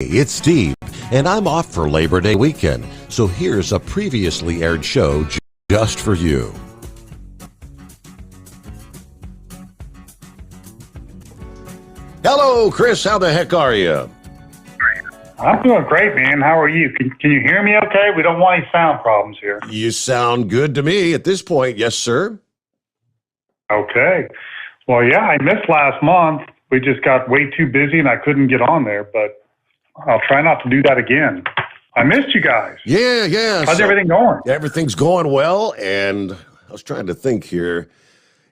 It's Steve, and I'm off for Labor Day weekend, so here's a previously aired show just for you. Hello, Chris. How the heck are you? I'm doing great, man. How are you? Can you hear me okay? We don't want any sound problems here. You sound good to me at this point. Yes, sir. Okay. Well, yeah, I missed last month. We just got way too busy, and I couldn't get on there, but I'll try not to do that again. I missed you guys. Yeah. How's everything going? Everything's going well, and I was trying to think here.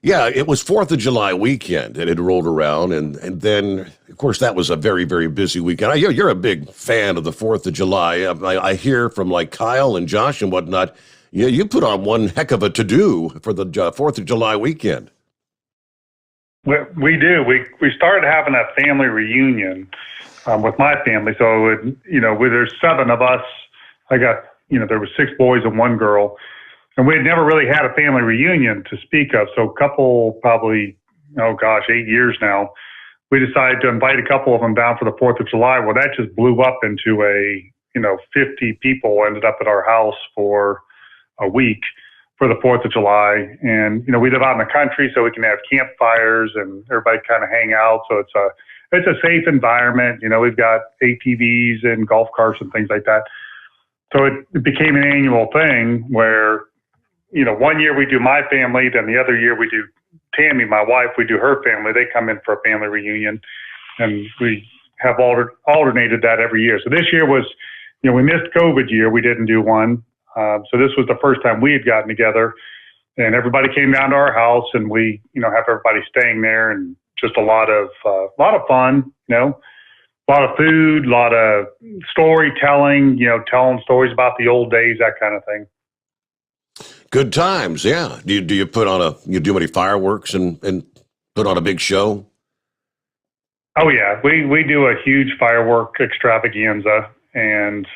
Yeah, it was 4th of July weekend, and it rolled around, and then, of course, that was a very, very busy weekend. You're a big fan of the 4th of July. I hear from, like, Kyle and Josh and whatnot, you put on one heck of a to-do for the 4th of July weekend. We do. We started having a family reunion with my family. So, there's 7 of us. I got, there were 6 boys and 1 girl. And we had never really had a family reunion to speak of. So a couple, probably, 8 years now, we decided to invite a couple of them down for the 4th of July. Well, that just blew up into 50 people ended up at our house for a week for the 4th of July. And, we live out in the country, so we can have campfires and everybody kind of hang out. So it's a safe environment. We've got ATVs and golf carts and things like that. So it became an annual thing where, one year we do my family, then the other year we do Tammy, my wife, we do her family. They come in for a family reunion, and we have alternated that every year. So this year was, we missed COVID year. We didn't do one. So this was the first time we had gotten together, and everybody came down to our house, and we, have everybody staying there, and just a lot of fun, a lot of food, a lot of storytelling, telling stories about the old days, that kind of thing. Good times, yeah. Do you do any fireworks and put on a big show? Oh yeah, we do a huge firework extravaganza, and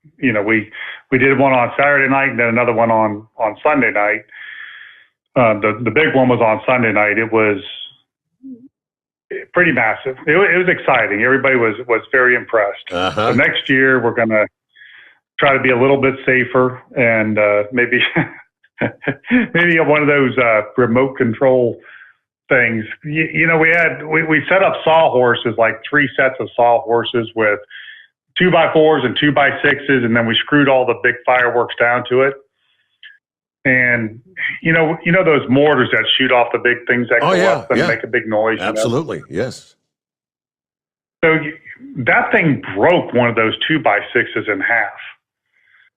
we did one on Saturday night and then another one on Sunday night. The big one was on Sunday night. It was pretty massive. It was exciting. Everybody was very impressed. So next year we're gonna try to be a little bit safer, and maybe one of those remote control things. We set up sawhorses, like 3 sets of sawhorses with 2x4s and 2x6s, and then we screwed all the big fireworks down to it. And those mortars that shoot off the big things that go up and make a big noise. Absolutely, yes. So that thing broke one of those 2x6s in half.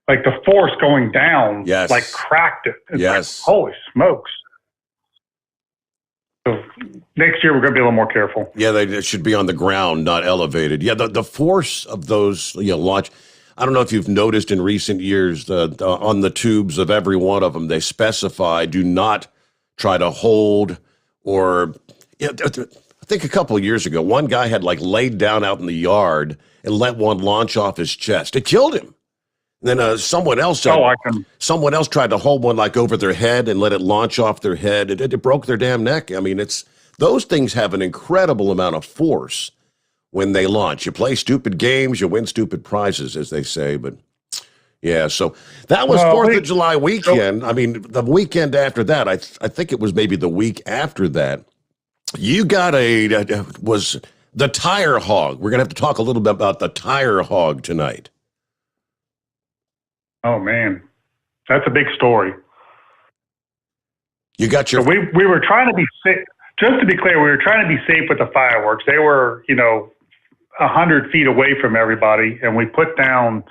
Like the force going down, like cracked it. It's like, holy smokes. So next year we're going to be a little more careful. Yeah, they should be on the ground, not elevated. Yeah, the force of those launch. I don't know if you've noticed in recent years, on the tubes of every one of them, they specify do not try to hold or. I think a couple of years ago, one guy had laid down out in the yard and let one launch off his chest. It killed him. Then someone else tried to hold one over their head and let it launch off their head. It broke their damn neck. I mean, those things have an incredible amount of force when they launch. You play stupid games, you win stupid prizes, as they say. But yeah, so that was 4th of July weekend. I mean, the weekend after that, I think it was maybe the week after that, you got was the tire hog. We're going to have to talk a little bit about the tire hog tonight. Oh man, that's a big story. You got your. So we were trying to be safe. Just to be clear, we were trying to be safe with the fireworks. They were 100 feet away from everybody, and we put down.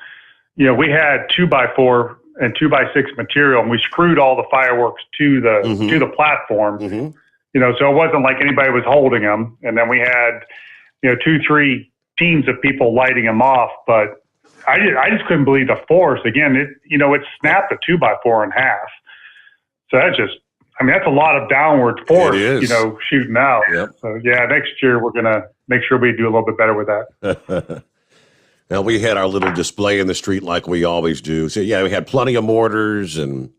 We had 2x4 and 2x6 material, and we screwed all the fireworks to the platform. So it wasn't like anybody was holding them. And then we had 2-3 teams of people lighting them off, but. I just couldn't believe the force. Again, it snapped a 2x4 in half. So that's a lot of downward force, shooting out. Yep. So yeah, next year we're going to make sure we do a little bit better with that. Now, we had our little display in the street like we always do. So yeah, we had plenty of mortars and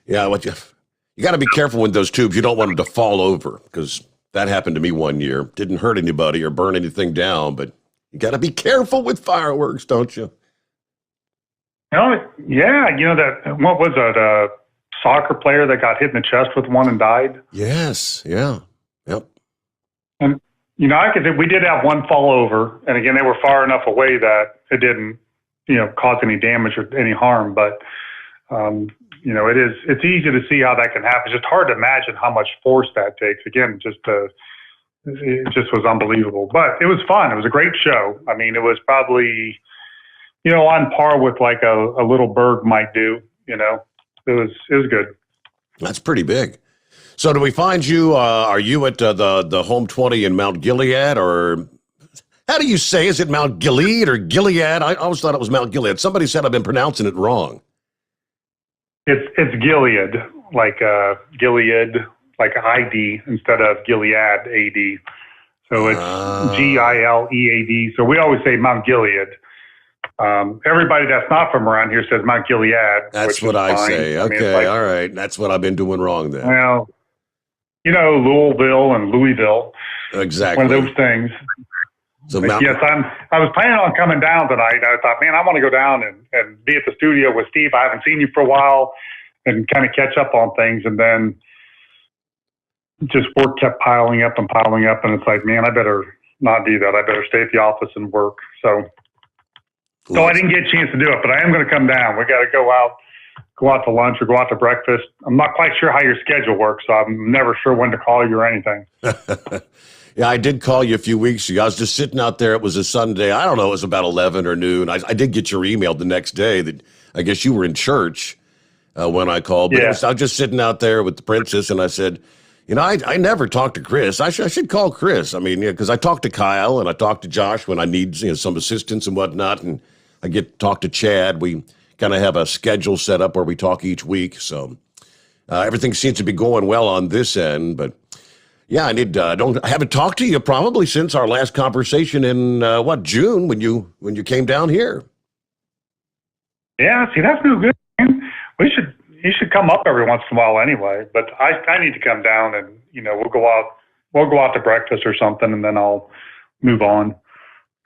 you got to be careful with those tubes. You don't want them to fall over because that happened to me one year. Didn't hurt anybody or burn anything down, but You got to be careful with fireworks, don't you? Yeah, that, what was it, a soccer player that got hit in the chest with one and died? Yes, yeah, yep. And, we did have one fall over, and again, they were far enough away that it didn't, cause any damage or any harm, but, it's easy to see how that can happen. It's just hard to imagine how much force that takes. Again, it just was unbelievable, but it was fun. It was a great show. I mean, it was probably, on par with like a little bird might do. It was good. That's pretty big. So, do we find you? Are you at the Home 20 in Mount Gilead, or how do you say? Is it Mount Gilead or Gilead? I always thought it was Mount Gilead. Somebody said I've been pronouncing it wrong. It's Gilead, like Gilead, like ID instead of Gilead, AD. So it's Gilead. So we always say Mount Gilead. Everybody that's not from around here says Mount Gilead. That's what I say. Okay, all right. That's what I've been doing wrong then. Well, Louisville and Louisville. Exactly. One of those things. So yes, I was planning on coming down tonight. I thought, man, I want to go down and be at the studio with Steve. I haven't seen you for a while and kind of catch up on things. And then just work kept piling up. And it's like, man, I better not do that. I better stay at the office and work. So I didn't get a chance to do it, but I am going to come down. We got to go out to lunch or go out to breakfast. I'm not quite sure how your schedule works, so I'm never sure when to call you or anything. Yeah, I did call you a few weeks ago. I was just sitting out there. It was a Sunday. I don't know. It was about 11 or noon. I did get your email the next day that I guess you were in church when I called. But I was just sitting out there with the princess, and I said, I never talked to Chris. I should call Chris. I mean, because I talked to Kyle and I talked to Josh when I need some assistance and whatnot, and I get to talk to Chad. We kind of have a schedule set up where we talk each week. So everything seems to be going well on this end, but yeah, I haven't talked to you probably since our last conversation in June when you came down here. Yeah, see, that's no good, man. You should come up every once in a while anyway, but I need to come down and, we'll go out to breakfast or something, and then I'll move on.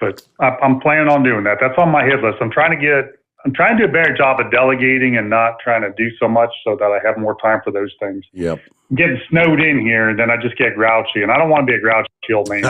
But I'm planning on doing that. That's on my hit list. I'm trying to do a better job of delegating and not trying to do so much so that I have more time for those things. Yep. I'm getting snowed in here, and then I just get grouchy, and I don't want to be a grouchy old man.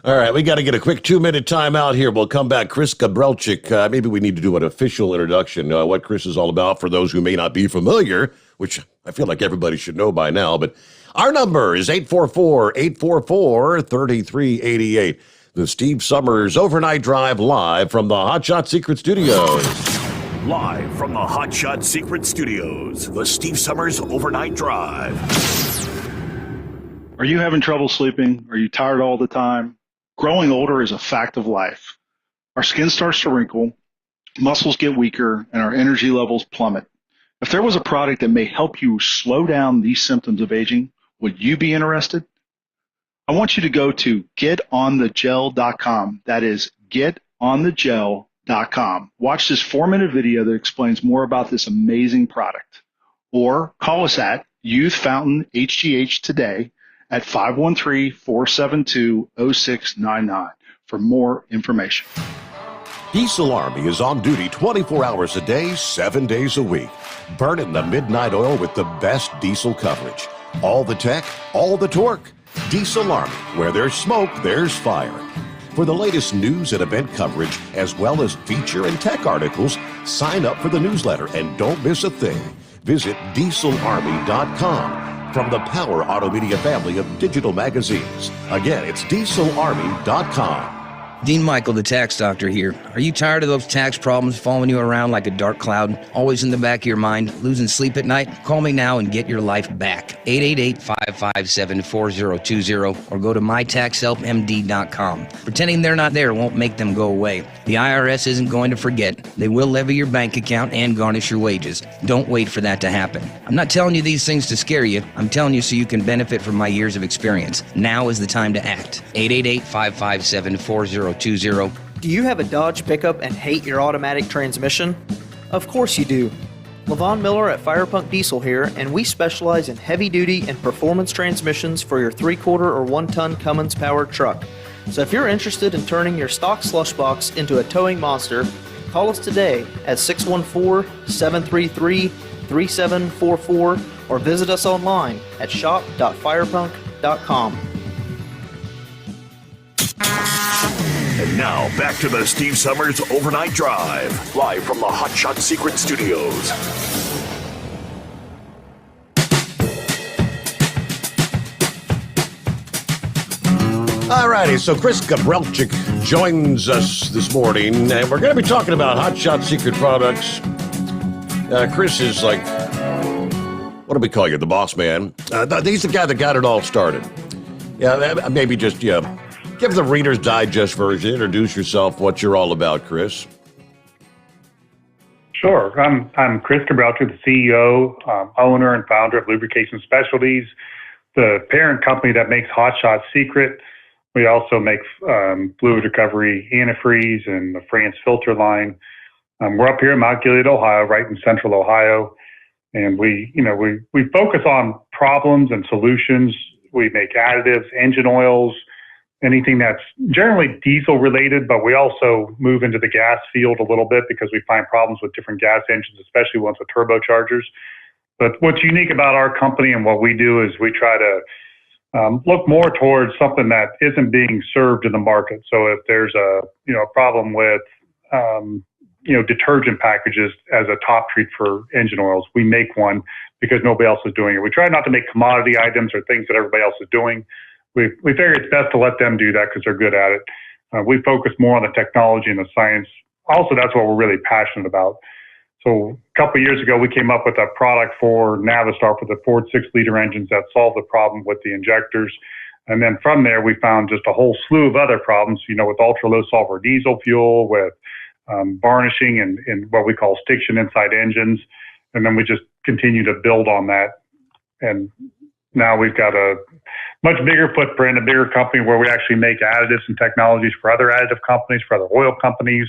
All right, we got to get a quick 2-minute time out here. We'll come back. Chris Gabrelchik, maybe we need to do an official introduction, what Chris is all about for those who may not be familiar, which I feel like everybody should know by now. But our number is 844-844-3388. The Steve Sommers Overnight Drive live from the Hot Shot Secret Studios. Live from the Hot Shot Secret Studios, the Steve Sommers Overnight Drive. Are you having trouble sleeping? Are you tired all the time? Growing older is a fact of life. Our skin starts to wrinkle, muscles get weaker, and our energy levels plummet. If there was a product that may help you slow down these symptoms of aging, would you be interested? I want you to go to getonthegel.com. That is getonthegel.com. Watch this 4-minute video that explains more about this amazing product. Or call us at Youth Fountain HGH today at 513-472-0699 for more information. Diesel Army is on duty 24 hours a day, 7 days a week. Burning the midnight oil with the best diesel coverage. All the tech, all the torque. Diesel Army, where there's smoke, there's fire. For the latest news and event coverage, as well as feature and tech articles, sign up for the newsletter and don't miss a thing. Visit dieselarmy.com from the Power Auto Media family of digital magazines. Again, it's dieselarmy.com. Dean Michael, the tax doctor here. Are you tired of those tax problems following you around like a dark cloud, always in the back of your mind, losing sleep at night? Call me now and get your life back. 888-557-4020 or go to mytaxhelpmd.com. Pretending they're not there won't make them go away. The IRS isn't going to forget. They will levy your bank account and garnish your wages. Don't wait for that to happen. I'm not telling you these things to scare you. I'm telling you so you can benefit from my years of experience. Now is the time to act. 888-557-4020. Do you have a Dodge pickup and hate your automatic transmission? Of course you do. LaVon Miller at Firepunk Diesel here, and we specialize in heavy-duty and performance transmissions for your 3/4 or 1-ton Cummins powered truck. So if you're interested in turning your stock slush box into a towing monster, call us today at 614-733-3744 or visit us online at shop.firepunk.com. And now, back to the Steve Summers Overnight Drive, live from the Hot Shot Secret Studios. All righty, so Chris Gabrelchik joins us this morning, and we're going to be talking about Hot Shot Secret products. Chris is like, what do we call you, the boss man? He's the guy that got it all started. Yeah, maybe just, give the Reader's Digest version, introduce yourself, what you're all about, Chris. Sure. I'm Chris Gabrelchik, the CEO, owner, and founder of Lubrication Specialties, the parent company that makes Hot Shot Secret. We also make fluid recovery antifreeze and the France filter line. We're up here in Mount Gilead, Ohio, right in central Ohio. And we focus on problems and solutions. We make additives, engine oils, anything that's generally diesel related, but we also move into the gas field a little bit because we find problems with different gas engines, especially ones with turbochargers. But what's unique about our company and what we do is we try to look more towards something that isn't being served in the market. So if there's a problem with detergent packages as a top treat for engine oils, we make one because nobody else is doing it. We try not to make commodity items or things that everybody else is doing. We figure it's best to let them do that because they're good at it. We focus more on the technology and the science. Also, that's what we're really passionate about. So a couple of years ago, we came up with a product for Navistar for the Ford 6-liter engines that solved the problem with the injectors. And then from there, we found just a whole slew of other problems, with ultra-low sulfur diesel fuel, with varnishing and what we call stiction inside engines. And then we just continue to build on that. And now we've got a much bigger footprint, a bigger company where we actually make additives and technologies for other additive companies, for other oil companies.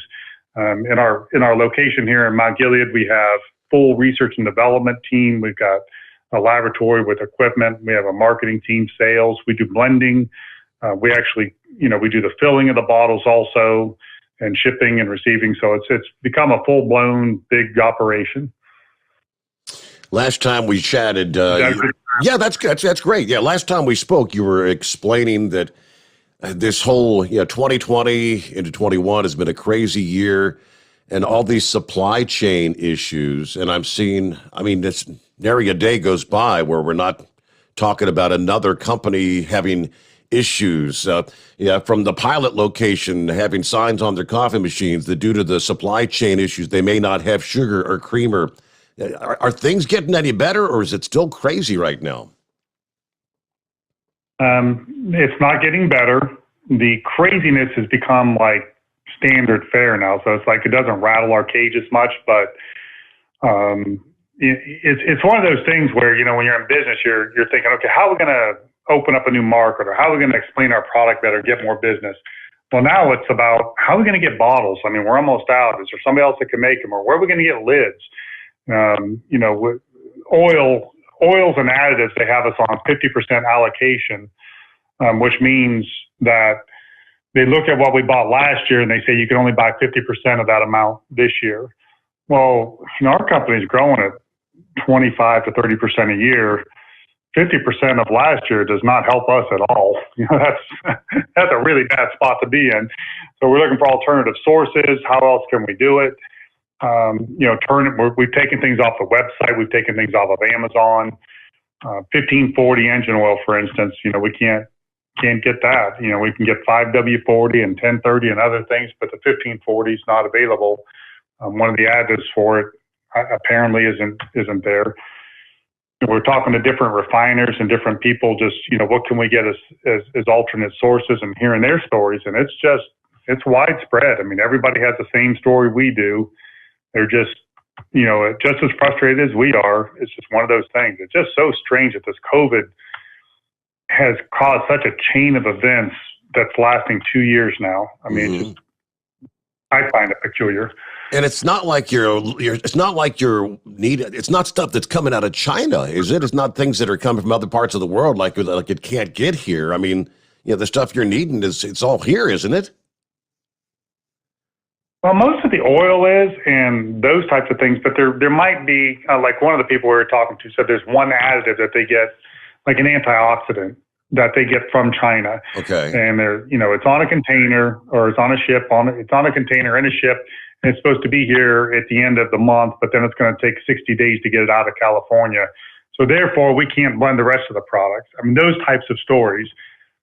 In our location here in Mount Gilead, we have full research and development team. We've got a laboratory with equipment. We have a marketing team, sales. We do blending. We actually, we do the filling of the bottles also, and shipping and receiving. So it's become a full-blown big operation. Last time we chatted, yeah, that's great. Yeah, last time we spoke, you were explaining that this whole 2020 into 21 has been a crazy year, and all these supply chain issues. And I'm seeing, this nary a day goes by where we're not talking about another company having issues. From the pilot location having signs on their coffee machines that due to the supply chain issues, they may not have sugar or creamer. Are things getting any better, or is it still crazy right now? It's not getting better. The craziness has become like standard fare now. So it's like it doesn't rattle our cage as much, but it's one of those things where, when you're in business, you're thinking, okay, how are we going to open up a new market, or how are we going to explain our product better, get more business? Well, now it's about how are we going to get bottles? We're almost out. Is there somebody else that can make them, or where are we going to get lids? With oils and additives, they have us on 50% allocation, which means that they look at what we bought last year and they say you can only buy 50% of that amount this year. Well, our company's growing at 25 to 30% a year. 50% of last year does not help us at all. That's a really bad spot to be in. So we're looking for alternative sources. How else can we do it? We've taken things off the website. We've taken things off of Amazon. 1540 engine oil, for instance, we can't get that. We can get 5W40 and 1030 and other things, but the 1540 is not available. One of the additives for it apparently isn't there. We're talking to different refiners and different people, just, what can we get as alternate sources, and hearing their stories. And it's widespread. Everybody has the same story we do. They're just, just as frustrated as we are. It's just one of those things. It's just so strange that this COVID has caused such a chain of events that's lasting 2 years now. I find it peculiar. And it's not like it's not stuff that's coming out of China, is it? It's not things that are coming from other parts of the world, like it can't get here. the stuff you're needing it's all here, isn't it? Well, most of the oil is and those types of things, but there might be, like one of the people we were talking to said there's one additive that they get, like an antioxidant that they get from China. Okay. And it's on a container or it's on a ship, it's on a container in a ship, and it's supposed to be here at the end of the month, but then it's going to take 60 days to get it out of California. So therefore, we can't blend the rest of the products. I mean, those types of stories.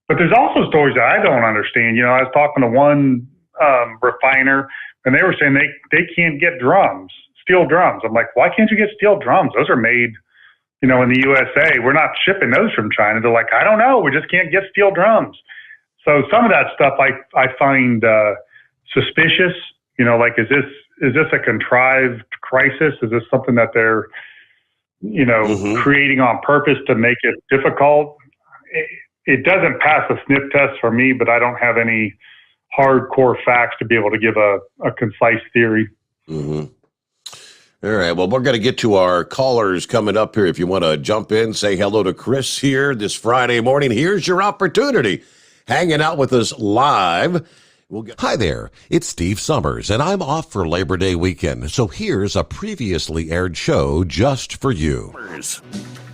But there's also stories that I don't understand. I was talking to one refiner, and they were saying they can't get steel drums. I'm like, why can't you get steel drums? Those are made, in the USA. We're not shipping those from China. They're like, I don't know. We just can't get steel drums. So some of that stuff I find suspicious. Like, is this a contrived crisis? Is this something that they're, creating on purpose to make it difficult? It doesn't pass a sniff test for me, but I don't have any hardcore facts to be able to give a concise theory. Mm-hmm. All right. Well, we're going to get to our callers coming up here. If you want to jump in, say hello to Chris here this Friday morning. Here's your opportunity. Hanging out with us live. Hi there, it's Steve Sommers, and I'm off for Labor Day weekend, so here's a previously aired show just for you.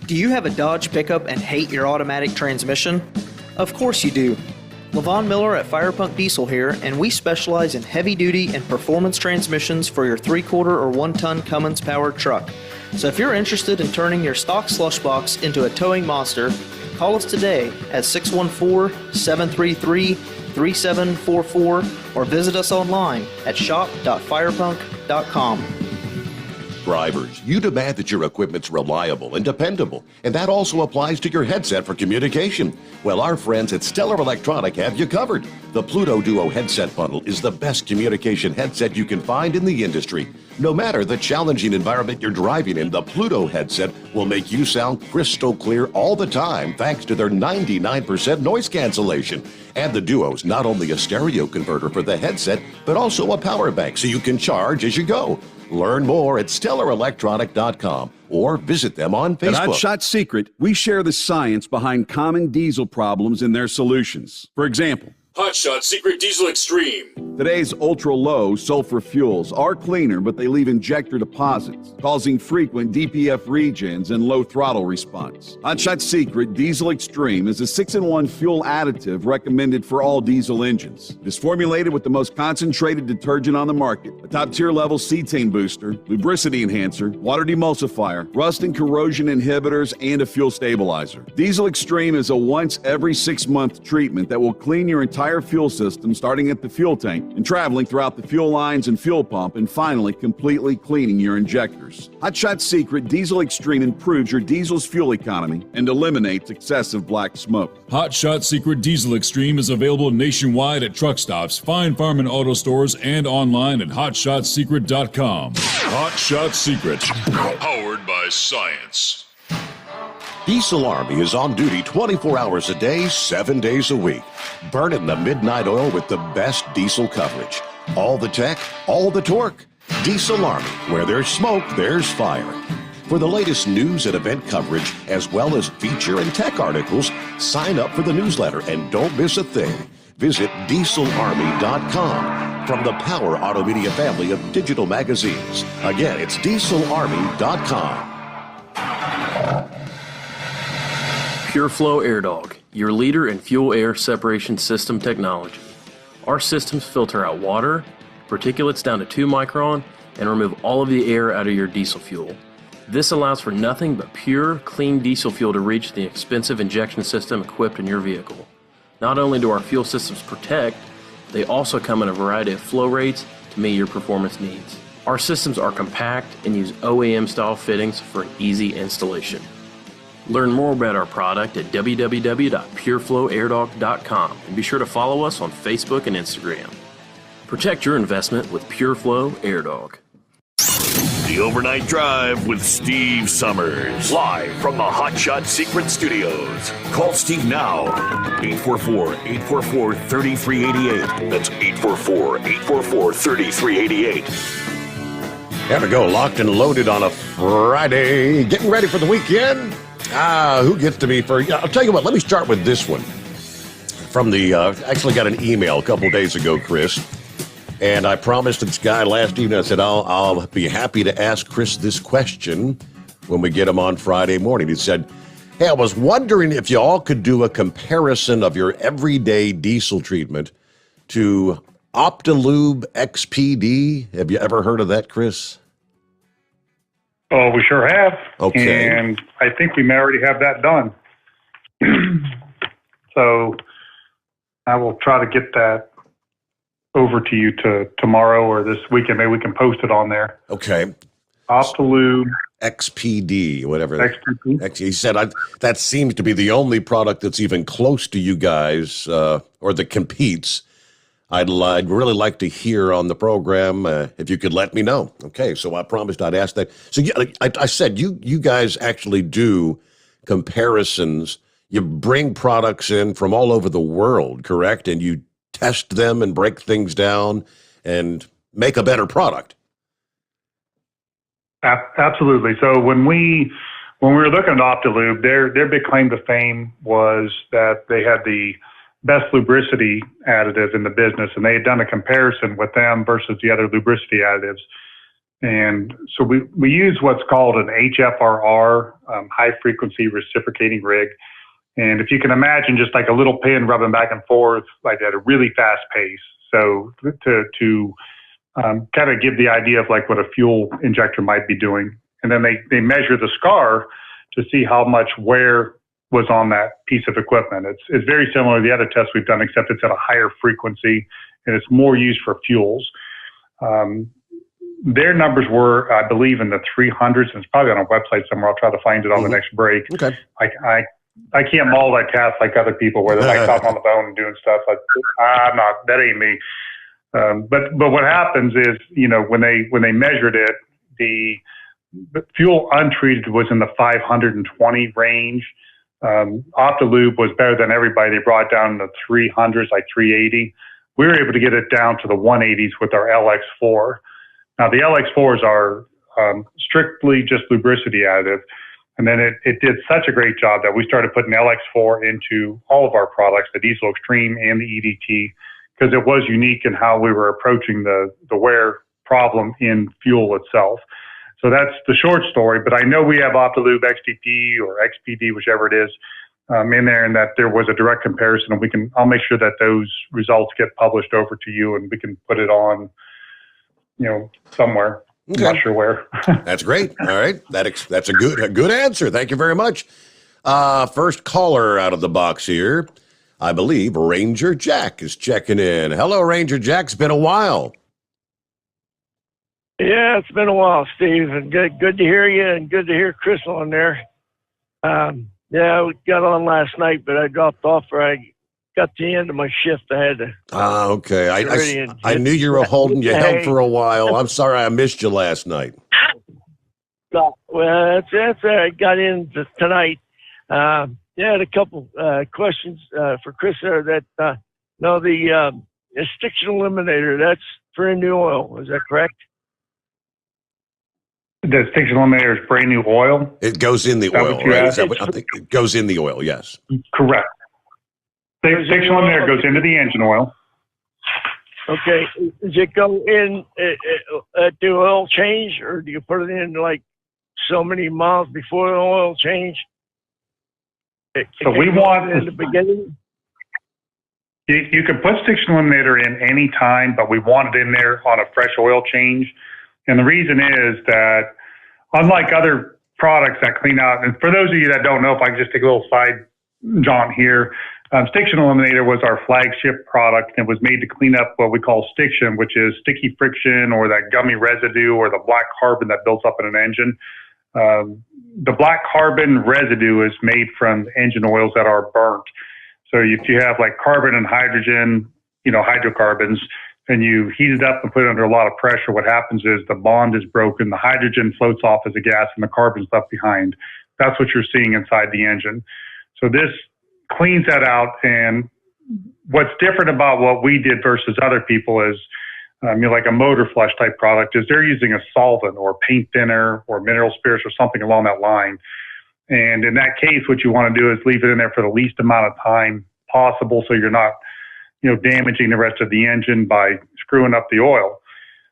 Do you have a Dodge pickup and hate your automatic transmission? Of course you do. Levon Miller at Firepunk Diesel here, and we specialize in heavy-duty and performance transmissions for your 3/4 or 1-ton Cummins-powered truck. So if you're interested in turning your stock slush box into a towing monster, call us today at 614-733-3744 or visit us online at shop.firepunk.com. Drivers, you demand that your equipment's reliable and dependable, and that also applies to your headset for communication. Well, our friends at Stellar Electronic have you covered. The Pluto Duo headset bundle is the best communication headset you can find in the industry. No matter the challenging environment you're driving in, the Pluto headset will make you sound crystal clear all the time thanks to their 99% noise cancellation. And the Duo's not only a stereo converter for the headset, but also a power bank so you can charge as you go. Learn more at StellarElectronic.com or visit them on Facebook. At Hot Shot Secret, we share the science behind common diesel problems and their solutions. For example, Hot Shot Secret Diesel Extreme. Today's ultra-low sulfur fuels are cleaner, but they leave injector deposits, causing frequent DPF regens and low throttle response. Hot Shot Secret Diesel Extreme is a 6-in-1 fuel additive recommended for all diesel engines. It is formulated with the most concentrated detergent on the market, a top-tier level cetane booster, lubricity enhancer, water demulsifier, rust and corrosion inhibitors, and a fuel stabilizer. Diesel Extreme is a once every 6-month treatment that will clean your entire fuel system, starting at the fuel tank and traveling throughout the fuel lines and fuel pump, and finally completely cleaning your injectors. Hot Shot Secret Diesel Extreme improves your diesel's fuel economy and eliminates excessive black smoke. Hot Shot Secret Diesel Extreme is available nationwide at truck stops, Fine Farm and auto stores, and online at hotshotsecret.com. Hot Shot Secret, powered by science. Diesel Army is on duty 24 hours a day, 7 days a week. Burning the midnight oil with the best diesel coverage. All the tech, all the torque. Diesel Army, where there's smoke, there's fire. For the latest news and event coverage, as well as feature and tech articles, sign up for the newsletter and don't miss a thing. Visit dieselarmy.com from the Power Auto Media family of digital magazines. Again, it's dieselarmy.com. Pureflow Airdog, your leader in fuel air separation system technology. Our systems filter out water, particulates down to 2 micron, and remove all of the air out of your diesel fuel. This allows for nothing but pure, clean diesel fuel to reach the expensive injection system equipped in your vehicle. Not only do our fuel systems protect, they also come in a variety of flow rates to meet your performance needs. Our systems are compact and use OEM-style fittings for an easy installation. Learn more about our product at www.pureflowairdog.com and be sure to follow us on Facebook and Instagram. Protect your investment with Pureflow Airdog. The Overnight Drive with Steve Sommers. Live from the Hot Shot Secret Studios. Call Steve now. 844-844-3388. That's 844-844-3388. There we go, locked and loaded on a Friday. Getting ready for the weekend? Who gets to be first? I'll tell you what, let me start with this one. from the, actually got an email a couple days ago, Chris. And I promised this guy last evening, I said, I'll be happy to ask Chris this question when we get him on Friday morning. He said, hey, I was wondering if you all could do a comparison of your everyday diesel treatment to Optilube XPD. Have you ever heard of that, Chris? Oh, we sure have. Okay. And I think we may already have that done. So I will try to get that over to you tomorrow or this weekend. Maybe we can post it on there. Okay. Optilube XPD, whatever. XPD. He said that seems to be the only product that's even close to you guys or that competes. I'd really like to hear on the program if you could let me know. Okay, so I promised I'd ask that. So yeah, I said you guys actually do comparisons. You bring products in from all over the world, correct? And you test them and break things down and make a better product. Absolutely. So when we were looking at Optilube, their big claim to fame was that they had the best lubricity additive in the business, and they had done a comparison with them versus the other lubricity additives. And so we use what's called an HFRR, high frequency reciprocating rig. And if you can imagine just like a little pin rubbing back and forth, like at a really fast pace. So to kind of give the idea of like what a fuel injector might be doing. And then they measure the scar to see how much wear was on that piece of equipment. It's very similar to the other tests we've done, except it's at a higher frequency and it's more used for fuels. Their numbers were, I believe, in the 300s, and it's probably on a website somewhere. I'll try to find it on the next break. Okay. I can't multitask like other people where they're like talking on the phone and doing stuff. I'm not, that ain't me. But what happens is, when they measured it, the fuel untreated was in the 520 range. Optilube was better than everybody. They brought it down in the 300s, like 380. We were able to get it down to the 180s with our LX4. Now the LX4s are strictly just lubricity additive. And then it did such a great job that we started putting LX4 into all of our products, the Diesel Extreme and the EDT, because it was unique in how we were approaching the wear problem in fuel itself. So that's the short story, but I know we have Optilube XTP or XPD, whichever it is, in there, and that there was a direct comparison, and I'll make sure that those results get published over to you, and we can put it on, somewhere. Okay. I'm not sure where. That's great. All right. That's a good answer. Thank you very much. First caller out of the box here, I believe Ranger Jack is checking in. Hello, Ranger Jack. It's been a while. Yeah, it's been a while, Steve, and good to hear you, and good to hear Chris on there. Yeah, we got on last night, but I dropped off or I got to the end of my shift. I had to. Okay. I knew you were holding your head for a while. I'm sorry I missed you last night. Well, that's I got in tonight. Yeah, I had a couple questions for Chris there. The stiction eliminator, that's brand new oil. Is that correct? The stiction eliminator is brand new oil. It goes in the oil, right? I think it goes in the oil, yes. Correct. The stiction eliminator goes into the engine oil. Okay. Does it go in at the oil change, or do you put it in like so many miles before the oil change? So we want in the beginning. You can put stiction eliminator in any time, but we want it in there on a fresh oil change. And the reason is that unlike other products that clean out, and for those of you that don't know, if I can just take a little side jaunt here, stiction eliminator was our flagship product. It was made to clean up what we call stiction, which is sticky friction or that gummy residue or the black carbon that builds up in an engine. The black carbon residue is made from engine oils that are burnt. So if you have like carbon and hydrogen, hydrocarbons, and you heat it up and put it under a lot of pressure, what happens is the bond is broken, the hydrogen floats off as a gas, and the carbon's left behind. That's what you're seeing inside the engine. So this cleans that out, and what's different about what we did versus other people is, like a motor flush type product, is they're using a solvent or paint thinner or mineral spirits or something along that line. And in that case, what you want to do is leave it in there for the least amount of time possible so you're not, damaging the rest of the engine by screwing up the oil.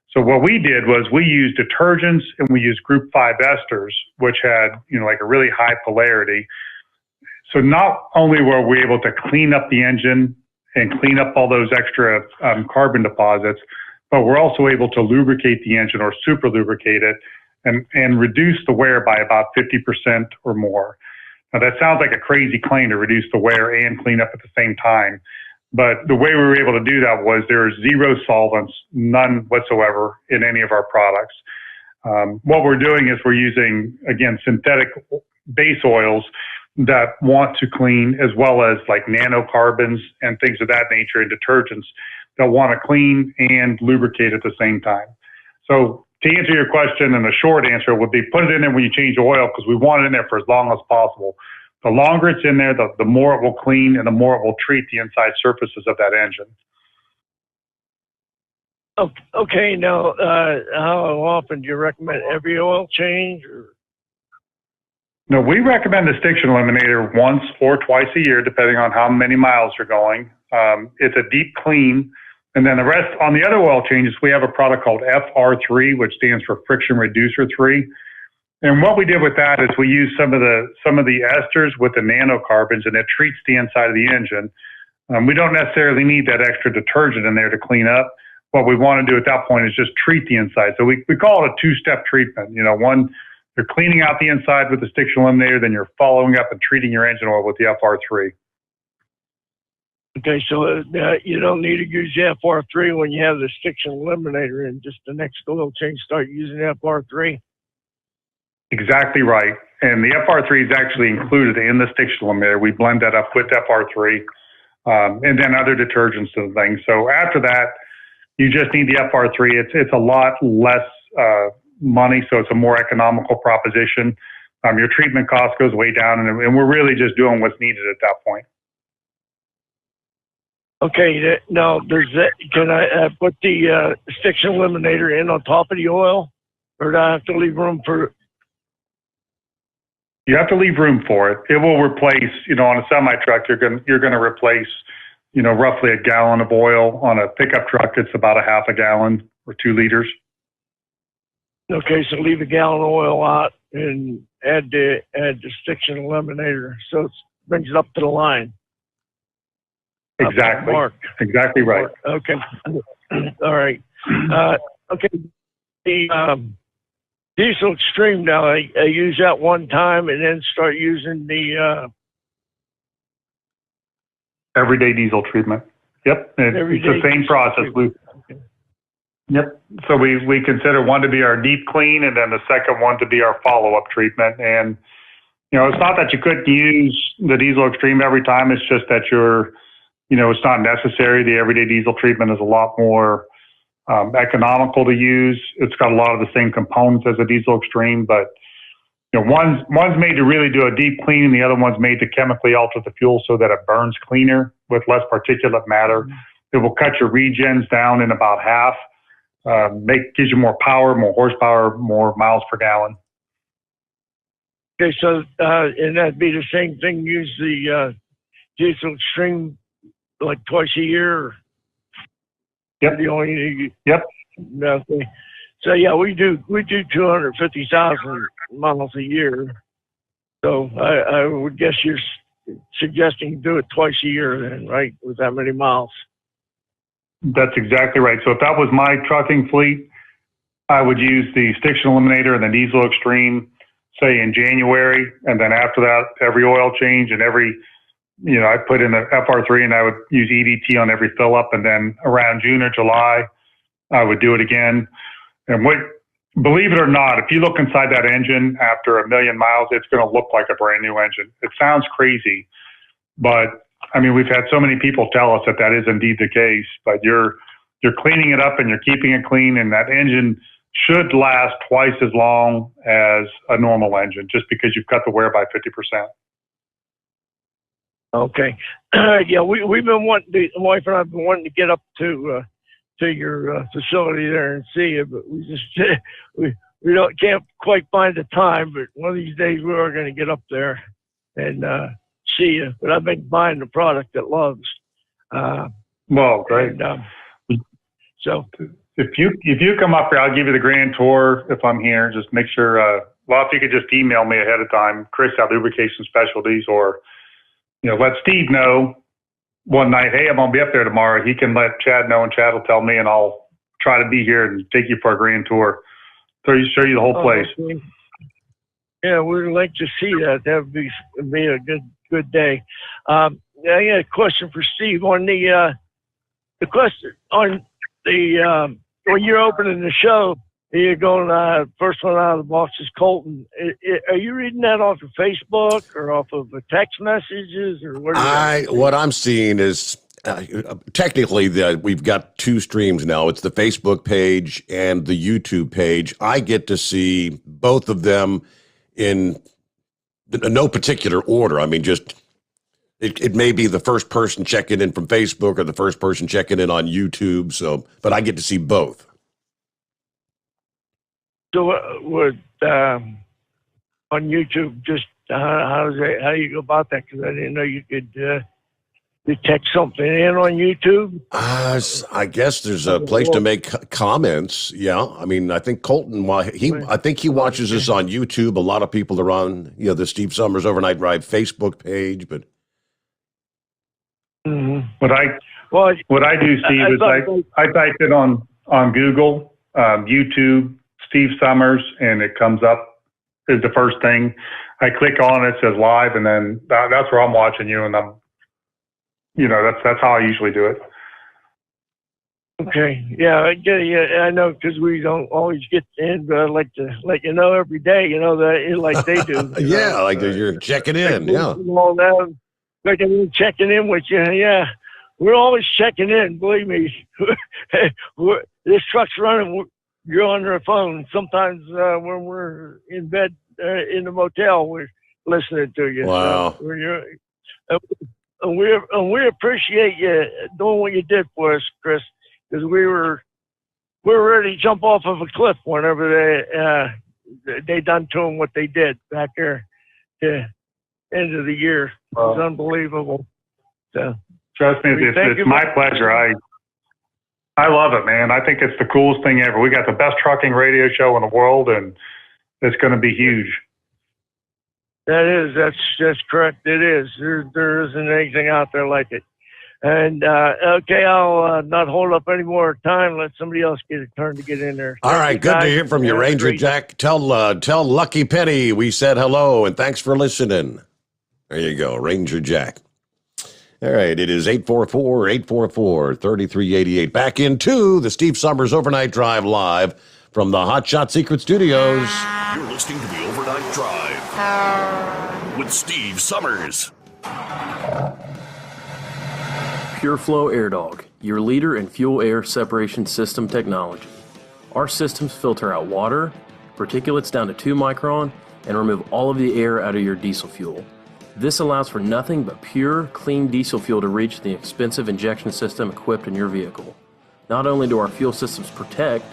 So what we did was we used detergents and we used group 5 esters, which had, like a really high polarity. So not only were we able to clean up the engine and clean up all those extra carbon deposits, but we're also able to lubricate the engine or super lubricate it and reduce the wear by about 50% or more. Now that sounds like a crazy claim to reduce the wear and clean up at the same time. But the way we were able to do that was there are 0 solvents, none whatsoever in any of our products. What we're doing is we're using, again, synthetic base oils that want to clean, as well as like nanocarbons and things of that nature, and detergents that want to clean and lubricate at the same time. So to answer your question, and the short answer would be put it in there when you change the oil, because we want it in there for as long as possible. The longer it's in there, the more it will clean and the more it will treat the inside surfaces of that engine. Okay, now, how often do you recommend every oil change? Or? No, we recommend the Stiction Eliminator once or twice a year, depending on how many miles you're going. It's a deep clean. And then the rest, on the other oil changes, we have a product called FR3, which stands for Friction Reducer 3. And what we did with that is we used some of the esters with the nanocarbons, and it treats the inside of the engine. We don't necessarily need that extra detergent in there to clean up. What we want to do at that point is just treat the inside. So we call it a 2-step treatment. One, you're cleaning out the inside with the Stiction Eliminator, then you're following up and treating your engine oil with the FR3. Okay, so you don't need to use the FR3 when you have the Stiction Eliminator, and just the next oil change start using the FR3? Exactly right. And the FR3 is actually included in the Stiction Eliminator. We blend that up with FR3 and then other detergents and things. So after that, you just need the FR3. It's a lot less money, so it's a more economical proposition. Your treatment cost goes way down, and we're really just doing what's needed at that point. Okay, now can I put the Stiction Eliminator in on top of the oil, or do I have to leave room for it? You have to leave room for it. It will replace, on a semi-truck, you're going to replace, roughly a gallon of oil. On a pickup truck, it's about a half a gallon or 2 liters. Okay, so leave a gallon of oil out and add the Stiction Eliminator, so it brings it up to the line. Exactly. Mark. Exactly right. Okay. All right. Okay. The Diesel Extreme now, I use that one time and then start using the everyday diesel treatment. Yep. It's the same process. Yep. So we consider one to be our deep clean, and then the second one to be our follow-up treatment. And, it's not that you couldn't use the Diesel Extreme every time. It's just that it's not necessary. The everyday diesel treatment is a lot more economical to use. It's got a lot of the same components as a Diesel Extreme, but one's made to really do a deep clean, and the other one's made to chemically alter the fuel so that it burns cleaner with less particulate matter. It will cut your regens down in about half. Gives you more power, more horsepower, more miles per gallon. Okay, so and that'd be the same thing. Use the Diesel Extreme like twice a year. Yep. Yep. Okay. So yeah, we do 250,000 miles a year. So I would guess you're suggesting do it twice a year then, right? With that many miles. That's exactly right. So if that was my trucking fleet, I would use the Stiction Eliminator and the Diesel Extreme, say in January, and then after that, every oil change and I put in the FR3 and I would use EDT on every fill up, and then around June or July, I would do it again. And believe it or not, if you look inside that engine after 1 million miles, it's going to look like a brand new engine. It sounds crazy, but we've had so many people tell us that is indeed the case. But you're cleaning it up and you're keeping it clean, and that engine should last twice as long as a normal engine, just because you've cut the wear by 50%. Okay. Yeah, we've been wanting the wife and I have been wanting to get up to your facility there and see it, but we just we can't quite find the time. But one of these days we are going to get up there and see you, but I've been buying the product at Love's. Well, great. And, so if you come up here, I'll give you the grand tour if I'm here. Just make sure. If you could just email me ahead of time, Chris at Lubrication Specialties, or let Steve know one night. Hey, I'm gonna be up there tomorrow. He can let Chad know, and Chad will tell me, and I'll try to be here and take you for a grand tour. Show you the whole place. Okay. Yeah, we'd like to see that. That would be a good day. I got a question for Steve on the question on the when you're opening the show. You're going, first one out of the box is Colton. Are you reading that off of Facebook or off of text messages, or what I'm seeing is technically we've got two streams now. It's the Facebook page and the YouTube page. I get to see both of them in no particular order. I mean, just it may be the first person checking in from Facebook or the first person checking in on YouTube. So, but I get to see both. So on YouTube, just how do you go about that? Because I didn't know you could text something in on YouTube. I guess there's a place to make comments. Yeah, I mean, I think Colton, I think he watches us on YouTube. A lot of people are on the Steve Sommers Overnight Ride Facebook page, but what I do, Steve, is I type it on Google, YouTube, Steve Sommers, and it comes up as the first thing. I click on it, it says live, and then that's where I'm watching you, and that's how I usually do it. Okay, yeah, I know, because we don't always get in, but I like to let you know every day, that like they do. Yeah, like you're checking in, yeah. All that, like I'm checking in with you, yeah. We're always checking in, believe me. This truck's running. You're on your phone. Sometimes when we're in bed in the motel, we're listening to you. Wow. So we appreciate you doing what you did for us, Chris, because we were ready to jump off of a cliff whenever they done to them what they did back there to end of the year. It was unbelievable. So, trust me, it's my pleasure. I love it, man. I think it's the coolest thing ever. We got the best trucking radio show in the world, and it's going to be huge. That's correct. It is. There isn't anything out there like it. And okay, I'll not hold up any more time. Let somebody else get a turn to get in there. All right, good to hear from you, Ranger Jack. Tell Lucky Penny we said hello and thanks for listening. There you go, Ranger Jack. All right, it is 844-3388. Back into the Steve Sommers Overnight Drive live from the Hot Shot Secret Studios. You're listening to the Overnight Drive with Steve Sommers. Pureflow Airdog, your leader in fuel air separation system technology. Our systems filter out water, particulates down to 2 micron, and remove all of the air out of your diesel fuel. This allows for nothing but pure, clean diesel fuel to reach the expensive injection system equipped in your vehicle. Not only do our fuel systems protect,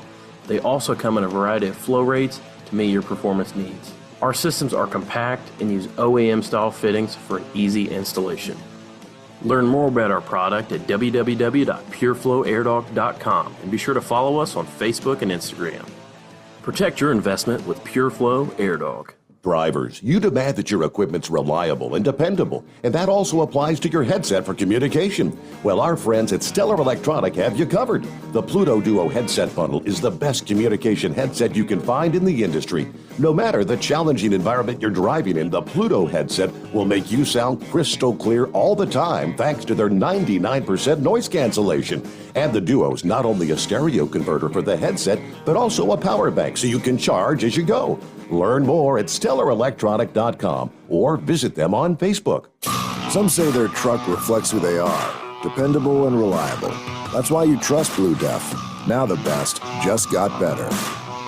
they also come in a variety of flow rates to meet your performance needs. Our systems are compact and use OEM-style fittings for an easy installation. Learn more about our product at www.pureflowairdog.com and be sure to follow us on Facebook and Instagram. Protect your investment with Pureflow Airdog. Drivers, you demand that your equipment's reliable and dependable, and that also applies to your headset for communication. Well, our friends at Stellar Electronic have you covered. The Pluto Duo headset bundle is the best communication headset you can find in the industry. No matter the challenging environment you're driving in, the Pluto headset will make you sound crystal clear all the time thanks to their 99% noise cancellation. And the Duo's not only a stereo converter for the headset, but also a power bank so you can charge as you go. Learn more at StellarElectronic.com or visit them on Facebook. Some say their truck reflects who they are, dependable and reliable. That's why you trust Blue Def. Now the best just got better.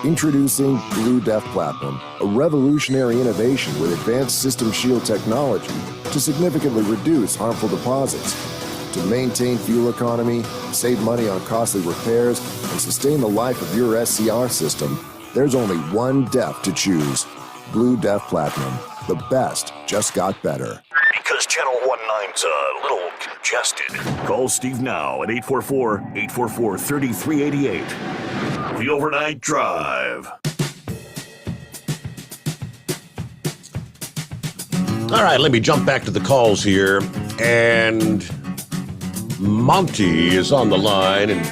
Introducing Blue Def Platinum, a revolutionary innovation with advanced system shield technology to significantly reduce harmful deposits. To maintain fuel economy, save money on costly repairs, and sustain the life of your SCR system, there's only one DEF to choose. Blue Def Platinum. The best just got better. Because Channel 19's a little congested. Call Steve now at 844-844-3388. The Overnight Drive. All right, let me jump back to the calls here. And Monty is on the line. And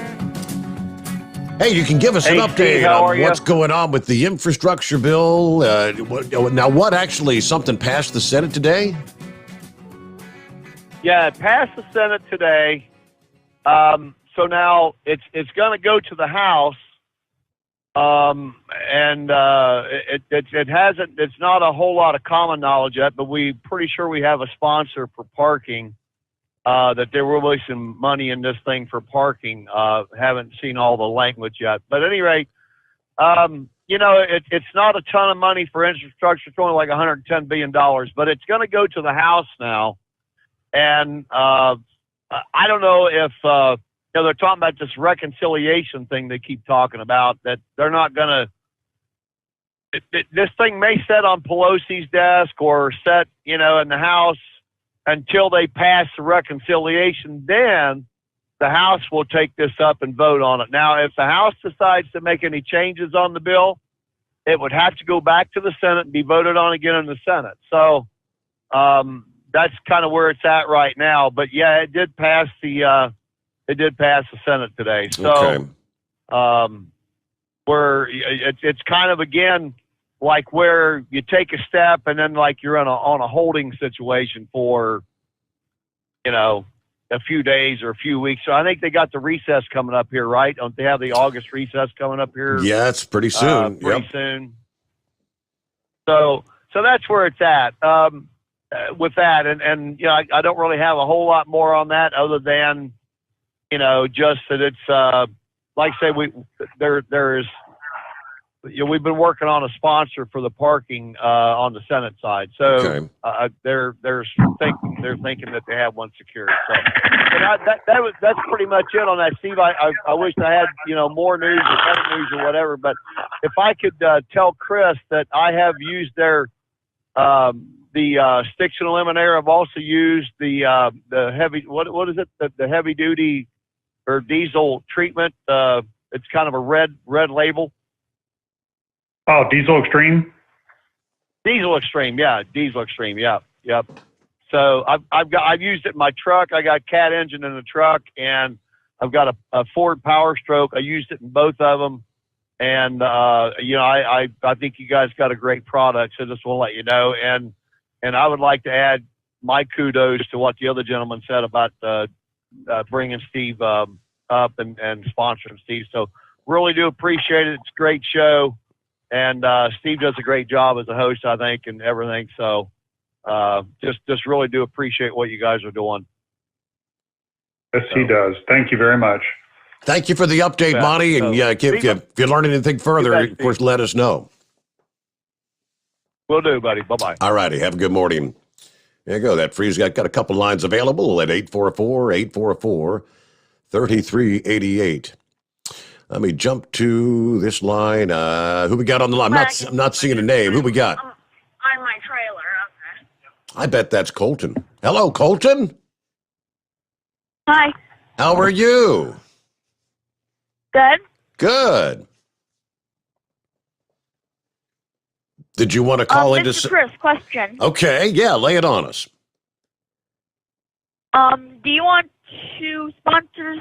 hey, you can give us an update Steve, on what's going on with the infrastructure bill. What actually, something passed the Senate today? Yeah, it passed the Senate today. So now it's going to go to the House. It hasn't. It's not a whole lot of common knowledge yet, but we're pretty sure we have a sponsor for parking. That there will be some money in this thing for parking. Haven't seen all the language yet, but at any rate, it's not a ton of money for infrastructure. It's only like $110 billion, but it's going to go to the House now. And I don't know if they're talking about this reconciliation thing they keep talking about, that they're not going to. This thing may sit on Pelosi's desk or set, in the House until they pass the reconciliation. Then the House will take this up and vote on it. Now, if the House decides to make any changes on the bill, it would have to go back to the Senate and be voted on again in the Senate. So that's kind of where it's at right now. But yeah, it did pass the Senate today. So where it's kind of, again, like where you take a step and then like you're on a holding situation for, a few days or a few weeks. So I think they got the recess coming up here, right? Don't they have the August recess coming up here? Yeah, it's pretty soon. Pretty soon. So that's where it's at with that. And I don't really have a whole lot more on that other than, just that it's like I say, there is. We've been working on a sponsor for the parking on the Senate side, so they're thinking that they have one secured. So, that's pretty much it on that, Steve. I wish I had more news or better news or whatever, but if I could tell Chris that I have used their the sticks and eliminator. I've also used the heavy what is it the heavy duty or diesel treatment. It's kind of a red label. Oh, Diesel Extreme? Diesel Extreme, yeah. Diesel Extreme, yeah. Yep. So I've used it in my truck. I got Cat engine in the truck, and I've got a Ford Power Stroke. I used it in both of them. And, I think you guys got a great product, so just want to let you know. And I would like to add my kudos to what the other gentleman said about bringing Steve up and sponsoring Steve. So really do appreciate it. It's a great show. And Steve does a great job as a host, I think, and everything. So just really do appreciate what you guys are doing. Yes, he does. Thank you very much. Thank you for the update, Monty. And if you learn anything further, of course, let us know. Will do, buddy. Bye-bye. All righty. Have a good morning. There you go. That free's got a couple lines available at 844-844-3388. Let me jump to this line. Who we got on the line? I'm not seeing a name. Who we got? On my trailer. Okay. I bet that's Colton. Hello, Colton. Hi. How are you? Good. Good. Did you want to call into? Mr. Chris, question. Okay, yeah, lay it on us. Do you want to sponsor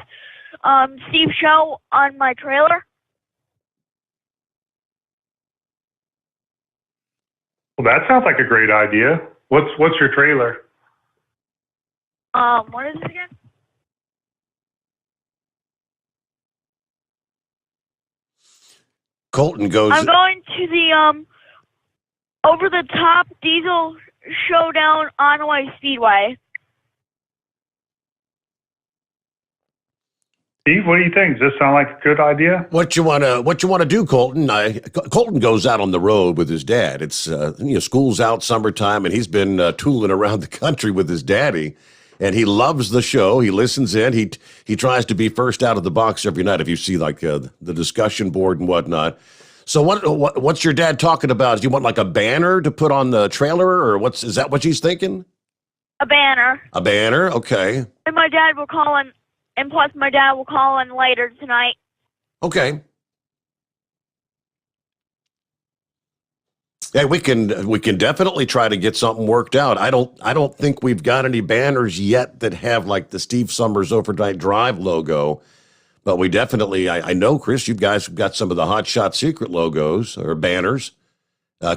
Steve's show on my trailer? Well, that sounds like a great idea. What's your trailer? What is it again? Colton goes. I'm going to the over the top diesel showdown Onaway Speedway. Steve, what do you think? Does this sound like a good idea? What you wanna do, Colton? Colton goes out on the road with his dad. It's school's out, summertime, and he's been tooling around the country with his daddy, and he loves the show. He listens in. He tries to be first out of the box every night. If you see the discussion board and whatnot. So what's your dad talking about? Do you want like a banner to put on the trailer, or is that what he's thinking? a banner. A banner, okay. And my dad will call in, and plus my dad will call in later tonight. Okay. Yeah, we can definitely try to get something worked out. I don't think we've got any banners yet that have like the Steve Summers Overnight Drive logo, but we definitely. I know, Chris, you guys have got some of the Hot Shot Secret logos or banners.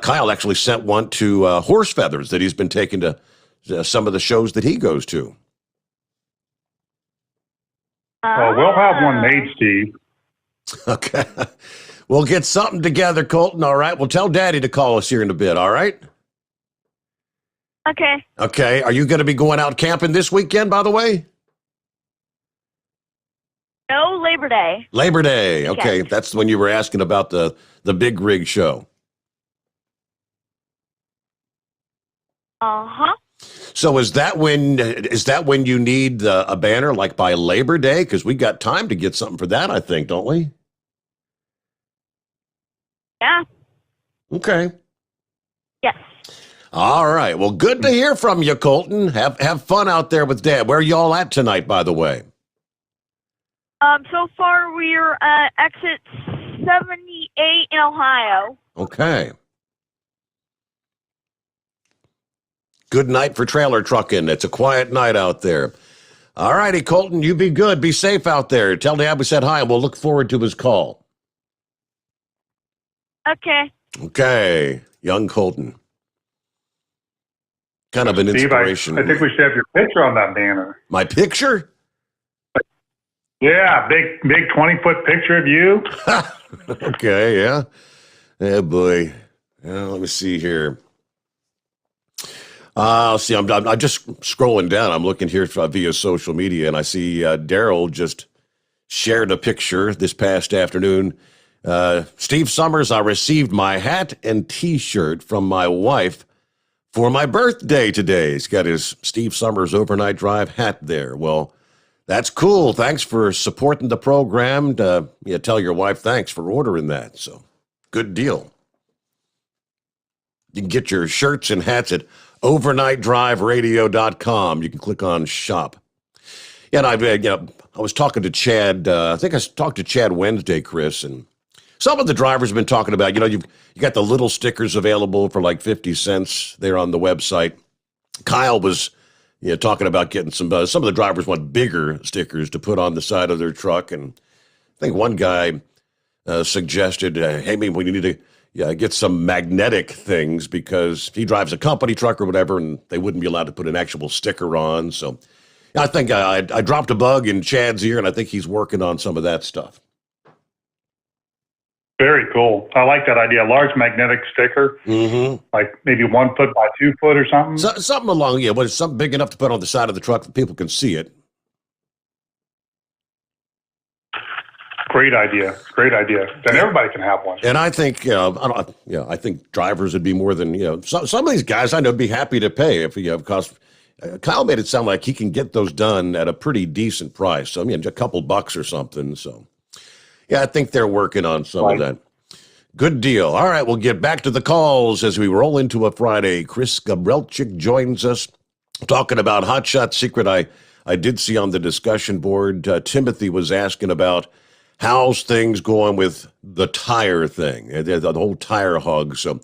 Kyle actually sent one to Horse Feathers that he's been taking to some of the shows that he goes to. We'll have one made, Steve. Okay. We'll get something together, Colton, all right? We'll tell Daddy to call us here in a bit, all right? Okay. Okay. Are you going to be going out camping this weekend, by the way? No, Labor Day. Labor Day. Okay. Yes. That's when you were asking about the big rig show. Uh-huh. So is that when you need a banner, like by Labor Day? Because we got time to get something for that, I think, don't we? Yeah. Okay. Yes. All right. Well, good to hear from you, Colton. Have fun out there with Dad. Where are you all at tonight, by the way? So far we're at exit 78 in Ohio. Okay. Good night for trailer trucking. It's a quiet night out there. All righty, Colton, you be good. Be safe out there. Tell Dad we said hi, and we'll look forward to his call. Okay. Okay. Young Colton. Kind of an Steve, inspiration. I think we should have your picture on that banner. My picture? Yeah, big 20-foot picture of you. Okay, yeah. Oh, boy. Let me see here. See, I'm just scrolling down. I'm looking here via social media, and I see Daryl just shared a picture this past afternoon. Steve Summers, I received my hat and T-shirt from my wife for my birthday today. He's got his Steve Summers Overnight Drive hat there. Well, that's cool. Thanks for supporting the program. Tell your wife thanks for ordering that. So, good deal. You can get your shirts and hats at overnightdriveradio.com. You can click on shop. Yeah, and I was talking to Chad. I think I talked to Chad Wednesday, Chris, and some of the drivers have been talking about, you got the little stickers available for like 50 cents there on the website. Kyle was talking about getting some of the drivers want bigger stickers to put on the side of their truck. And I think one guy suggested, hey, maybe we need to get some magnetic things because he drives a company truck or whatever, and they wouldn't be allowed to put an actual sticker on. So I think I dropped a bug in Chad's ear, and I think he's working on some of that stuff. Very cool. I like that idea. A large magnetic sticker, like maybe 1 foot by 2 foot or something. Something along, but it's something big enough to put on the side of the truck that people can see it. Great idea. Then everybody can have one. And I think, I think drivers would be more than, some of these guys I know would be happy to pay because Kyle made it sound like he can get those done at a pretty decent price. So, a couple bucks or something. So, yeah, I think they're working on some of that. Good deal. All right, we'll get back to the calls as we roll into a Friday. Chris Gabrelchik joins us talking about Hot Shot Secret. I did see on the discussion board, Timothy was asking about how's things going with the tire thing, the whole tire hug. So,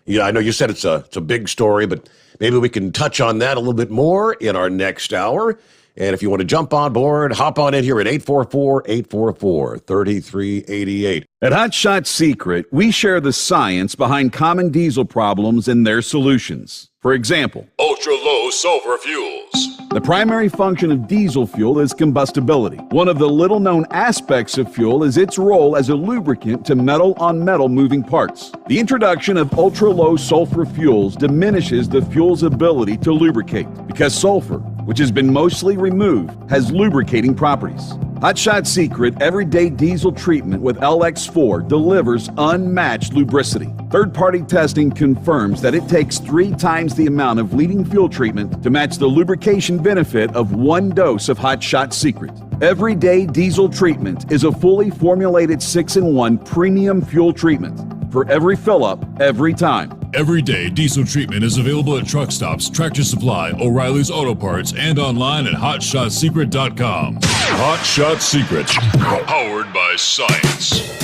I know you said it's a big story, but maybe we can touch on that a little bit more in our next hour. And if you want to jump on board, hop on in here at 844-844-3388. At Hot Shot Secret, we share the science behind common diesel problems and their solutions. For example, ultra-low sulfur fuels. The primary function of diesel fuel is combustibility. One of the little-known aspects of fuel is its role as a lubricant to metal-on-metal moving parts. The introduction of ultra-low sulfur fuels diminishes the fuel's ability to lubricate because sulfur, which has been mostly removed, has lubricating properties. Hot Shot Secret Everyday Diesel Treatment with LX4 delivers unmatched lubricity. Third-party testing confirms that it takes 3 times the amount of leading fuel treatment to match the lubrication benefit of 1 dose of Hot Shot Secret. Everyday Diesel Treatment is a fully formulated 6-in-1 premium fuel treatment. for every fill-up, every time. Everyday diesel treatment is available at truck stops, Tractor Supply, O'Reilly's Auto Parts, and online at HotShotSecret.com. Hot Shot Secret, powered by science.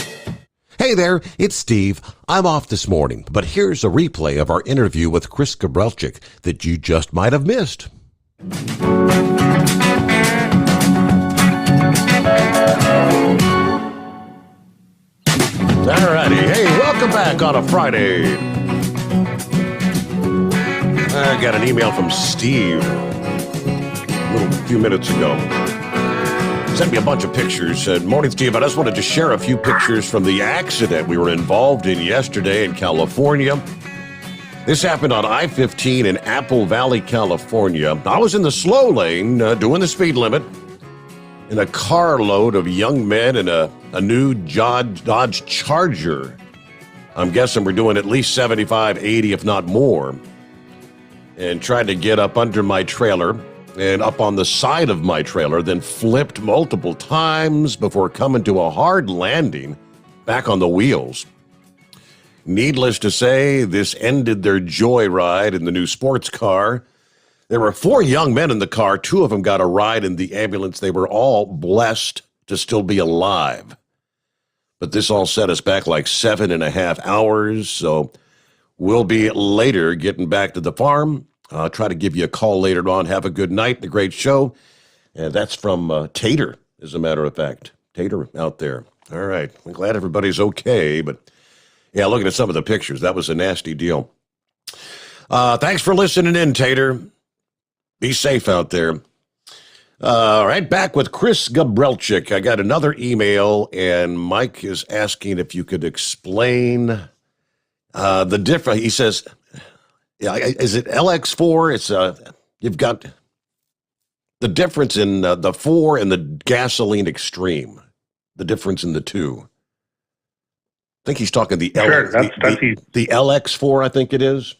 Hey there, it's Steve. I'm off this morning, but here's a replay of our interview with Chris Gabrelchik that you just might have missed. Alrighty, hey, welcome back on a Friday. I got an email from Steve a few minutes ago. Sent me a bunch of pictures. Said, "Morning, Steve. I just wanted to share a few pictures from the accident we were involved in yesterday in California. This happened on I-15 in Apple Valley, California. I was in the slow lane doing the speed limit in a carload of young men in a new Dodge Charger. I'm guessing we're doing at least 75, 80, if not more. And tried to get up under my trailer and up on the side of my trailer, then flipped multiple times before coming to a hard landing back on the wheels. Needless to say, this ended their joyride in the new sports car. There were 4 young men in the car. 2 of them got a ride in the ambulance. They were all blessed to still be alive. But this all set us back like 7.5 hours, so we'll be later getting back to the farm. I'll try to give you a call later on. Have a good night, the great show. And that's from Tater, as a matter of fact. Tater out there. All right. I'm glad everybody's okay, but yeah, looking at some of the pictures, that was a nasty deal. Thanks for listening in, Tater. Be safe out there. All right, back with Chris Gabrelchik. I got another email, and Mike is asking if you could explain the difference. He says, "Yeah, is it LX4? It's you've got the difference in the 4 and the gasoline extreme. The difference in the two. I think he's talking the the LX4. I think it is.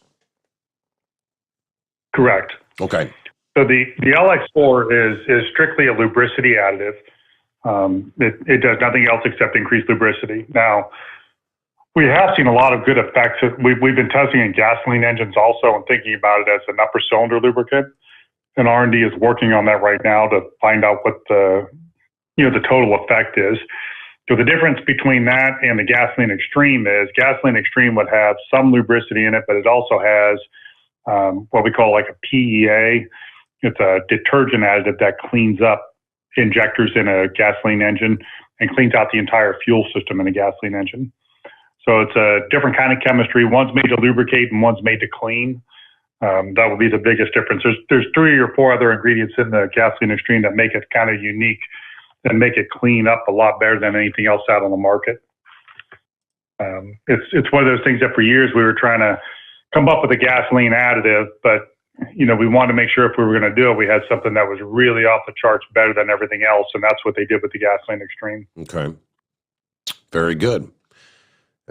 Correct. Okay. So the LX4 is strictly a lubricity additive. It does nothing else except increase lubricity. Now, we have seen a lot of good effects. We've been testing in gasoline engines also and thinking about it as an upper cylinder lubricant. And R&D is working on that right now to find out what the total effect is. So the difference between that and the gasoline extreme is gasoline extreme would have some lubricity in it, but it also has what we call like a PEA. It's a detergent additive that cleans up injectors in a gasoline engine and cleans out the entire fuel system in a gasoline engine. So it's a different kind of chemistry. One's made to lubricate and one's made to clean. That would be the biggest difference. There's 3 or 4 other ingredients in the gasoline extreme that make it kind of unique and make it clean up a lot better than anything else out on the market. It's one of those things that for years we were trying to come up with a gasoline additive, but we wanted to make sure if we were going to do it, we had something that was really off the charts better than everything else, and that's what they did with the gasoline extreme. Okay. Very good.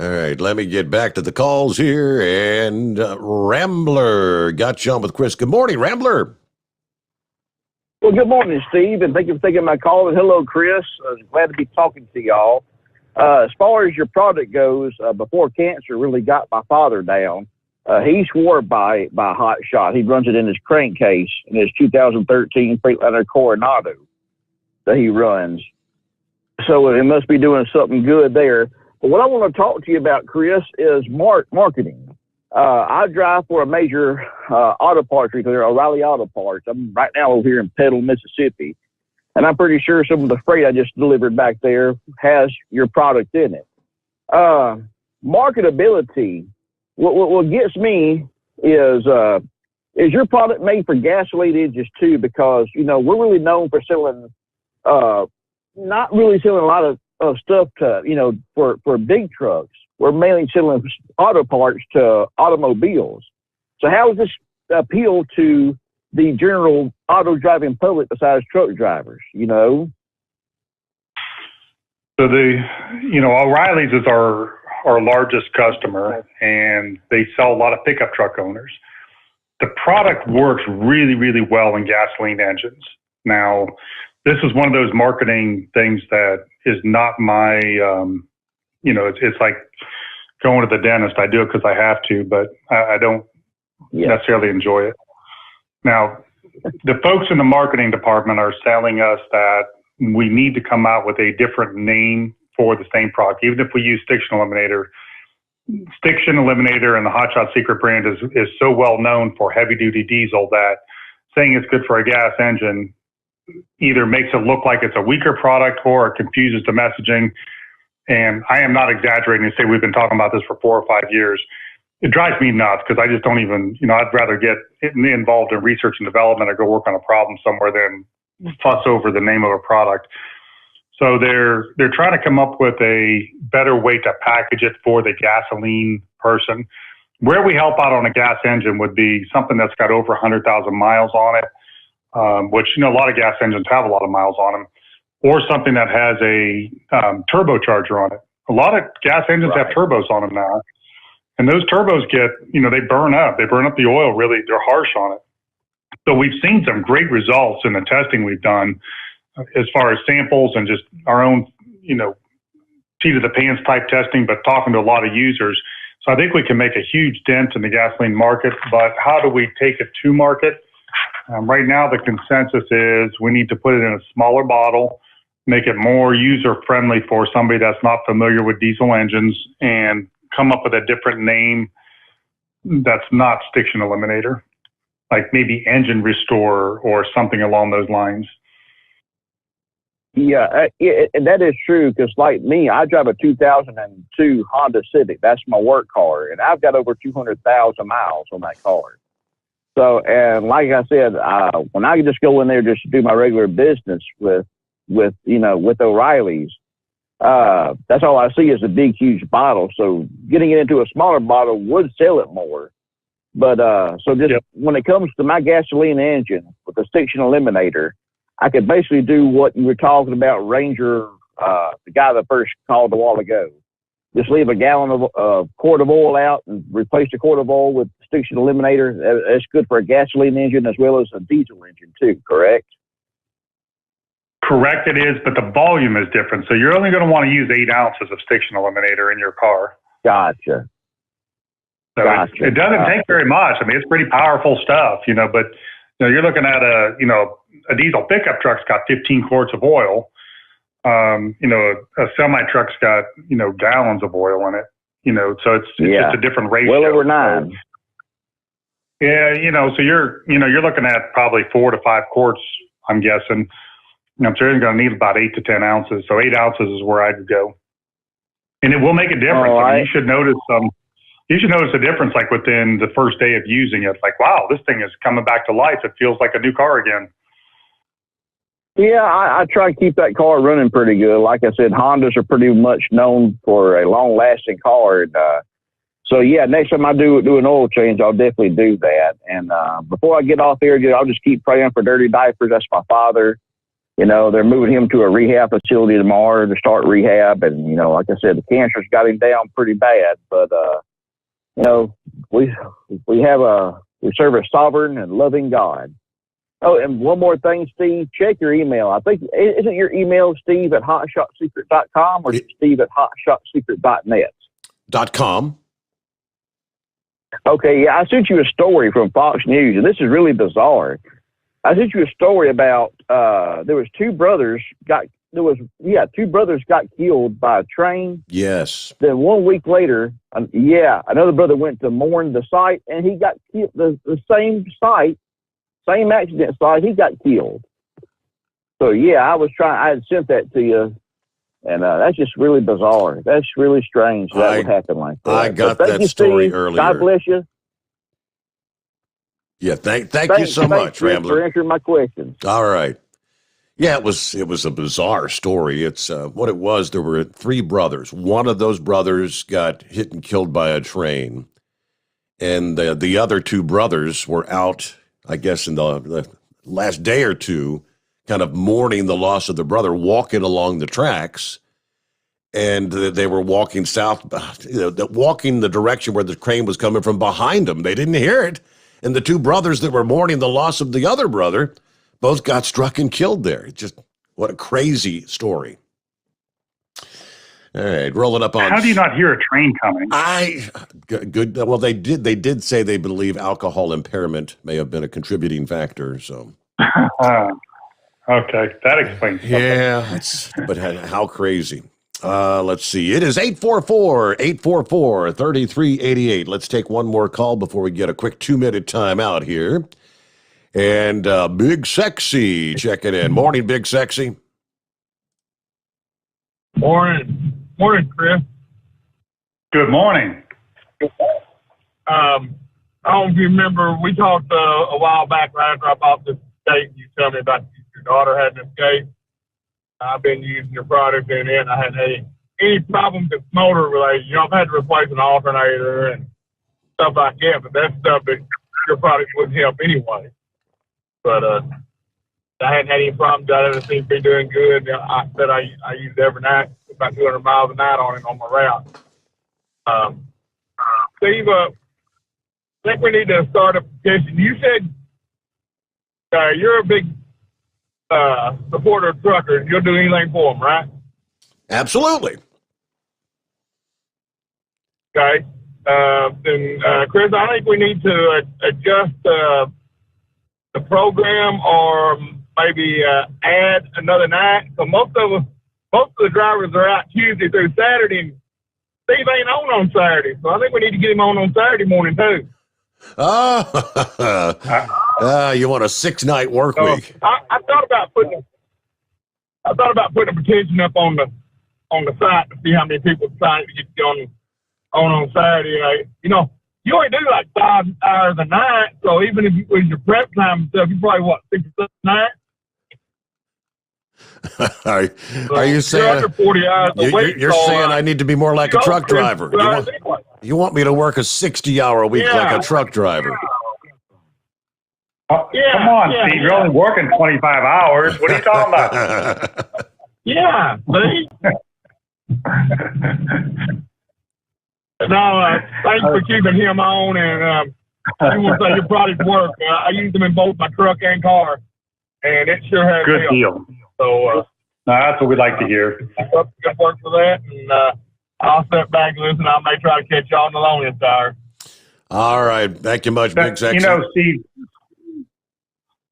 All right, let me get back to the calls here, and Rambler got you on with Chris. Good morning, Rambler. Well, good morning, Steve, and thank you for taking my call. And hello, Chris. Glad to be talking to y'all. As far as your product goes, before cancer really got my father down, he swore by Hot Shot. He runs it in his crankcase in his 2013 Freightliner Coronado that he runs. So it must be doing something good there. But what I want to talk to you about, Chris, is marketing. I drive for a major auto parts retailer, O'Reilly Auto Parts. I'm right now over here in Petal, Mississippi. And I'm pretty sure some of the freight I just delivered back there has your product in it. Marketability. What gets me is your product made for gasoline engines too? Because, we're really known for selling, not really selling a lot of stuff to, for big trucks. We're mainly selling auto parts to automobiles. So how does this appeal to the general auto driving public besides truck drivers, So O'Reilly's is our largest customer, and they sell a lot of pickup truck owners. The product works really, really well in gasoline engines. Now, this is one of those marketing things that is not my, it's like going to the dentist. I do it because I have to, but I don't necessarily enjoy it. Now, the folks in the marketing department are telling us that we need to come out with a different name for the same product. Even if we use Stiction Eliminator and the Hot Shot Secret brand is so well known for heavy duty diesel that saying it's good for a gas engine either makes it look like it's a weaker product or it confuses the messaging. And I am not exaggerating to say we've been talking about this for 4 or 5 years. It drives me nuts because I just don't even, I'd rather get involved in research and development or go work on a problem somewhere than fuss over the name of a product. So they're trying to come up with a better way to package it for the gasoline person. Where we help out on a gas engine would be something that's got over 100,000 miles on it, which, a lot of gas engines have a lot of miles on them, or something that has a turbocharger on it. A lot of gas engines have turbos on them now. And those turbos get, they burn up. They burn up the oil really. They're harsh on it. So we've seen some great results in the testing we've done as far as samples and just our own, seat of the pants type testing, but talking to a lot of users. So I think we can make a huge dent in the gasoline market, but how do we take it to market? Right now, the consensus is we need to put it in a smaller bottle, make it more user-friendly for somebody that's not familiar with diesel engines, and come up with a different name that's not Stiction Eliminator, like maybe Engine Restorer or something along those lines. Yeah, and that is true because, like me, I drive a 2002 Honda Civic. That's my work car, and I've got over 200,000 miles on that car. So, and like I said, when I just go in there just to do my regular business with O'Reilly's, that's all I see is a big, huge bottle. So getting it into a smaller bottle would sell it more. But when it comes to my gasoline engine with the Stiction Eliminator, I could basically do what you were talking about, Ranger, the guy that first called a while ago. Just leave a gallon of quart of oil out and replace the quart of oil with Stiction Eliminator. That's good for a gasoline engine as well as a diesel engine too, correct? Correct, it is, but the volume is different. So you're only going to want to use 8 ounces of Stiction Eliminator in your car. Gotcha. So it doesn't take very much. I mean, it's pretty powerful stuff, but you're looking at a diesel pickup truck's got 15 quarts of oil. A semi truck's got, gallons of oil in it, so it's just a different ratio. Well over 9. Yeah, so you're looking at probably 4 to 5 quarts, I'm guessing. I'm sure you're going to need about 8 to 10 ounces. So 8 ounces is where I'd go. And it will make a difference. I mean, you should notice a difference like within the first day of using it. Like, wow, this thing is coming back to life. It feels like a new car again. Yeah, I try to keep that car running pretty good. Like I said, Hondas are pretty much known for a long-lasting car. And, so, yeah, next time I do an oil change, I'll definitely do that. And before I get off here, I'll just keep praying for Dirty Diapers. That's my father. They're moving him to a rehab facility tomorrow to start rehab. And, like I said, the cancer's got him down pretty bad. But, we serve a sovereign and loving God. Oh, and one more thing, Steve, check your email. I think, isn't your email Steve at hotshotsecret.com or Steve at hotshotsecret.net? .com. Okay, yeah, I sent you a story from Fox News, and this is really bizarre. I sent you a story about there was two brothers got killed by a train. Yes. Then 1 week later, another brother went to mourn the site, and he got killed. The same site, same accident site, he got killed. So I had sent that to you, and that's just really bizarre. That's really strange that would happen like that. I got that story earlier. God bless you. Yeah, thank you so much, Rambler, for answering my questions. All right. Yeah, it was a bizarre story. It's what it was. There were 3 brothers. One of those brothers got hit and killed by a train, and the other 2 brothers were out, I guess, in the last day or two, kind of mourning the loss of the brother, walking along the tracks, and they were walking south, walking the direction where the train was coming from behind them. They didn't hear it. And the 2 brothers that were mourning the loss of the other brother both got struck and killed there. Just what a crazy story. All right, roll it up on. How do you not hear a train coming? Good. Well, they did say they believe alcohol impairment may have been a contributing factor. So. Okay, that explains something. Yeah, but how crazy. Let's see. It is 844-3388. Let's take one more call before we get a quick 2-minute timeout here. And Big Sexy checking in. Morning, Big Sexy. Morning, Chris. Good morning. I don't know if you remember, we talked a while back right after I bought this escape. You told me about your daughter had an escape. I've been using your product, and then I hadn't had any problems with motor related. I've had to replace an alternator and stuff like that, but that's stuff that your product wouldn't help anyway. But I hadn't had any problems. I didn't seem to be doing good. I said I use it every night, about 200 miles a night on it on my route. Steve, I think we need to start a petition. You said you're a big supporter of truckers. You'll do anything for them, right? Absolutely. Okay. Then, Chris, I think we need to adjust the program, or maybe add another night. So most of the drivers are out Tuesday through Saturday, and Steve ain't on Saturday. So I think we need to get him on Saturday morning too. You want a 6-night work week? I thought about putting a petition up on the site to see how many people decided to get on Saturday. You only do like 5 hours a night, so even if you was your prep time and stuff, you probably 6 or 7 nights. Are you saying 40 hours a week? You're saying I need to be more like a truck driver? You want me to work a 60-hour week like a truck driver? Come on, Steve. You're only working 25 hours. What are you talking about? Yeah, see? No, thanks for keeping him on, and I want to say your product work. I use them in both my truck and car, and it sure has good helped. deal. So that's what we'd like to hear. Good work for that, and I'll step back and listen. I may try to catch y'all on the longest hour. All right, thank you much, Big Sexy. Steve,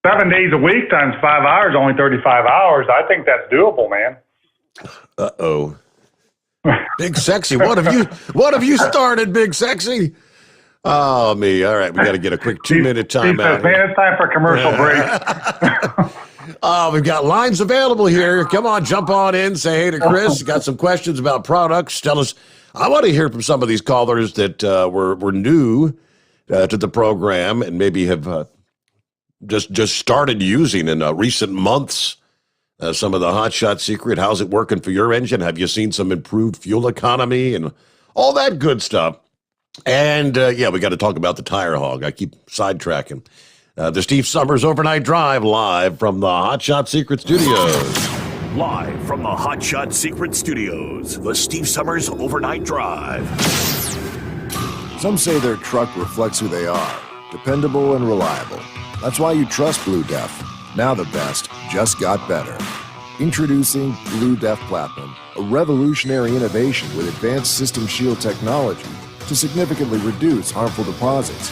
7 days a week times 5 hours, only 35 hours. I think that's doable, man. Uh-oh. Big Sexy, what have you started, Big Sexy? Oh, me. All right, we got to get a quick 2-minute timeout. Man, it's time for a commercial break. We've got lines available here. Come on, jump on in, say hey to Chris. Got some questions about products. Tell us. I want to hear from some of these callers that were new to the program and maybe have just started using in recent months. Some of the hotshot secret. How's it working for your engine? Have you seen some improved fuel economy and all that good stuff? And we got to talk about the Tire Hog. I keep sidetracking. The Steve Sommers Overnight Drive live from the Hotshot Secret Studios. Live from the Hotshot Secret Studios, the Steve Sommers Overnight Drive. Some say their truck reflects who they are, dependable and reliable. That's why you trust Blue Def. Now the best just got better. Introducing Blue Def Platinum, a revolutionary innovation with advanced system shield technology to significantly reduce harmful deposits.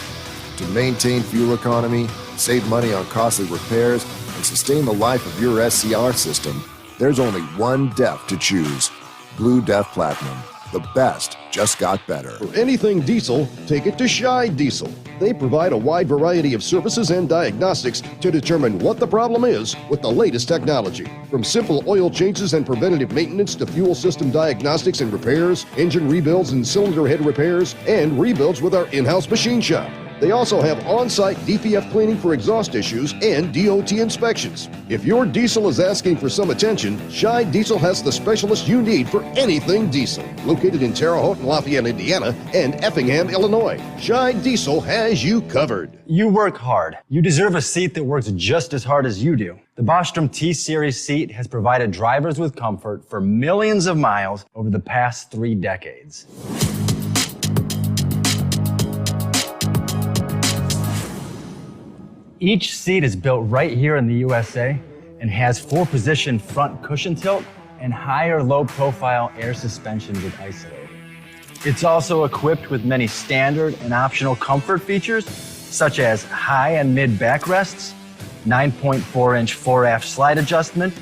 To maintain fuel economy, save money on costly repairs, and sustain the life of your SCR system, there's only one DEF to choose. Blue Def Platinum. The best just got better. For anything diesel, take it to Shy Diesel. They provide a wide variety of services and diagnostics to determine what the problem is with the latest technology. From simple oil changes and preventative maintenance to fuel system diagnostics and repairs, engine rebuilds and cylinder head repairs, and rebuilds with our in-house machine shop. They also have on-site DPF cleaning for exhaust issues and DOT inspections. If your diesel is asking for some attention, Shy Diesel has the specialist you need for anything diesel. Located in Terre Haute and Lafayette, Indiana, and Effingham, Illinois, Shy Diesel has you covered. You work hard. You deserve a seat that works just as hard as you do. The Bostrom T-Series seat has provided drivers with comfort for millions of miles over the past 3 decades. Each seat is built right here in the USA and has 4-position front cushion tilt and higher low-profile air suspension with isolator. It's also equipped with many standard and optional comfort features, such as high and mid backrests, 9.4-inch fore-aft slide adjustment,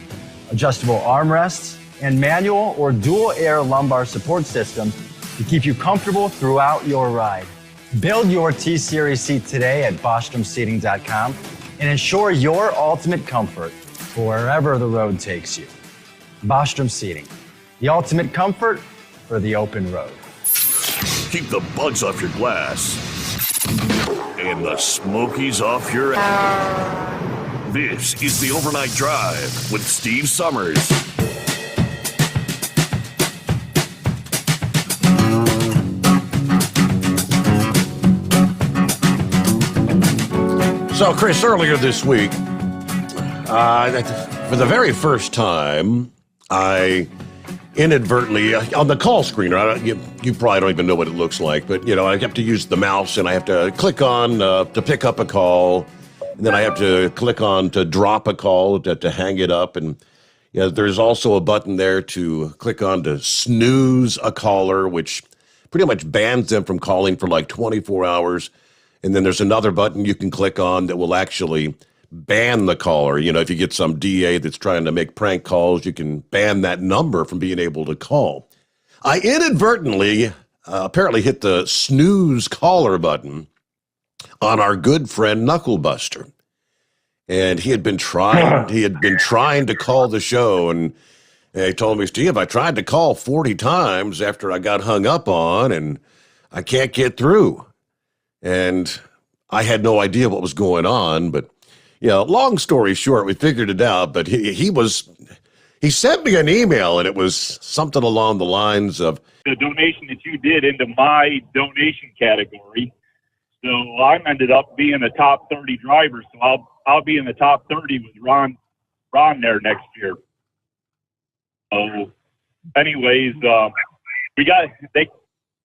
adjustable armrests, and manual or dual air lumbar support systems to keep you comfortable throughout your ride. Build your T-Series seat today at BostromSeating.com and ensure your ultimate comfort for wherever the road takes you. Bostrom Seating, the ultimate comfort for the open road. Keep the bugs off your glass and the smokies off your ass. This is the Overnight Drive with Steve Summers. So, Chris, earlier this week, for the very first time, I inadvertently, on the call screener, you probably don't even know what it looks like, but, I have to use the mouse, and I have to click on to pick up a call, and then I have to click on to drop a call, to hang it up, and there's also a button there to click on to snooze a caller, which pretty much bans them from calling for like 24 hours. And then there's another button you can click on that will actually ban the caller. If you get some DA that's trying to make prank calls, you can ban that number from being able to call. I inadvertently apparently hit the snooze caller button on our good friend Knucklebuster. And he had been trying to call the show, and he told me, Steve, I tried to call 40 times after I got hung up on, and I can't get through. And I had no idea what was going on, but long story short, we figured it out. But he sent me an email, and it was something along the lines of the donation that you did into my donation category. So I ended up being a top 30 driver. So I'll be in the top 30 with Ron there next year. So, anyways,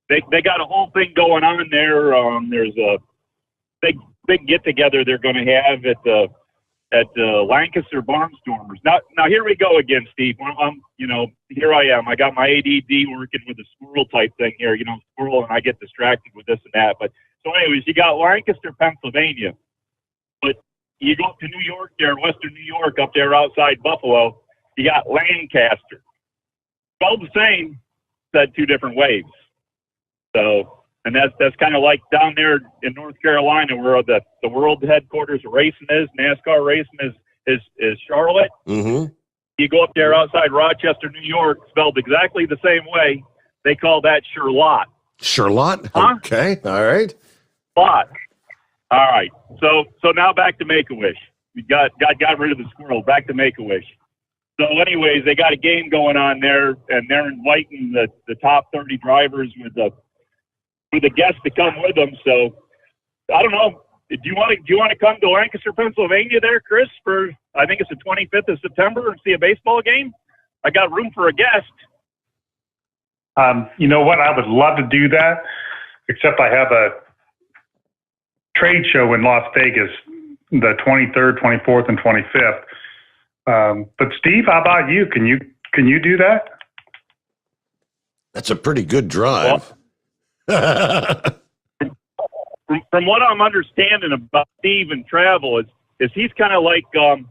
They got a whole thing going on there. There's a big get together they're going to have at the Lancaster Barnstormers. Now here we go again, Steve. Here I am. I got my ADD working with a squirrel type thing here. Squirrel, and I get distracted with this and that. But so, anyways, you got Lancaster, Pennsylvania, but you go up to New York there, Western New York, up there outside Buffalo. You got Lancaster. Spelled the same, said two different ways. So, and that's kind of like down there in North Carolina where the world headquarters of racing is, NASCAR racing is Charlotte. Mm-hmm. You go up there outside Rochester, New York, spelled exactly the same way. They call that Charlotte. Charlotte? Huh? Okay, all right. Lot. All right. So now back to Make-A-Wish. We got rid of the squirrel. Back to Make-A-Wish. So anyways, they got a game going on there, and they're inviting the top 30 drivers with the guests to come with them. So I don't know. Do you want to come to Lancaster, Pennsylvania there, Chris, for I think it's the 25th of September and see a baseball game? I got room for a guest. You know what? I would love to do that, except I have a trade show in Las Vegas the 23rd, 24th, and 25th. But Steve, how about you? Can you do that? That's a pretty good drive. From what I'm understanding about Steve and travel is he's kind of like John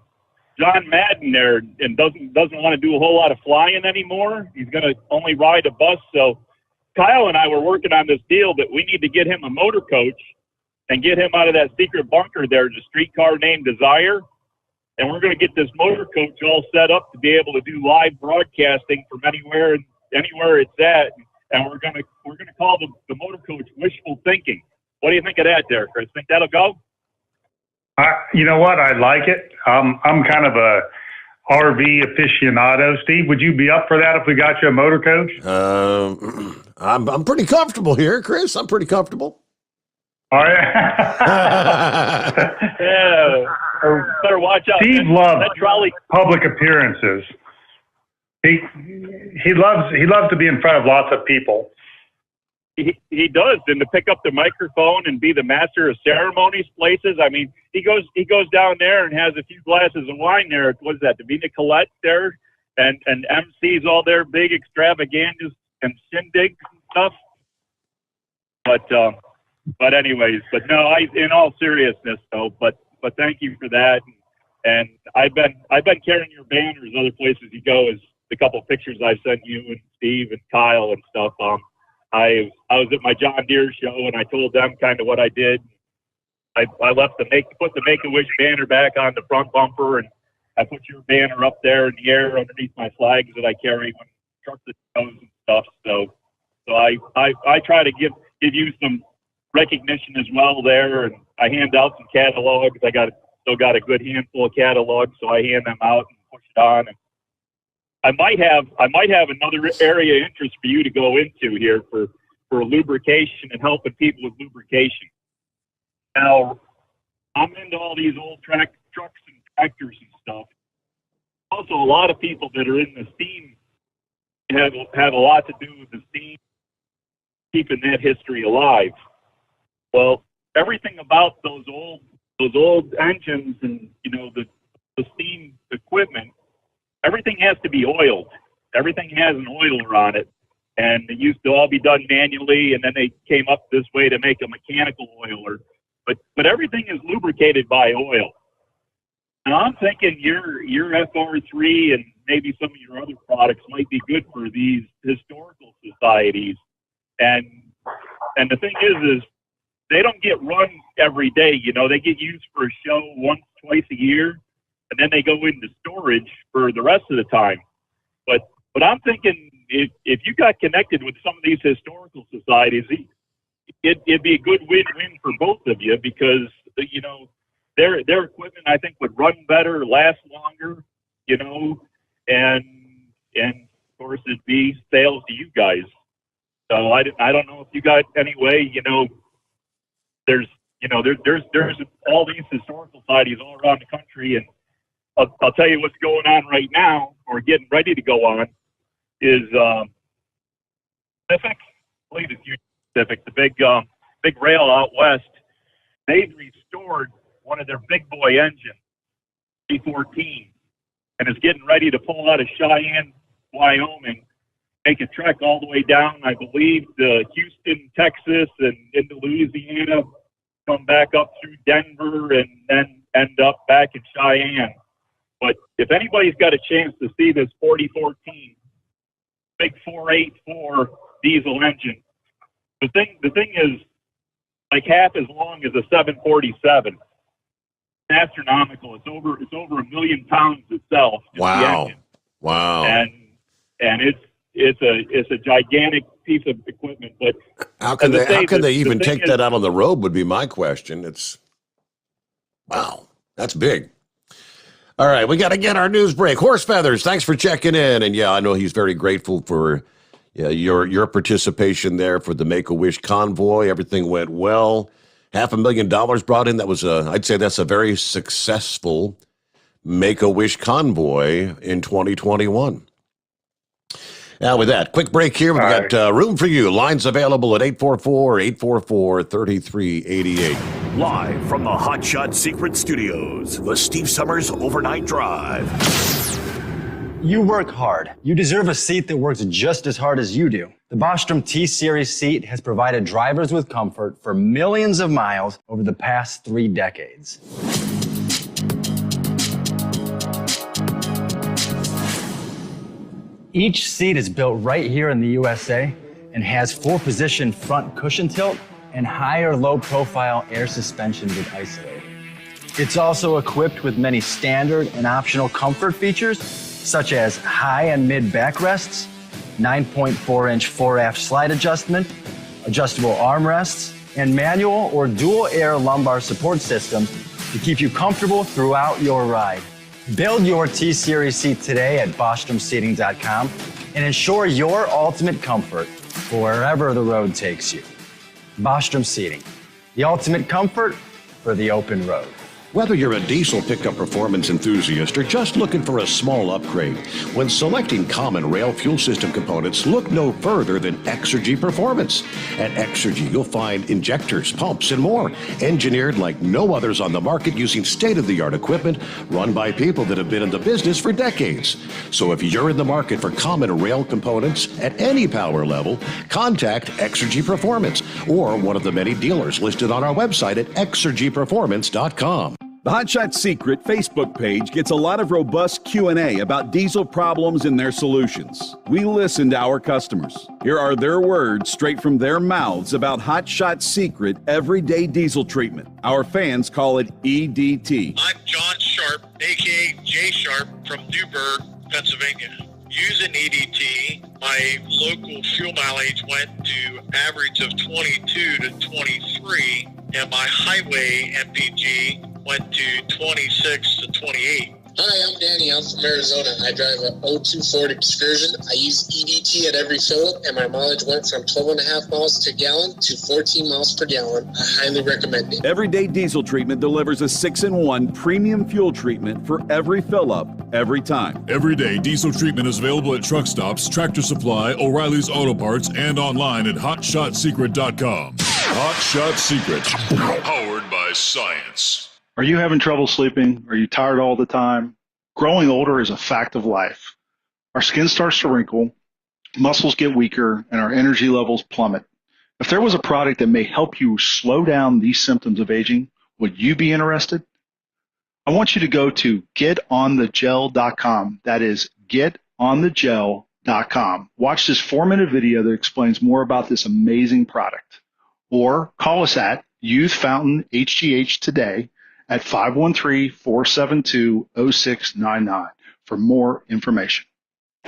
Madden there, and doesn't want to do a whole lot of flying anymore. He's going to only ride a bus. So Kyle and I were working on this deal that we need to get him a motor coach and get him out of that secret bunker there, the streetcar named Desire. And we're going to get this motor coach all set up to be able to do live broadcasting from anywhere it's at. And we're going to call the motor coach Wishful Thinking. What do you think of that there, Chris? Think that'll go? You know what? I like it. I'm kind of a RV aficionado. Steve, would you be up for that if we got you a motor coach? I'm pretty comfortable here, Chris. I'm pretty comfortable. All right. Yeah. Better watch out. Steve loves that trolley. Public appearances. He loves to be in front of lots of people. He does, and to pick up the microphone and be the master of ceremonies places. I mean, he goes down there and has a few glasses of wine there. What is that, Davina Colette there? and MCs all their big extravaganzas and shindigs and stuff. But anyways, but no, in all seriousness though, but thank you for that. And I've been carrying your banners other places you go, as the couple of pictures I've sent you and Steve and Kyle and stuff. I was at my John Deere show and I told them kind of what I did. I put the Make-A-Wish banner back on the front bumper, and I put your banner up there in the air underneath my flags that I carry when trucks goes and stuff. So I try to give you some recognition as well there, and I hand out some catalogs. I still got a good handful of catalogs, so I hand them out and push it on. And I might have another area of interest for you to go into here for lubrication and helping people with lubrication. Now, I'm into all these old trucks and tractors and stuff. Also, a lot of people that are in the steam have a lot to do with the steam, keeping that history alive. Well, everything about those old engines and the steam equipment, everything has to be oiled. Everything has an oiler on it, and it used to all be done manually, and then they came up this way to make a mechanical oiler. But everything is lubricated by oil. Now I'm thinking your FR3 and maybe some of your other products might be good for these historical societies. And the thing is they don't get run every day. They get used for a show once, twice a year, and then they go into storage for the rest of the time. But I'm thinking if you got connected with some of these historical societies, it'd be a good win-win for both of you, because their equipment, I think, would run better, last longer, and of course it'd be sales to you guys. So I don't know if you got any way, there's all these historical societies all around the country, and I'll tell you what's going on right now, or getting ready to go on, is Pacific. I believe it's Union Pacific, the big rail out west. They've restored one of their big boy engines, C14, and is getting ready to pull out of Cheyenne, Wyoming, make a trek all the way down, I believe, to Houston, Texas, and into Louisiana, come back up through Denver, and then end up back in Cheyenne. But if anybody's got a chance to see this 4014 big 484 diesel engine, the thing is like half as long as a 747. It's astronomical. It's over 1 million pounds itself. Wow. And it's a gigantic piece of equipment. But how can they even take that out on the road would be my question. Wow, that's big. All right, we got to get our news break. Horse Feathers, thanks for checking in. And yeah, I know he's very grateful for your participation there for the Make-A-Wish convoy. Everything went well. $500,000 brought in. That was I'd say that's a very successful Make-A-Wish convoy in 2021. Now with that, quick break here. We've got room for you. Lines available at 844-844-3388. Live from the Hot Shot Secret Studios, the Steve Sommers Overnight Drive. You work hard. You deserve a seat that works just as hard as you do. The Bostrom T-Series seat has provided drivers with comfort for millions of miles over the past 3 decades. Each seat is built right here in the USA and has 4-position front cushion tilt and higher low-profile air suspension with Isolator. It's also equipped with many standard and optional comfort features, such as high and mid backrests, 9.4-inch 4-aft slide adjustment, adjustable armrests, and manual or dual air lumbar support systems to keep you comfortable throughout your ride. Build your T-Series seat today at BostromSeating.com and ensure your ultimate comfort for wherever the road takes you. Bostrom Seating, the ultimate comfort for the open road. Whether you're a diesel pickup performance enthusiast or just looking for a small upgrade, when selecting common rail fuel system components, look no further than Exergy Performance. At Exergy, you'll find injectors, pumps, and more, engineered like no others on the market using state-of-the-art equipment run by people that have been in the business for decades. So if you're in the market for common rail components at any power level, contact Exergy Performance or one of the many dealers listed on our website at exergyperformance.com. The Hotshot Secret Facebook page gets a lot of robust Q&A about diesel problems and their solutions. We listen to our customers. Here are their words straight from their mouths about Hotshot Secret everyday diesel treatment. Our fans call it EDT. I'm John Sharp, aka Jay Sharp from Newburgh, Pennsylvania. Using EDT, my local fuel mileage went to average of 22 to 23, and my highway MPG went to 26 to 28. Hi, I'm Danny. I'm from Arizona. I drive a 02 Ford Excursion. I use EDT at every fill, and my mileage went from 12.5 miles to gallon to 14 miles per gallon. I highly recommend it. Everyday diesel treatment delivers a 6-in-1 premium fuel treatment for every fill-up, every time. Everyday diesel treatment is available at truck stops, Tractor Supply, O'Reilly's Auto Parts, and online at HotShotSecret.com. Hot Shot Secret, powered by science. Are you having trouble sleeping? Are you tired all the time? Growing older is a fact of life. Our skin starts to wrinkle, muscles get weaker, and our energy levels plummet. If there was a product that may help you slow down these symptoms of aging, would you be interested? I want you to go to getonthegel.com. That is getonthegel.com. Watch this 4-minute video that explains more about this amazing product. Or call us at Youth Fountain HGH today at 513-472-0699 for more information.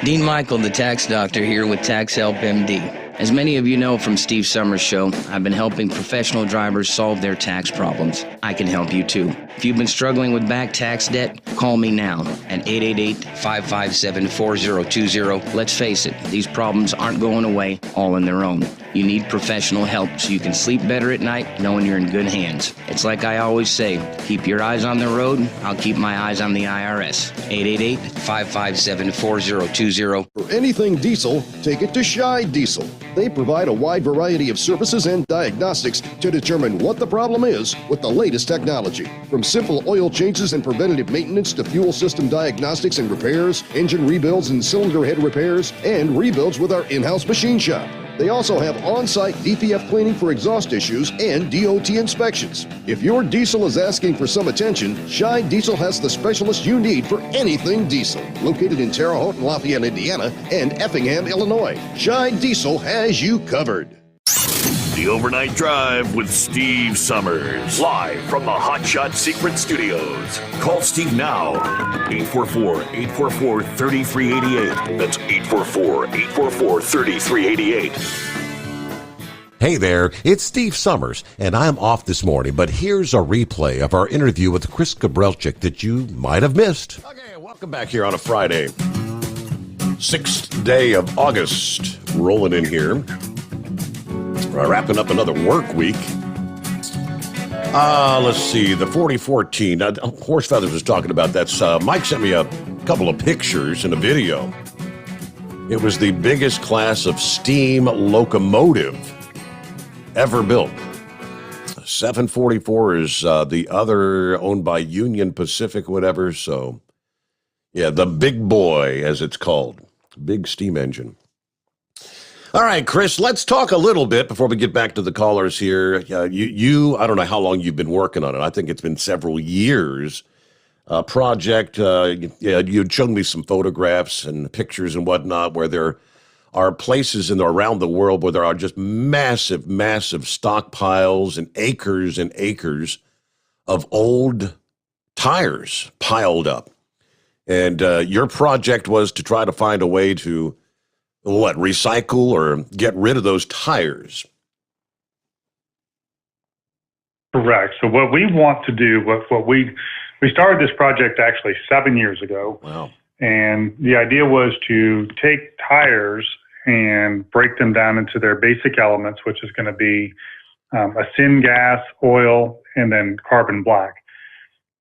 Dean Michael, the tax doctor, here with Tax Help MD. As many of you know from Steve Sommers' show, I've been helping professional drivers solve their tax problems. I can help you too. If you've been struggling with back tax debt, call me now at 888-557-4020. Let's face it, these problems aren't going away all on their own. You need professional help so you can sleep better at night knowing you're in good hands. It's like I always say, keep your eyes on the road, I'll keep my eyes on the IRS. 888-557-4020. For anything diesel, take it to Shy Diesel. They provide a wide variety of services and diagnostics to determine what the problem is with the latest technology. From simple oil changes and preventative maintenance to fuel system diagnostics and repairs, engine rebuilds and cylinder head repairs, and rebuilds with our in-house machine shop. They also have on-site DPF cleaning for exhaust issues and DOT inspections. If your diesel is asking for some attention, Shy Diesel has the specialist you need for anything diesel. Located in Terre Haute and Lafayette, Indiana, and Effingham, Illinois, Shy Diesel has you covered. The Overnight Drive with Steve Sommers. Live from the Hot Shot Secret Studios. Call Steve now. 844-844-3388. That's 844-844-3388. Hey there, it's Steve Sommers, and I'm off this morning, but here's a replay of our interview with Chris Gabrelchik that you might have missed. Okay, welcome back here on a Friday. 6th day of August, rolling in here. Wrapping up another work week. Let's see, the 4014. Horse Feathers was talking about that. Mike sent me a couple of pictures and a video. It was the biggest class of steam locomotive ever built. 744 is the other, owned by Union Pacific, whatever. So, yeah, the big boy, as it's called. Big steam engine. All right, Chris, let's talk a little bit before we get back to the callers here. You, I don't know how long you've been working on it. I think it's been several years. Project, you'd shown me some photographs and pictures and whatnot where there are places around the world where there are just massive, massive stockpiles and acres of old tires piled up. And your project was to try to find a way to recycle or get rid of those tires? Correct. So what we want to do, what we started this project actually 7 years ago. Wow. And the idea was to take tires and break them down into their basic elements, which is going to be a syngas, oil, and then carbon black.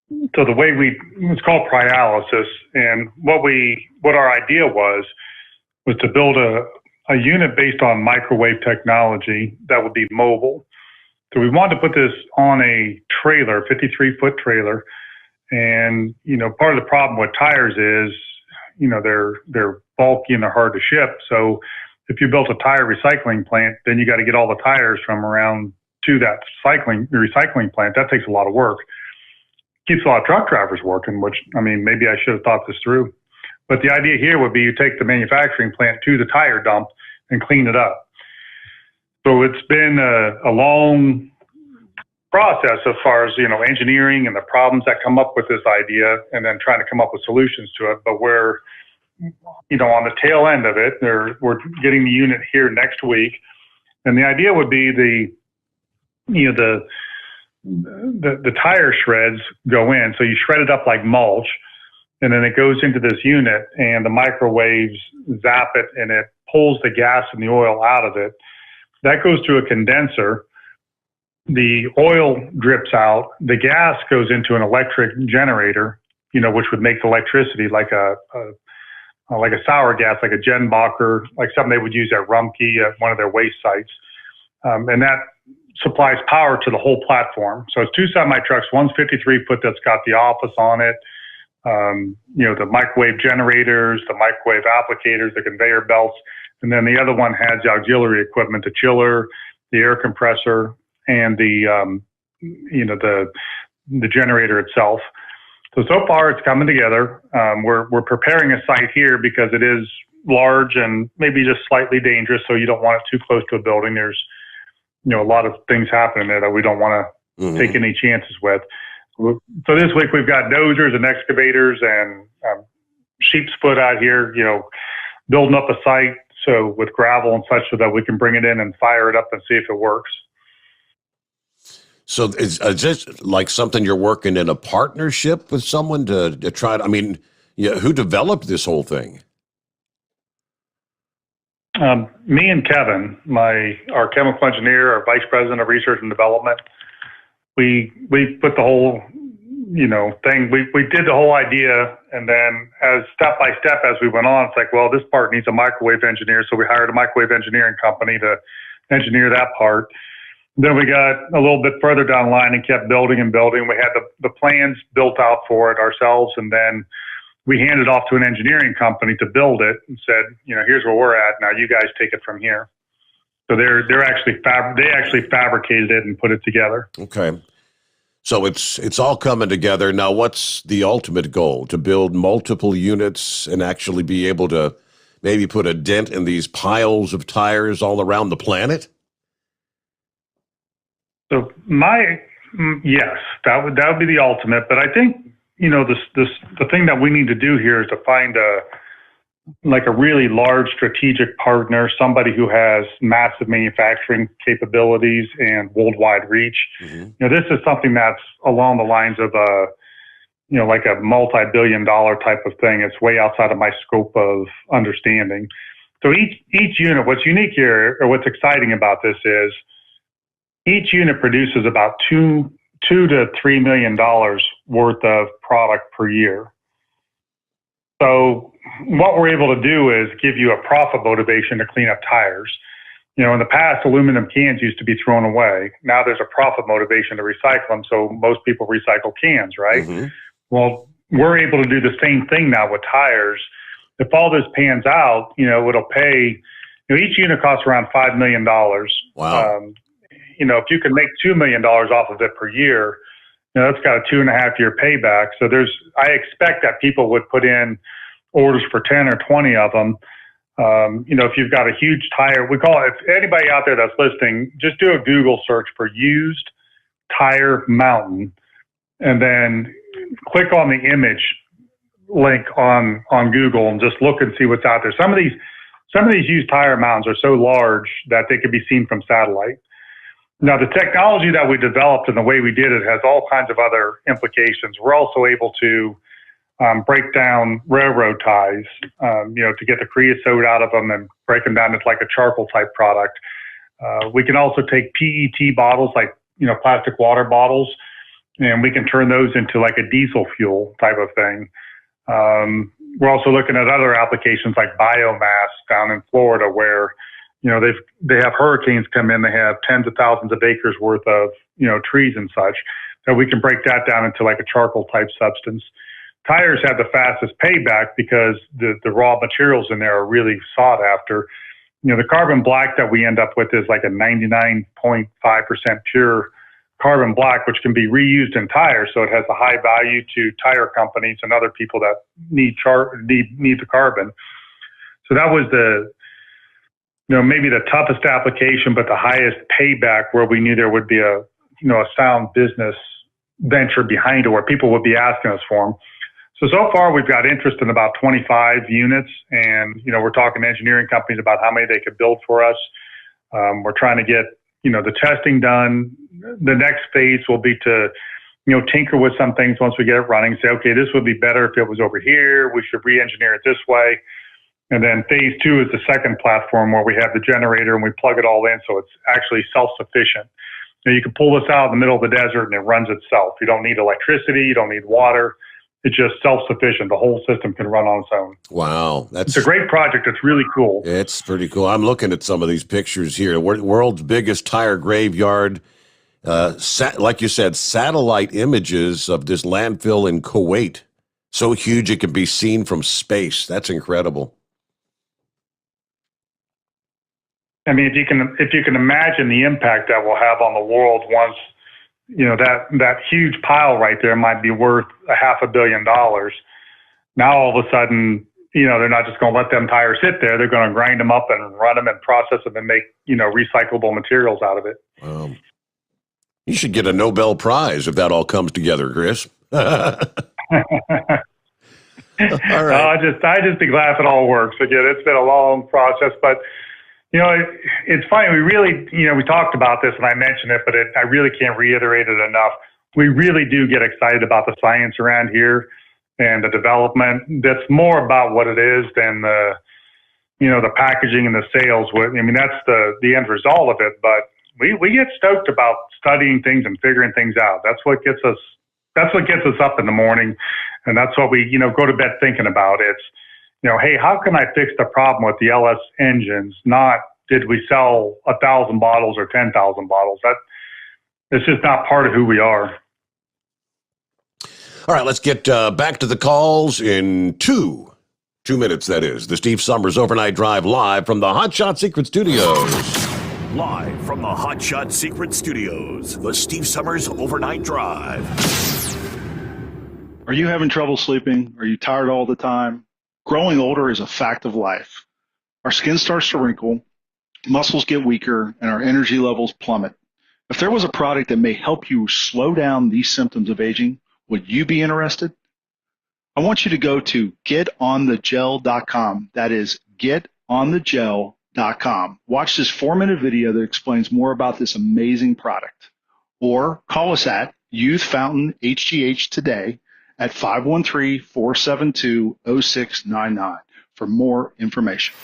so the way it's called pryalysis, and what our idea was to build a unit based on microwave technology that would be mobile. So we wanted to put this on a trailer, 53-foot trailer, and part of the problem with tires is they're bulky and they're hard to ship. So if you built a tire recycling plant, then you got to get all the tires from around to that recycling plant. That takes a lot of work. Keeps a lot of truck drivers working, which, maybe I should have thought this through. But the idea here would be you take the manufacturing plant to the tire dump and clean it up. So it's been a long process as far as, engineering and the problems that come up with this idea and then trying to come up with solutions to it. But we're, on the tail end of it, we're getting the unit here next week. And the idea would be the tire shreds go in. So you shred it up like mulch, and then it goes into this unit, and the microwaves zap it, and it pulls the gas and the oil out of it. That goes to a condenser. The oil drips out. The gas goes into an electric generator, which would make electricity like a sour gas, like a Genbacher, like something they would use at Rumpke at one of their waste sites. And that supplies power to the whole platform. So it's two semi-trucks. One's 53-foot that's got the office on it, the microwave generators, the microwave applicators, the conveyor belts. And then the other one has the auxiliary equipment, the chiller, the air compressor, and the generator itself. So far it's coming together. We're preparing a site here because it is large and maybe just slightly dangerous. So you don't want it too close to a building. There's, a lot of things happening there that we don't want to take any chances with. So this week we've got dozers and excavators and sheep's foot out here, building up a site. So with gravel and such so that we can bring it in and fire it up and see if it works. So is this like something you're working in a partnership with someone to try to, who developed this whole thing? Me and Kevin, our chemical engineer, our vice president of research and development, we put the whole, thing. We did the whole idea, and then as step by step as we went on, it's like, well, this part needs a microwave engineer, so we hired a microwave engineering company to engineer that part. Then we got a little bit further down the line and kept building and building. We had the plans built out for it ourselves, and then we handed off to an engineering company to build it and said, here's where we're at. Now you guys take it from here. So they actually fabricated it and put it together. Okay. So it's all coming together. Now, what's the ultimate goal? To build multiple units and actually be able to maybe put a dent in these piles of tires all around the planet? So yes, that would be the ultimate. But I think, the thing that we need to do here is to find a really large strategic partner, somebody who has massive manufacturing capabilities and worldwide reach. Mm-hmm. This is something that's along the lines of like a multi-billion-dollar type of thing. It's way outside of my scope of understanding. So each unit, what's unique here, or what's exciting about this is each unit produces about $2 to $3 million worth of product per year. So what we're able to do is give you a profit motivation to clean up tires. In the past, aluminum cans used to be thrown away. Now there's a profit motivation to recycle them, so most people recycle cans, right? Mm-hmm. Well, we're able to do the same thing now with tires. If all this pans out, it'll pay, each unit costs around $5 million. Wow. If you can make $2 million off of it per year, that's got a 2.5-year payback. So I expect that people would put in orders for 10 or 20 of them. If you've got a huge tire, we call it, if anybody out there that's listening, just do a Google search for used tire mountain, and then click on the image link on Google and just look and see what's out there. Some of these used tire mountains are so large that they can be seen from satellite. Now, the technology that we developed and the way we did it has all kinds of other implications. We're also able to break down railroad ties, to get the creosote out of them and break them down into like a charcoal type product. We can also take PET bottles, like, plastic water bottles, and we can turn those into like a diesel fuel type of thing. We're also looking at other applications like biomass down in Florida, where they have hurricanes come in. They have tens of thousands of acres worth of trees and such, that we can break that down into like a charcoal type substance. Tires have the fastest payback because the raw materials in there are really sought after. The carbon black that we end up with is like a 99.5% pure carbon black, which can be reused in tires. So it has a high value to tire companies and other people that need the carbon. So that was maybe the toughest application, but the highest payback, where we knew there would be a sound business venture behind it, where people would be asking us for them. So far we've got interest in about 25 units, and we're talking to engineering companies about how many they could build for us. We're trying to get the testing done. The next phase will be to tinker with some things once we get it running. Say, okay, this would be better if it was over here. We should re-engineer it this way. And then phase 2 is the second platform, where we have the generator and we plug it all in, so it's actually self-sufficient. You can pull this out in the middle of the desert and it runs itself. You don't need electricity. You don't need water. It's just self-sufficient. The whole system can run on its own. Wow. It's a great project. It's really cool. It's pretty cool. I'm looking at some of these pictures here. World's biggest tire graveyard. Like you said, satellite images of this landfill in Kuwait. So huge it can be seen from space. That's incredible. I mean, if you can imagine the impact that will have on the world once, that huge pile right there might be worth $500 million. Now all of a sudden, they're not just going to let them tires sit there. They're going to grind them up and run them and process them and make, recyclable materials out of it. You should get a Nobel Prize if that all comes together, Chris. All right. I just be glad if it all works. Again, it's been a long process, but it's funny. We really, we talked about this and I mentioned it, but I really can't reiterate it enough. We really do get excited about the science around here and the development. That's more about what it is than the packaging and the sales. That's the end result of it. But we get stoked about studying things and figuring things out. That's what gets us up in the morning. And that's what we, go to bed thinking about. It's, hey, how can I fix the problem with the LS engines? Not did we sell 1,000 bottles or 10,000 bottles? It's just not part of who we are. All right, let's get back to the calls in 2 minutes, that is. The Steve Sommers Overnight Drive live from the Hot Shot Secret Studios. Live from the Hot Shot Secret Studios, the Steve Sommers Overnight Drive. Are you having trouble sleeping? Are you tired all the time? Growing older is a fact of life. Our skin starts to wrinkle, muscles get weaker, and our energy levels plummet. If there was a product that may help you slow down these symptoms of aging, would you be interested? I want you to go to getonthegel.com. That is getonthegel.com. Watch this 4-minute video that explains more about this amazing product. Or call us at Youth Fountain HGH today at 513-472-0699 for more information.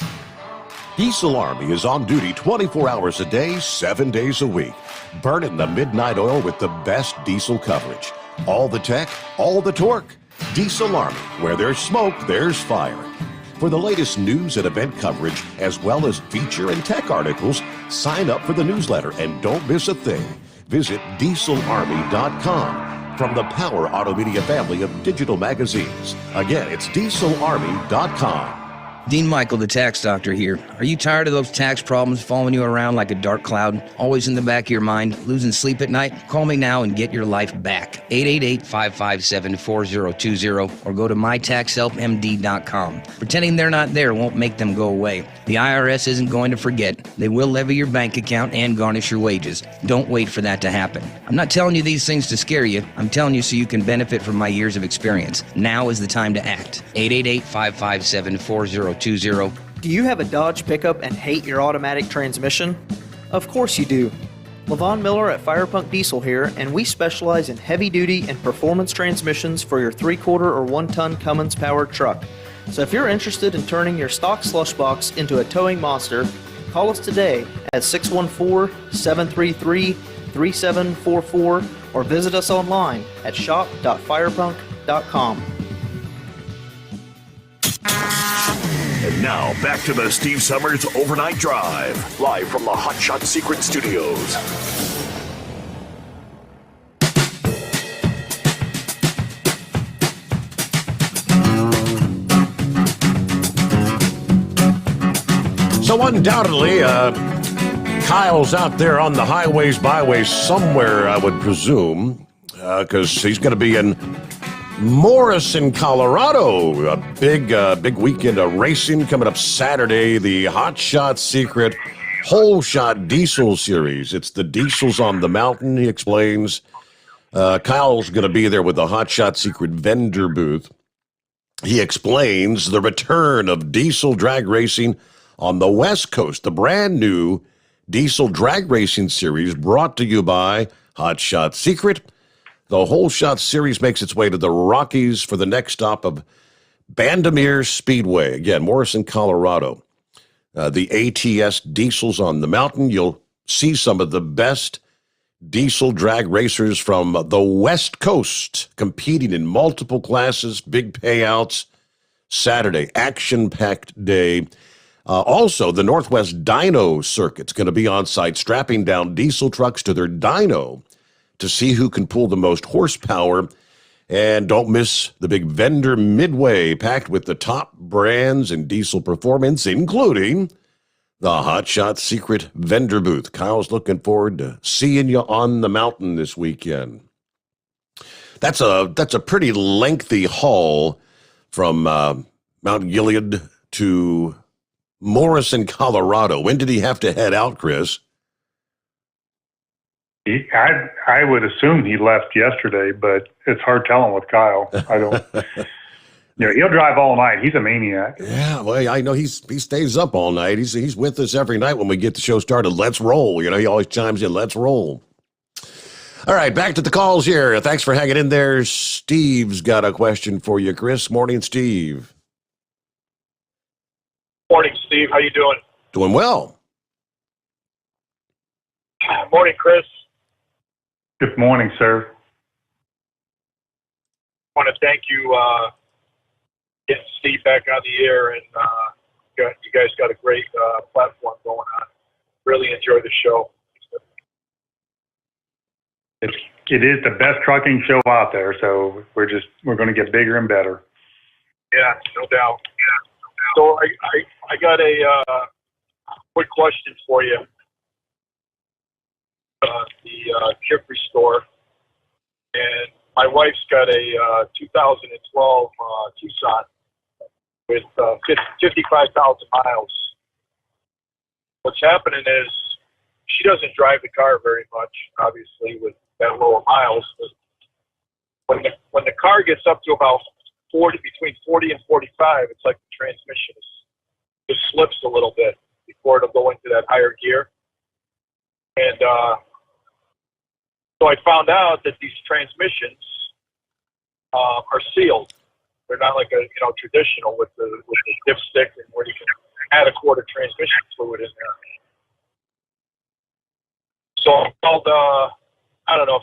Diesel Army is on duty 24 hours a day, 7 days a week. Burning the midnight oil with the best diesel coverage. All the tech, all the torque. Diesel Army, where there's smoke, there's fire. For the latest news and event coverage, as well as feature and tech articles, sign up for the newsletter and don't miss a thing. Visit dieselarmy.com. From the Power Auto Media family of digital magazines. Again, it's dieselarmy.com. Dean Michael, the tax doctor here. Are you tired of those tax problems following you around like a dark cloud, always in the back of your mind, losing sleep at night? Call me now and get your life back. 888-557-4020 or go to mytaxhelpmd.com. Pretending they're not there won't make them go away. The IRS isn't going to forget. They will levy your bank account and garnish your wages. Don't wait for that to happen. I'm not telling you these things to scare you. I'm telling you so you can benefit from my years of experience. Now is the time to act. 888-557-4020. Do you have a Dodge pickup and hate your automatic transmission? Of course you do. LaVon Miller at Firepunk Diesel here, and we specialize in heavy-duty and performance transmissions for your 3/4 or 1-ton Cummins-powered truck. So if you're interested in turning your stock slush box into a towing monster, call us today at 614-733-3744 or visit us online at shop.firepunk.com. And now, back to the Steve Sommers Overnight Drive, live from the Hot Shot Secret Studios. So undoubtedly, Kyle's out there on the highways, byways somewhere, I would presume, because he's going to be in Morrison, Colorado. A big weekend of racing coming up Saturday. The Hot Shot Secret Whole Shot Diesel Series. It's the diesels on the mountain, he explains. Kyle's going to be there with the Hot Shot Secret vendor booth. He explains the return of diesel drag racing on the West Coast, the brand new diesel drag racing series brought to you by Hot Shot Secret. The Whole Shot Series makes its way to the Rockies for the next stop of Bandimere Speedway. Again, Morrison, Colorado. The ATS diesels on the mountain. You'll see some of the best diesel drag racers from the West Coast competing in multiple classes, big payouts. Saturday, action-packed day. Also, the Northwest Dyno Circuit's going to be on site, strapping down diesel trucks to their dyno to see who can pull the most horsepower. And don't miss the big vendor midway, packed with the top brands in diesel performance, including the Hot Shot Secret vendor booth. Kyle's looking forward to seeing you on the mountain this weekend. That's a pretty lengthy haul from Mount Gilead to Morrison, Colorado. When did he have to head out, Chris? I would assume he left yesterday, but it's hard telling with Kyle. I don't. He'll drive all night. He's a maniac. Yeah, well, I know he stays up all night. He's with us every night when we get the show started. Let's roll. He always chimes in. Let's roll. All right, back to the calls here. Thanks for hanging in there. Steve's got a question for you, Chris. Morning, Steve. Morning, Steve. How you doing? Doing well. Morning, Chris. Good morning, sir. I want to thank you getting Steve back on the air, and you guys got a great platform going on. Really enjoy the show. It is the best trucking show out there, so we're going to get bigger and better. Yeah, no doubt. So I got a quick question for you. The chip restore, and my wife's got a 2012 Tucson with 55,000 miles. What's happening is she doesn't drive the car very much, obviously, with that low miles. But when the car gets up to about between 40 and 45, it's like the transmission just slips a little bit before it'll go into that higher gear. And so I found out that these transmissions are sealed. They're not like a traditional with the dipstick and where you can add a quart of transmission fluid in there. So I called a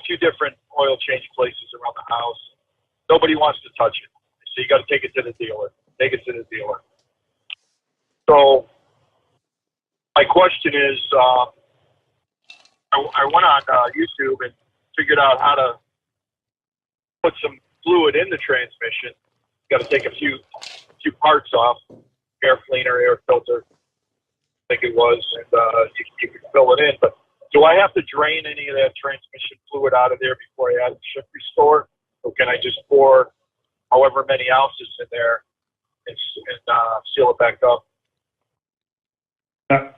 few different oil change places around the house. Nobody wants to touch it. So you got to take it to the dealer. So my question is, I went on YouTube and figured out how to put some fluid in the transmission. Got to take a few parts off, air cleaner, air filter, I think it was, and you can fill it in. But do I have to drain any of that transmission fluid out of there before I add the shift restore, or can I just pour however many ounces in there and seal it back up?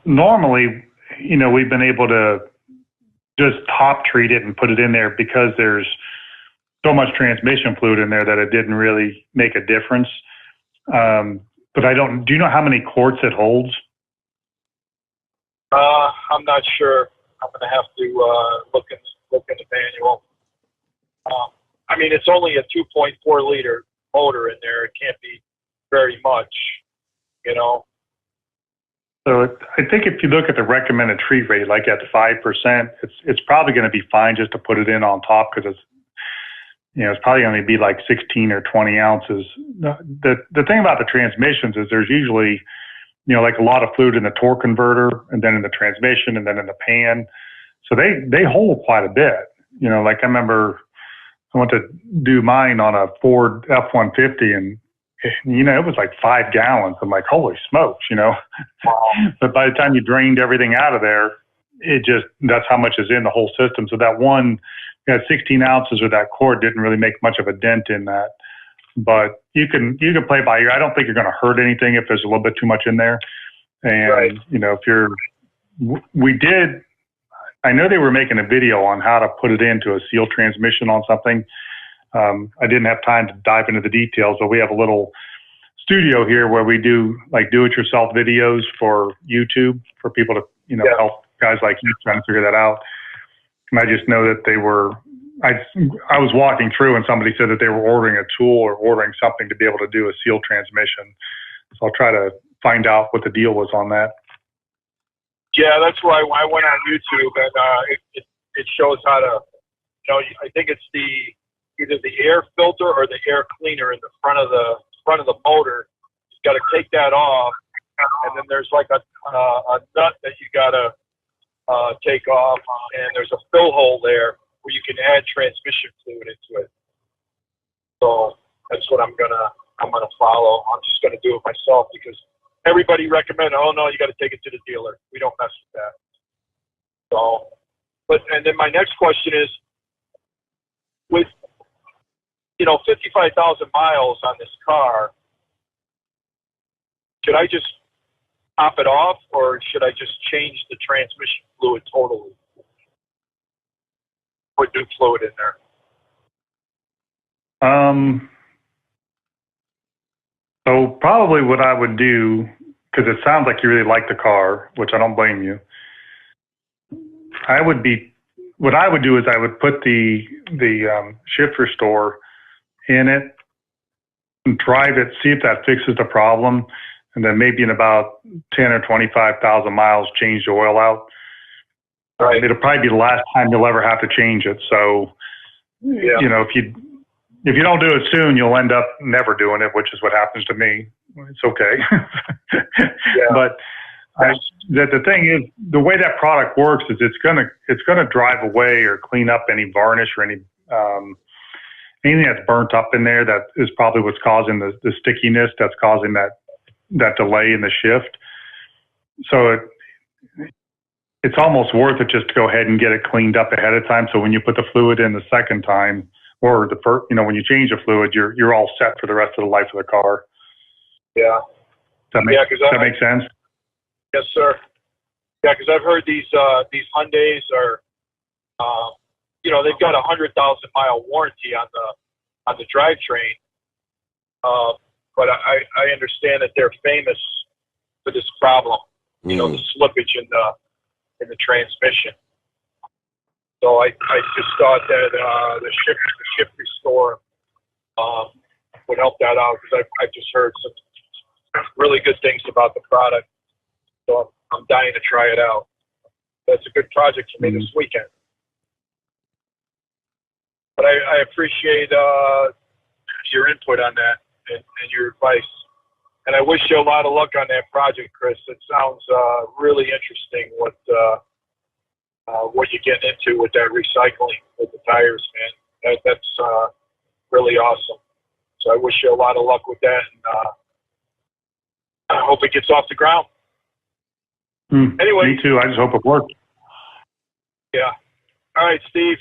Normally, we've been able to just top treat it and put it in there because there's so much transmission fluid in there that it didn't really make a difference. But do you know how many quarts it holds? I'm not sure. I'm going to have to look in the manual. It's only a 2.4 liter motor in there. It can't be very much, So I think if you look at the recommended treat rate, like at 5%, it's probably going to be fine just to put it in on top because it's probably going to be like 16 or 20 ounces. The thing about the transmissions is there's usually, like a lot of fluid in the torque converter and then in the transmission and then in the pan. So they hold quite a bit. Like I remember I went to do mine on a Ford F-150 and it was like 5 gallons. I'm like, holy smokes, But by the time you drained everything out of there, that's how much is in the whole system. So that 16 ounces of that cord didn't really make much of a dent in that. But you can play by ear. I don't think you're going to hurt anything if there's a little bit too much in there. And, I know they were making a video on how to put it into a seal transmission on something. I didn't have time to dive into the details, but we have a little studio here where we do like do-it-yourself videos for YouTube for people to, help guys like you trying to figure that out. And I just know that I was walking through and somebody said that they were ordering a tool or ordering something to be able to do a seal transmission. So I'll try to find out what the deal was on that. Yeah, that's why I went on YouTube and it shows how to, I think it's either the air filter or the air cleaner in the front of the motor. You got to take that off, and then there's like a nut that you got to take off, and there's a fill hole there where you can add transmission fluid into it. So that's what I'm gonna follow. I'm just gonna do it myself because everybody recommend, oh no, you got to take it to the dealer. We don't mess with that. So, and then my next question is, with 55,000 miles on this car, should I just top it off, or should I just change the transmission fluid totally? Put new fluid in there. So probably what I would do, because it sounds like you really like the car, which I don't blame you. What I would do is I would put the shift restore in it and drive it, see if that fixes the problem, and then maybe in about 10 or 25,000 miles, change the oil out. Right. It'll probably be the last time you'll ever have to change it. So, if you don't do it soon, you'll end up never doing it, which is what happens to me. It's okay. But the thing is, the way that product works is it's gonna drive away or clean up any varnish or anything that's burnt up in there. That is probably what's causing the stickiness that's causing that delay in the shift. So it's almost worth it just to go ahead and get it cleaned up ahead of time. So when you put the fluid in the second time, or the first, when you change the fluid, you're all set for the rest of the life of the car. Yeah. Does that make sense? Yes, sir. Yeah, because I've heard these Hyundais are, they've got a 100,000-mile warranty on the drivetrain. But I understand that they're famous for this problem. The slippage in the transmission. So I just thought that the shift restore would help that out because I've just heard some really good things about the product. So I'm dying to try it out. That's a good project for me this weekend. But I appreciate your input on that and your advice. And I wish you a lot of luck on that project, Chris. It sounds really interesting what you're getting into with that recycling with the tires, man. That's really awesome. So I wish you a lot of luck with that, and I hope it gets off the ground. Anyway, me too. I just hope it works. Yeah. All right, Steve.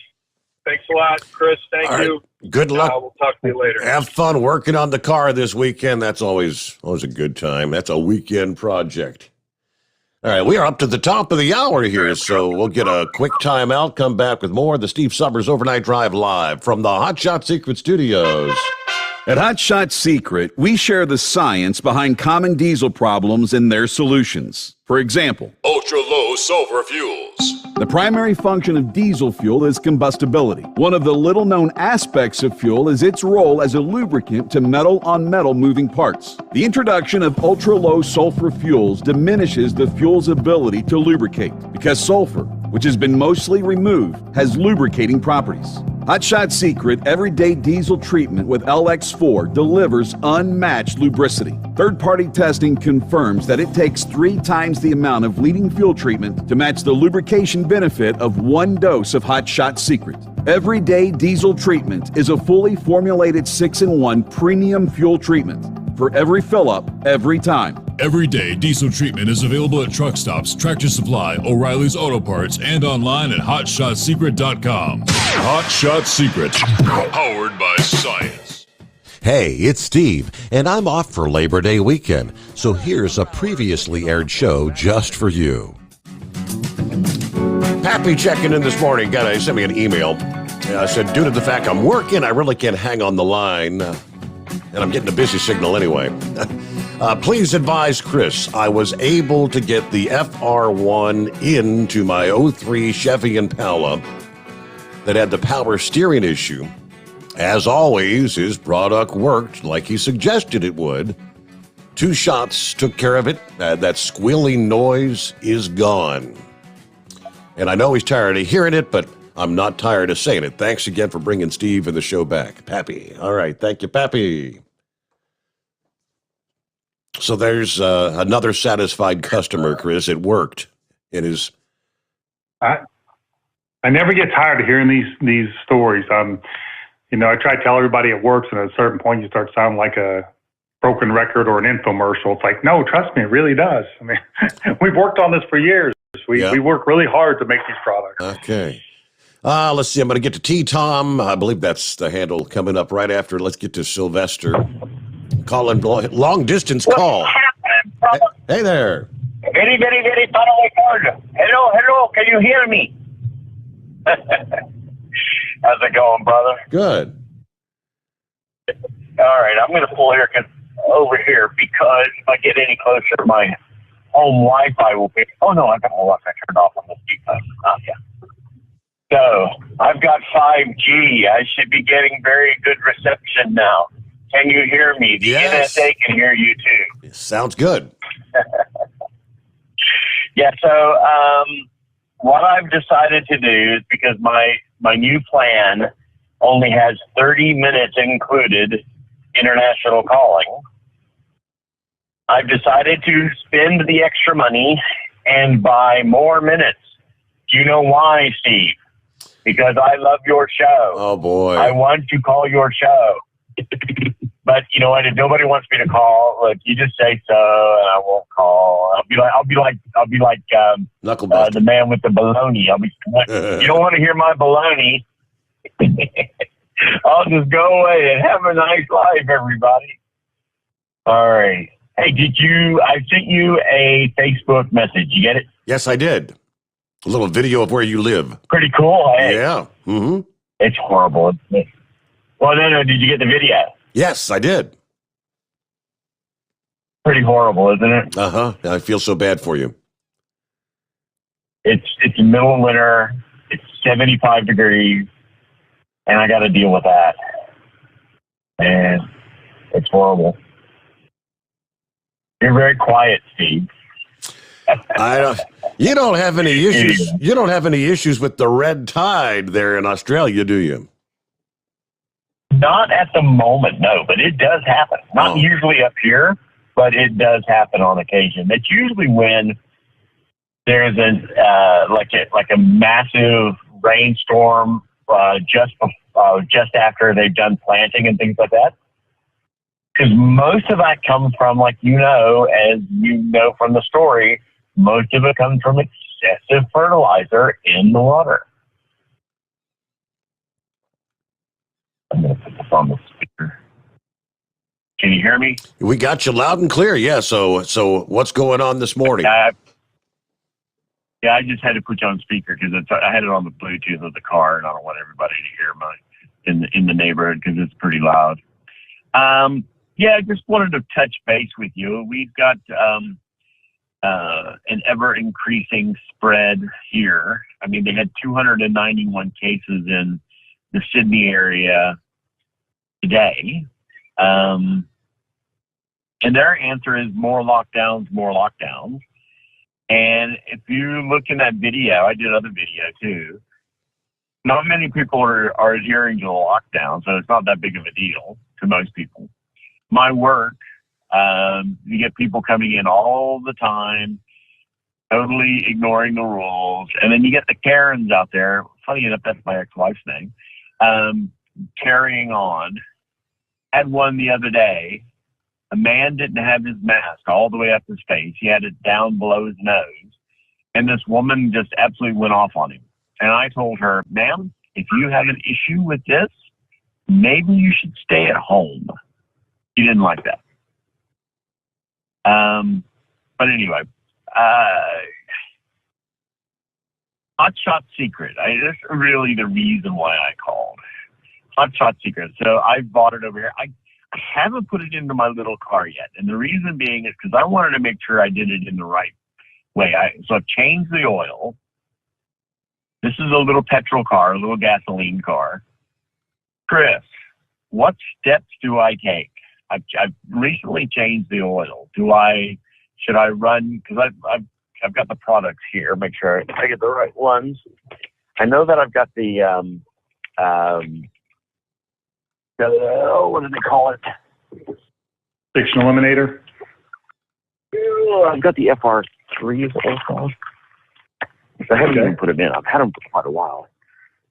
Thanks a lot, Chris. Thank you. Good luck. We'll talk to you later. Have fun working on the car this weekend. That's always a good time. That's a weekend project. All right, we are up to the top of the hour here, so we'll get a quick time out, come back with more of the Steve Sommers Overnight Drive live from the Hot Shot Secret Studios. At Hot Shot Secret, we share the science behind common diesel problems and their solutions. For example, Ultra-low sulfur fuels. the primary function of diesel fuel is combustibility. One of the little-known aspects of fuel is its role as a lubricant to metal-on-metal moving parts. The introduction of ultra-low sulfur fuels diminishes the fuel's ability to lubricate because sulfur, which has been mostly removed, has lubricating properties. Hot Shot Secret Everyday Diesel Treatment with LX4 delivers unmatched lubricity. Third-party testing confirms that it takes 3 times the amount of leading fuel treatment to match the lubrication benefit of 1 dose of Hot Shot Secret. Everyday Diesel Treatment is a fully formulated 6-in-1 premium fuel treatment for every fill-up, every time. Everyday diesel treatment is available at truck stops, Tractor Supply, O'Reilly's Auto Parts, and online at HotShotSecret.com. Hot Shot Secret, powered by science. Hey, it's Steve, and I'm off for Labor Day weekend, so here's a previously aired show just for you. Happy checking in this morning. Guy sent me an email. I said, due to the fact I'm working, I really can't hang on the line, and I'm getting a busy signal anyway. Please advise Chris, I was able to get the FR1 into my 03 Chevy Impala that had the power steering issue. As always, his product worked like he suggested it would. 2 shots took care of it. That squealing noise is gone. And I know he's tired of hearing it, but I'm not tired of saying it. Thanks again for bringing Steve and the show back. Pappy. All right. Thank you, Pappy. So there's another satisfied customer, Chris. It worked. It is. I never get tired of hearing these stories. I try to tell everybody it works, and at a certain point, you start sounding like a broken record or an infomercial. It's like, no, trust me, it really does. I mean, we've worked on this for years. We work really hard to make these products. Okay. Let's see. I'm going to get to T-Tom. I believe that's the handle coming up right after. Let's get to Sylvester. Calling long distance call. Hey there. Very, very, very far away call. Hello, can you hear me? How's it going, brother? Good. All right, I'm going to pull over here because if I get any closer, my home Wi-Fi will be. Oh no, I've got my Wi-Fi turned off on this speaker. Oh yeah. So I've got 5G. I should be getting very good reception now. Can you hear me? The NSA can hear you too. Sounds good. Yeah, so what I've decided to do is because my new plan only has 30 minutes included international calling, I've decided to spend the extra money and buy more minutes. Do you know why, Steve? Because I love your show. Oh, boy. I want to call your show. But you know what? If nobody wants me to call, look, you just say so, and I won't call. I'll be like the man with the baloney. I'll be. You don't want to hear my baloney. I'll just go away and have a nice life, everybody. All right. Hey, I sent you a Facebook message. You get it? Yes, I did. A little video of where you live. Pretty cool, hey? Yeah. Mm-hmm. It's horrible. Well, no. Did you get the video? Yes, I did. Pretty horrible, isn't it? Uh-huh. I feel so bad for you. It's the middle of winter. It's 75 degrees, and I got to deal with that. And it's horrible. You're very quiet, Steve. You don't have any issues. You don't have any issues with the red tide there in Australia, do you? Not at the moment, no, but it does happen. Not usually up here, but it does happen on occasion. It's usually when there's a massive rainstorm just after they've done planting and things like that. Because most of that comes from, as you know from the story, most of it comes from excessive fertilizer in the water. I'm going to put this on the speaker. Can you hear me? We got you loud and clear. Yeah. So what's going on this morning? I just had to put you on speaker because I had it on the Bluetooth of the car, and I don't want everybody to hear in the neighborhood because it's pretty loud. Yeah, I just wanted to touch base with you. We've got an ever-increasing spread here. I mean, they had 291 cases in the Sydney area today. And their answer is more lockdowns, more lockdowns. And if you look in that video, I did other video too, not many people are adhering to the lockdown, so it's not that big of a deal to most people. My work, you get people coming in all the time, totally ignoring the rules. And then you get the Karens out there. Funny enough, that's my ex-wife's name. Carrying on. Had one the other day. A man didn't have his mask all the way up his face. He had it down below his nose. And this woman just absolutely went off on him. And I told her, ma'am, if you have an issue with this, maybe you should stay at home. She didn't like that. But anyway, Hot Shot Secret. That's really the reason why I called. Hot Shot Secret. So I bought it over here. I haven't put it into my little car yet. And the reason being is because I wanted to make sure I did it in the right way. So I've changed the oil. This is a little petrol car, a little gasoline car. Chris, what steps do I take? I've recently changed the oil. Should I run? Because I've got the products here. Make sure I get the right ones. I know that I've got the what do they call it? Friction eliminator. I've got the FR3 is what it's called. I haven't even put them in. I've had them for quite a while.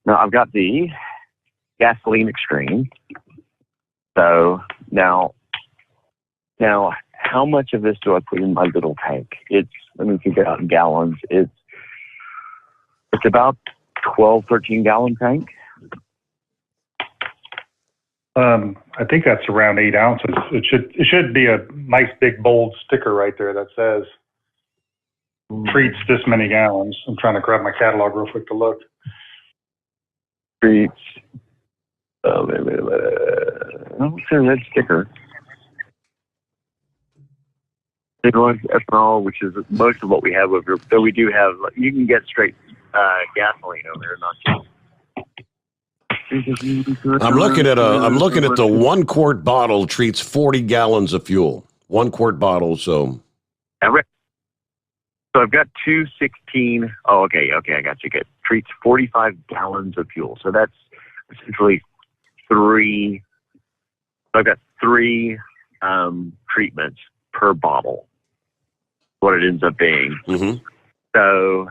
Now I've got the Gasoline Extreme. So now, how much of this do I put in my little tank? Let me figure it out in gallons. It's about 12, 13 gallon tank. I think that's around 8 ounces. It should be a nice big bold sticker right there that says treats this many gallons. I'm trying to grab my catalog real quick to look. Treats. Oh, wait. What's a red sticker? Ethanol, which is most of what we have over here. Though we do have, you can get straight gasoline over here, not just. I'm looking at the 1 quart bottle treats 40 gallons of fuel. 1 quart bottle, so. So I've got 216. Oh, okay, I got you. Good. Treats 45 gallons of fuel. So that's essentially 3. I've got 3 treatments per bottle. What it ends up being. Mm-hmm. So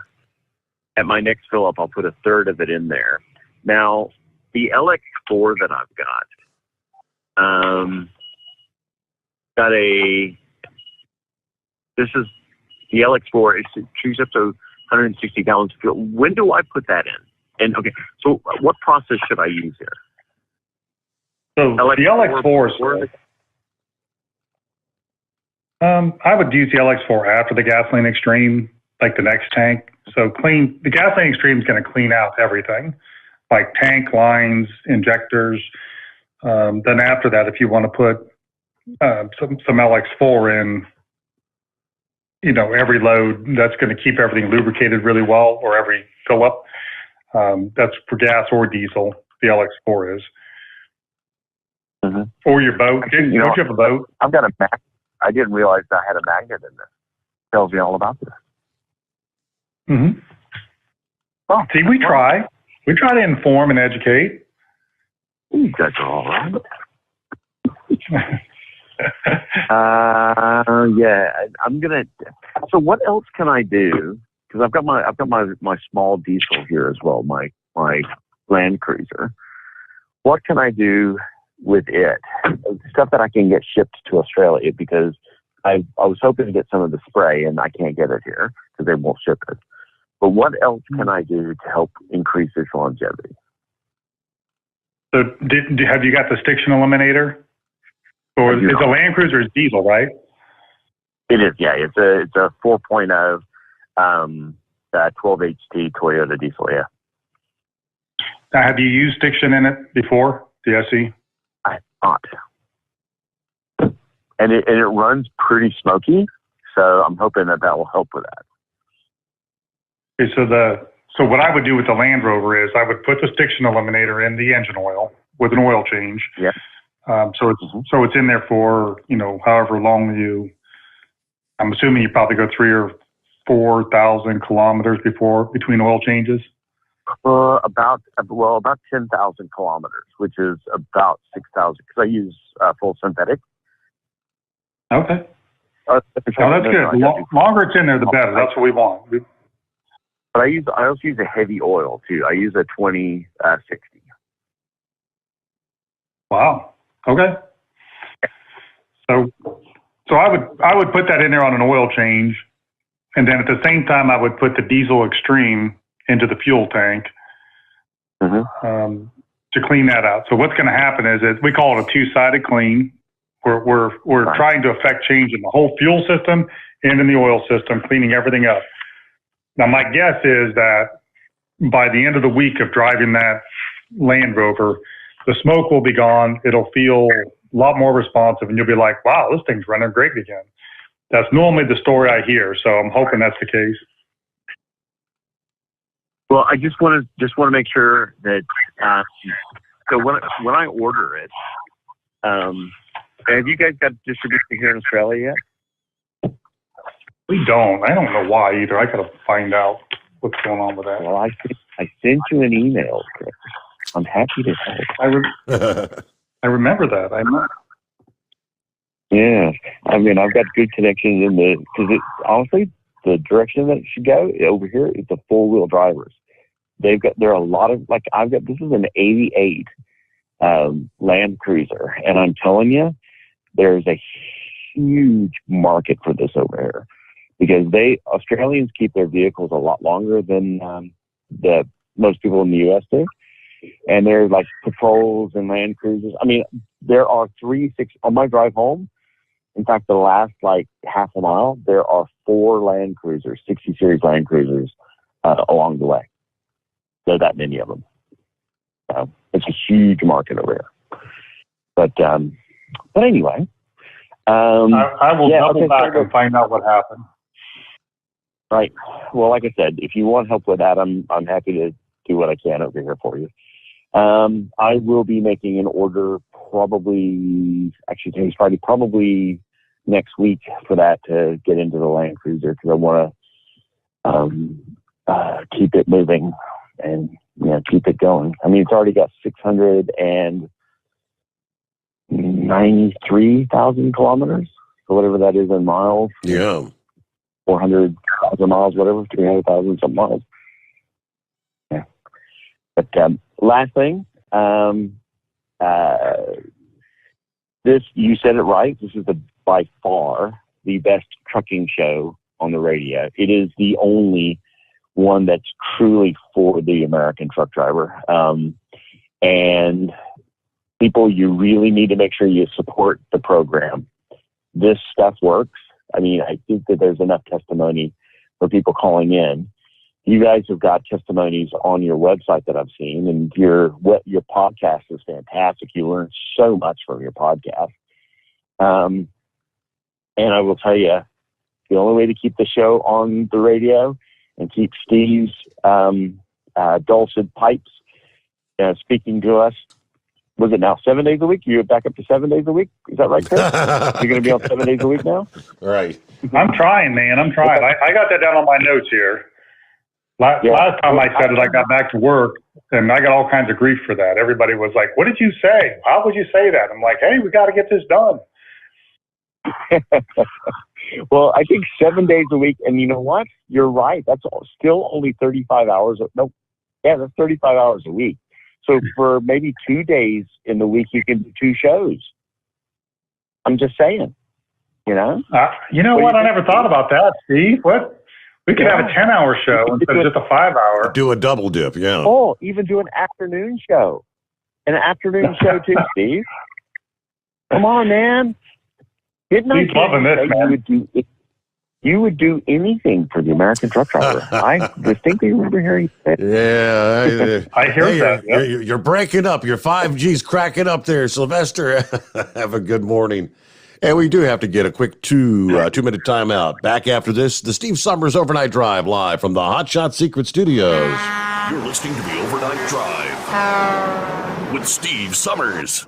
at my next fill up, I'll put a third of it in there. Now, the LX4 that I've got, this is the LX4. It chews up to 160 gallons of fuel. When do I put that in? And okay, so what process should I use here? So the LX4 is. I would use the LX4 after the Gasoline Extreme, like the next tank. So the Gasoline Extreme is going to clean out everything, like tank lines, injectors. Then after that, if you want to put some LX4 in, every load, that's going to keep everything lubricated really well, or every fill up. That's for gas or diesel, the LX4 is. Mm-hmm. Or your boat. Don't you have a boat? I've got a magnet. I didn't realize I had a magnet in there. Tells me all about this. Mm-hmm. Oh, see, we try. We try to inform and educate. You guys are all right. Yeah, I'm gonna. So what else can I do? Because I've got my small diesel here as well, my Land Cruiser. What can I do with it? Stuff that I can get shipped to Australia, because I was hoping to get some of the spray and I can't get it here because they won't ship it. But what else can I do to help increase its longevity? So have you got the Stiction Eliminator? Or it's a Land Cruiser, is diesel, right? It is, yeah. It's a 4.0 12 HT Toyota diesel, yeah. Now, have you used Stiction in it before, the SE? I have not. and it runs pretty smoky. So I'm hoping that will help with that. Okay, so what I would do with the Land Rover is I would put the stiction eliminator in the engine oil with an oil change. Yeah. So it's in there for, however long I'm assuming you probably go 3,000 or 4,000 kilometers between oil changes. About 10,000 kilometers, which is about 6,000 because I use full synthetic. Okay. That's good. The longer it's in there, the better. That's what we want. But I also use a heavy oil too. I use a 2060. Wow. Okay. So I would put that in there on an oil change, and then at the same time I would put the Diesel Extreme into the fuel tank to clean that out. So what's going to happen is we call it a two-sided clean. We're trying to affect change in the whole fuel system and in the oil system, cleaning everything up. Now my guess is that by the end of the week of driving that Land Rover, the smoke will be gone. It'll feel a lot more responsive, and you'll be like, wow, this thing's running great again. That's normally the story I hear, so I'm hoping that's the case. Well, I just want to make sure that so when I order it, have you guys got distribution here in Australia yet? We don't. I don't know why either. I got to find out what's going on with that. Well, I sent you an email, Chris. I'm happy to help. I remember that. I know. Yeah, I mean, I've got good connections because honestly, the direction that it should go over here is the four-wheel drivers. There are a lot of this is an '88 Land Cruiser, and I'm telling you, there's a huge market for this over here because Australians keep their vehicles a lot longer than most people in the U.S. do. And they're like patrols and Land Cruisers. I mean, there are 3 6 on my drive home. In fact, the last half a mile, there are 4 Land Cruisers, 60 series Land Cruisers along the way. There are that many of them. It's a huge market over here. But anyway, I will double back and find out what happened. Right. Well, like I said, if you want help with that, I'm happy to do what I can over here for you. I will be making an order probably today's Friday, probably next week for that to get into the Land Cruiser because I want to keep it moving and keep it going. I mean, it's already got 693,000 kilometers, or whatever that is in miles. Yeah. 400,000 miles, whatever, 300,000 some miles. Yeah. But last thing, this, you said it right. This is by far the best trucking show on the radio. It is the only one that's truly for the American truck driver. And people, you really need to make sure you support the program. This stuff works. I mean, I think that there's enough testimony for people calling in. You guys have got testimonies on your website that I've seen, and your podcast is fantastic. You learn so much from your podcast. And I will tell you, the only way to keep the show on the radio and keep Steve's dulcet pipes speaking to us. Was it now 7 days a week? You're back up to 7 days a week? Is that right, Chris? You're going to be on 7 days a week now? Right. I'm trying, man. I'm trying. I got that down on my notes here. Last time I said it, I got back to work, and I got all kinds of grief for that. Everybody was like, what did you say? How would you say that? I'm like, hey, we got to get this done. Well, I think 7 days a week, and you know what? You're right. That's still only 35 hours. That's 35 hours a week. So for maybe 2 days in the week, you can do 2 shows. I'm just saying, You know what? I never thought about that, Steve. What? We could have a 10-hour show instead of just a 5-hour. Do a double dip, yeah. Oh, even do an afternoon show. An afternoon show too, Steve. Come on, man. Didn't He's loving this, man. You would do anything for the American truck driver. I distinctly remember hearing you say Yeah. I hear that. You're breaking up. Your 5G's cracking up there, Sylvester. Have a good morning. And we do have to get a quick two-minute timeout. Back after this, the Steve Sommers Overnight Drive live from the Hot Shot Secret Studios. You're listening to the Overnight Drive with Steve Sommers.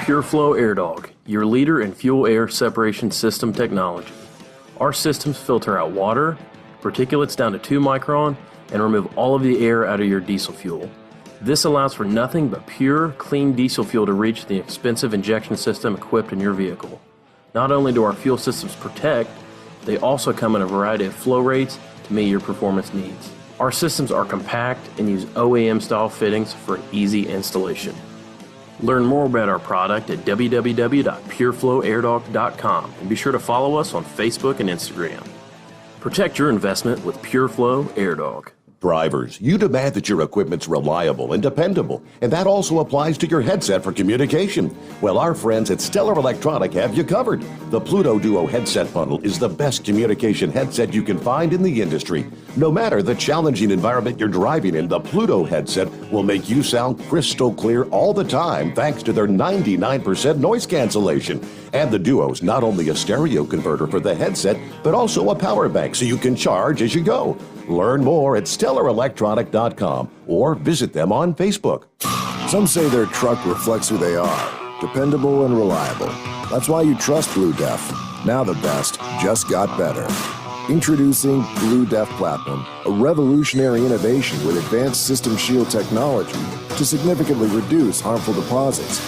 Pureflow Airdog, your leader in fuel-air separation system technology. Our systems filter out water, particulates down to 2 micron, and remove all of the air out of your diesel fuel. This allows for nothing but pure, clean diesel fuel to reach the expensive injection system equipped in your vehicle. Not only do our fuel systems protect, they also come in a variety of flow rates to meet your performance needs. Our systems are compact and use OEM-style fittings for an easy installation. Learn more about our product at www.pureflowairdog.com and be sure to follow us on Facebook and Instagram. Protect your investment with Pureflow Airdog. Drivers, you demand that your equipment's reliable and dependable, and that also applies to your headset for communication. Well, our friends at Stellar Electronic have you covered. The Pluto Duo headset bundle is the best communication headset you can find in the industry. No matter the challenging environment you're driving in, the Pluto headset will make you sound crystal clear all the time thanks to their 99% noise cancellation. And the Duo's not only a stereo converter for the headset, but also a power bank so you can charge as you go. Learn more at StellarElectronic.com or visit them on Facebook. Some say their truck reflects who they are, dependable and reliable. That's why you trust Blue Def. Now the best just got better. Introducing Blue Def Platinum, a revolutionary innovation with advanced system shield technology to significantly reduce harmful deposits.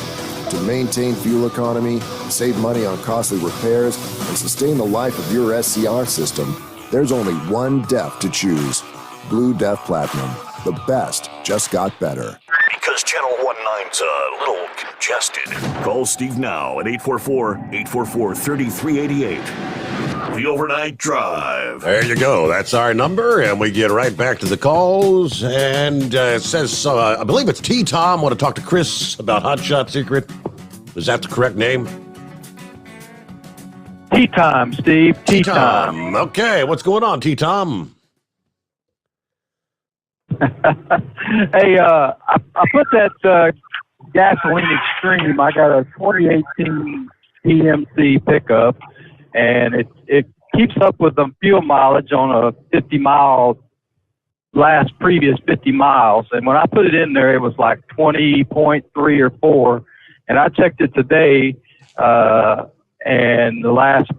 To maintain fuel economy, save money on costly repairs, and sustain the life of your SCR system, there's only one DEF to choose. Blue Def Platinum. The best just got better. Because Channel 19's a little congested. Call Steve now at 844-844-3388. The Overnight Drive. There you go. That's our number, and we get right back to the calls. And it says, I believe it's T-Tom. Want to talk to Chris about Hot Shot Secret? Is that the correct name? T-Time, Steve. T-Time. Okay, what's going on, T-Tom? Hey, I put that gasoline extreme. I got a 2018 PMC pickup, and it keeps up with the fuel mileage on a 50-mile previous 50 miles. And when I put it in there, it was like 20.3 or 4. And I checked it today, and the last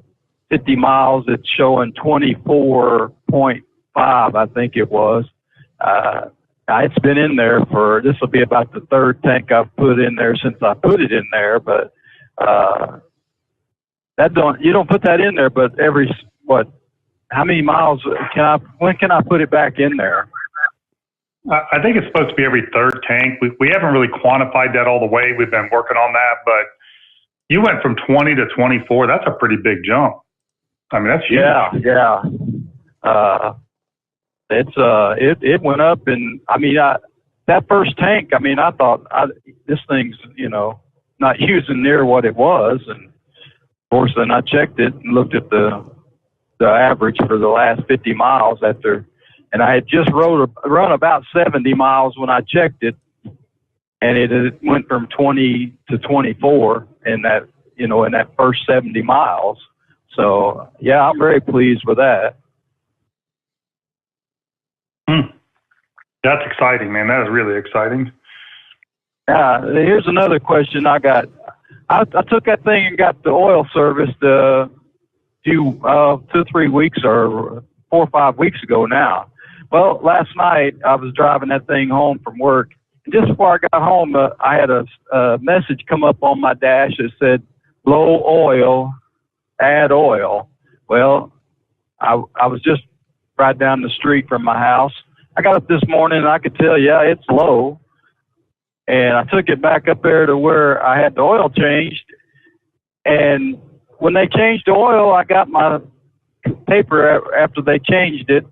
50 miles, it's showing 24.5, I think it was. It's been in there this will be about the third tank I've put in there since I put it in there, but you don't put that in there, but how many miles when can I put it back in there? I think it's supposed to be every third tank. We haven't really quantified that all the way. We've been working on that, but you went from 20 to 24. That's a pretty big jump. I mean, that's huge. Yeah. It went up, and I mean, that first tank, I mean, I thought this thing's, not using near what it was. And of course, then I checked it and looked at the average for the last 50 miles and I had just run about 70 miles when I checked it, and it went from 20 to 24 in that, in that first 70 miles. So yeah, I'm very pleased with that. That's exciting, man. That is really exciting. Here's another question I got. I took that thing and got the oil serviced 2 or 3 weeks or 4 or 5 weeks ago now. Well, last night I was driving that thing home from work. And just before I got home, I had a message come up on my dash that said, low oil, add oil. Well, I was just right down the street from my house. I got up this morning and I could tell, it's low. And I took it back up there to where I had the oil changed. And when they changed the oil, I got my paper after they changed it.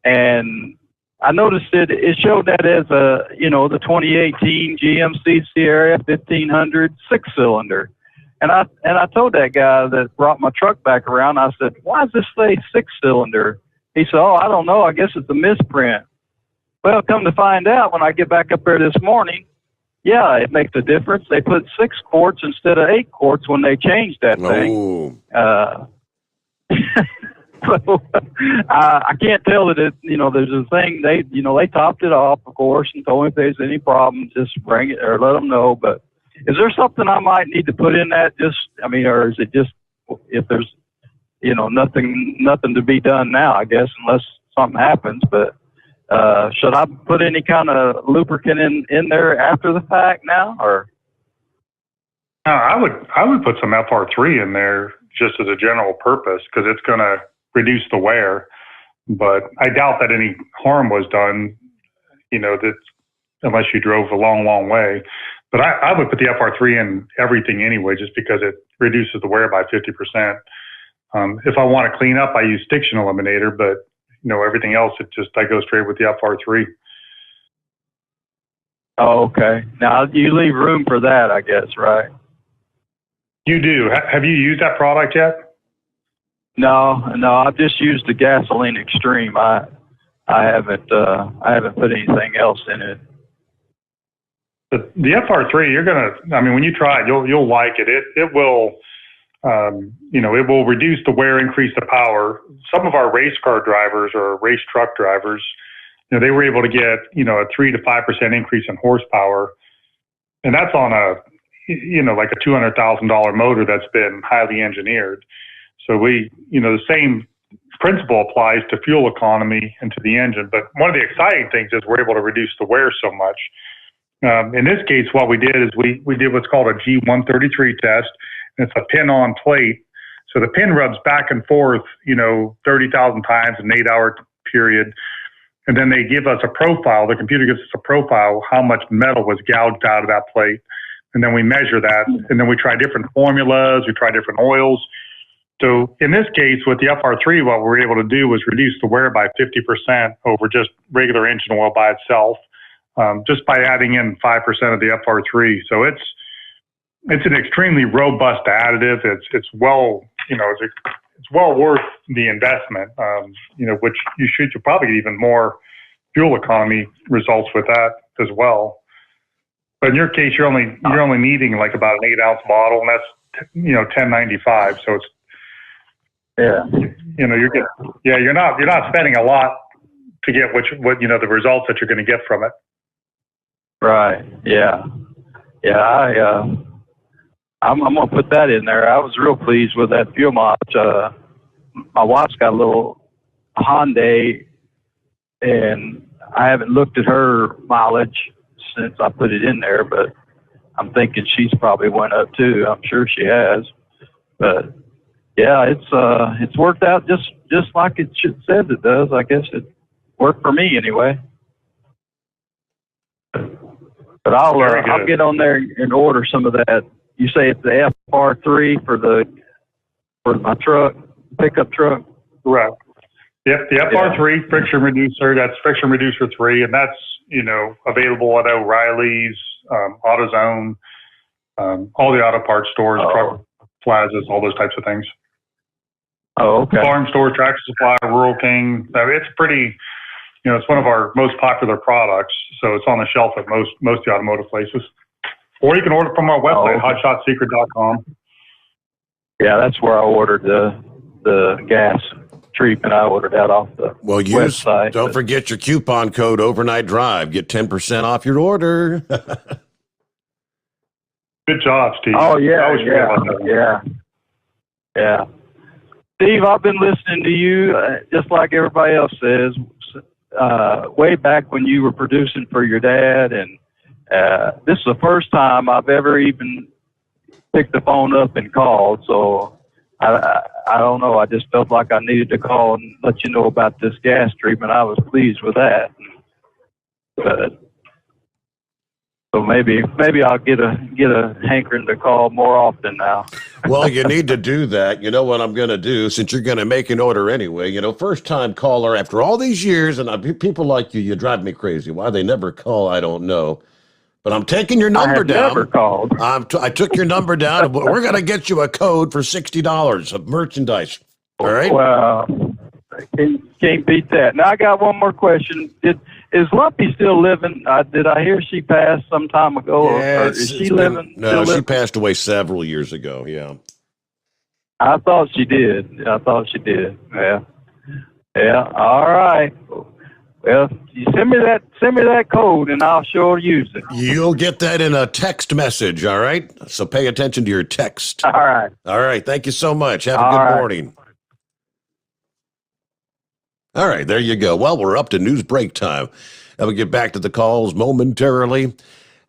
And I noticed it showed that as the 2018 GMC Sierra 1500 6-cylinder. And I told that guy that brought my truck back around, I said, why does this say 6-cylinder? He said, I don't know. I guess it's a misprint. Well, come to find out, when I get back up there this morning, Yeah, it makes a difference. They put 6 quarts instead of 8 quarts when they changed that thing. So I can't tell that it, there's a thing they topped it off, of course, and told me if there's any problems, just bring it or let them know. But is there something I might need to put in that? Or is it just if there's, nothing to be done now, I guess, unless something happens. But should I put any kind of lubricant in there after the fact now, or? No, I would put some FR3 in there just as a general purpose because it's going to reduce the wear. But I doubt that any harm was done, that unless you drove a long, long way. But I would put the FR3 in everything anyway, just because it reduces the wear by 50%. If I want to clean up, I use Stiction Eliminator, but everything else, I go straight with the FR3. Oh, okay. Now you leave room for that, I guess, right? You do. Have you used that product yet? No, I've just used the Gasoline Extreme. I haven't put anything else in it. The FR3, when you try it, you'll like it. It will, it will reduce the wear, increase the power. Some of our race car drivers or race truck drivers, they were able to get, a 3 to 5% increase in horsepower. And that's on like a $200,000 motor that's been highly engineered. So the same principle applies to fuel economy and to the engine. But one of the exciting things is we're able to reduce the wear so much. In this case, what we did is we did what's called a G133 test. And it's a pin-on plate. So the pin rubs back and forth, 30,000 times in an 8-hour period. And then they give us a profile. The computer gives us a profile how much metal was gouged out of that plate. And then we measure that. And then we try different formulas. We try different oils. So in this case, with the FR3, what we were able to do was reduce the wear by 50% over just regular engine oil by itself, just by adding in 5% of the FR3. So it's an extremely robust additive. It's well, it's well worth the investment. Which you'll probably get even more fuel economy results with that as well. But in your case, you're only needing like about an 8-ounce bottle, and that's $10.95. So it's you're not spending a lot to get what the results that you're going to get from it. Right. Yeah. Yeah. I'm going to put that in there. I was real pleased with that fuel mileage. My wife's got a little Hyundai, and I haven't looked at her mileage since I put it in there, but I'm thinking she's probably went up too. I'm sure she has. But yeah, it's worked out just like it says it does. I guess it worked for me anyway. But I'll get on there and order some of that. You say it's the FR3 for my truck, pickup truck? Correct. Yep, the FR3 friction reducer, that's friction reducer 3, and that's, available at O'Reilly's, AutoZone, all the auto parts stores, truck plazas, all those types of things. Oh, okay. Farm store, Tractor Supply, Rural King. So it's pretty, it's one of our most popular products. So it's on the shelf at most of the automotive places. Or you can order from our website, hotshotsecret.com. Yeah, that's where I ordered the gas treatment. I ordered that off the website. Don't forget your coupon code Overnight Drive. Get 10% off your order. Good job, Steve. Oh, yeah. Steve, I've been listening to you, just like everybody else says, way back when you were producing for your dad, and this is the first time I've ever even picked the phone up and called, so I don't know. I just felt like I needed to call and let you know about this gas treatment. I was pleased with that. But so maybe I'll get a hankering to call more often now. Well, you need to do that. You know what I'm going to do, since you're going to make an order anyway. First time caller after all these years, and people like you drive me crazy. Why they never call, I don't know. But I'm taking your number down. Never called. I took your number down. We're going to get you a code for $60 of merchandise. All right. Wow. Can't beat that. Now I got one more question. Is Lumpy still living? Did I hear she passed some time ago? Or is she living? No, she passed away several years ago. Yeah. I thought she did. Yeah. Yeah. All right. Well, you send me that code, and I'll sure use it. You'll get that in a text message. All right. So pay attention to your text. All right. All right. Thank you so much. Have a good morning. All right. There you go. Well, we're up to news break time. And we'll get back to the calls momentarily.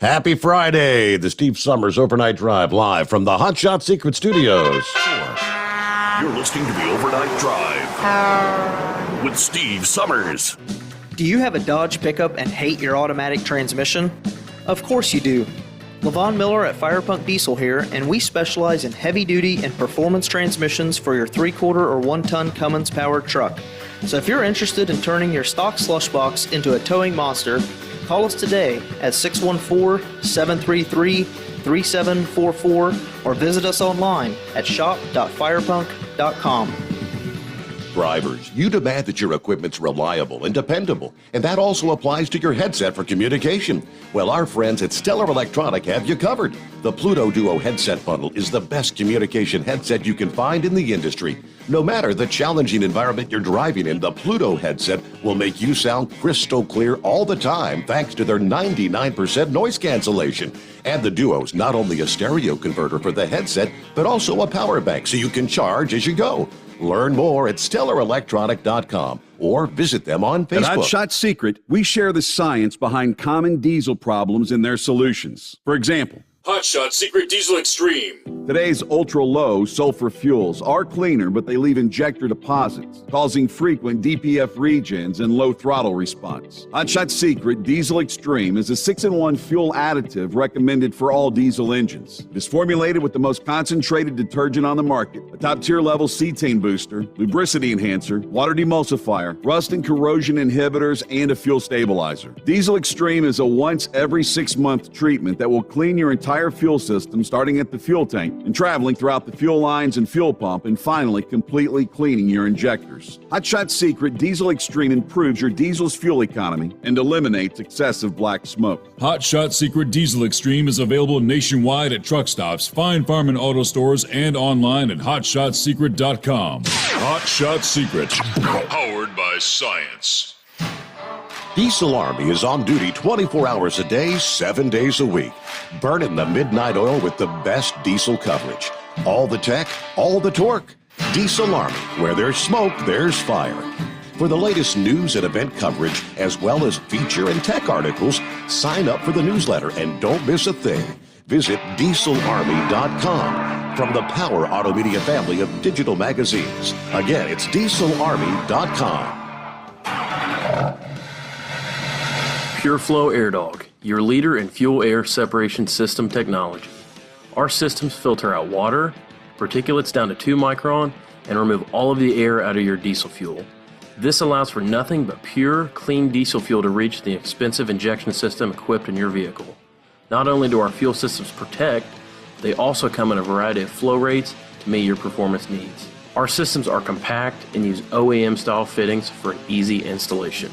Happy Friday. The Steve Sommers Overnight Drive live from the Hot Shot Secret Studios. You're listening to the Overnight Drive with Steve Sommers. Do you have a Dodge pickup and hate your automatic transmission? Of course you do. Levon Miller at Firepunk Diesel here, and we specialize in heavy-duty and performance transmissions for your 3-quarter or 1-ton Cummins-powered truck. So if you're interested in turning your stock slush box into a towing monster, call us today at 614-733-3744 or visit us online at shop.firepunk.com. Drivers, you demand that your equipment's reliable and dependable, and that also applies to your headset for communication. Well, our friends at Stellar Electronic have you covered. The Pluto Duo headset bundle is the best communication headset you can find in the industry. No matter the challenging environment you're driving in, the Pluto headset will make you sound crystal clear all the time thanks to their 99% noise cancellation. And the Duo's not only a stereo converter for the headset, but also a power bank so you can charge as you go. Learn more at StellarElectronic.com or visit them on Facebook. At Hot Shot Secret, we share the science behind common diesel problems and their solutions. For example, Hot Shot Secret Diesel Extreme. Today's ultra-low sulfur fuels are cleaner, but they leave injector deposits, causing frequent DPF regens and low throttle response. Hot Shot Secret Diesel Extreme is a 6-in-1 fuel additive recommended for all diesel engines. It is formulated with the most concentrated detergent on the market, a top-tier level cetane booster, lubricity enhancer, water demulsifier, rust and corrosion inhibitors, and a fuel stabilizer. Diesel Extreme is a once every 6-month treatment that will clean your entire fuel system, starting at the fuel tank and traveling throughout the fuel lines and fuel pump, and finally completely cleaning your injectors. Hot Shot Secret Diesel Extreme improves your diesel's fuel economy and eliminates excessive black smoke. Hot Shot Secret Diesel Extreme is available nationwide at truck stops, fine farm and auto stores, and online at hotshotsecret.com. Hot Shot Secret, powered by science. Diesel Army is on duty 24 hours a day, 7 days a week. Burning the midnight oil with the best diesel coverage. All the tech, all the torque. Diesel Army, where there's smoke, there's fire. For the latest news and event coverage, as well as feature and tech articles, sign up for the newsletter and don't miss a thing. Visit dieselarmy.com from the Power Auto Media family of digital magazines. Again, it's dieselarmy.com. Pureflow Airdog, your leader in fuel air separation system technology. Our systems filter out water, particulates down to 2 micron, and remove all of the air out of your diesel fuel. This allows for nothing but pure, clean diesel fuel to reach the expensive injection system equipped in your vehicle. Not only do our fuel systems protect, they also come in a variety of flow rates to meet your performance needs. Our systems are compact and use OEM-style fittings for an easy installation.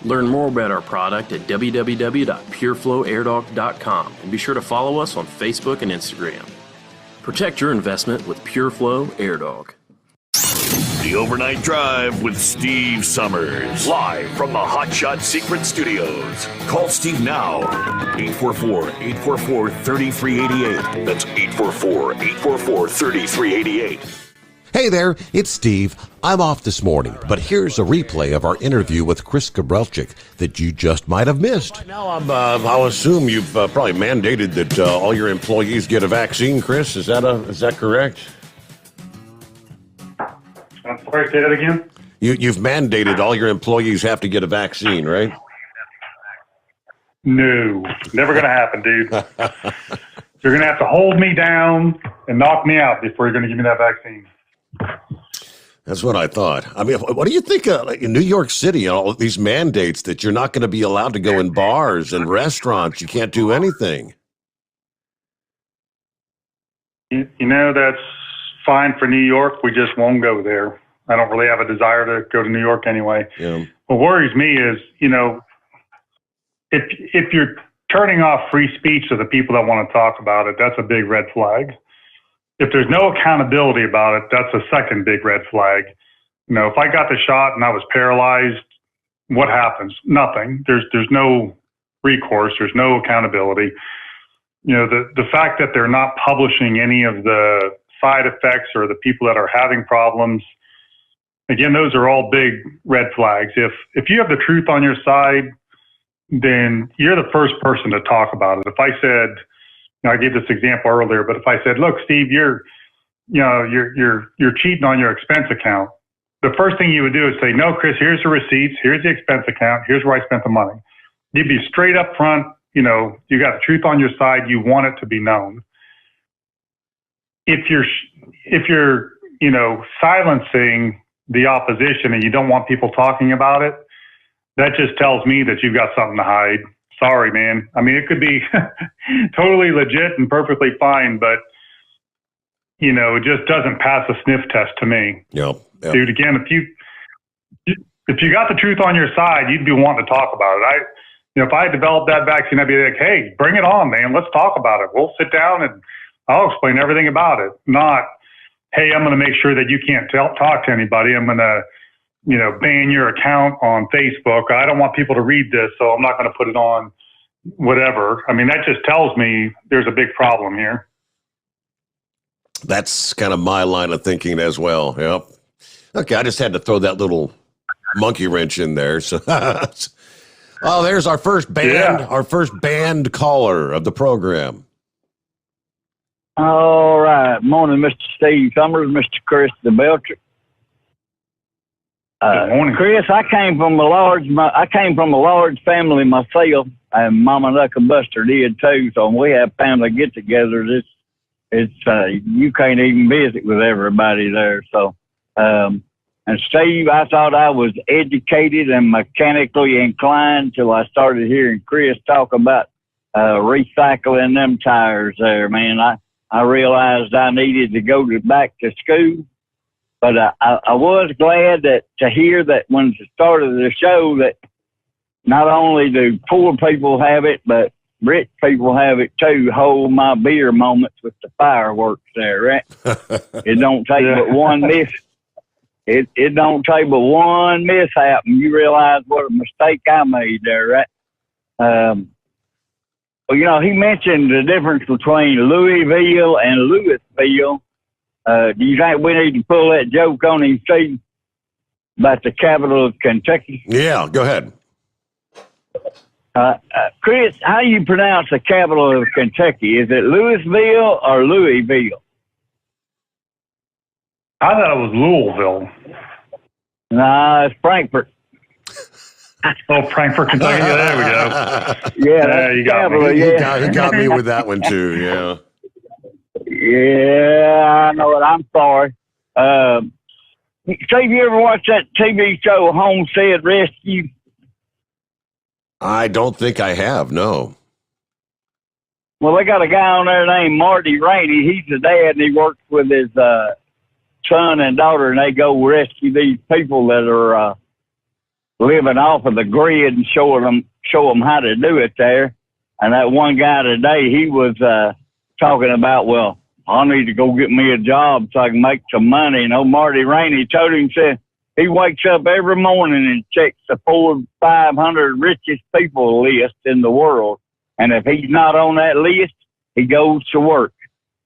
Learn more about our product at www.pureflowairdog.com and be sure to follow us on Facebook and Instagram. Protect your investment with Pureflow Airdog. The Overnight Drive with Steve Sommers, live from the Hot Shot Secret Studios. Call Steve now, 844-844-3388. That's 844-844-3388. Hey there, it's Steve. I'm off this morning, but here's a replay of our interview with Chris Gabrelchik that you just might have missed. Now, I'll assume you've probably mandated that all your employees get a vaccine, Chris. Is that correct? I'm sorry, say that again? You've mandated all your employees have to get a vaccine, right? No, never going to happen, dude. You're going to have to hold me down and knock me out before you're going to give me that vaccine. That's what I thought. I mean, what do you think in New York City, all of these mandates that you're not going to be allowed to go in bars and restaurants, you can't do anything? You know, that's fine for New York. We just won't go there. I don't really have a desire to go to New York anyway. Yeah. What worries me is, if you're turning off free speech to the people that want to talk about it, that's a big red flag. If there's no accountability about it, that's a second big red flag. You know, if I got the shot and I was paralyzed, what happens? Nothing. There's no recourse. There's no accountability. You know, the fact that they're not publishing any of the side effects or the people that are having problems, again, those are all big red flags. If you have the truth on your side, then you're the first person to talk about it. If I said, you know, I gave this example earlier, but if I said, look, Steve, you're cheating on your expense account, the first thing you would do is say, no, Chris, here's the receipts, here's the expense account, here's where I spent the money. You'd be straight up front. You know, you got the truth on your side. You want it to be known. If you're, you know, silencing the opposition and you don't want people talking about it, that just tells me that you've got something to hide. Sorry, man. I mean, it could be totally legit and perfectly fine, but, you know, it just doesn't pass a sniff test to me. Yep. Dude, again, if you got the truth on your side, you'd be wanting to talk about it. You know, if I developed that vaccine, I'd be like, hey, bring it on, man. Let's talk about it. We'll sit down and I'll explain everything about it. Not, hey, I'm going to make sure that you can't talk to anybody. I'm going to, you know, ban your account on Facebook. I don't want people to read this, so I'm not going to put it on whatever. I mean, that just tells me there's a big problem here. That's kind of my line of thinking as well. Yep. Okay, I just had to throw that little monkey wrench in there. So, oh, there's our first band caller of the program. All right. Morning, Mr. Steve Sommers, Mr. Chris the Belcher. Good morning. Chris, I came from a large family myself, and Mama and Uncle Buster did too. So when we have family get-togethers, you can't even visit with everybody there. So, and Steve, I thought I was educated and mechanically inclined till I started hearing Chris talk about recycling them tires there, man. I realized I needed to go back to school, but I was glad to hear that when the start of the show that not only do poor people have it, but rich people have it too. Hold my beer moments with the fireworks there, right? It don't take but one miss. It don't take but one mishap, and you realize what a mistake I made there, right? Well, you know, he mentioned the difference between Louisville and Louisville. Do you think we need to pull that joke on him, Steve, about the capital of Kentucky? Yeah, go ahead. Chris, how do you pronounce the capital of Kentucky? Is it Louisville or Louisville? I thought it was Louisville. Nah, it's Frankfort. Oh, Frankfort, Kentucky. Yeah, there we go. Yeah, that's you got capital, me. yeah. He got me with that one too. Yeah. Yeah, I know it. I'm sorry. Steve, you ever watch that TV show Homestead Rescue? I don't think I have. No. Well, they got a guy on there named Marty Rainey. He's the dad, and he works with his son and daughter, and they go rescue these people that are living off of the grid and show them how to do it there. And that one guy today, he was talking about, well, I need to go get me a job so I can make some money. And old Marty Rainey told him, said he wakes up every morning and checks the 500 richest people list in the world. And if he's not on that list, he goes to work.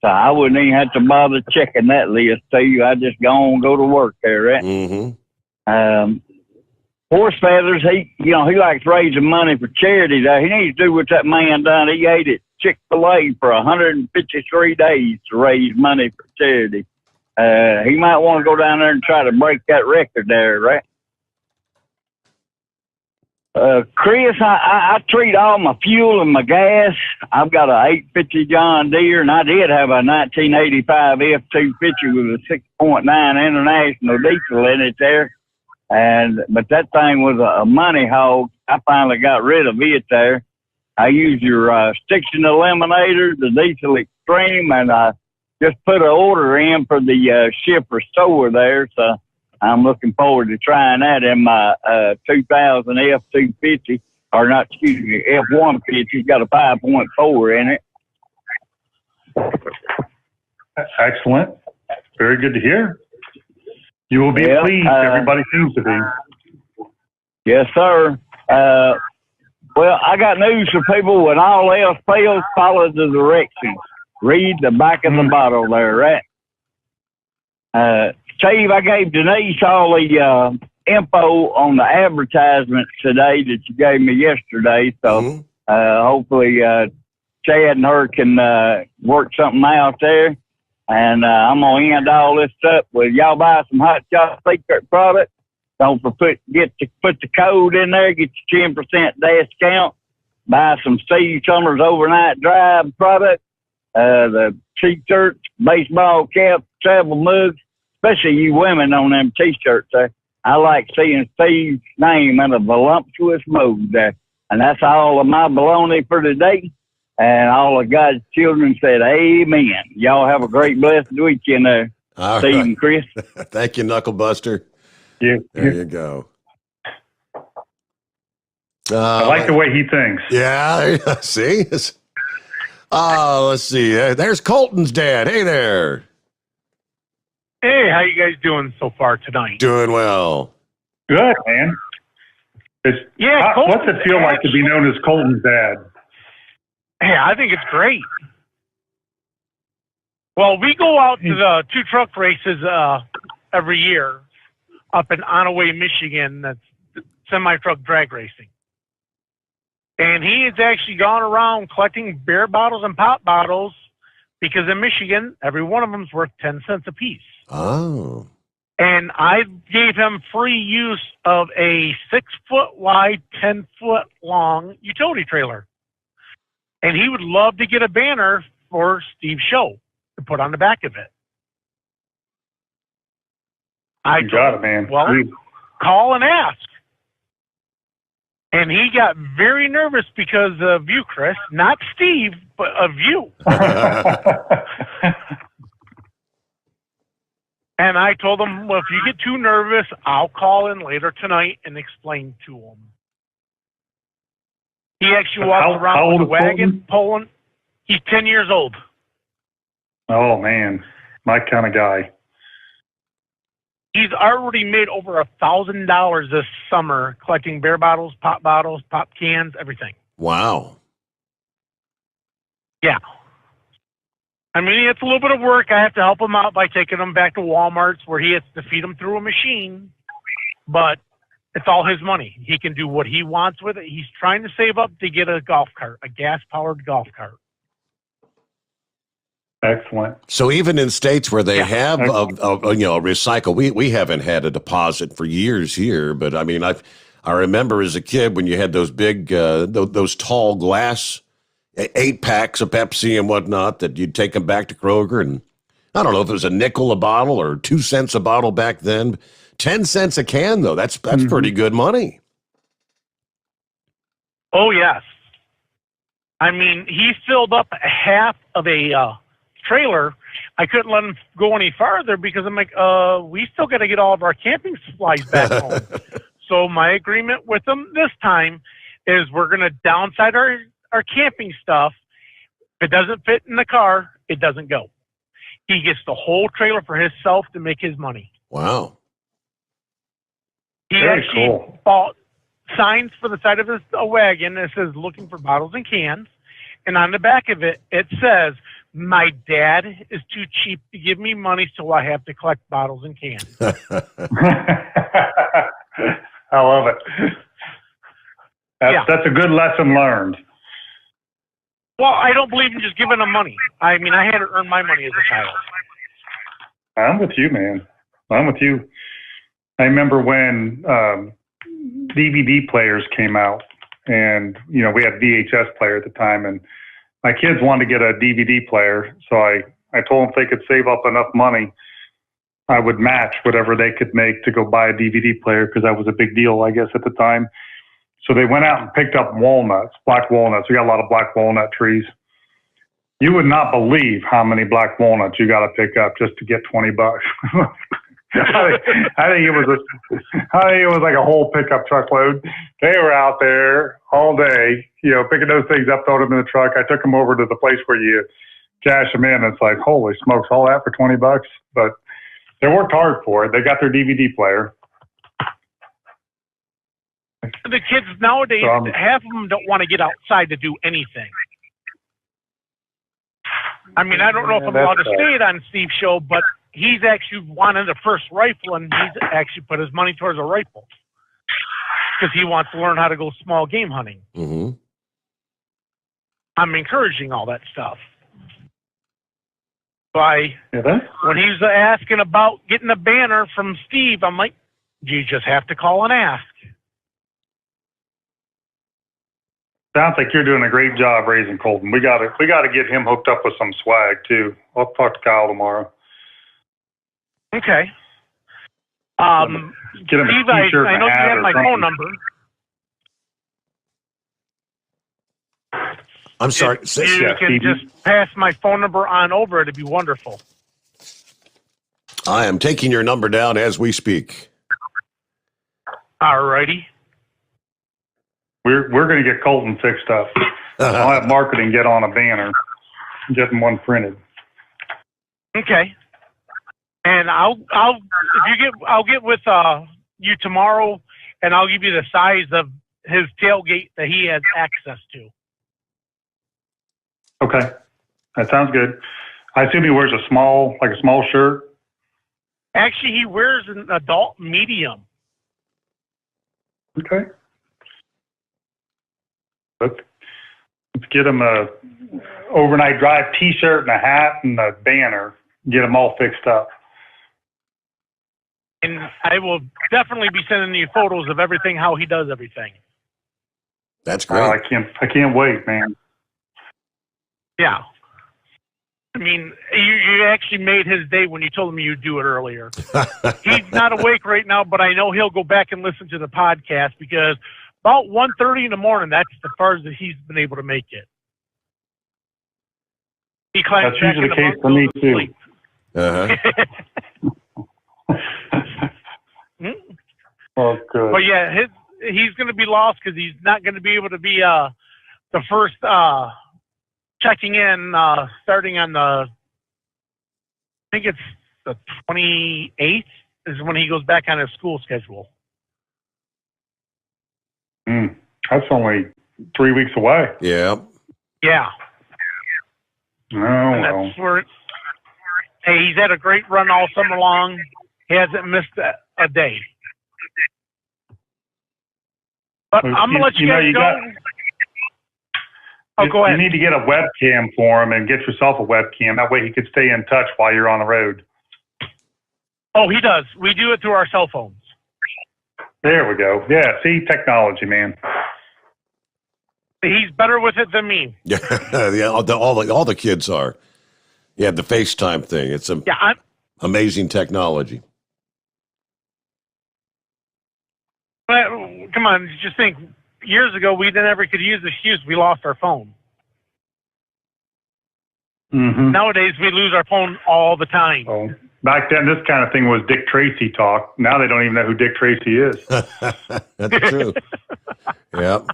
So I wouldn't even have to bother checking that list to you. I just go to work there, right? Mm-hmm. Horse feathers, he likes raising money for charity. He needs to do what that man done. He ate at Chick-fil-A for 153 days to raise money for charity. He might want to go down there and try to break that record there, right? Chris, I treat all my fuel and my gas. I've got a 850 John Deere, and I did have a 1985 F-250 with a 6.9 International diesel in it there. But that thing was a money hog. I finally got rid of it there. I used your Stiction Eliminator, the Diesel Extreme, and I just put an order in for the ship restore there. So I'm looking forward to trying that in my 2000 F-250. or not, excuse me, F1 pitch. It's got a 5.4 in it. Excellent. Very good to hear. You will be pleased. Everybody seems to be. Yes, sir. Well, I got news for people. When all else fails, follow the directions. Read the back of the bottle there, right? Steve, I gave Denise all the info on the advertisements today that you gave me yesterday. So hopefully Chad and her can work something out there. And I'm going to end all this up with y'all buy some Hot Shot Secret product. Don't put the code in there, get your 10% discount. Buy some Steve Sommers Overnight Drive product, the t-shirts, baseball caps, travel mugs, especially you women on them t-shirts there. I like seeing Steve's name in a voluptuous mode there. And that's all of my baloney for today. And all of God's children said, amen. Y'all have a great, blessed weekend there, Steve and Chris. Thank you, Knucklebuster. Yeah. There you go. I like the way he thinks. Yeah, see? Let's see. There's Colton's dad. Hey there. Hey, how you guys doing so far tonight? Doing well. Good, man. What's it feel like to be known as Colton's dad? Hey, I think it's great. Well, we go out to the 2 truck races every year up in Onaway, Michigan. That's semi-truck drag racing. And he has actually gone around collecting beer bottles and pop bottles because in Michigan, every one of them is worth 10 cents a piece. Oh. And I gave him free use of a 6-foot wide, 10-foot long utility trailer. And he would love to get a banner for Steve's show to put on the back of it. You got it, man. Well, call and ask. And he got very nervous because of you, Chris. Not Steve, but of you. And I told him, well, if you get too nervous, I'll call in later tonight and explain to him. He actually walks around with a wagon pulling. He's 10 years old. Oh, man. My kind of guy. He's already made over $1,000 this summer collecting beer bottles, pop cans, everything. Wow. Yeah. I mean, it's a little bit of work. I have to help him out by taking him back to Walmart's where he has to feed him through a machine. But it's all his money. He can do what he wants with it. He's trying to save up to get a golf cart, a gas-powered golf cart. Excellent. So even in states where they have a recycle, we haven't had a deposit for years here. But I mean, I remember as a kid when you had those big, those tall glass 8-packs of Pepsi and whatnot that you'd take them back to Kroger, and I don't know if it was a nickel a bottle or 2 cents a bottle back then. 10 cents a can though. That's pretty good money. Oh yes. I mean, he filled up half of a trailer. I couldn't let him go any farther because I'm like, we still got to get all of our camping supplies back home. So my agreement with him this time is we're going to downside our camping stuff. If it doesn't fit in the car, it doesn't go. He gets the whole trailer for himself to make his money. Wow. He actually bought signs for the side of his wagon that says looking for bottles and cans. And on the back of it, it says, my dad is too cheap to give me money, so I have to collect bottles and cans. I love it. That's a good lesson learned. Well, I don't believe in just giving them money. I mean, I had to earn my money as a child. I'm with you, man. I'm with you. I remember when DVD players came out, and we had VHS player at the time, and my kids wanted to get a DVD player, so I told them if they could save up enough money, I would match whatever they could make to go buy a DVD player because that was a big deal, I guess, at the time. So they went out and picked up walnuts, black walnuts. We got a lot of black walnut trees. You would not believe how many black walnuts you got to pick up just to get $20. I think it was like a whole pickup truckload. They were out there all day, picking those things up, throwing them in the truck. I took them over to the place where you cash them in. It's like, holy smokes, all that for $20. But they worked hard for it. They got their DVD player. The kids nowadays, half of them don't want to get outside to do anything. I mean, I don't know if I'm allowed to say it on Steve's show, but he's actually wanted a first rifle, and he's actually put his money towards a rifle because he wants to learn how to go small game hunting. Mm-hmm. I'm encouraging all that stuff. When he was asking about getting a banner from Steve, I'm like, you just have to call and ask. Sounds like you're doing a great job raising Colton. We got to get him hooked up with some swag too. I'll talk to Kyle tomorrow. Okay. Get him Steve, a t-shirt I and know a you hat have or my something. phone number. I'm sorry. If you can just pass my phone number on over, it'd be wonderful. I am taking your number down as we speak. All righty. We're going to get Colton fixed up. I'll have marketing get on a banner, get him one printed. Okay. And I'll get with you tomorrow, and I'll give you the size of his tailgate that he has access to. Okay, that sounds good. I assume he wears a small shirt. Actually, he wears an adult medium. Okay. Let's get him a overnight drive T-shirt and a hat and a banner. Get them all fixed up. And I will definitely be sending you photos of everything, how he does everything. That's great. I can't wait, man. Yeah. I mean, you actually made his day when you told him you'd do it earlier. He's not awake right now, but I know he'll go back and listen to the podcast because about 1:30 in the morning, that's the farthest that he's been able to make it. He climbs That's back usually in the case bunk, for me, goes to too. sleep. Oh, good. But yeah, he's going to be lost because he's not going to be able to be the first checking in starting on I think it's the 28th is when he goes back on his school schedule. That's only 3 weeks away. Yeah. Yeah. Oh, And well. that's where, hey, he's had a great run all summer long. He hasn't missed a day. But I'm going to let you guys go. Go ahead. You need to get a webcam for him and get yourself a webcam. That way he could stay in touch while you're on the road. Oh, he does. We do it through our cell phones. There we go. Yeah, see, technology, man. He's better with it than me. Yeah, all the kids are. Yeah, the FaceTime thing. It's amazing technology. But, come on, just think. Years ago, we never could use the excuse we lost our phone. Mm-hmm. Nowadays, we lose our phone all the time. Oh, back then, this kind of thing was Dick Tracy talk. Now they don't even know who Dick Tracy is. That's true. Yep.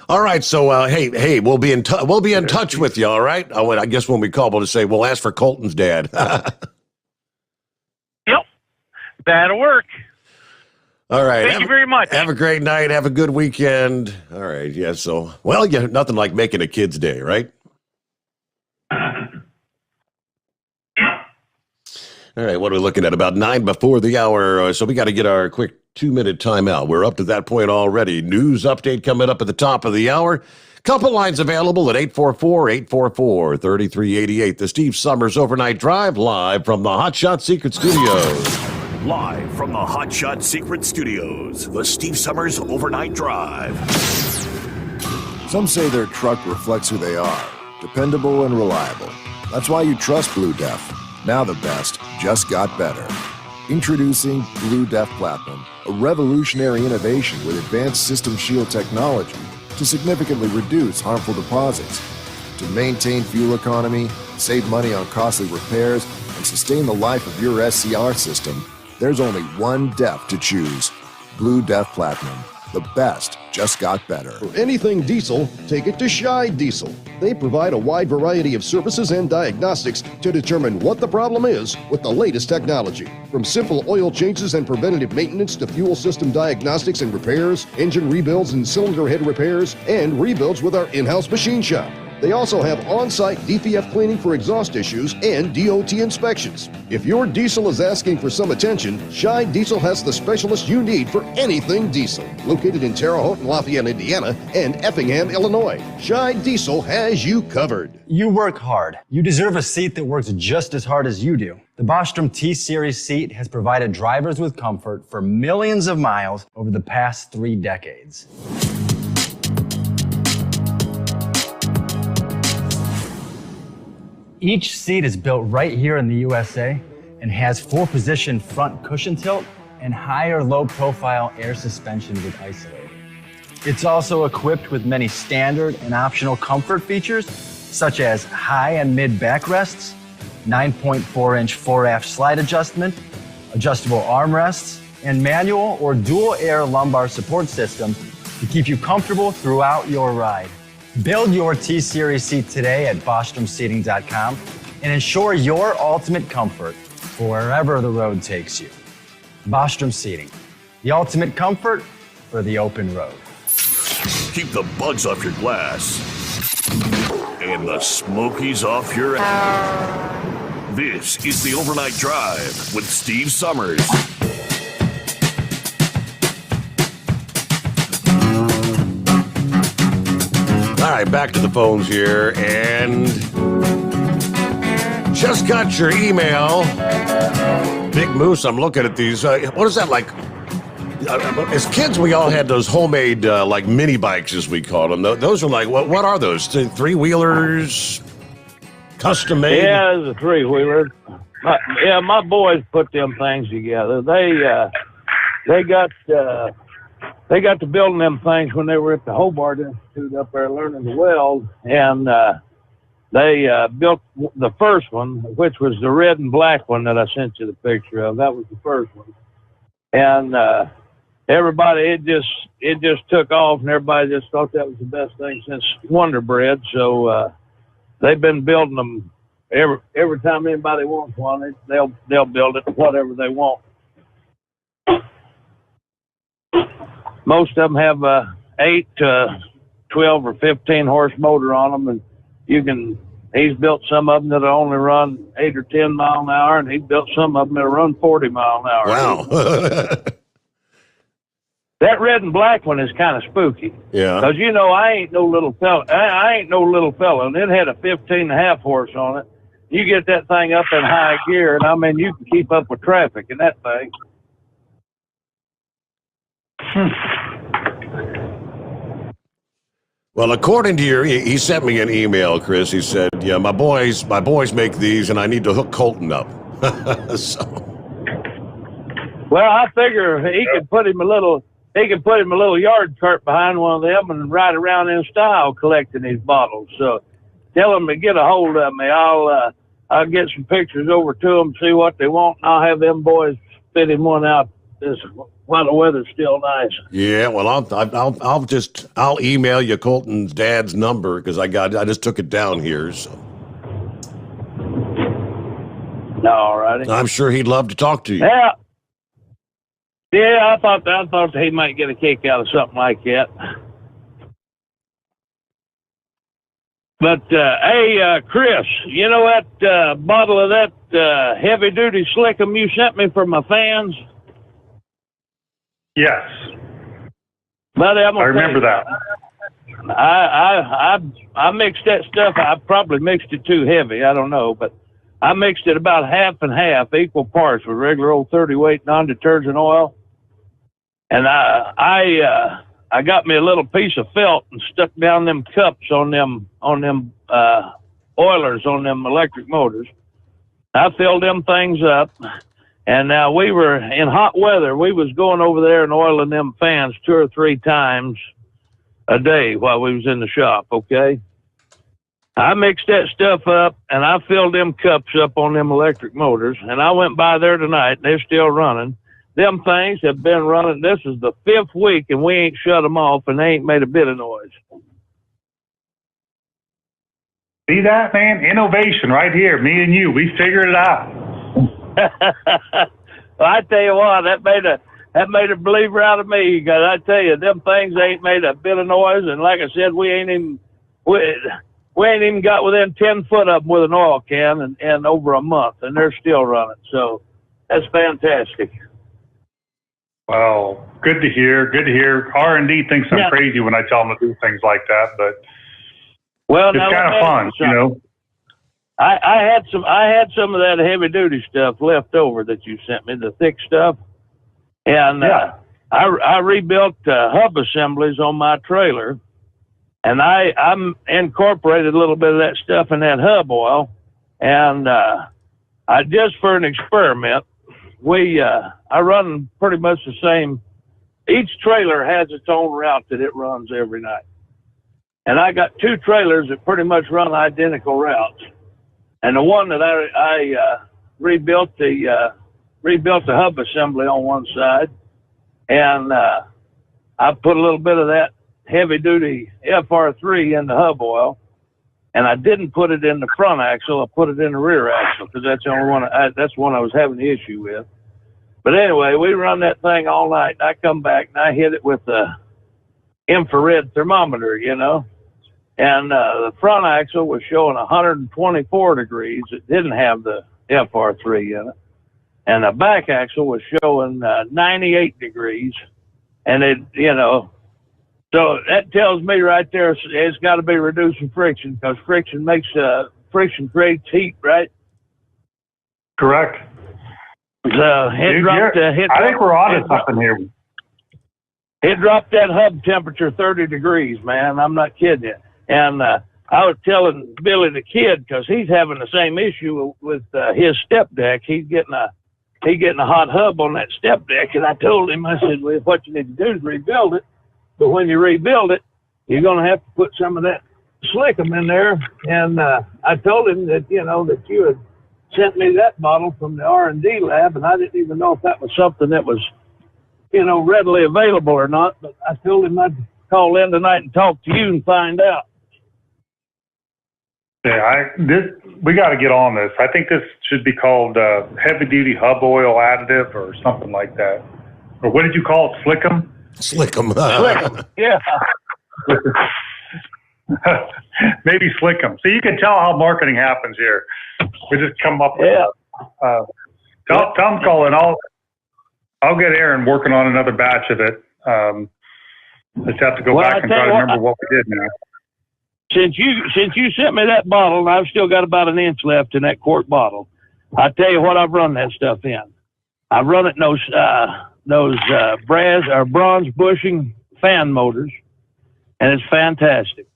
All right, so hey, we'll be in touch with you. All right, I guess when we call, we'll just say we'll ask for Colton's dad. Yep, that'll work. All right. Thank you very much. Have a great night. Have a good weekend. All right. Yeah. So, nothing like making a kid's day, right? All right. What are we looking at? About 9 before the hour. So we got to get our quick 2-minute timeout. We're up to that point already. News update coming up at the top of the hour. Couple lines available at 844-844-3388. The Steve Sommers Overnight Drive live from the Hot Shot Secret Studios. Live from the Hot Shot Secret Studios, the Steve Sommers Overnight Drive. Some say their truck reflects who they are, dependable and reliable. That's why you trust Blue Def. Now the best just got better. Introducing Blue Def Platinum, a revolutionary innovation with advanced system shield technology to significantly reduce harmful deposits, to maintain fuel economy, save money on costly repairs, and sustain the life of your SCR system, there's only one DEF to choose. Blue DEF Platinum. The best just got better. For anything diesel, take it to Shy Diesel. They provide a wide variety of services and diagnostics to determine what the problem is with the latest technology. From simple oil changes and preventative maintenance to fuel system diagnostics and repairs, engine rebuilds and cylinder head repairs, and rebuilds with our in-house machine shop. They also have on-site DPF cleaning for exhaust issues and DOT inspections. If your diesel is asking for some attention, Shy Diesel has the specialist you need for anything diesel. Located in Terre Haute and Lafayette, Indiana, and Effingham, Illinois, Shy Diesel has you covered. You work hard. You deserve a seat that works just as hard as you do. The Bostrom T-Series seat has provided drivers with comfort for millions of miles over the past 3 decades. Each seat is built right here in the USA and has 4-position front cushion tilt and higher low-profile air suspension with isolator. It's also equipped with many standard and optional comfort features such as high and mid backrests, 9.4-inch 4-aft slide adjustment, adjustable armrests, and manual or dual air lumbar support system to keep you comfortable throughout your ride. Build your T-Series seat today at BostromSeating.com and ensure your ultimate comfort for wherever the road takes you. Bostrom Seating, the ultimate comfort for the open road. Keep the bugs off your glass and the smokies off your ass. This is the Overnight Drive with Steve Sommers. All right, back to the phones here, and just got your email. Big Moose, I'm looking at these. What is that like? As kids, we all had those homemade like mini bikes, as we called them. Those are like, what are those? 3-wheelers, custom made? Yeah, it's a 3-wheeler. My boys put them things together. They got to building them things when they were at the Hobart Institute up there learning to weld, and they built the first one, which was the red and black one that I sent you the picture of. That was the first one, and everybody, it just took off, and everybody just thought that was the best thing since Wonder Bread. So they've been building them every time anybody wants one. They'll build it whatever they want. Most of them have 8 to 12 or 15 horse motor on them, and he's built some of them that'll only run 8 or 10 mile an hour, and he built some of them that'll run 40 mile an hour. Wow. That red and black one is kind of spooky. Yeah. Because, I ain't no little fella. I ain't no little fella, and it had a 15.5 horse on it. You get that thing up in high gear, and you can keep up with traffic in that thing. Well, according to he sent me an email, Chris. He said, "Yeah, my boys make these, and I need to hook Colton up." So. Well, I figure he could put him a little yard cart behind one of them and ride around in style collecting these bottles. So tell him to get a hold of me. I'll get some pictures over to them, see what they want, and I'll have them boys fit him one out while the weather's still nice. Yeah, well, I'll email you Colton's dad's number because I just took it down here. So. All righty. I'm sure he'd love to talk to you. Yeah, I thought he might get a kick out of something like that. But hey, Chris, you know that bottle of that heavy duty slickum you sent me for my fans? Yes. Buddy, I remember that. I mixed that stuff. I probably mixed it too heavy. I don't know, but I mixed it about half and half, equal parts with regular old 30-weight non-detergent oil. And I got me a little piece of felt and stuck down them cups on them oilers on them electric motors. I filled them things up. And now we were in hot weather. We was going over there and oiling them fans 2 or 3 times a day while we was in the shop, okay? I mixed that stuff up, and I filled them cups up on them electric motors, and I went by there tonight, and they're still running. Them things have been running. This is the 5th week, and we ain't shut them off, and they ain't made a bit of noise. See that, man? Innovation right here. Me and you, we figured it out. Well, I tell you what, that made a believer out of me. Because I tell you, them things ain't made a bit of noise, and like I said, we ain't even got within 10 foot of them with an oil can in over a month, and they're still running. So that's fantastic. Well, good to hear. Good to hear. R&D thinks I'm crazy when I tell them to do things like that, but it's kind of fun, you know. I had some of that heavy duty stuff left over that you sent me, the thick stuff, and I rebuilt hub assemblies on my trailer, and I incorporated a little bit of that stuff in that hub oil, and I just for an experiment, I run pretty much the same. Each trailer has its own route that it runs every night, and I got 2 trailers that pretty much run identical routes. And the one that I rebuilt the hub assembly on one side, and I put a little bit of that heavy duty FR3 in the hub oil, and I didn't put it in the front axle. I put it in the rear axle because that's the only one. That's one I was having the issue with. But anyway, we run that thing all night. And I come back and I hit it with the infrared thermometer, you know. And the front axle was showing 124 degrees. It didn't have the FR3 in it. And the back axle was showing 98 degrees. And it, you know, so that tells me right there it's got to be reducing friction, because friction creates heat, right? Correct. So I think we're on to something here. It dropped that hub temperature 30 degrees, man. I'm not kidding you. And I was telling Billy the kid, because he's having the same issue with his step deck. He's getting a hot hub on that step deck, and I told him, I said, well, what you need to do is rebuild it. But when you rebuild it, you're going to have to put some of that slickum in there. And I told him that, you know, that you had sent me that bottle from the R&D lab, and I didn't even know if that was something that was, you know, readily available or not. But I told him I'd call in tonight and talk to you and find out. Yeah, we got to get on this. I think this should be called heavy-duty hub oil additive or something like that. Or what did you call it? Slickum? Slickum. Slickum, yeah. Maybe Slickum. So you can tell how marketing happens here. We just come up with tell them call, and I'll get Aaron working on another batch of it. Just have to go back and try to remember what we did now. Since you sent me that bottle, and I've still got about an inch left in that quart bottle, I tell you what I've run that stuff in. I've run it in those bronze bushing fan motors, and it's fantastic.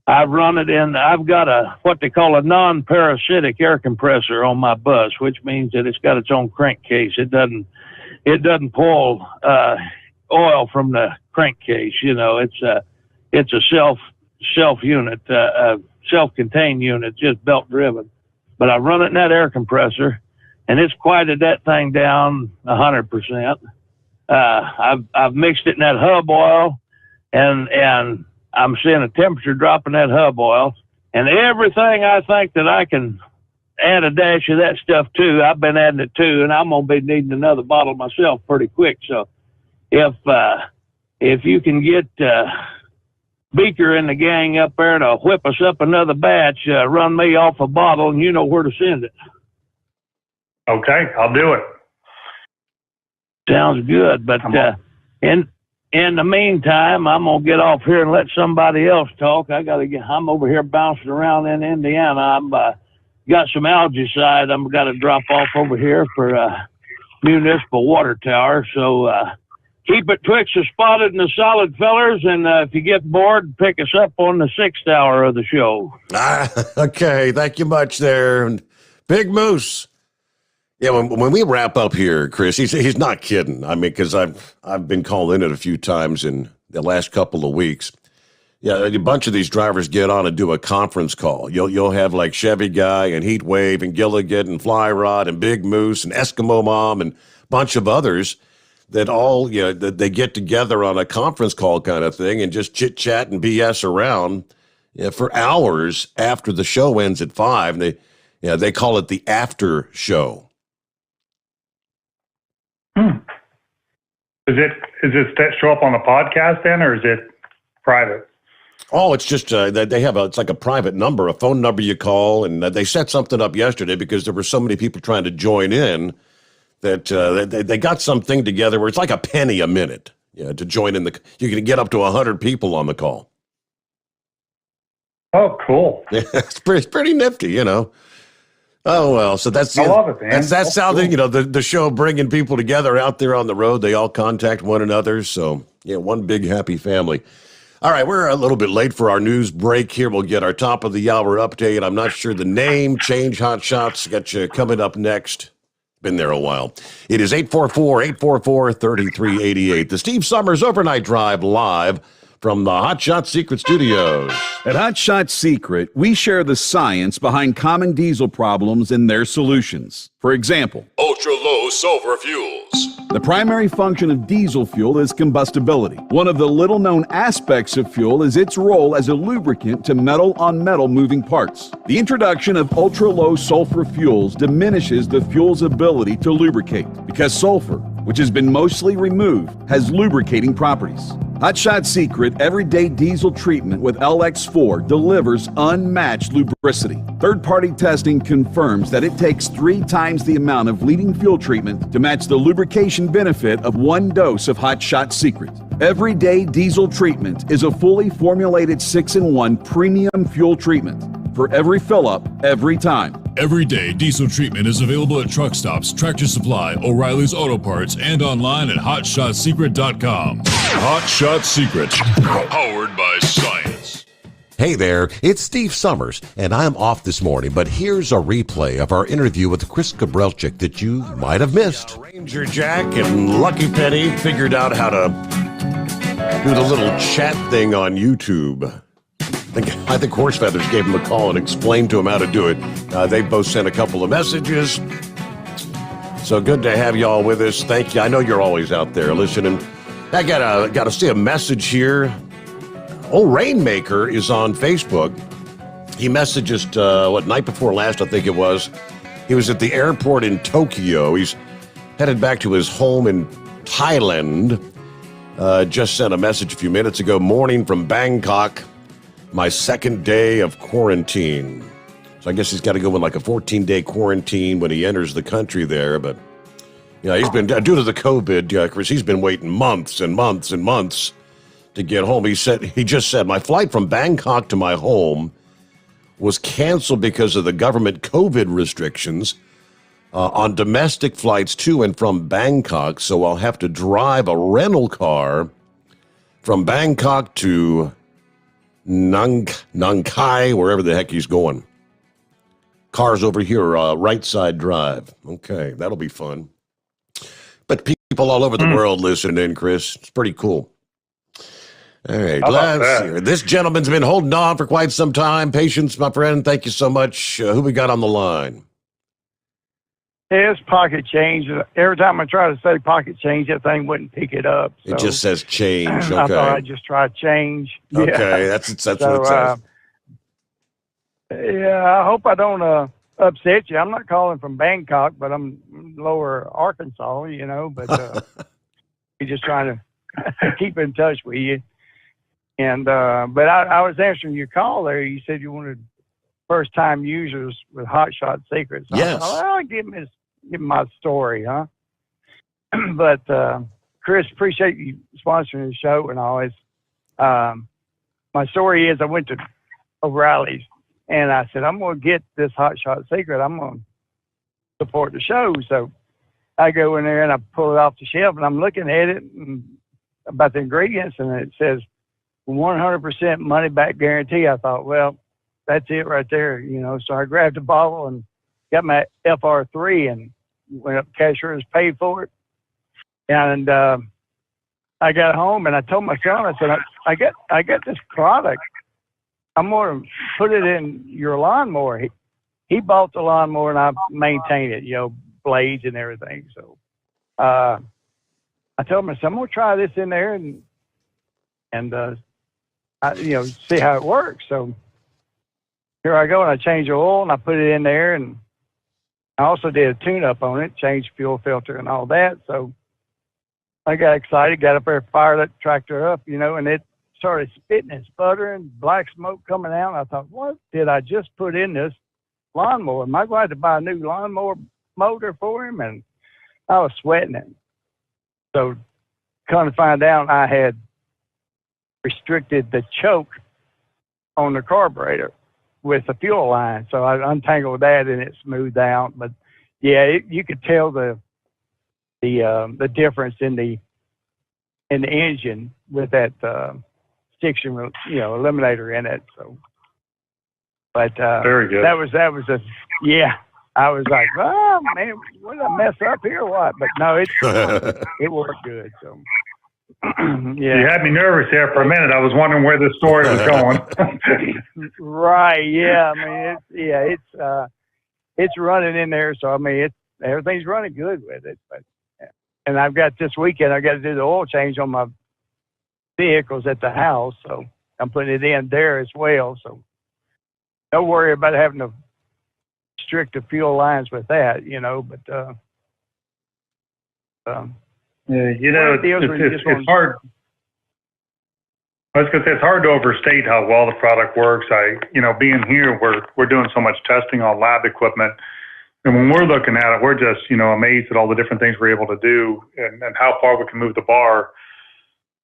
I've run it in. I've got what they call a non-parasitic air compressor on my bus, which means that it's got its own crankcase. It doesn't pull oil from the crankcase. You know, it's a self unit, self-contained unit, just belt driven. But I run it in that air compressor, and it's quieted that thing down 100%. I've mixed it in that hub oil, and I'm seeing a temperature drop in that hub oil, and everything I think that I can add a dash of that stuff to, I've been adding it to, and I'm gonna be needing another bottle myself pretty quick. So if you can get Beaker and the gang up there to whip us up another batch, run me off a bottle, and you know where to send it. Okay, I'll do it. Sounds good. But in the meantime, I'm gonna get off here and let somebody else talk. I'm over here bouncing around in Indiana. I'm got some algaecide I'm got to drop off over here for municipal water tower. So keep it twixt the spotted and the solid, fellers. And if you get bored, pick us up on the 6th hour of the show. Okay, thank you much there, Big Moose. Yeah, when we wrap up here, Chris, he's not kidding. I mean, because I've been called in it a few times in the last couple of weeks. Yeah, a bunch of these drivers get on and do a conference call. You'll have like Chevy Guy and Heat Wave and Gilligan and Fly Rod and Big Moose and Eskimo Mom and a bunch of others that all, that they get together on a conference call kind of thing and just chit chat and BS around for hours after the show ends at 5. And they call it the after show. Is it show up on the podcast then, or is it private? Oh, it's just they have it's like a private number, a phone number you call, and they set something up yesterday because there were so many people trying to join in that they got something together where it's like a penny a minute. To join in you can get up to 100 people on the call. Oh, cool! Yeah, it's pretty nifty, Oh well, so that's I love it, man. That's how cool. The show bringing people together out there on the road. They all contact one another, so one big happy family. All right, we're a little bit late for our news break here. We'll get our top of the hour update. I'm not sure the name. Change Hot Shots. Got you coming up next. Been there a while. It is 844-844-3388. The Steve Sommers Overnight Drive live from the Hot Shot Secret Studios. At Hot Shot Secret, we share the science behind common diesel problems and their solutions. For example, ultra-low sulfur fuels. The primary function of diesel fuel is combustibility. One of the little-known aspects of fuel is its role as a lubricant to metal-on-metal moving parts. The introduction of ultra-low sulfur fuels diminishes the fuel's ability to lubricate because sulfur, which has been mostly removed, has lubricating properties. Hot Shot Secret Everyday Diesel Treatment with LX4 delivers unmatched lubricity. Third-party testing confirms that it takes 3 times the amount of leading fuel treatment to match the lubrication benefit of 1 dose of Hot Shot Secret. Everyday Diesel Treatment is a fully formulated 6-in-1 premium fuel treatment for every fill-up, every time. Everyday Diesel Treatment is available at truck stops, Tractor Supply, O'Reilly's Auto Parts, and online at HotShotSecret.com. Hot Shot Secret, powered by science. Hey there, it's Steve Sommers, and I'm off this morning, but here's a replay of our interview with Chris Gabrelchik that you might have missed. Ranger Jack and Lucky Penny figured out how to do the little chat thing on YouTube. I think Horse Feathers gave him a call and explained to him how to do it. They both sent a couple of messages. So good to have y'all with us. Thank you. I know you're always out there listening. I got to see a message here. Old Rainmaker is on Facebook. He messaged us, night before last, I think it was. He was at the airport in Tokyo. He's headed back to his home in Thailand. Just sent a message a few minutes ago. Morning from Bangkok. My second day of quarantine. So I guess he's got to go in like a 14-day quarantine when he enters the country there. But, he's been, due to the COVID, Chris, he's been waiting months and months and months to get home. He just said, my flight from Bangkok to my home was canceled because of the government COVID restrictions on domestic flights to and from Bangkok. So I'll have to drive a rental car from Bangkok to Nang Kai, wherever the heck he's going. Cars over here, right side drive. Okay, that'll be fun. But people all over the world listening in, Chris. It's pretty cool. All right, let's see. This gentleman's been holding on for quite some time. Patience, my friend. Thank you so much. Who we got on the line? It's pocket change. Every time I try to say pocket change, that thing wouldn't pick it up. So it just says change. Okay. I thought I'd just try change. Okay, that's what it says. I hope I don't upset you. I'm not calling from Bangkok, but I'm lower Arkansas, but we're just trying to keep in touch with you. And but I was answering your call there. You said you wanted first-time users with Hot Shot Secrets. Yes. I'll give my story, huh? But Chris, appreciate you sponsoring the show and all this. My story is I went to O'Reilly's and I said, I'm going to get this Hot Shot Secret. I'm going to support the show. So I go in there and I pull it off the shelf and I'm looking at it and about the ingredients and it says 100% money back guarantee. I thought, well, that's it right there, So I grabbed a bottle and got my FR3 and went up to the cashier and paid for it. And I got home and I told my son, I said, I got this product. I'm going to put it in your lawnmower. He bought the lawnmower and I maintain it, blades and everything. So I told him, I said, I'm going to try this in there and see how it works. So here I go, and I changed the oil and I put it in there, and I also did a tune-up on it, changed fuel filter and all that. So I got excited, got up there, fired that tractor up, and it started spitting and sputtering, black smoke coming out. I thought, what did I just put in this lawnmower? Am I going to have to buy a new lawnmower motor for him? And I was sweating it. So come to find out, I had restricted the choke on the carburetor with the fuel line. So I untangled that and it smoothed out. But yeah, you could tell the difference in the engine with that stiction, eliminator in it. So, but very good. That was I was like, oh man, what did I mess up here or what? But no, it worked good. So yeah. You had me nervous there for a minute. I was wondering where this story was going. Right. Yeah. I mean, it's running in there. So I mean, everything's running good with it. But and I've got this weekend, I got to do the oil change on my vehicles at the house. So I'm putting it in there as well. So don't worry about having to restrict the fuel lines with that, but, yeah, it's hard. I was going to say, it's hard to overstate how well the product works. Being here, we're doing so much testing on lab equipment. And when we're looking at it, we're just, amazed at all the different things we're able to do and how far we can move the bar.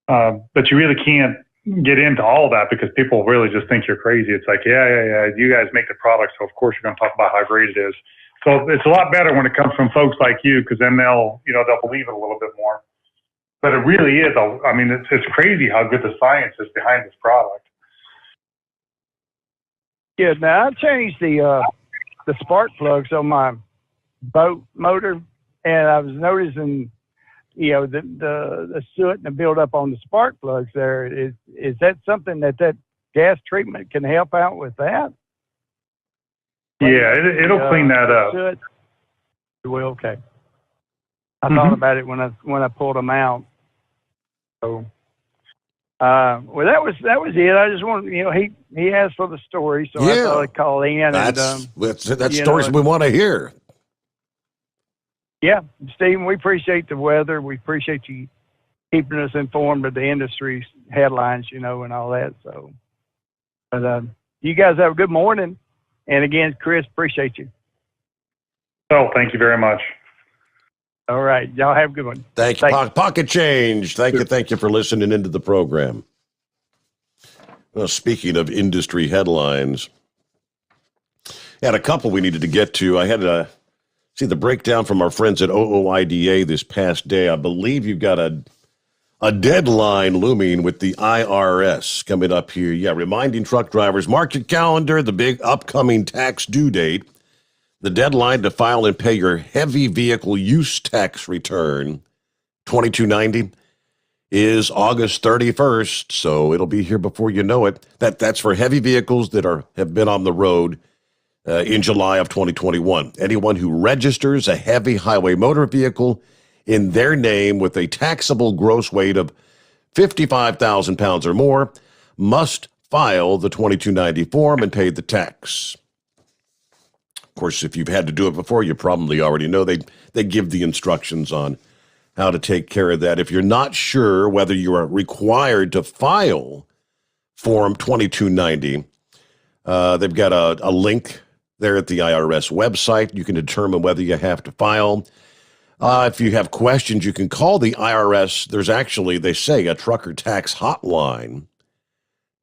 But you really can't get into all of that because people really just think you're crazy. It's like, yeah, you guys make the product, so of course you're going to talk about how great it is. So it's a lot better when it comes from folks like you, because then they'll believe it a little bit more. But it really is. I mean, it's crazy how good the science is behind this product. Yeah. Now I changed the spark plugs on my boat motor, and I was noticing, the soot and the buildup on the spark plugs there. Is that something that gas treatment can help out with that? Yeah, it'll clean that up. Soot? Well, okay. I thought about it when I pulled them out. So, well, that was it. I just wanted, he asked for the story, so I thought I'd call in. That's stories we want to hear. Yeah, Stephen, we appreciate the weather. We appreciate you keeping us informed of the industry's headlines, and all that. So, but you guys have a good morning. And again, Chris, appreciate you. Oh, thank you very much. All right. Y'all have a good one. Thank you. Pocket change. Thank you for listening into the program. Well, speaking of industry headlines, I had a couple we needed to get to. I had to see the breakdown from our friends at OOIDA this past day. I believe you've got a deadline looming with the IRS coming up here. Yeah, reminding truck drivers, mark your calendar, the big upcoming tax due date. The deadline to file and pay your heavy vehicle use tax return, 2290, is August 31st, so it'll be here before you know it. That's for heavy vehicles that have been on the road in July of 2021. Anyone who registers a heavy highway motor vehicle in their name with a taxable gross weight of 55,000 pounds or more must file the 2290 form and pay the tax. Of course, if you've had to do it before, you probably already know they give the instructions on how to take care of that. If you're not sure whether you are required to file Form 2290, they've got a link there at the IRS website. You can determine whether you have to file. If you have questions, you can call the IRS. There's actually, they say, a trucker tax hotline.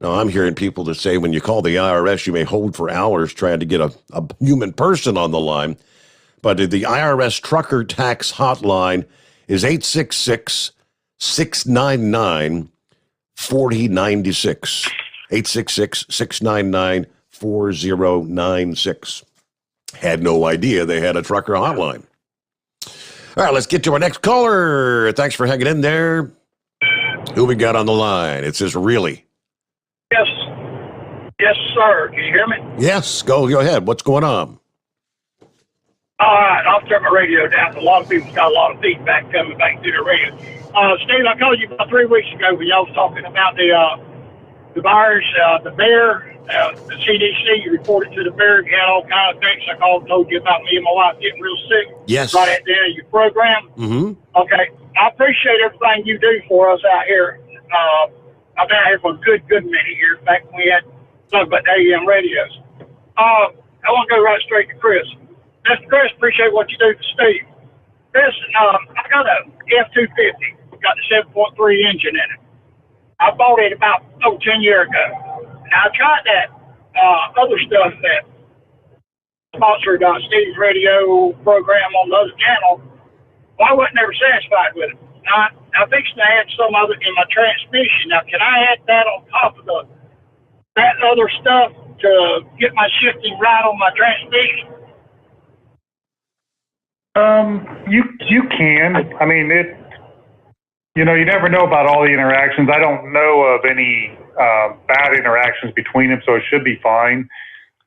Now, I'm hearing people that say when you call the IRS, you may hold for hours trying to get a human person on the line. But the IRS trucker tax hotline is 866-699-4096. 866-699-4096. Had no idea they had a trucker hotline. All right, let's get to our next caller. Thanks for hanging in there. Who we got on the line? It says really. Yes. Yes, sir. Can you hear me? Yes, go ahead. What's going on? All right. I'll turn my radio down. A lot of people's got a lot of feedback coming back through the radio. Steve, I called you about 3 weeks ago when y'all was talking about the virus, the bear, the CDC. You reported to the bear. You had all kinds of things. I called and told you about me and my wife getting real sick. Yes. Right at the end of your program. Mm-hmm. Okay. I appreciate everything you do for us out here. I've been out here for a good many years, back when we had nothing but AM radios. I want to go right straight to Chris. Mr. Chris, appreciate what you do for Steve. Chris, I got a F-250. Got the 7.3 engine in it. I bought it about 10 years ago. Now, I tried that other stuff that sponsored Steve's radio program on the other channel. Well, I wasn't never satisfied with it. I fixed to add some of it in my transmission. Now, can I add that on top of that other stuff to get my shifting right on my transmission? You can. I mean, you never know about all the interactions. I don't know of any bad interactions between them, so it should be fine.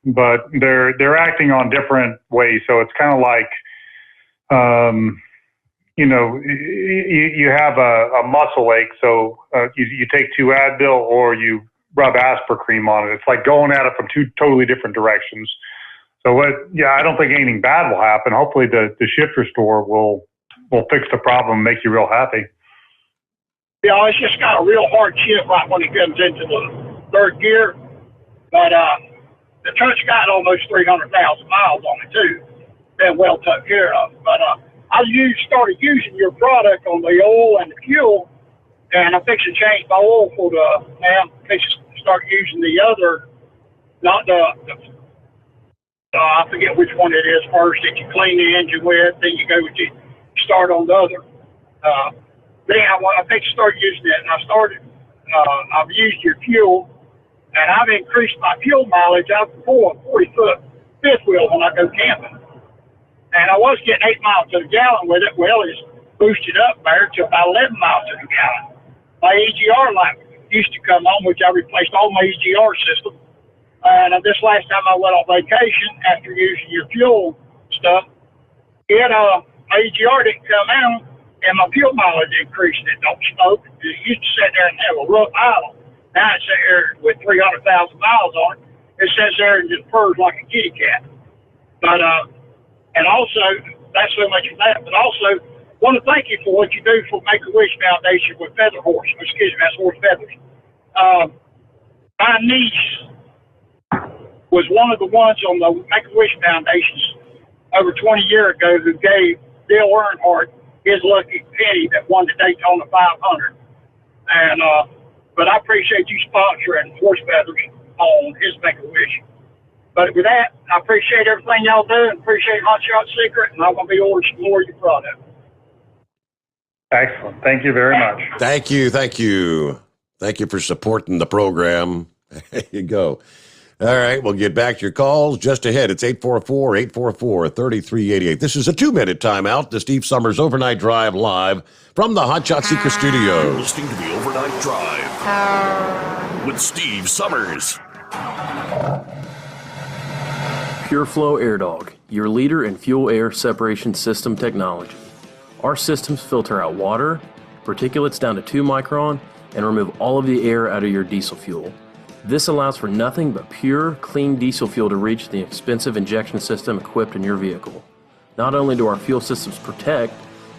But they're acting on different ways, so it's kind of like, you have a muscle ache, so you take 2 Advil or you rub Aspercreme on it. It's like going at it from 2 totally different directions. So I don't think anything bad will happen. Hopefully the shifter store will fix the problem and make you real happy. Yeah, it's just got a real hard shift right when it comes into the 3rd gear. But the truck's got almost 300,000 miles on it too. Been well taken care of. But I started using your product on the oil and the fuel, and I fixed to change my oil for I fixed to start using the other, not I forget which one it is first that you clean the engine with, then you start on the other. Then I fixed to start using it, and I've used your fuel, and I've increased my fuel mileage out to 40-foot fifth wheel when I go camping. And I was getting 8 miles to the gallon with it. Well, it's boosted up there to about 11 miles to the gallon. My EGR light used to come on, which I replaced all my EGR system. And this last time I went on vacation, after using your fuel stuff, my EGR didn't come out, and my fuel mileage increased. It don't smoke. It used to sit there and have a rough idle. Now it's there with 300,000 miles on it. It sits there and just purrs like a kitty cat. But and also, that's so much of that. But also, want to thank you for what you do for Make-A-Wish Foundation with Feather Horse. Excuse me, that's Horse Feathers. My niece was one of the ones on the Make-A-Wish Foundations over 20 years ago who gave Dale Earnhardt his lucky penny that won the Daytona 500. And but I appreciate you sponsoring Horse Feathers on his Make-A-Wish. But with that, I appreciate everything y'all do and appreciate Hot Shot Secret, and I'm going to be ordering some more of your product. Excellent. Thank you very much. Thank you. Thank you for supporting the program. There you go. All right, we'll get back to your calls just ahead. It's 844-844-3388. This is a 2-minute timeout. The Steve Sommers Overnight Drive live from the Hot Shot Secret Studio. Listening to the Overnight Drive with Steve Sommers. Pureflow Airdog, your leader in fuel air separation system technology. Our systems filter out water, particulates down to 2 micron, and remove all of the air out of your diesel fuel. This allows for nothing but pure, clean diesel fuel to reach the expensive injection system equipped in your vehicle. Not only do our fuel systems protect,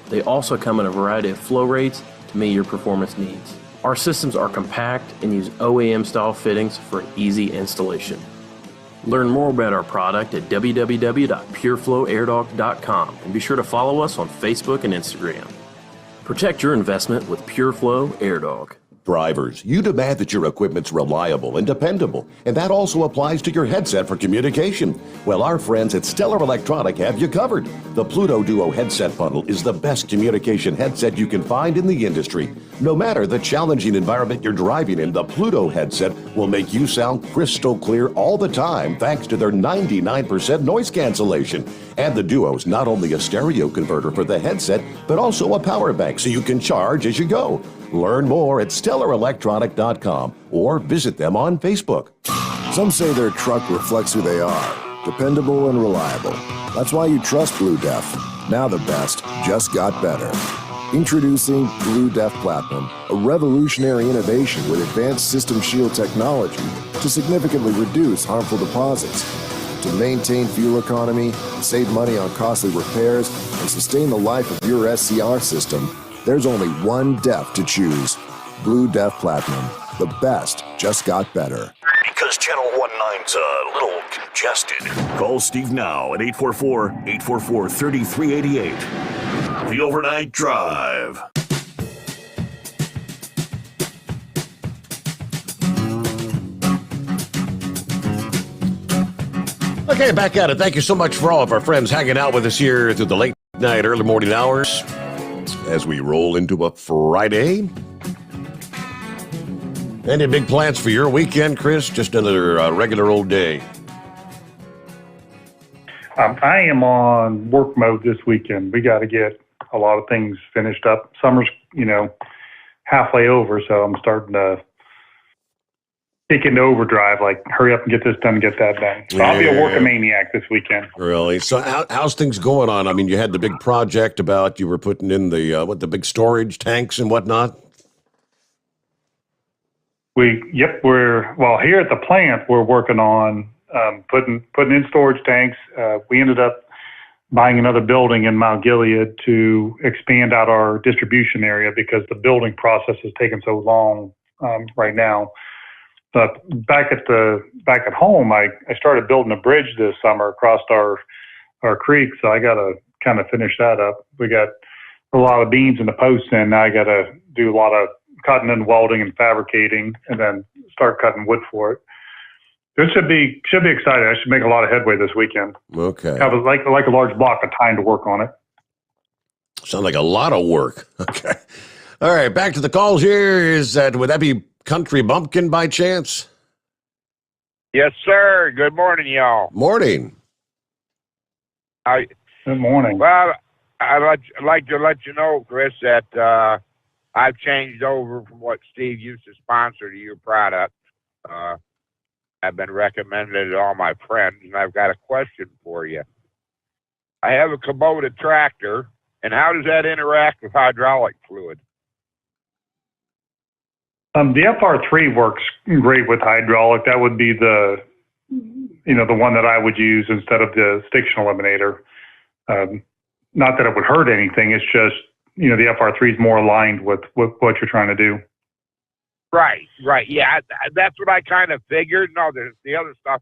they also come in a variety of flow rates to meet your performance needs. Our systems are compact and use OEM-style fittings for an easy installation. Learn more about our product at www.pureflowairdog.com and be sure to follow us on Facebook and Instagram. Protect your investment with Pureflow Airdog. Drivers, you demand that your equipment's reliable and dependable, and that also applies to your headset for communication. Well, our friends at Stellar Electronic have you covered. The Pluto Duo headset bundle is the best communication headset you can find in the industry. No matter the challenging environment you're driving in, the Pluto headset will make you sound crystal clear all the time thanks to their 99% noise cancellation. And the Duo's not only a stereo converter for the headset, but also a power bank so you can charge as you go. Learn more at stellarelectronic.com or visit them on Facebook. Some say their truck reflects who they are, dependable and reliable. That's why you trust Blue Def. Now the best just got better. Introducing Blue Def Platinum, a revolutionary innovation with advanced system shield technology to significantly reduce harmful deposits. To maintain fuel economy, save money on costly repairs, and sustain the life of your SCR system, there's only one DEF to choose. Blue Def Platinum. The best just got better. Because Channel 19's a little congested. Call Steve now at 844-844-3388. The Overnight Drive. Okay, back at it. Thank you so much for all of our friends hanging out with us here through the late night, early morning hours as we roll into a Friday. Any big plans for your weekend, Chris? Just another regular old day. I am on work mode this weekend. We got to get a lot of things finished up. Summer's, halfway over, so I'm starting to kick into overdrive, like hurry up and get this done and get that done. So I'll be a workamaniac this weekend. Really? So how's things going on? I mean, you had the big project about you were putting in the big storage tanks and whatnot? We're here at the plant, we're working on putting in storage tanks. We ended up buying another building in Mount Gilead to expand out our distribution area because the building process has taken so long right now. But back at home, I started building a bridge this summer across our creek, so I got to kind of finish that up. We got a lot of beams in the posts, and now I got to do a lot of cutting and welding and fabricating, and then start cutting wood for it. This should be exciting. I should make a lot of headway this weekend. Okay. Have like a large block of time to work on it. Sounds like a lot of work. Okay. All right, back to the calls here. Would that be Country Bumpkin by chance? Yes, sir. Good morning, y'all. Morning. Good morning. Well, I'd like to let you know, Chris, that I've changed over from what Steve used to sponsor to your product. I've been recommended to all my friends, and I've got a question for you. I have a Kubota tractor, and how does that interact with hydraulic fluid? The FR3 works great with hydraulic. That would be the one that I would use instead of the stiction eliminator. Not that it would hurt anything. It's just, the FR3 is more aligned with what you're trying to do. Right. Yeah, that's what I kind of figured. No, the other stuff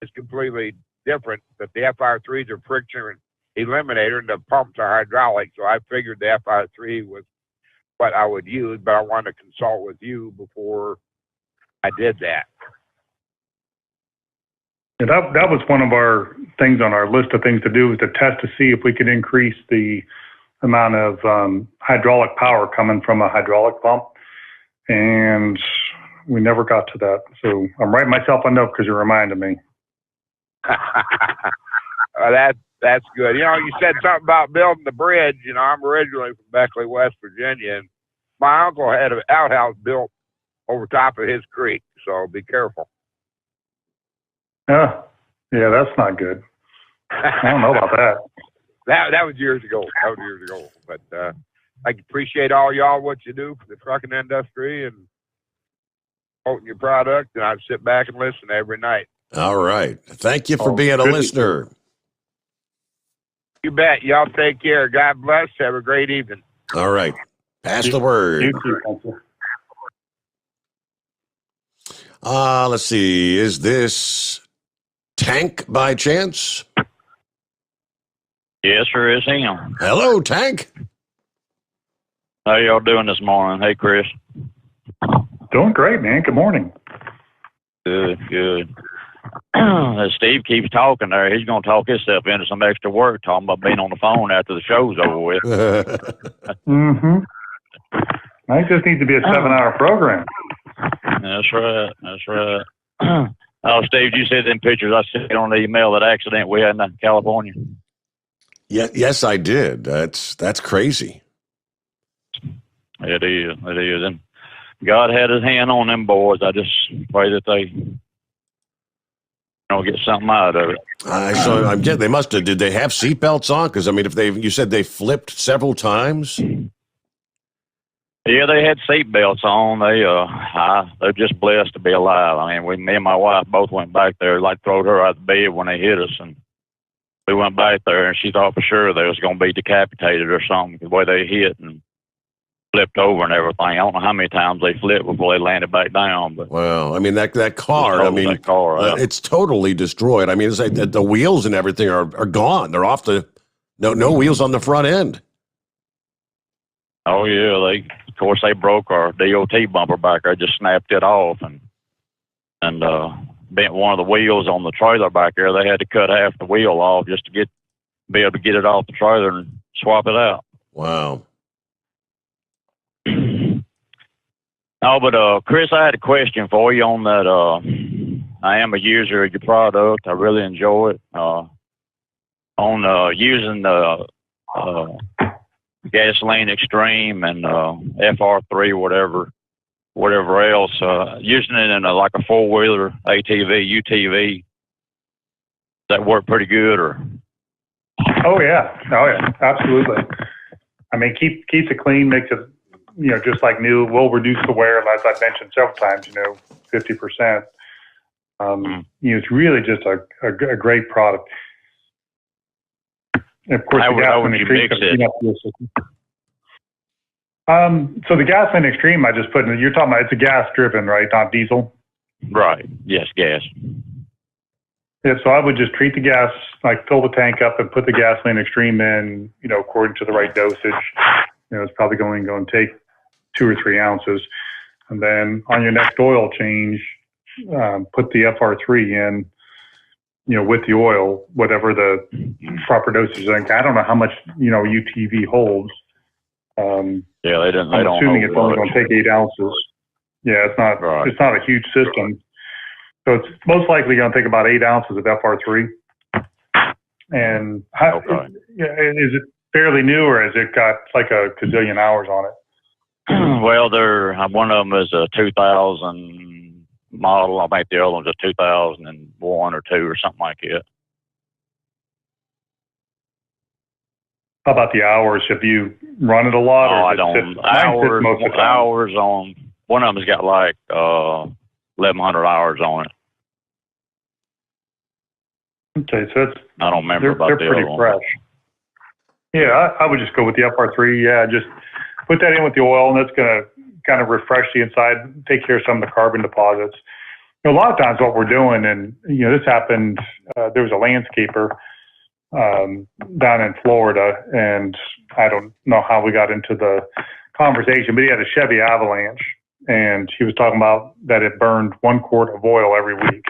is completely different. But the FR3s are friction eliminator, and the pumps are hydraulic. So I figured the FR3 was what I would use, but I wanted to consult with you before I did that. Yeah, that was one of our things on our list of things to do, was to test to see if we could increase the amount of hydraulic power coming from a hydraulic pump. And we never got to that. So I'm writing myself a note because you reminded me. That's good. You said something about building the bridge. I'm originally from Beckley, West Virginia, and my uncle had an outhouse built over top of his creek, so be careful. Yeah, that's not good. I don't know about that. That was years ago. But I appreciate all y'all, what you do for the trucking industry and promoting your product, and I sit back and listen every night. All right. Thank you for being a listener. You bet. Y'all take care. God bless. Have a great evening. All right. Pass the word. You too. Thank you. Let's see. Is this Tank by chance? Yes, sir, it's him. Hello, Tank. How y'all doing this morning? Hey, Chris. Doing great, man. Good morning. Good. As Steve keeps talking there, he's going to talk himself into some extra work, talking about being on the phone after the show's over with. Mm-hmm. I just need to be a 7-hour program. That's right. Oh, Steve, you see them pictures I sent on the email, that accident we had in California? Yes, I did. That's crazy. It is. And God had his hand on them boys. I just pray that they get something out of it. So I'm getting, they must have, did they have seatbelts on? Because, I mean, you said they flipped several times? Yeah, they had seatbelts on. They're just blessed to be alive. I mean, me and my wife both went back there, like throwed her out of bed when they hit us, and we went back there, and she thought for sure they was going to be decapitated or something, the way they hit and flipped over and everything. I don't know how many times they flipped before they landed back down. But well, I mean, that car, it's totally destroyed. I mean, it's like the wheels and everything are gone. They're off no wheels on the front end. Oh yeah, of course they broke our DOT bumper back there, just snapped it off and bent one of the wheels on the trailer back there. They had to cut half the wheel off just to be able to get it off the trailer and swap it out. Wow. No, but Chris, I had a question for you on that. I am a user of your product. I really enjoy it. On using the Gasoline Extreme and FR3, whatever else, using it in like a 4-wheeler, ATV, UTV, that work pretty good, or? Oh yeah, absolutely. I mean, keeps it clean, makes it, just like new. Will reduce the wear, as I've mentioned several times, 50%. It's really just a great product. And of course, how would you mix it? So the Gasoline Extreme, I just put in. You're talking about, it's a gas driven, right? Not diesel. Right. Yes, gas. Yeah. So I would just treat the gas, like fill the tank up and put the Gasoline Extreme in, according to the right dosage. It's probably going to take 2 or 3 ounces. And then on your next oil change, put the FR3 in, with the oil, whatever the proper dosage is. I don't know how much, UTV holds. Yeah, they don't. I'm assuming it's only going to take 8 ounces. Yeah, it's not. Right. It's not a huge system, so it's most likely going to take about 8 ounces of FR3. And is it fairly new, or has it got like a gazillion hours on it? Well, one of them is a 2000 model. I think the other one's a 2001 or 2 or something like that. How about the hours? Have you run it a lot? Oh, I don't. Hours on one of them's got like 1,100 hours on it. Okay, so I don't remember about they're the pretty other one. fresh. Yeah, I would just go with the FR3. Yeah, just put that in with the oil, and that's going to kind of refresh the inside, take care of some of the carbon deposits. A lot of times what we're doing, and this happened, there was a landscaper down in Florida, and I don't know how we got into the conversation, but he had a Chevy Avalanche, and he was talking about that it burned 1 quart of oil every week.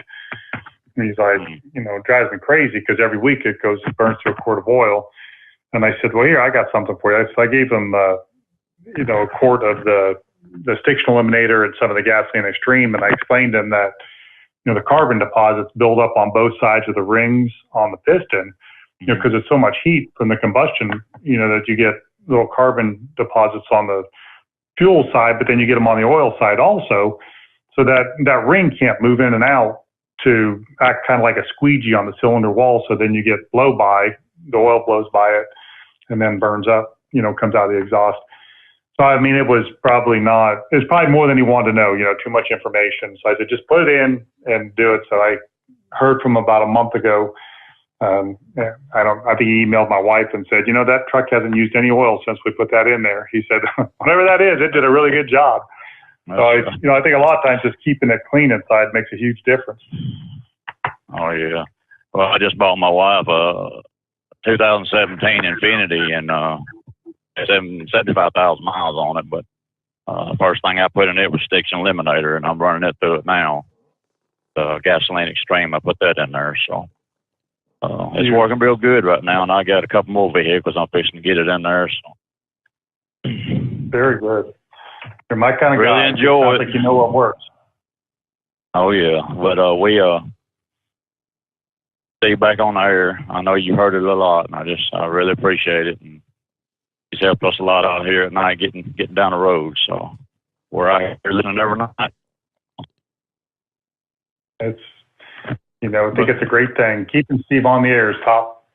And he's like, it drives me crazy because every week it burns through 1 quart of oil. And I said, well, here, I got something for you. So I gave him, a quart of the Stiction Eliminator and some of the Gasoline Extreme, and I explained to him that, the carbon deposits build up on both sides of the rings on the piston, because it's so much heat from the combustion, that you get little carbon deposits on the fuel side, but then you get them on the oil side also, so that ring can't move in and out to act kind of like a squeegee on the cylinder wall. So then you get blow by, the oil blows by it and then burns up, comes out of the exhaust. So, I mean, it was probably more than he wanted to know, too much information. So I said, just put it in and do it. So I heard from him about a month ago. I think he emailed my wife and said, that truck hasn't used any oil since we put that in there. He said, whatever that is, it did a really good job. So I think a lot of times just keeping it clean inside makes a huge difference. Oh yeah. Well, I just bought my wife a 2017 Infiniti and 75,000 miles on it. But first thing I put in it was Stiction Eliminator, and I'm running it through it now. The Gasoline Extreme, I put that in there, so. It's working real good right now, and I got a couple more vehicles I'm fixing to get it in there. So. Very good. You're my kind of really guy. Enjoy it. I think you know what works. Oh yeah, but we see you back on the air. I know you heard it a lot, and I really appreciate it. And He's helped us a lot out here at night getting down the road. So we're out here listening every night. It's, I think it's a great thing. Keeping Steve on the air is top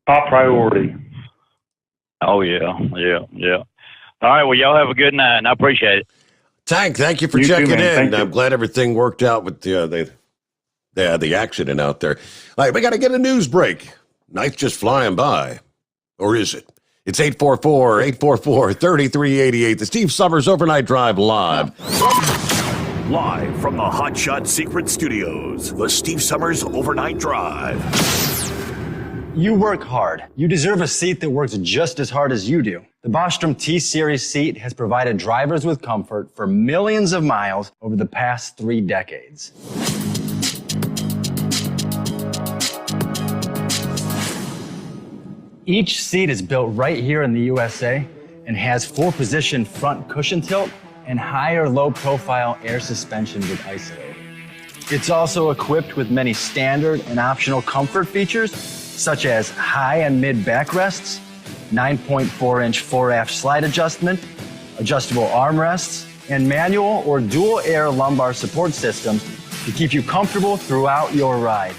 priority. Oh, yeah. All right, well, y'all have a good night, and I appreciate it. Tank, thank you for You too, checking man. in. I'm glad everything worked out with the accident out there. All right, we got to get a news break. Night's just flying by. Or is it? It's 844-3388. The Steve Sommers Overnight Drive live. Live from the Hot Shot Secret Studios, the Steve Sommers Overnight Drive. You work hard. You deserve a seat that works just as hard as you do. The Bostrom T-Series seat has provided drivers with comfort for millions of miles over the past 3 decades. Each seat is built right here in the USA and has 4-position front cushion tilt and higher low-profile air suspension with Isolator. It's also equipped with many standard and optional comfort features, such as high and mid backrests, 9.4-inch 4-aft slide adjustment, adjustable armrests, and manual or dual air lumbar support systems to keep you comfortable throughout your ride.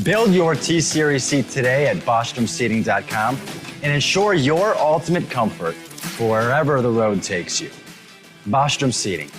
Build your T-Series seat today at BostromSeating.com and ensure your ultimate comfort for wherever the road takes you. Bostrom Seating,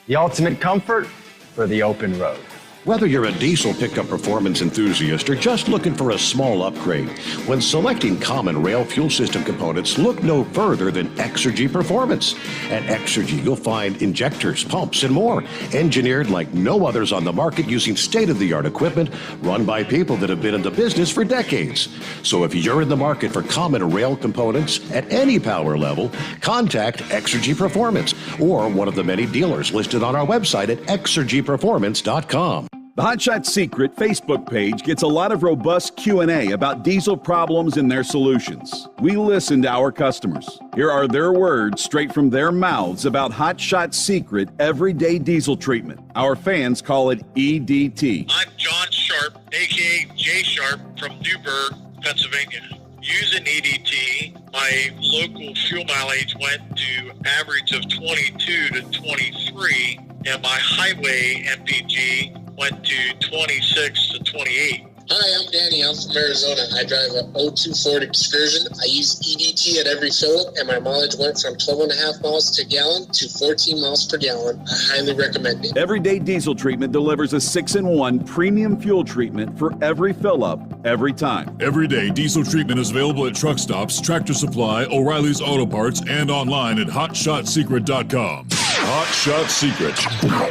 the ultimate comfort for the open road. Whether you're a diesel pickup performance enthusiast or just looking for a small upgrade, when selecting common rail fuel system components, look no further than Exergy Performance. At Exergy, you'll find injectors, pumps, and more, engineered like no others on the market using state-of-the-art equipment run by people that have been in the business for decades. So if you're in the market for common rail components at any power level, contact Exergy Performance or one of the many dealers listed on our website at exergyperformance.com. The Hot Shot Secret Facebook page gets a lot of robust Q&A about diesel problems and their solutions. We listen to our customers. Here are their words straight from their mouths about Hot Shot Secret everyday diesel treatment. Our fans call it EDT. I'm John Sharp, a.k.a. Jay Sharp from Newburgh, Pennsylvania. Using EDT, my local fuel mileage went to average of 22 to 23, and my highway MPG went to 26 to 28. Hi, I'm Danny. I'm from Arizona. I drive a 02 Ford Excursion. I use EDT at every fill-up, and my mileage went from 12.5 miles per gallon to 14 miles per gallon. I highly recommend it. Everyday diesel treatment delivers a 6-in-1 premium fuel treatment for every fill-up, every time. Everyday diesel treatment is available at truck stops, Tractor Supply, O'Reilly's Auto Parts, and online at HotShotSecret.com. Hot Shot Secret,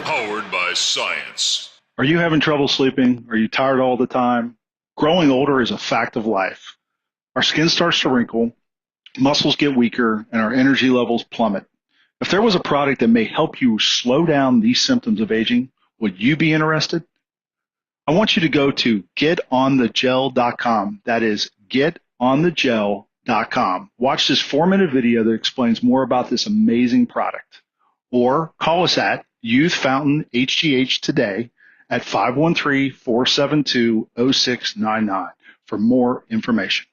powered by science. Are you having trouble sleeping? Are you tired all the time? Growing older is a fact of life. Our skin starts to wrinkle, muscles get weaker, and our energy levels plummet. If there was a product that may help you slow down these symptoms of aging, would you be interested? I want you to go to getonthegel.com. That is getonthegel.com. Watch this 4-minute video that explains more about this amazing product. Or call us at Youth Fountain HGH today at 513-472-0699 for more information.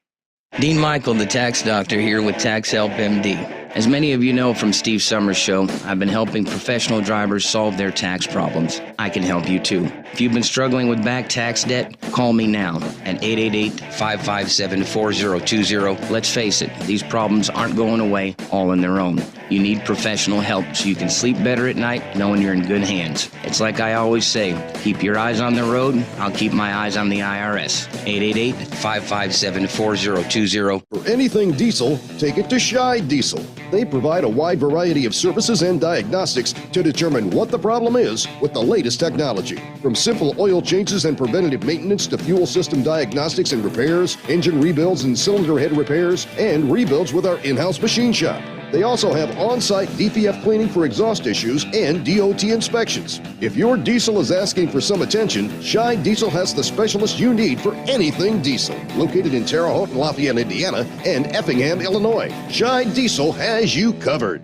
Dean Michael, the tax doctor, here with Tax Help MD. As many of you know from Steve Sommers' show, I've been helping professional drivers solve their tax problems. I can help you too. If you've been struggling with back tax debt, call me now at 888-557-4020. Let's face it, these problems aren't going away all on their own. You need professional help so you can sleep better at night knowing you're in good hands. It's like I always say, keep your eyes on the road, I'll keep my eyes on the IRS. 888-557-4020. For anything diesel, take it to Shy Diesel. They provide a wide variety of services and diagnostics to determine what the problem is with the latest technology. From simple oil changes and preventative maintenance to fuel system diagnostics and repairs, engine rebuilds and cylinder head repairs, and rebuilds with our in-house machine shop. They also have on-site DPF cleaning for exhaust issues and DOT inspections. If your diesel is asking for some attention, Shy Diesel has the specialist you need for anything diesel. Located in Terre Haute, Lafayette, Indiana, and Effingham, Illinois, Shy Diesel has you covered.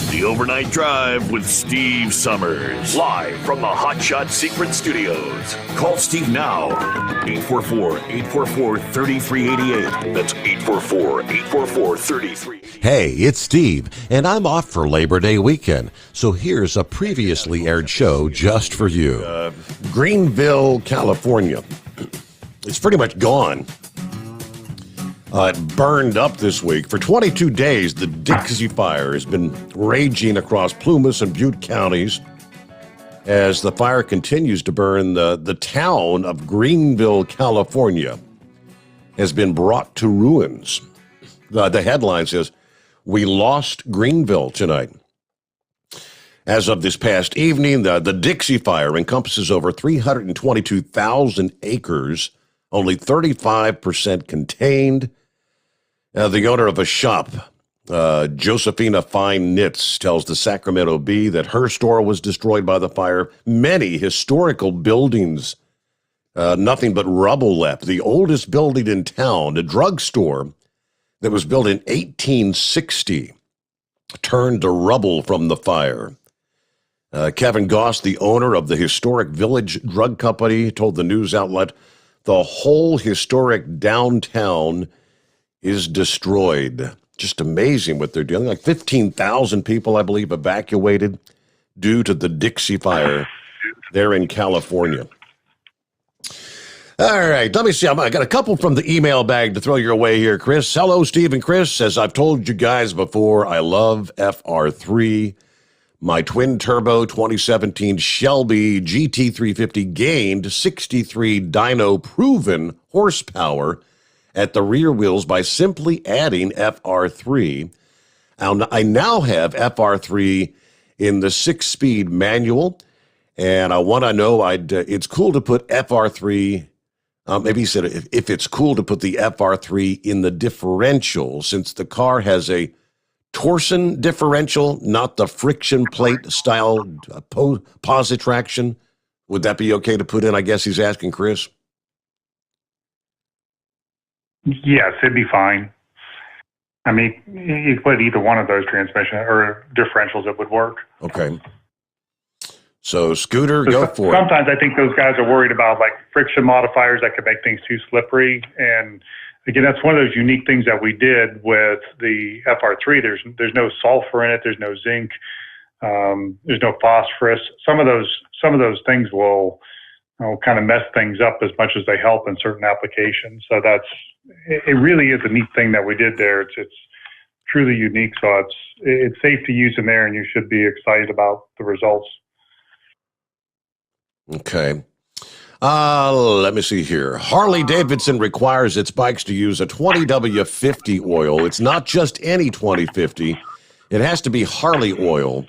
The The Overnight Drive with Steve Summers. Live from the Hot Shot Secret Studios. Call Steve now. 844-844-3388. That's 844-844-3388. Hey, it's Steve, and I'm off for Labor Day weekend. So here's a previously aired show just for you. Greenville, California. It's pretty much gone. It burned up this week. For 22 days, the Dixie Fire has been raging across Plumas and Butte counties as the fire continues to burn. The town of Greenville, California has been brought to ruins. The headline says, "We lost Greenville tonight." As of this past evening, the Dixie Fire encompasses over 322,000 acres, only 35% contained. The owner of a shop, Josephina Fine Knits, tells the Sacramento Bee that her store was destroyed by the fire. Many historical buildings, nothing but rubble left. The oldest building in town, a drugstore that was built in 1860, turned to rubble from the fire. Kevin Goss, the owner of the historic Village Drug Company, told the news outlet, "The whole historic downtown is destroyed." Just amazing what they're doing. Like 15,000 people, I believe, evacuated due to the Dixie Fire there in California. All right, let me see. I got a couple from the email bag to throw your way here, Chris. Hello, Steve and Chris. As I've told you guys before, I love FR3. My twin-turbo 2017 Shelby GT350 gained 63 dyno-proven horsepower at the rear wheels by simply adding FR3. I now have FR3 in the 6-speed manual, and I want to know, it's cool to put FR3, maybe he said if it's cool to put the FR3 in the differential, since the car has a torsion differential, not the friction plate style positraction. Would that be okay to put in, I guess he's asking, Chris? Yes, it'd be fine. I mean, you could put either one of those transmission or differentials, it would work. Okay. So, Scooter, go for it. Sometimes I think those guys are worried about like friction modifiers that could make things too slippery. And again, that's one of those unique things that we did with the FR3. There's no sulfur in it. There's no zinc. There's no phosphorus. Some of those things will kind of mess things up as much as they help in certain applications. So it really is a neat thing that we did there. It's truly unique. So it's safe to use in there, and you should be excited about the results. Okay. Let me see here. Harley Davidson requires its bikes to use a 20W50 oil. It's not just any 2050. It has to be Harley oil,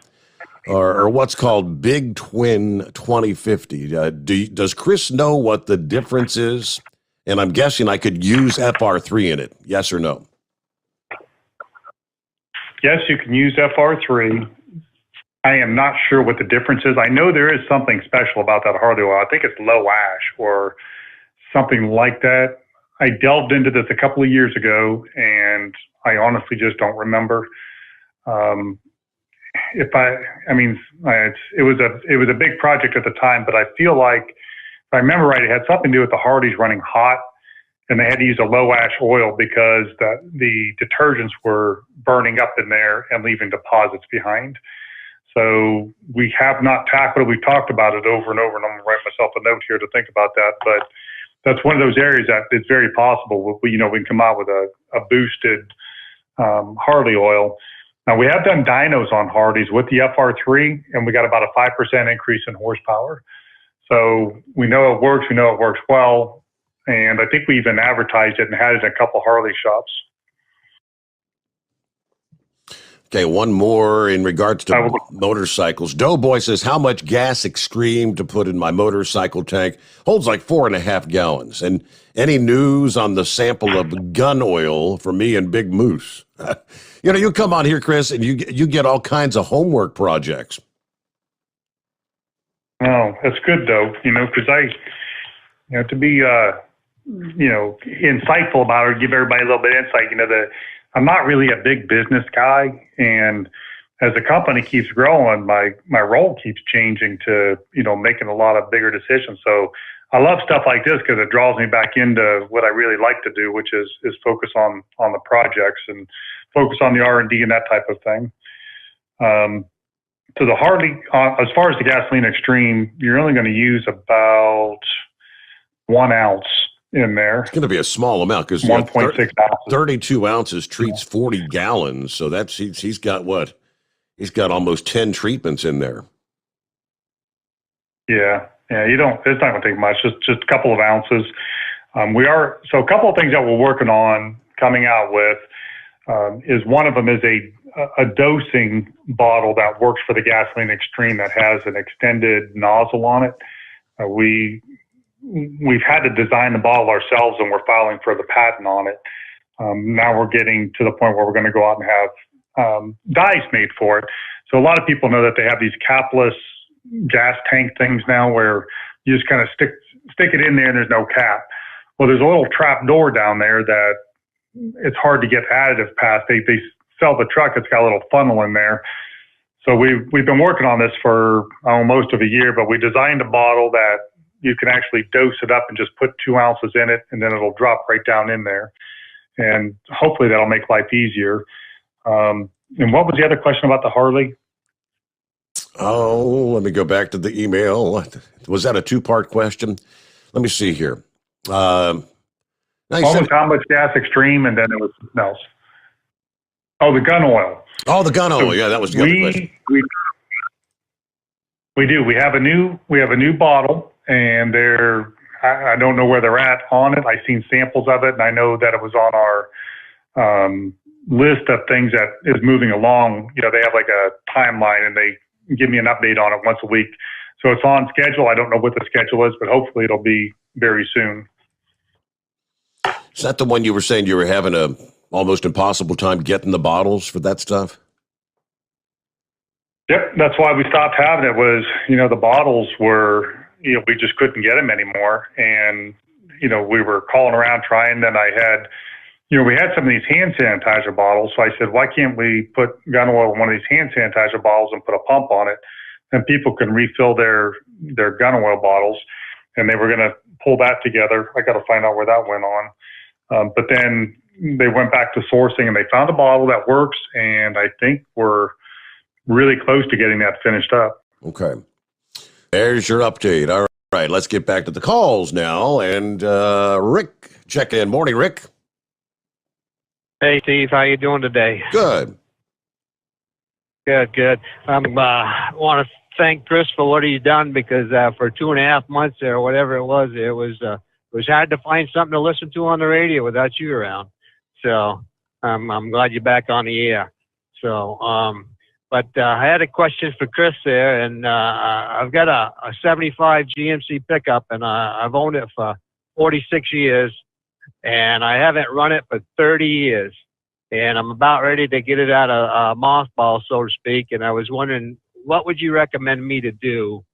or what's called Big Twin 2050. Does Chris know what the difference is? And I'm guessing I could use FR3 in it. Yes or no? Yes, you can use FR3. I am not sure what the difference is. I know there is something special about that Harley oil. I think it's low ash or something like that. I delved into this a couple of years ago, and I honestly just don't remember. It was a big project at the time, but I feel like, if I remember right, it had something to do with the Hardys running hot, and they had to use a low ash oil because the detergents were burning up in there and leaving deposits behind. So we have not tackled it. We've talked about it over and over, and I'm going to write myself a note here to think about that. But that's one of those areas that it's very possible. We can come out with a boosted Harley oil. Now, we have done dynos on Hardys with the FR3, and we got about a 5% increase in horsepower. So we know it works. We know it works well. And I think we even advertised it and had it in a couple Harley shops. Okay, one more in regards to motorcycles. Doughboy says, how much gas extreme to put in my motorcycle tank? Holds like 4.5 gallons. And any news on the sample of gun oil for me and Big Moose? You come on here, Chris, and you get all kinds of homework projects. Oh, that's good though, because to be, insightful about it, give everybody a little bit of insight, I'm not really a big business guy, and as the company keeps growing, my role keeps changing to, making a lot of bigger decisions. So I love stuff like this because it draws me back into what I really like to do, which is focus on the projects and focus on the R&D and that type of thing. So the Harley, as far as the Gasoline Extreme, you're only going to use about 1 ounce in there. It's going to be a small amount because 1.6 ounces. 32 ounces treats 40 gallons. So that's he's got what? He's got almost 10 treatments in there. Yeah. It's not going to take much, just a couple of ounces. So a couple of things that we're working on coming out with is one of them is a dosing bottle that works for the Gasoline Extreme that has an extended nozzle on it. We've had to design the bottle ourselves and we're filing for the patent on it. Now we're getting to the point where we're going to go out and have dies made for it. So a lot of people know that they have these capless gas tank things now where you just kind of stick it in there and there's no cap. Well, there's a little trap door down there that it's hard to get additive past. They sell the truck, it's got a little funnel in there. So we've been working on this for most of a year, but we designed a bottle that you can actually dose it up and just put 2 ounces in it, and then it'll drop right down in there. And hopefully that'll make life easier. And what was the other question about the Harley? Oh, let me go back to the email. Was that a 2-part question? Let me see here. How much gas extreme, and then it was something else. Oh, the gun oil. Oh, the gun oil. Yeah, that was the other question. We do. We have a new bottle, and I don't know where they're at on it. I've seen samples of it, and I know that it was on our list of things that is moving along. They have like a timeline, and they give me an update on it once a week. So it's on schedule. I don't know what the schedule is, but hopefully it'll be very soon. Is that the one you were saying you were having a almost impossible time getting the bottles for that stuff? Yep, that's why we stopped having it. Was the bottles were we just couldn't get them anymore, and we were calling around trying. Then I had we had some of these hand sanitizer bottles, so I said, why can't we put gun oil in one of these hand sanitizer bottles and put a pump on it, and people can refill their gun oil bottles? And they were going to pull that together. I got to find out where that went on. But then they went back to sourcing and they found a bottle that works. And I think we're really close to getting that finished up. Okay. There's your update. All right. Let's get back to the calls now. And Rick, check in. Morning, Rick. Hey, Steve. How you doing today? Good. Good. Want to thank Chris for what he's done, because for 2.5 months or whatever it was hard to find something to listen to on the radio without you around. So I'm glad you're back on the air. So, but I had a question for Chris there, and I've got a 75 GMC pickup, and I've owned it for 46 years, and I haven't run it for 30 years. And I'm about ready to get it out of mothball, so to speak. And I was wondering, what would you recommend me to do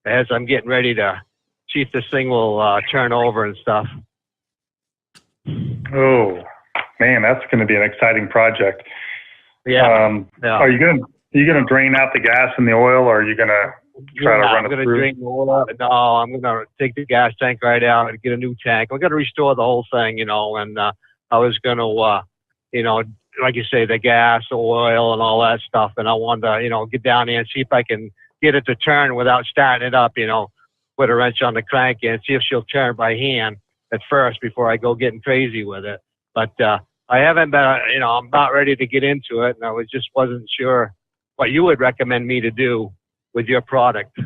as I'm getting ready to see if this thing will turn over and stuff? Oh, man, that's going to be an exciting project. Yeah. Are you going to drain out the gas and the oil, or are you going to try to run it through? I'm going to drain the oil out. No, I'm going to take the gas tank right out and get a new tank. We're going to restore the whole thing, and I was going to, like you say, the gas, the oil, and all that stuff. And I wanted to, get down there and see if I can get it to turn without starting it up, put a wrench on the crank and see if she'll turn by hand at first before I go getting crazy with it. But I haven't been, I'm about ready to get into it, and I wasn't sure what you would recommend me to do with your product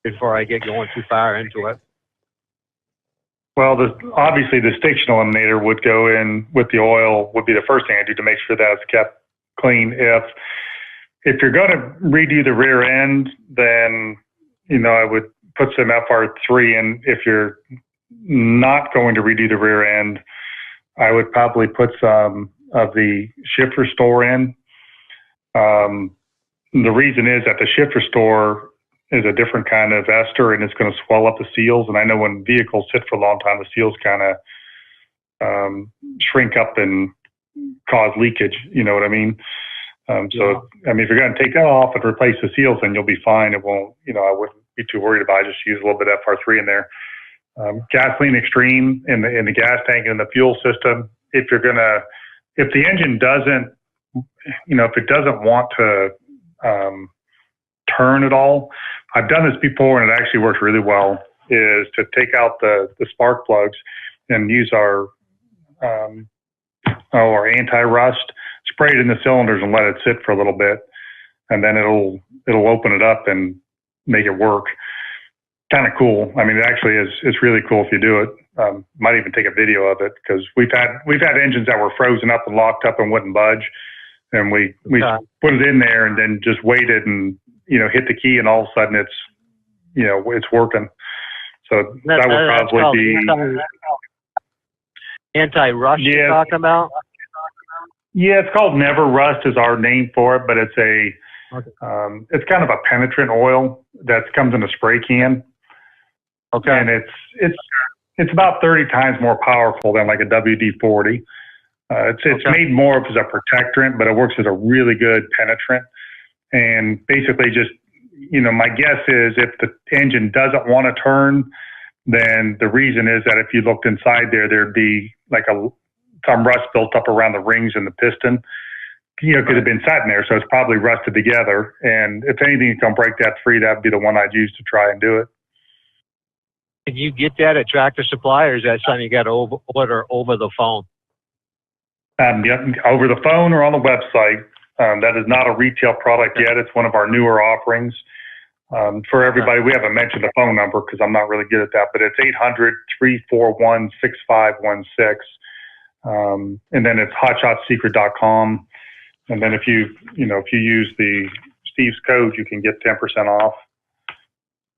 before I get going too far into it. Well, obviously the stiction eliminator would go in with the oil, would be the first thing I do to make sure that it's kept clean. If you're going to redo the rear end, then, I would put some FR3 in. If you're not going to redo the rear end, I would probably put some of the shift restore in. The reason is that the shift restore is a different kind of ester, and it's going to swell up the seals. And I know when vehicles sit for a long time, the seals kind of shrink up and cause leakage. You know what I mean? So, I mean, if you're going to take that off and replace the seals, then you'll be fine. It won't, I wouldn't be too worried about it. Just use a little bit of FR3 in there. Gasoline extreme in the gas tank and the fuel system. If the engine doesn't, if it doesn't want to turn at all, I've done this before and it actually works really well, is to take out the spark plugs and use our anti-rust, spray it in the cylinders and let it sit for a little bit, and then it'll open it up and make it work. Kind of cool. I mean, it actually is. It's really cool if you do it. Might even take a video of it, because we've had engines that were frozen up and locked up and wouldn't budge, and we put it in there and then just waited and hit the key, and all of a sudden it's working. So that would probably be anti-rust you're talking about. Yeah, it's called Never Rust is our name for it, but it's it's kind of a penetrant oil that comes in a spray can. Okay. And it's about 30 times more powerful than like a WD-40. It's made more of as a protectant, but it works as a really good penetrant. And basically just, my guess is if the engine doesn't want to turn, then the reason is that if you looked inside there'd be like some rust built up around the rings and the piston, because it's been sitting there, so it's probably rusted together. And if anything can break that free, that'd be the one I'd use to try and do it. Did you get that at Tractor Supply, or is that something you got to order over the phone? Over the phone or on the website. That is not a retail product yet. It's one of our newer offerings. For everybody, we haven't mentioned the phone number because I'm not really good at that, but it's 800-341-6516. And then it's hotshotsecret.com. And then if you use the Steve's code, you can get 10% off.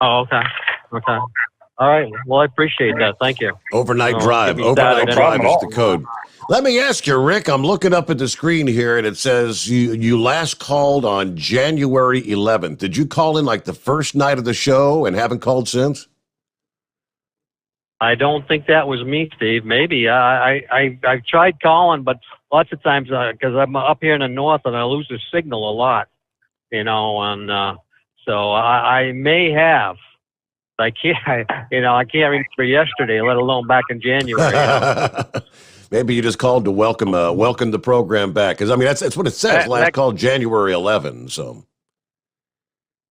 Oh, okay. All right. Well, I appreciate that. Thank you. Overnight Drive. Overnight Drive is the code. Let me ask you, Rick, I'm looking up at the screen here, and it says you last called on January 11th. Did you call in like the first night of the show and haven't called since? I don't think that was me, Steve. Maybe. I tried calling, but lots of times, because I'm up here in the north and I lose the signal a lot, and so I may have. I can't remember yesterday, let alone back in January. Maybe you just called to welcome the program back, because I mean that's what it says. Last call January 11. So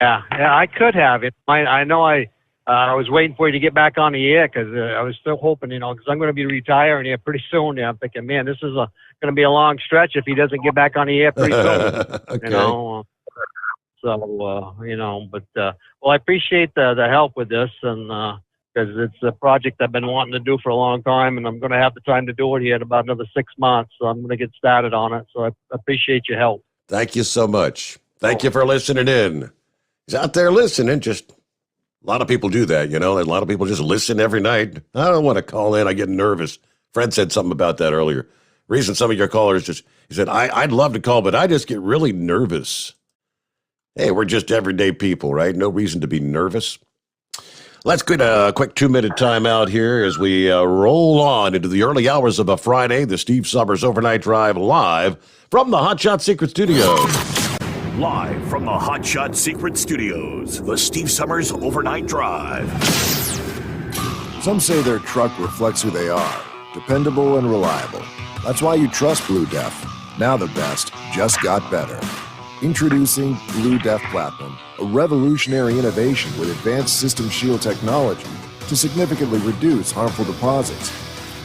yeah, I could have it. I know I was waiting for you to get back on the air, because I was still hoping, because I'm going to be retiring here pretty soon. I'm thinking, man, this is going to be a long stretch if he doesn't get back on the air pretty soon. Okay. So, but I appreciate the help with this, and because it's a project I've been wanting to do for a long time, and I'm going to have the time to do it here in about another 6 months. So I'm going to get started on it. So I appreciate your help. Thank you so much. Thank you for listening in. He's out there listening. Just a lot of people do that, A lot of people just listen every night. I don't want to call in. I get nervous. Fred said something about that earlier. Reason some of your callers he said, I'd love to call, but I just get really nervous. Hey, we're just everyday people, right? No reason to be nervous. Let's get a quick 2-minute timeout here as we roll on into the early hours of a Friday, the Steve Sommers Overnight Drive, live from the Hot Shot Secret Studios. Live from the Hot Shot Secret Studios, the Steve Sommers Overnight Drive. Some say their truck reflects who they are, dependable and reliable. That's why you trust Blue Def. Now the best just got better. Introducing Blue Def Platinum, a revolutionary innovation with advanced system shield technology to significantly reduce harmful deposits.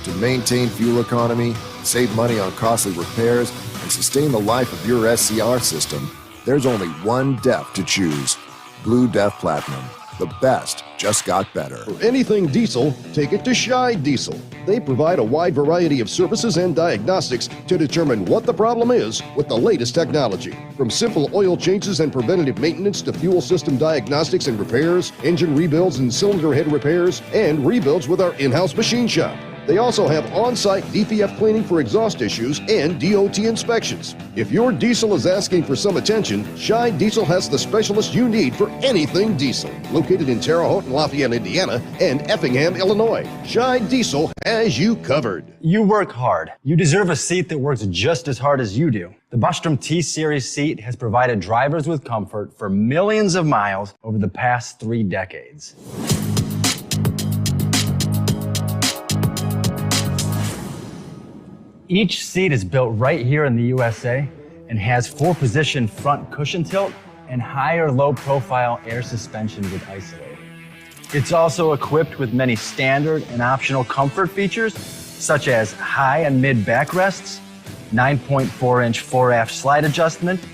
To maintain fuel economy, save money on costly repairs, and sustain the life of your SCR system, there's only one DEF to choose. Blue Def Platinum. The best just got better. For anything diesel, take it to Shy Diesel. They provide a wide variety of services and diagnostics to determine what the problem is with the latest technology. From simple oil changes and preventative maintenance to fuel system diagnostics and repairs, engine rebuilds and cylinder head repairs, and rebuilds with our in-house machine shop. They also have on-site DPF cleaning for exhaust issues and DOT inspections. If your diesel is asking for some attention, Scheid Diesel has the specialist you need for anything diesel. Located in Terre Haute and Lafayette, Indiana, and Effingham, Illinois, Scheid Diesel has you covered. You work hard. You deserve a seat that works just as hard as you do. The Bostrom T-Series seat has provided drivers with comfort for millions of miles over the past 3 decades. Each seat is built right here in the USA and has 4-position front cushion tilt and higher low-profile air suspension with isolator. It's also equipped with many standard and optional comfort features, such as high and mid backrests, 9.4-inch fore-aft slide adjustment,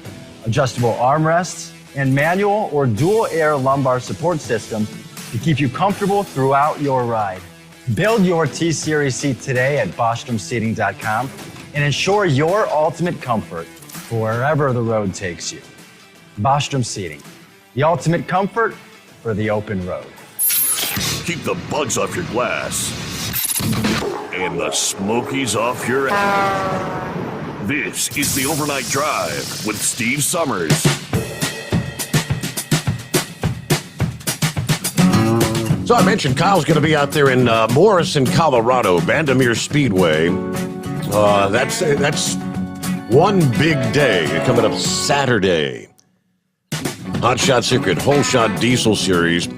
adjustable armrests, and manual or dual air lumbar support system to keep you comfortable throughout your ride. Build your T-Series seat today at BostromSeating.com and ensure your ultimate comfort for wherever the road takes you. Bostrom Seating, the ultimate comfort for the open road. Keep the bugs off your glass and the smokies off your ass. This is the Overnight Drive with Steve Sommers. So I mentioned Kyle's going to be out there in Morrison, Colorado, Bandamere Speedway. That's one big day coming up Saturday. Hot Shot Secret Whole Shot Diesel Series.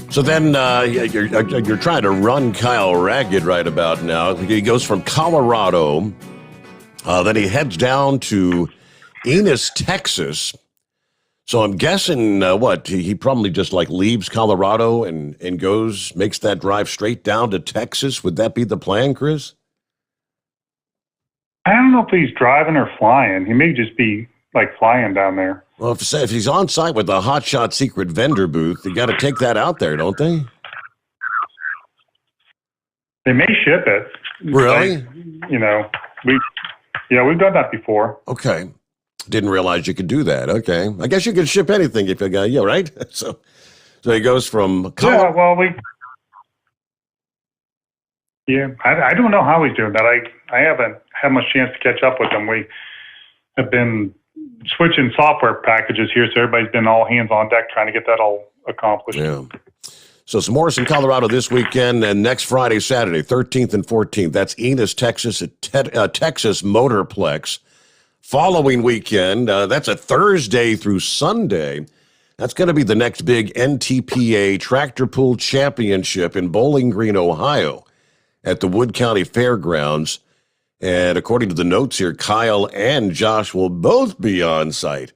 So then you're trying to run Kyle ragged right about now. He goes from Colorado, then he heads down to Enos, Texas. So I'm guessing he probably just leaves Colorado and makes that drive straight down to Texas. Would that be the plan, Chris? I don't know if he's driving or flying. He may just be flying down there. Well, if he's on site with the Hot Shot Secret vendor booth, they got to take that out there, don't they? They may ship it. Really? We've done that before. Okay. Didn't realize you could do that. Okay. I guess you could ship anything if you got, right? So he goes from Colorado. I don't know how he's doing that. I haven't had much chance to catch up with him. We have been switching software packages here, so everybody's been all hands on deck trying to get that all accomplished. Yeah. So it's Morrison, Colorado this weekend, and next Friday, Saturday, 13th and 14th. That's Enos, Texas, at Texas Motorplex. Following weekend, that's a Thursday through Sunday. That's going to be the next big NTPA Tractor Pull Championship in Bowling Green, Ohio, at the Wood County Fairgrounds. And according to the notes here, Kyle and Josh will both be on site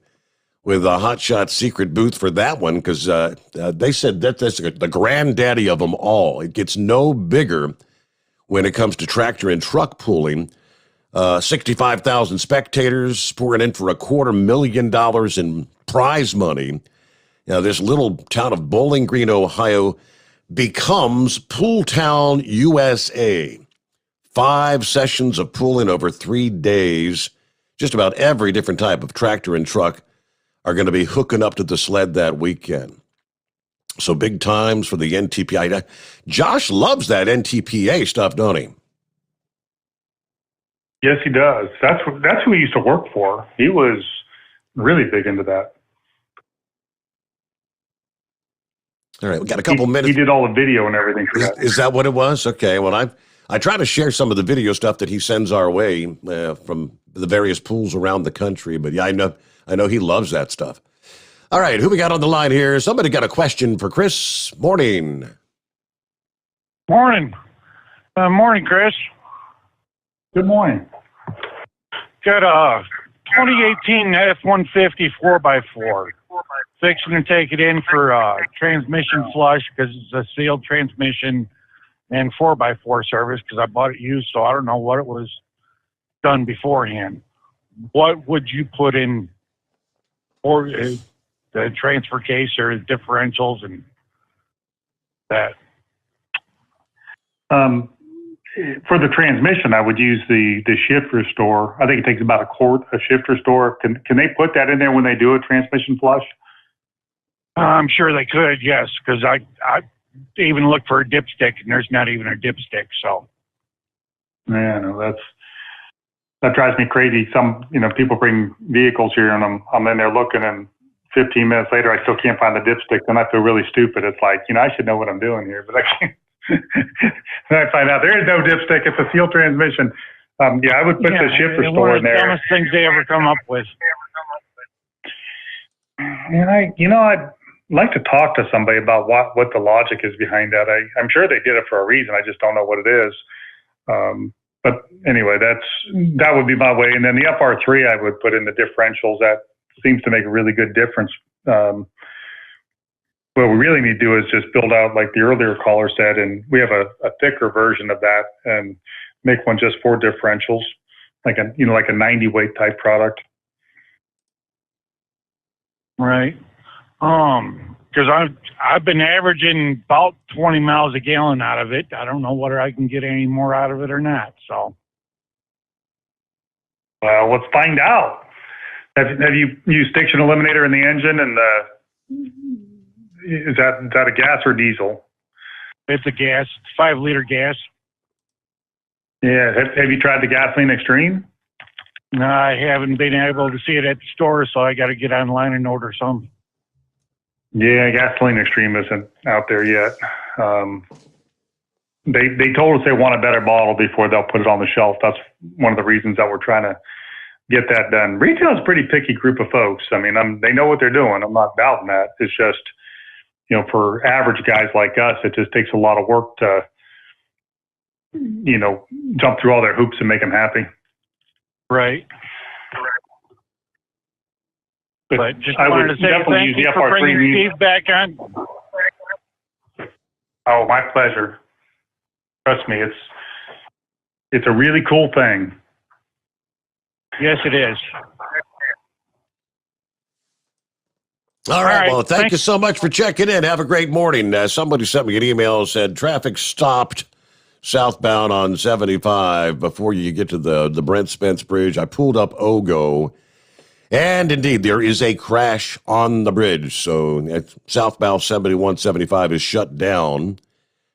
with a Hot Shot Secret booth for that one, because they said that's the granddaddy of them all. It gets no bigger when it comes to tractor and truck pulling. 65,000 spectators pouring in for $250,000 in prize money. Now, this little town of Bowling Green, Ohio, becomes Pool Town, USA. 5 sessions of pulling over 3 days. Just about every different type of tractor and truck are going to be hooking up to the sled that weekend. So big times for the NTPA. Josh loves that NTPA stuff, don't he? Yes, he does. That's who he used to work for. He was really big into that. All right, we got a couple minutes. He did all the video and everything for that. Is that what it was? Okay, well, I try to share some of the video stuff that he sends our way from the various pools around the country. But yeah, I know he loves that stuff. All right, who we got on the line here? Somebody got a question for Chris. Morning. Morning. Morning, Chris. Good morning. Got a 2018 F-150 4x4. Fixing to take it in for transmission flush because it's a sealed transmission and 4x4 service because I bought it used, so I don't know what it was done beforehand. What would you put in for the transfer case or differentials and that? For the transmission, I would use the shift restore. I think it takes about a quart of shift restore. Can they put that in there when they do a transmission flush? I'm sure they could, yes, because I even looked for a dipstick, and there's not even a dipstick. So Yeah, no, that drives me crazy. Some, people bring vehicles here, and I'm in there looking, and 15 minutes later, I still can't find the dipstick, and I feel really stupid. It's like, I should know what I'm doing here, but I can't. Then I find out there is no dipstick. It's a seal transmission. I would put the ship restore in one of the there. dumbest things they ever come up with. And I'd like to talk to somebody about what the logic is behind that. I'm sure they did it for a reason. I just don't know what it is. But anyway, that would be my way. And then the FR3, I would put in the differentials. That seems to make a really good difference. What we really need to do is just build out, like the earlier caller said, and we have a thicker version of that, and make one just for differentials, like a 90 weight type product. Right. Because I've been averaging about 20 miles a gallon out of it. I don't know whether I can get any more out of it or not. So. Well, let's find out. Have you used stiction eliminator in the engine, and is that a gas or diesel? It's a gas, 5-liter gas. Yeah. Have you tried the gasoline extreme? No, I haven't been able to see it at the store, so I got to get online and order some. Yeah, gasoline extreme isn't out there yet. They told us they want a better bottle before they'll put it on the shelf. That's one of the reasons that we're trying to get that done. Retail is a pretty picky group of folks. I mean, they know what they're doing. I'm not doubting that. It's just, for average guys like us, it just takes a lot of work to, jump through all their hoops and make them happy. Right. But just I wanted would to say definitely thank use you the for FR3 bringing music. Steve back on. Oh, my pleasure. Trust me, it's a really cool thing. Yes, it is. All right. Well, thank thanks. you so much for checking in. Have a great morning. Somebody sent me an email, said traffic stopped southbound on 75 before you get to the Brent Spence Bridge. I pulled up Ogo, and indeed, there is a crash on the bridge. So southbound 7175 is shut down.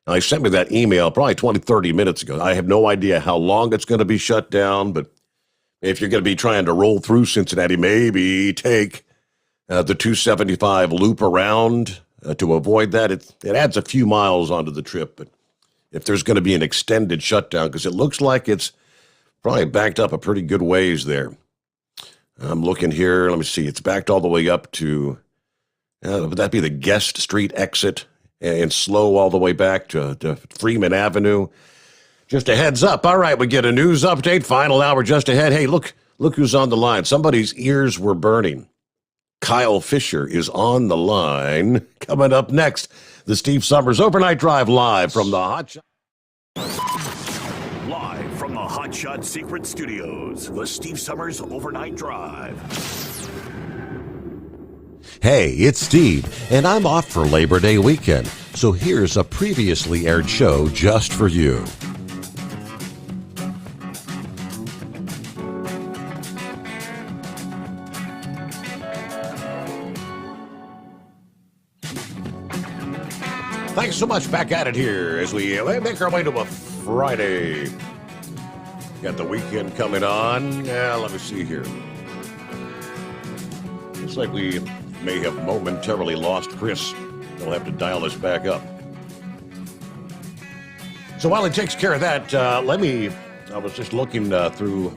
Now, they sent me that email probably 20, 30 minutes ago. I have no idea how long it's going to be shut down, but if you're going to be trying to roll through Cincinnati, maybe take the 275 loop around to avoid that. It adds a few miles onto the trip, but if there's going to be an extended shutdown, because it looks like it's probably backed up a pretty good ways there. I'm looking here. Let me see. It's backed all the way up to, would that be the Guest Street exit, and slow all the way back to Freeman Avenue? Just a heads up. All right, we get a news update. Final hour just ahead. Hey, look who's on the line. Somebody's ears were burning. Kyle Fisher is on the line. Coming up next, the Steve Sommers Overnight Drive live from the Hot Shot. Live from the Hot Shot Secret Studios, the Steve Sommers Overnight Drive. Hey, it's Steve, and I'm off for Labor Day weekend, so here's a previously aired show just for you. Thanks so much. Back at it here as we make our way to a Friday. Got the weekend coming on. Let me see here. Looks like we may have momentarily lost Chris. He'll have to dial us back up. So while he takes care of that, I was just looking through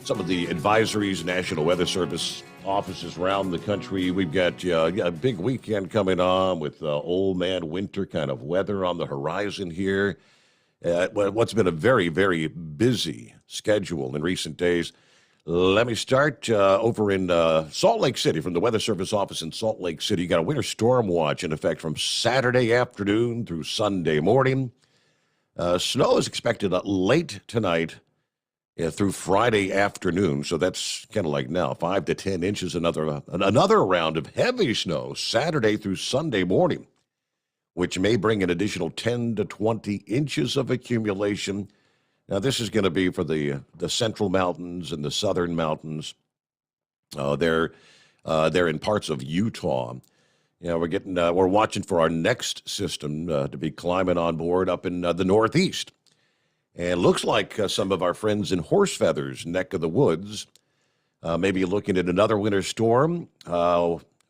some of the advisories, National Weather Service offices around the country. We've got a big weekend coming on with old man winter kind of weather on the horizon here. What's been a very, very busy schedule in recent days. Let me start over in Salt Lake City from the Weather Service office in Salt Lake City. You got a winter storm watch in effect from Saturday afternoon through Sunday morning. Snow is expected late tonight through Friday afternoon, so that's kind of like now, 5 to 10 inches, another round of heavy snow Saturday through Sunday morning, which may bring an additional 10 to 20 inches of accumulation. Now, this is going to be for the central mountains and the southern mountains. They're in parts of Utah. We're watching for our next system to be climbing on board up in the northeast. And looks like some of our friends in Horsefeather's neck of the woods may be looking at another winter storm.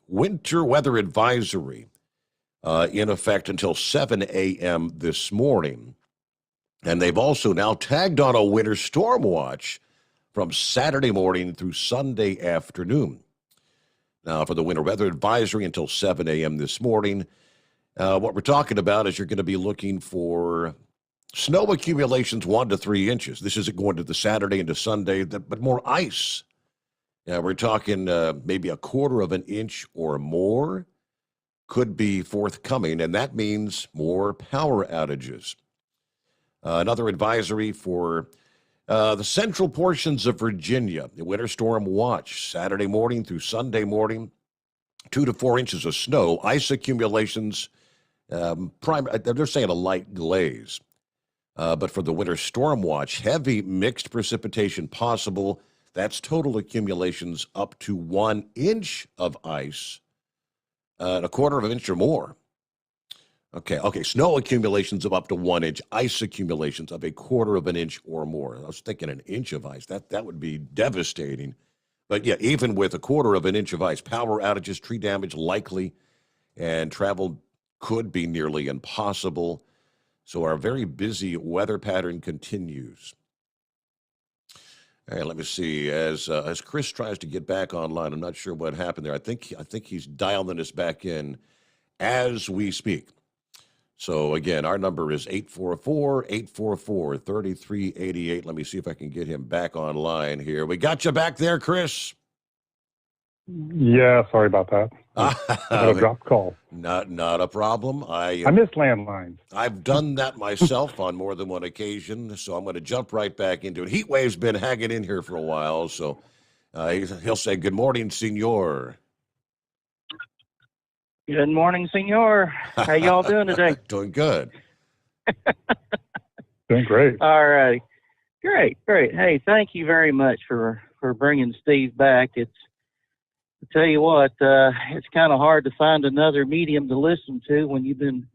Winter weather advisory in effect until 7 a.m. this morning. And they've also now tagged on a winter storm watch from Saturday morning through Sunday afternoon. Now, for the winter weather advisory until 7 a.m. this morning, what we're talking about is you're going to be looking for snow accumulations 1 to 3 inches. This isn't going to the Saturday into Sunday, but more ice. We're talking maybe 1/4 of an inch or more could be forthcoming, and that means more power outages. Another advisory for the central portions of Virginia, the winter storm watch, Saturday morning through Sunday morning, 2 to 4 inches of snow, ice accumulations, they're saying a light glaze. But for the winter storm watch, heavy mixed precipitation possible. That's total accumulations up to 1 inch of ice and 1/4 of an inch or more. Okay. Snow accumulations of up to 1 inch, ice accumulations of 1/4 of an inch or more. I was thinking an inch of ice. That would be devastating. But yeah, even with 1/4 of an inch of ice, power outages, tree damage likely, and travel could be nearly impossible. So our very busy weather pattern continues. All right, let me see. As Chris tries to get back online, I'm not sure what happened there. I think he's dialing us back in as we speak. So again, our number is 844-844-3388. Let me see if I can get him back online here. We got you back there, Chris. Yeah, sorry about that. I got a dropped call. Not a problem. I miss landlines. I've done that myself on more than one occasion, so I'm going to jump right back into it. Heatwave's been hanging in here for a while, so he'll say, "Good morning, senor." Good morning, senor. How y'all doing today? Doing good. Doing great. All right. Great. Hey, thank you very much for bringing Steve back. I tell you what, it's kind of hard to find another medium to listen to when you've been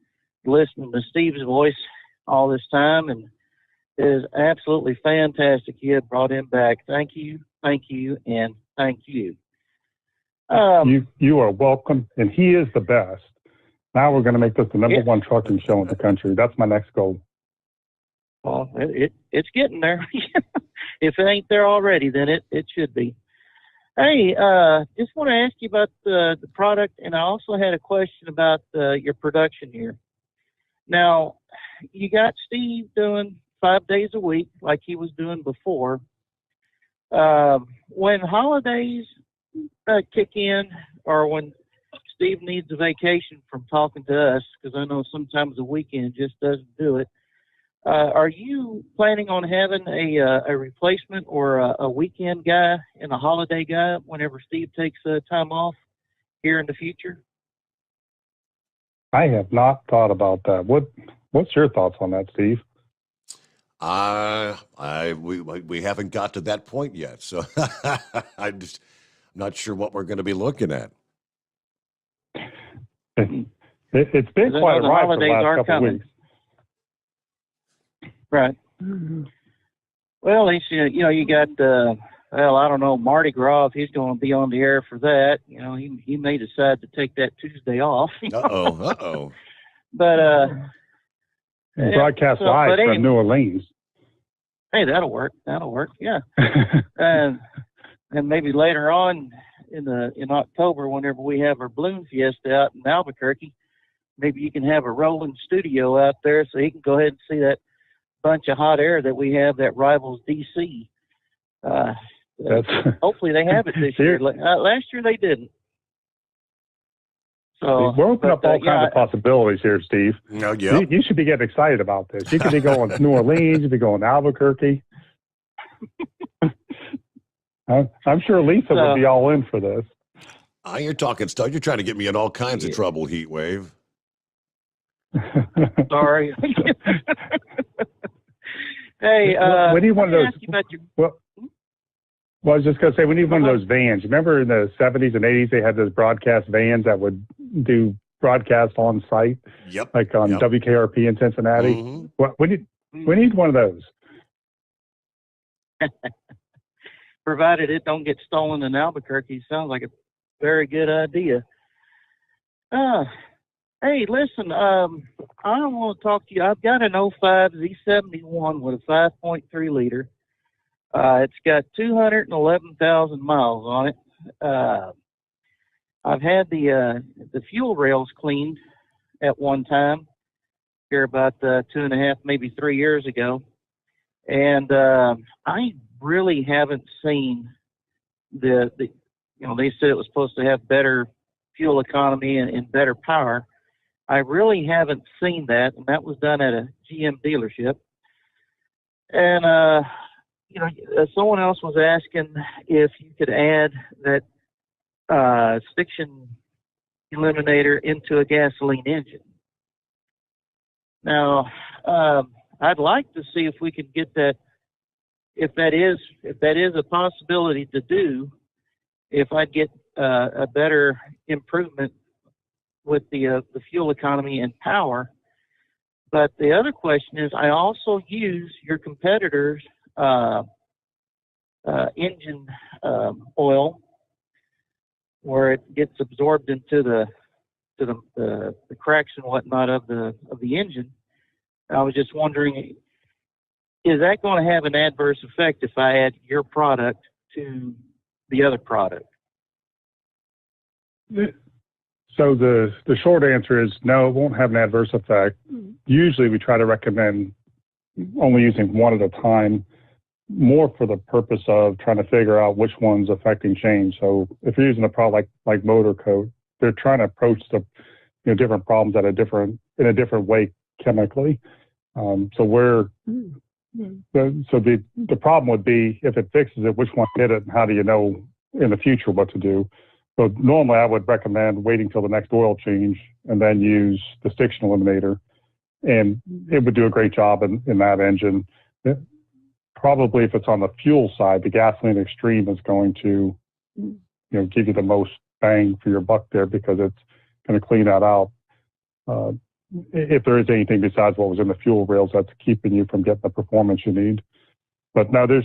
listening to Steve's voice all this time, and it is absolutely fantastic you had brought him back. Thank you, and thank you. You are welcome, and he is the best. Now we're going to make this the number one trucking show in the country. That's my next goal. Well, it's getting there. If it ain't there already, then it should be. Hey, just want to ask you about the product, and I also had a question about your production here. Now, you got Steve doing 5 days a week like he was doing before. When holidays kick in, or when Steve needs a vacation from talking to us, because I know sometimes the weekend just doesn't do it, are you planning on having a replacement or a weekend guy and a holiday guy whenever Steve takes time off here in the future? I have not thought about that. What's your thoughts on that, Steve? We haven't got to that point yet, so I'm not sure what we're going to be looking at. It's been quite a ride for the last couple of weeks. Right. Well, you got, I don't know, Mardi Gras, if he's going to be on the air for that. He may decide to take that Tuesday off. Uh-oh. But, broadcast live from New Orleans. Hey, that'll work, yeah. and maybe later on in October, whenever we have our balloon fiesta out in Albuquerque, maybe you can have a rolling studio out there so he can go ahead and see that bunch of hot air that we have that rivals DC. Hopefully they have it this year. Last year they didn't. So we're opening up all kinds of possibilities here, Steve. No, yeah. You should be getting excited about this. You could be going to New Orleans. You could be going to Albuquerque. I'm sure Lisa would be all in for this. You're talking stuff. You're trying to get me in all kinds of trouble, Heatwave. Sorry. Hey, we need one of those. Well, I was just going to say, we need one of those vans. Remember in the 70s and 80s, they had those broadcast vans that would do broadcast on site? Yep. Like on WKRP in Cincinnati. Mm-hmm. Well, we need one of those. Provided it don't get stolen in Albuquerque, sounds like a very good idea. Hey, listen, I want to talk to you. I've got an 05 Z71 with a 5.3 liter. It's got 211,000 miles on it. I've had the fuel rails cleaned at one time here about 2.5, maybe 3 years ago. And I really haven't seen the they said it was supposed to have better fuel economy and better power. I really haven't seen that, and that was done at a GM dealership. And someone else was asking if you could add that stiction eliminator into a gasoline engine. Now, I'd like to see if we could get that, if that is a possibility to do, if I'd get a better improvement with the fuel economy and power. But the other question is, I also use your competitors' engine oil, where it gets absorbed into the cracks and whatnot of the engine. I was just wondering, is that going to have an adverse effect if I add your product to the other product? So the short answer is no, it won't have an adverse effect. Usually we try to recommend only using one at a time, more for the purpose of trying to figure out which one's affecting change. So if you're using a product like Motor Coat, they're trying to approach the different problems in a different way chemically. So the problem would be if it fixes it, which one did it, and how do you know in the future what to do? So normally I would recommend waiting till the next oil change and then use the stiction eliminator, and it would do a great job in that engine. Probably if it's on the fuel side, the gasoline extreme is going to give you the most bang for your buck there, because it's going to clean that out. If there is anything besides what was in the fuel rails that's keeping you from getting the performance you need. But no, there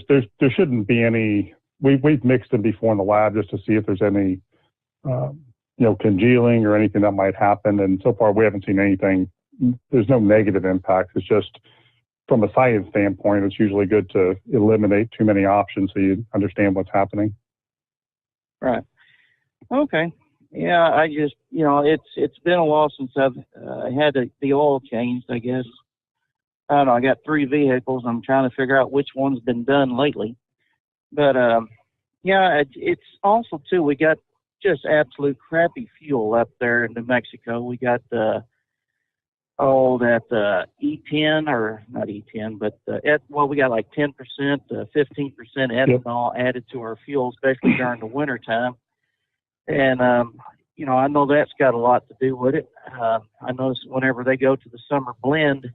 shouldn't be any. We've mixed them before in the lab just to see if there's any congealing or anything that might happen. And so far we haven't seen anything. There's no negative impact. It's just from a science standpoint, it's usually good to eliminate too many options so you understand what's happening. Right. Okay. Yeah, I just, it's been a while since I've had the oil changed, I guess. I don't know, I got 3 vehicles. I'm trying to figure out which one's been done lately. But, it's also, too, we got just absolute crappy fuel up there in New Mexico. We got that E10, or not E10, but we got like 10%, 15% ethanol added to our fuel, especially during the winter time. And, I know that's got a lot to do with it. I notice whenever they go to the summer blend,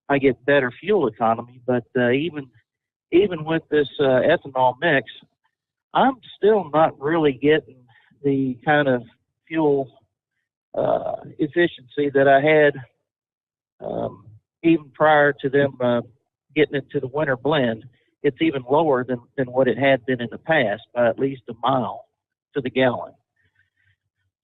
I get better fuel economy. But even with this ethanol mix, I'm still not really getting the kind of fuel efficiency that I had even prior to them getting it to the winter blend. It's even lower than what it had been in the past by at least a mile to the gallon.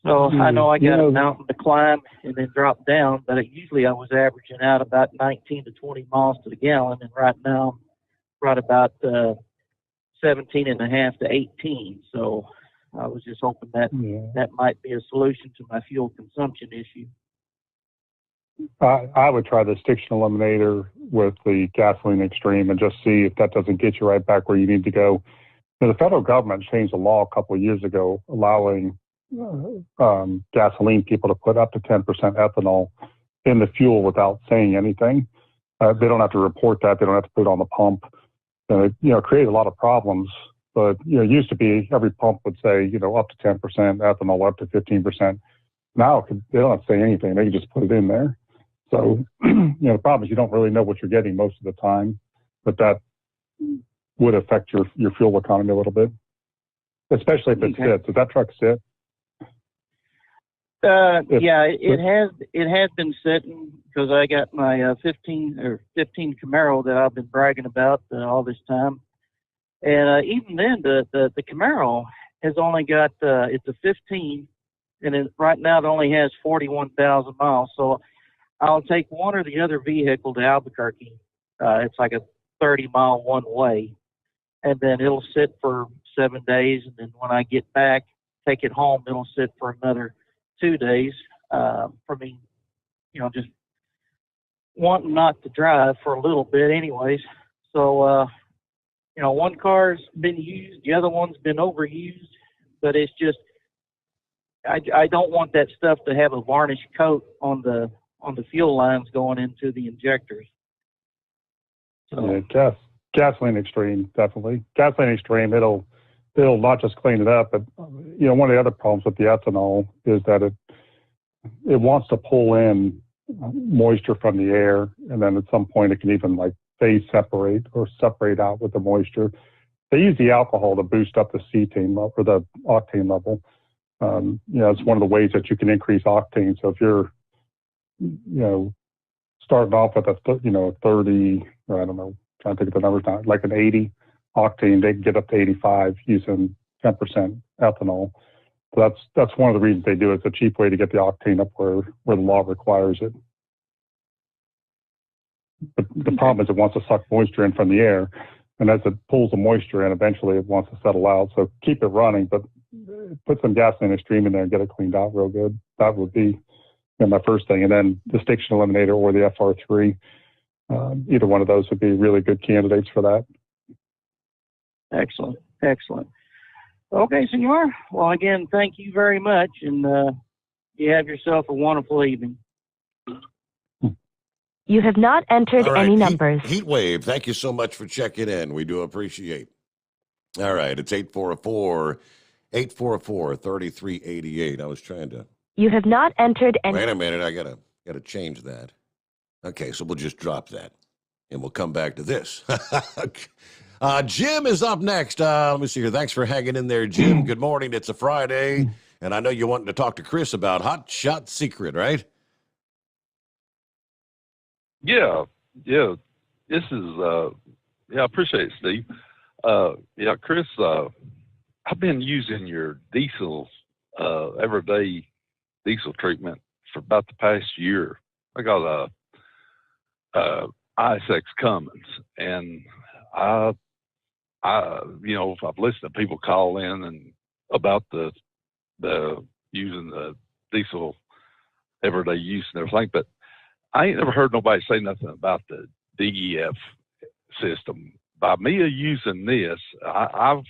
So I know I got a mountain to climb and then drop down, but usually I was averaging out about 19 to 20 miles to the gallon, and right now I'm right about 17.5 to 18. So I was just hoping that might be a solution to my fuel consumption issue. I would try the stiction eliminator with the gasoline extreme and just see if that doesn't get you right back where you need to go. The federal government changed the law a couple of years ago, allowing gasoline people to put up to 10% ethanol in the fuel without saying anything. They don't have to report that. They don't have to put it on the pump. It created a lot of problems. But it used to be every pump would say up to 10% ethanol, up to 15%. Now they don't have to say anything. They can just put it in there. So the problem is you don't really know what you're getting most of the time, but that would affect your fuel economy a little bit, especially if it sits. Does that truck sit? It has been sitting because I got my 15 Camaro that I've been bragging about all this time. And even then, the Camaro has only got, it's a 15, and right now it only has 41,000 miles. So I'll take one or the other vehicle to Albuquerque. It's like a 30-mile one way, and then it'll sit for 7 days. And then when I get back, take it home, it'll sit for another 2 days. For me, just wanting not to drive for a little bit anyways. So, one car's been used, the other one's been overused, but it's just, I don't want that stuff to have a varnish coat on the fuel lines going into the injectors. So. Yeah, gasoline extreme, definitely. Gasoline extreme, it'll not just clean it up, but one of the other problems with the ethanol is that it wants to pull in moisture from the air, and then at some point it can even phase separate or separate out with the moisture. They use the alcohol to boost up the cetane level or the octane level. It's one of the ways that you can increase octane. So if you're, starting off with a 30, or I don't know, trying to think of the numbers now, like an 80 octane, they can get up to 85 using 10% ethanol. So that's one of the reasons they do it. It's a cheap way to get the octane up where the law requires it. But the problem is it wants to suck moisture in from the air, and as it pulls the moisture in, eventually it wants to settle out. So keep it running, but put some gasoline extreme in there and get it cleaned out real good. That would be my first thing. And then the Stiction Eliminator or the FR3, either one of those would be really good candidates for that. Excellent. Okay, Senor. Well, again, thank you very much, and you have yourself a wonderful evening. You have not entered All right, any numbers. Heat Wave, thank you so much for checking in. We do appreciate. All right, it's 844-3388. I was trying to. You have not entered any. Wait a minute, I gotta change that. Okay, so we'll just drop that, and we'll come back to this. Jim is up next. Let me see here. Thanks for hanging in there, Jim. Good morning. It's a Friday, and I know you're wanting to talk to Chris about Hot Shot Secret, right? Yeah. This is, I appreciate it, Steve. Chris, I've been using your diesel, everyday diesel treatment for about the past year. I got a ISX Cummins, and I've listened to people call in and about the using the diesel everyday use and everything, but I ain't never heard nobody say nothing about the DEF system. By me using this, I've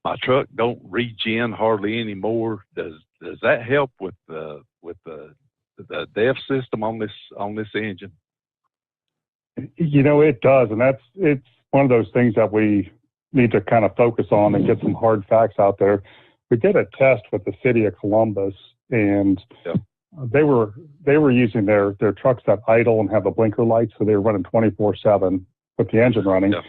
my truck don't regen hardly anymore. Does that help with the DEF system on this engine? It does, and it's one of those things that we need to kind of focus on and get some hard facts out there. We did a test with the city of Columbus, and they were using their trucks that idle and have the blinker lights, so they were running 24/7 with the engine running. Yeah.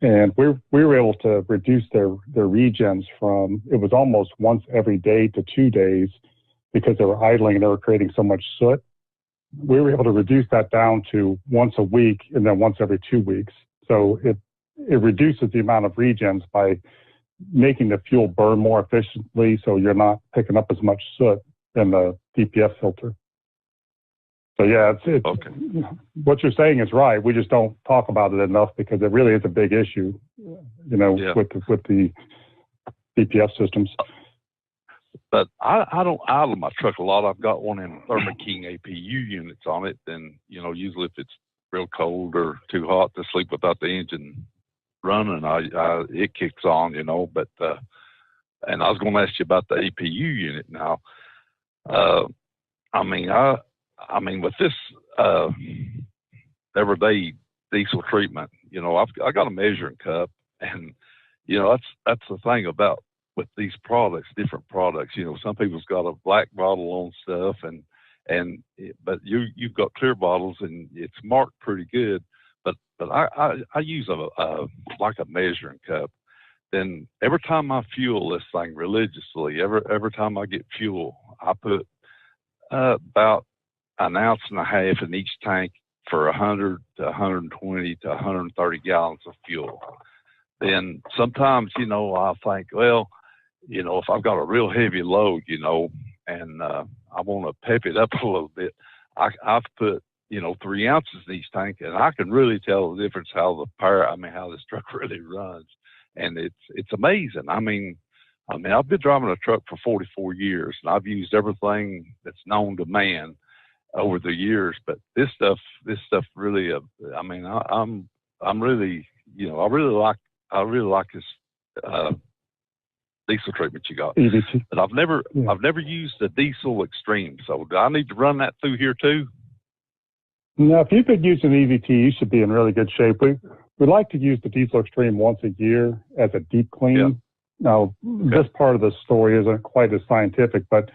And we were able to reduce their regens from, it was almost once every day to 2 days, because they were idling and they were creating so much soot. We were able to reduce that down to once a week and then once every 2 weeks. So it reduces the amount of regens by making the fuel burn more efficiently, so you're not picking up as much soot in the DPF filter. So yeah, it's okay. What you're saying is right. We just don't talk about it enough because it really is a big issue, with the DPF systems. But I don't idle my truck a lot. I've got one in Thermo King APU units on it, and usually if it's real cold or too hot to sleep without the engine running, it kicks on, But and I was going to ask you about the APU unit now. With this everyday diesel treatment, I got a measuring cup, and that's the thing about with these products, different products. Some people's got a black bottle on stuff, but you've got clear bottles, and it's marked pretty good. But I use a measuring cup. Then every time I fuel this thing religiously, every time I get fuel, I put about 1.5 ounces in each tank for 100 to 120 to 130 gallons of fuel. Then sometimes, I think, well, if I've got a real heavy load, and I want to pep it up a little bit, I've put, 3 ounces in each tank, and I can really tell the difference how this truck really runs. And it's amazing. I mean, I've been driving a truck for 44 years, and I've used everything that's known to man over the years. But this stuff really, I'm really, I really like this diesel treatment you got. EDT. But I've never used the diesel extreme. So do I need to run that through here too? No, if you've been using EVT, you should be in really good shape. We like to use the diesel extreme once a year as a deep clean. Yeah. Now, this part of the story isn't quite as scientific, but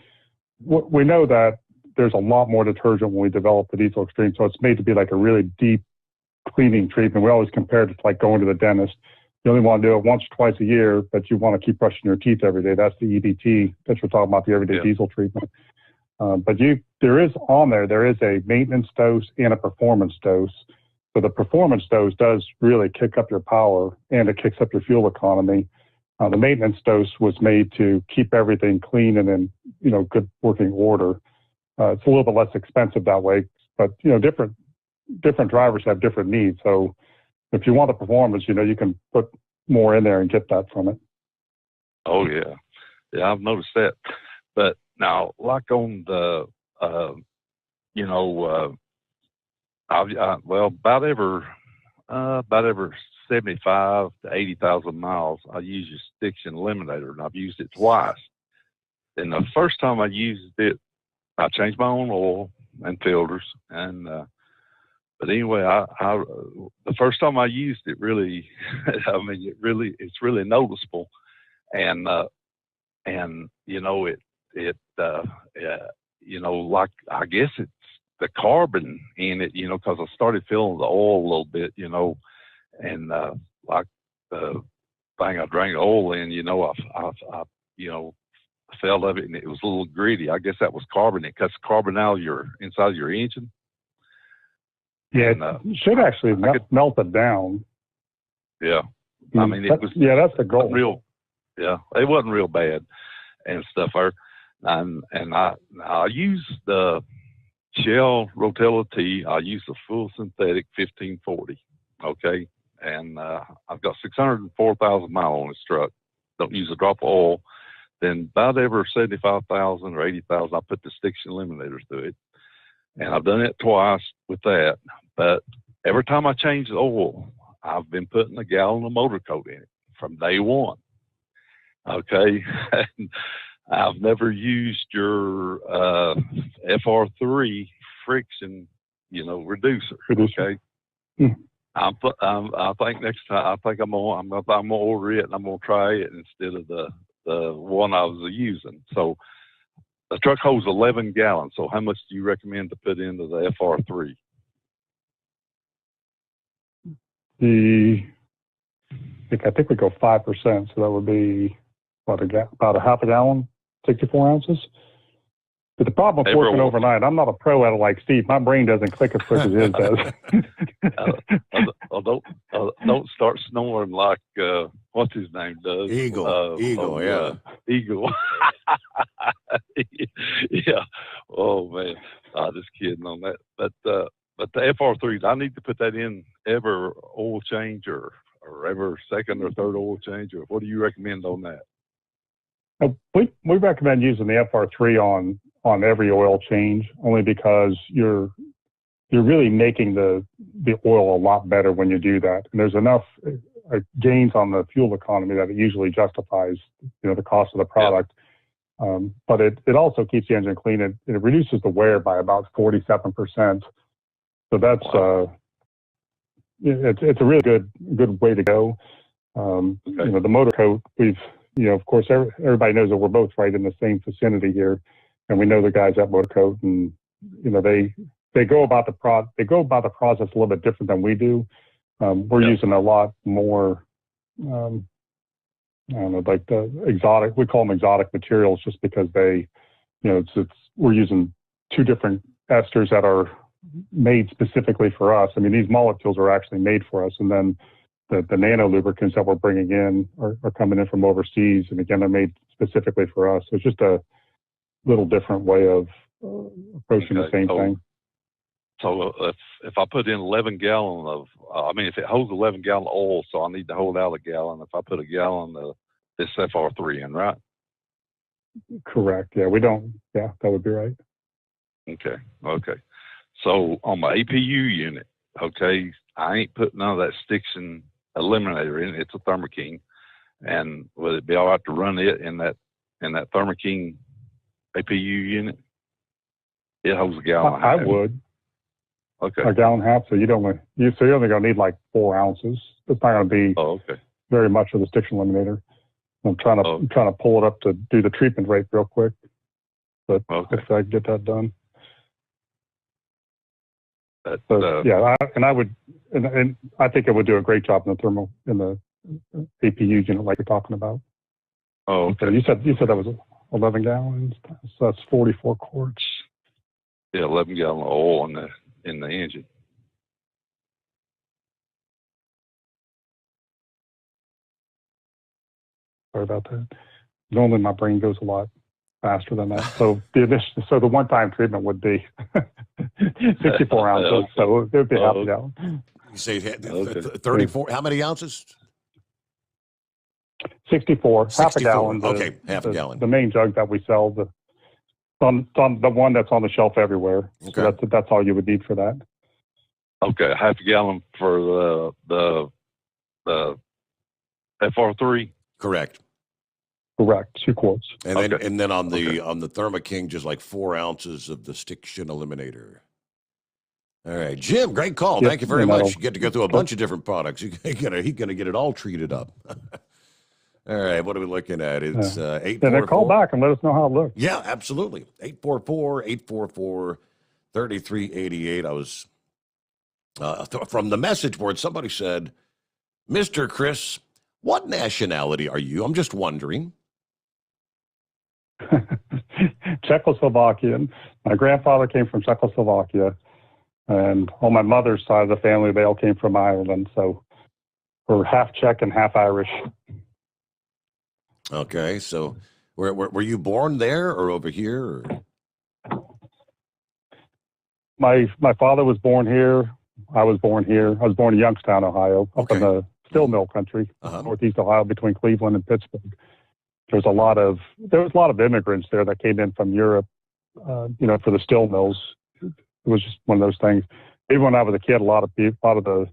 we know that there's a lot more detergent when we develop the diesel extreme. So it's made to be like a really deep cleaning treatment. We always compare it to like going to the dentist. You only want to do it once or twice a year, but you want to keep brushing your teeth every day. That's the EBT. That's what we're talking about, the everyday diesel treatment. But there is a maintenance dose and a performance dose. So the performance dose does really kick up your power and it kicks up your fuel economy. The maintenance dose was made to keep everything clean and in, good working order. It's a little bit less expensive that way, but different drivers have different needs. So if you want the performance, you can put more in there and get that from it. Oh yeah, I've noticed that. But now, like on the, about every 75 to 80,000 miles, I use your stiction eliminator, and I've used it twice. And the first time I used it, I changed my own oil and filters, and but anyway, the first time I used it, really, it's really noticeable, and like I guess it's the carbon in it, because I started feeling the oil a little bit, and like the thing I drank oil in, I felt of it, and it was a little gritty. I guess that was carbon. It cuts carbon out of inside your engine. Yeah, it should actually melt it down. Yeah, it was. Yeah, that's the goal. It wasn't real bad and stuff. And I use the Shell Rotella T. I use the full synthetic 1540. Okay, and I've got 604,000 miles on this truck. Don't use a drop of oil. Then about every 75,000 or 80,000, I put the stiction eliminator through it. And I've done it twice with that. But every time I change the oil, I've been putting a gallon of motor coat in it from day one. Okay. And I've never used your FR3 friction, reducer. Okay. I think next time, I'm gonna order it, and I'm gonna try it instead of the one I was using. So the truck holds 11 gallons. So how much do you recommend to put into the FR3? I think we go 5%. So that would be about a half a gallon, 64 ounces. But the problem with working overnight, I'm not a pro at it like Steve. My brain doesn't click as quick as his does. Don't start snoring like what's his name does. Eagle. Yeah. Eagle. Yeah. Oh man, just kidding on that. But the FR3, I need to put that in every oil change or every second or third oil change, or what do you recommend on that? We recommend using the FR3 on every oil change, only because you're really making the oil a lot better when you do that. And there's enough gains on the fuel economy that it usually justifies the cost of the product. But it also keeps the engine clean. It reduces the wear by about 47%. So that's it's a really good way to go. The motor coat, of course, everybody knows that we're both right in the same vicinity here, and we know the guys at Motor Coat, and they go about the process a little bit different than we do. We're using a lot more, I don't know, like the exotic. We call them exotic materials, just because we're using two different esters that are made specifically for us. I mean, these molecules are actually made for us, and then the nano lubricants that we're bringing in are coming in from overseas, and again, they're made specifically for us. So it's just a little different way of approaching the same thing. So if I put in 11 gallon of, if it holds 11 gallon of oil, so I need to hold out a gallon. If I put a gallon of this FR3 in, right? Correct. Yeah, that would be right. Okay. So on my APU unit, okay, I ain't putting none of that Stiction eliminator in. It's a Thermo King. And would it be all right to run it in that Thermo King APU unit? It holds a gallon. I would. Okay. A gallon and a half. So you're only going to need like 4 ounces. It's not going to be very much of the Stiction eliminator. I'm trying to pull it up to do the treatment rate real quick, but hopefully I can get that done. I think it would do a great job in the APU unit like you're talking about. Oh, okay. So you said that was 11 gallons, so that's 44 quarts. Yeah, 11 gallon of oil in the engine. Sorry about that. Normally my brain goes a lot faster than that. So the one-time treatment would be 64 ounces. So it would be half a gallon. You say 34? How many ounces? 64. Half a gallon. Half a gallon. The main jug that we sell, the one that's on the shelf everywhere. Okay. So that's all you would need for that. Okay, half a gallon for the FR3. Correct. 2 quarts. And then on the Thermo King, just like 4 ounces of the Stiction eliminator. All right, Jim, great call. Thank you very much. You get to go through a bunch of different products. He's gonna get it all treated up. All right, what are we looking at? It's 844. And then call back and let us know how it looks. Yeah, absolutely. 844-844-3388. I was from the message board. Somebody said, "Mr. Chris, what nationality are you? I'm just wondering." Czechoslovakian. My grandfather came from Czechoslovakia, and on my mother's side of the family, they all came from Ireland. So we're half Czech and half Irish. Okay, so were you born there or over here? Or? My father was born here. I was born here. I was born in Youngstown, Ohio, up in the steel mill country, northeast Ohio, between Cleveland and Pittsburgh. There was a lot of immigrants there that came in from Europe, for the steel mills. It was just one of those things. Even when I was a kid, a lot of the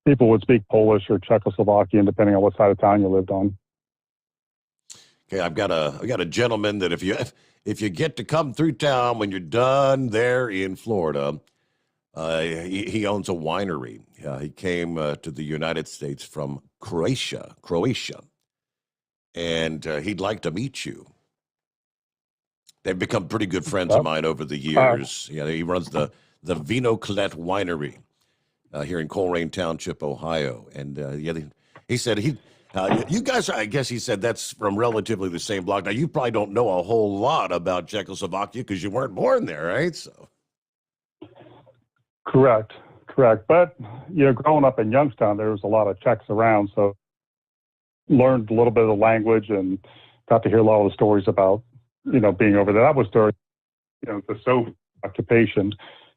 people would speak Polish or Czechoslovakian, depending on what side of town you lived on. Okay, I've got a gentleman that if you get to come through town when you're done there in Florida, he owns a winery. He came to the United States from Croatia. And he'd like to meet you. They've become pretty good friends of mine over the years. He runs the Vinoclet Winery here in Coleraine Township, Ohio. And he said you guys, I guess he said that's from relatively the same block. Now, you probably don't know a whole lot about Czechoslovakia because you weren't born there, right? So. Correct. But, growing up in Youngstown, there was a lot of Czechs around, so learned a little bit of the language and got to hear a lot of the stories about, being over there. That was during, the Soviet occupation.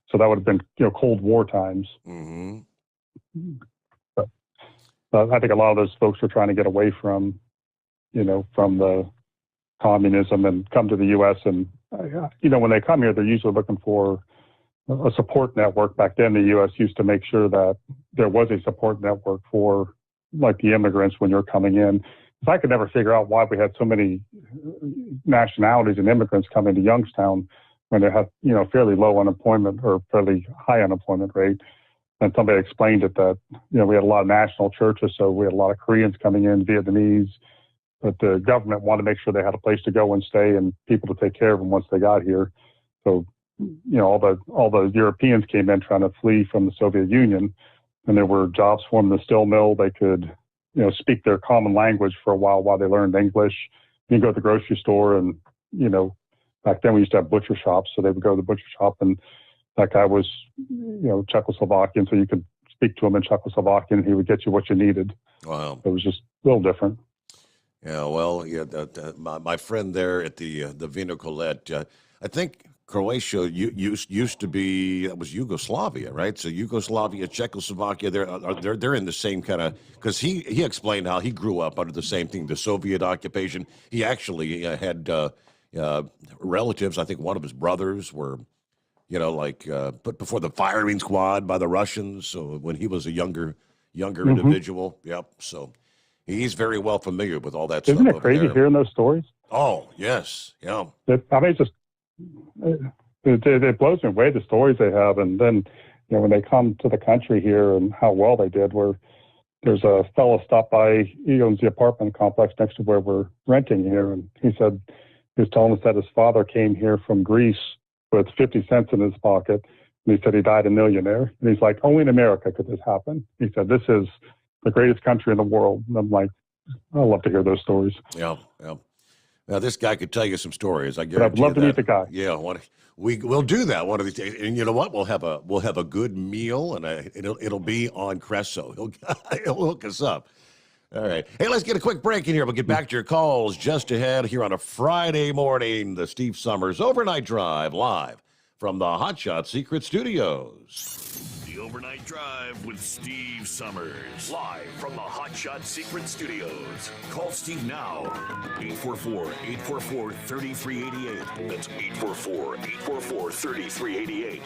So that would have been, Cold War times. Mm-hmm. But I think a lot of those folks were trying to get away from, from the communism and come to the U.S. And, when they come here, they're usually looking for a support network. Back then, the U.S. used to make sure that there was a support network for like the immigrants when you're coming in. So I could never figure out why we had so many nationalities and immigrants coming to Youngstown when they had, fairly low unemployment or fairly high unemployment rate. And somebody explained it that, we had a lot of national churches, so we had a lot of Koreans coming in, Vietnamese, but the government wanted to make sure they had a place to go and stay and people to take care of them once they got here. So, all the Europeans came in trying to flee from the Soviet Union, and there were jobs for them in the steel mill. They could, speak their common language for a while they learned English. You go to the grocery store and, back then we used to have butcher shops, so they would go to the butcher shop and that guy was, Czechoslovakian, so you could speak to him in Czechoslovakian, and he would get you what you needed. Wow. It was just a little different. Yeah, well, my friend there at the Vina Colette, I think Croatia used to be, that was Yugoslavia, right? So Yugoslavia, Czechoslovakia, they're in the same kind of, because he explained how he grew up under the same thing, the Soviet occupation. He actually had relatives. I think one of his brothers were, put before the firing squad by the Russians. So when he was a younger individual, yep. So he's very well familiar with all that stuff. Isn't it crazy hearing those stories? Oh, yes. Yeah. It blows me away, the stories they have. And then, when they come to the country here and how well they did, there's a fellow stopped by, he owns the apartment complex next to where we're renting here. And he said, he was telling us that his father came here from Greece with 50 cents in his pocket. And he said he died a millionaire. And he's like, only in America could this happen. He said, this is the greatest country in the world. And I'm like, I love to hear those stories. Yeah, yeah. Now, this guy could tell you some stories. I But guarantee I'd love to you meet the guy. Yeah, we'll do that one of these days. And you know what? We'll have a good meal, and it'll be on Cresso. He'll hook us up. All right. Hey, let's get a quick break in here. We'll get back to your calls just ahead here on a Friday morning. The Steve Summers Overnight Drive live from the Hot Shot Secret Studios. The Overnight Drive with Steve Summers. Live from the Hot Shot Secret Studios. Call Steve now. 844-844-3388. That's 844-844-3388.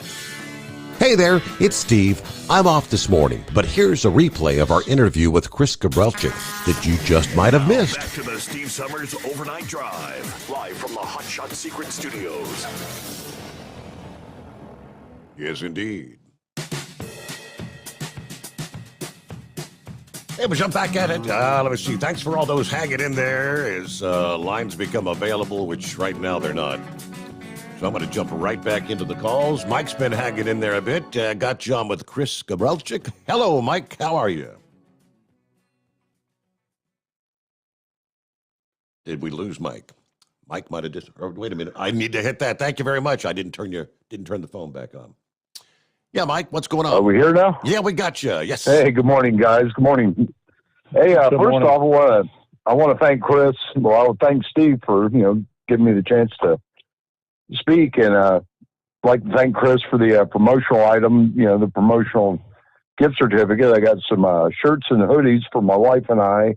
Hey there, it's Steve. I'm off this morning, but here's a replay of our interview with Chris Gabrelchik that you just might have missed. Back to the Steve Summers Overnight Drive. Live from the Hot Shot Secret Studios. Yes, indeed. Hey, we'll jump back at it. Let me see. Thanks for all those hanging in there as lines become available, which right now they're not. So I'm going to jump right back into the calls. Mike's been hanging in there a bit. Got you on with Chris Gabrelchik. Hello, Mike. How are you? Did we lose Mike? Mike might have just. Oh, wait a minute. I need to hit that. Thank you very much. I didn't turn the phone back on. Yeah, Mike. What's going on? Are we here now? Yeah, we got you. Yes. Hey, good morning, guys. Good morning. Hey, first morning. off, I want to thank Chris. Well, I would thank Steve for giving me the chance to speak, and I'd like to thank Chris for the promotional item. The promotional gift certificate. I got some shirts and hoodies for my wife and I,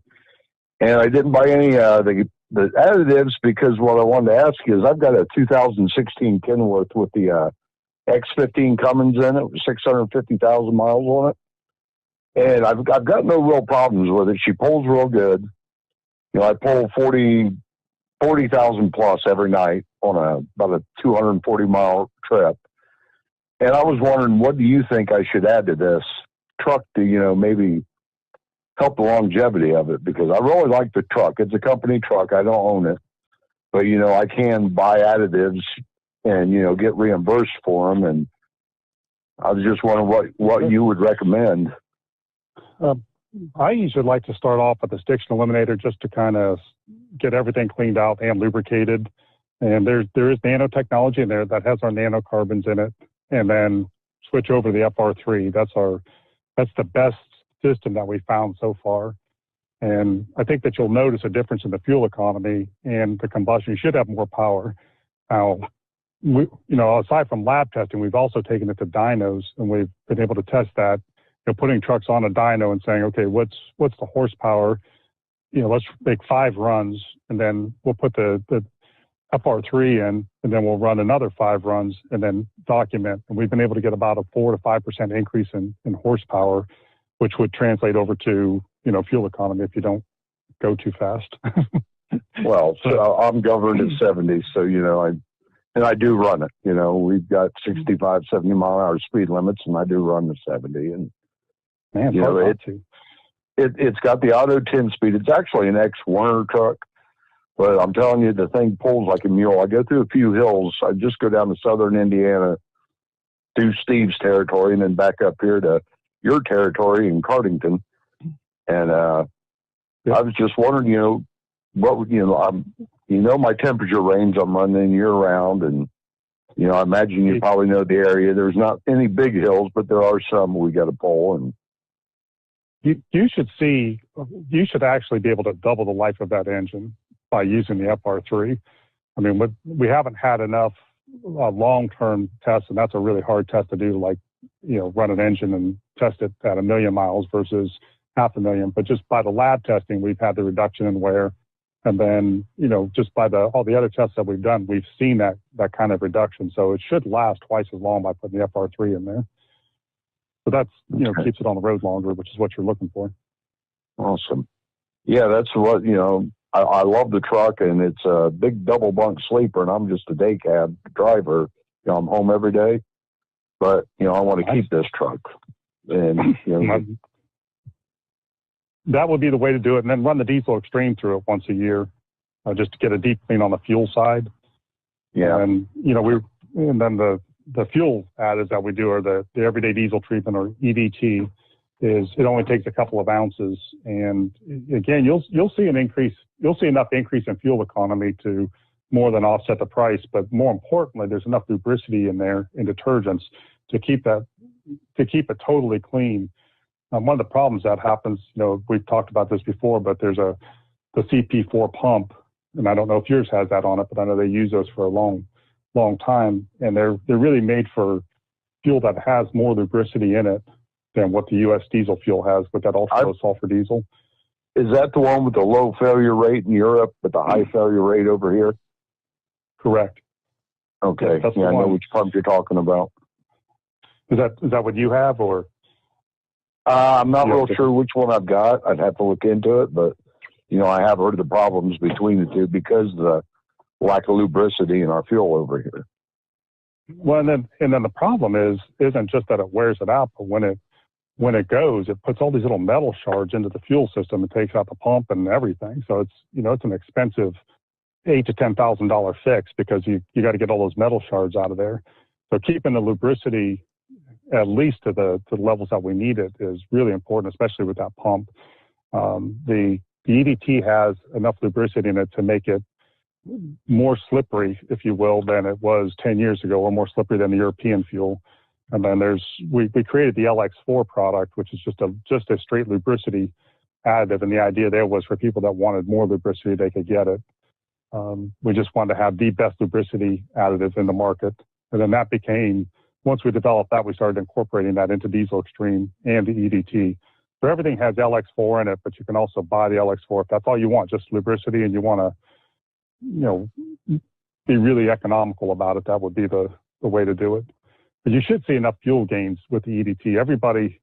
and I didn't buy any the additives because what I wanted to ask you is I've got a 2016 Kenworth with the X15 Cummins in it with 650,000 miles on it. And I've got no real problems with it. She pulls real good. I pull 40,000 plus every night on about a 240 mile trip. And I was wondering, what do you think I should add to this truck to, maybe help the longevity of it? Because I really like the truck. It's a company truck. I don't own it, but I can buy additives and, get reimbursed for them. And I was just wondering what you would recommend. I usually like to start off with a stiction eliminator just to kind of get everything cleaned out and lubricated. And there is nanotechnology in there that has our nanocarbons in it, and then switch over to the FR3. That's the best system that we found so far. And I think that you'll notice a difference in the fuel economy and the combustion. You should have more power. Now, aside from lab testing, we've also taken it to dynos, and we've been able to test that. Putting trucks on a dyno and saying, okay, what's the horsepower? Let's make 5 runs, and then we'll put the FR3 in, and then we'll run another 5 runs, and then document. And we've been able to get about a 4 to 5% increase in horsepower, which would translate over to fuel economy if you don't go too fast. Well, so I'm governed at 70, so I do run it. We've got 65, 70 mile an hour speed limits, and I do run the 70. And man, it's got the auto 10-speed. It's actually an ex-Werner truck, but I'm telling you, the thing pulls like a mule. I go through a few hills. I just go down to southern Indiana through Steve's territory, and then back up here to your territory in Cardington. And I was just wondering, what would my temperature range I'm running year round, and You know, I imagine you probably know the area. There's not any big hills, but there are some we got to pull. And you should actually be able to double the life of that engine by using the FR3. I mean, we haven't had enough long-term tests, and that's a really hard test to do, like, you know, run an engine and test it at 1 million miles versus 500,000. But just by the lab testing, we've had the reduction in wear. And then, you know, just by all the other tests that we've done, we've seen that kind of reduction. So it should last twice as long by putting the FR3 in there. So that's, you know, keeps it on the road longer, which is what you're looking for. Awesome. Yeah, that's what, you know, I love the truck, and it's a big double bunk sleeper, and I'm just a day cab driver. You know, I'm home every day, but, you know, I want to keep this truck. And, you know, that would be the way to do it. And then run the diesel extreme through it once a year, just to get a deep clean on the fuel side. Yeah. And, you know, and then the fuel additives that we do are the everyday diesel treatment, or EDT. It only takes a couple of ounces. And again, you'll see an increase. You'll see enough increase in fuel economy to more than offset the price. But more importantly, there's enough lubricity in there in detergents to keep it totally clean. One of the problems that happens, you know, we've talked about this before, but there's the CP4 pump, and I don't know if yours has that on it, but I know they use those for a long time, and they're really made for fuel that has more lubricity in it than what the U.S. diesel fuel has with that ultra low sulfur diesel. Is that the one with the low failure rate in Europe, but the high failure rate over here? Correct. Okay. Yeah, I know which pump you're talking about. Is that what you have, or? I'm not real sure which one I've got. I'd have to look into it, but, you know, I have heard of the problems between the two because of the lack of lubricity in our fuel over here. Well, and then the problem isn't just that it wears it out, but when it goes, it puts all these little metal shards into the fuel system and takes out the pump and everything. So it's, you know, it's an expensive $8,000 to $10,000 fix because you got to get all those metal shards out of there. So keeping the lubricity at least to the levels that we need it is really important, especially with that pump. The EDT has enough lubricity in it to make it more slippery, if you will, than it was 10 years ago, or more slippery than the European fuel. And then we created the LX4 product, which is just a straight lubricity additive. And the idea there was for people that wanted more lubricity, they could get it. We just wanted to have the best lubricity additive in the market. And then that became, once we developed that, we started incorporating that into Diesel Extreme and the EDT. So everything has LX4 in it, but you can also buy the LX4 if that's all you want, just lubricity, and you want to, you know, be really economical about it. That would be the way to do it. But you should see enough fuel gains with the EDT. Everybody,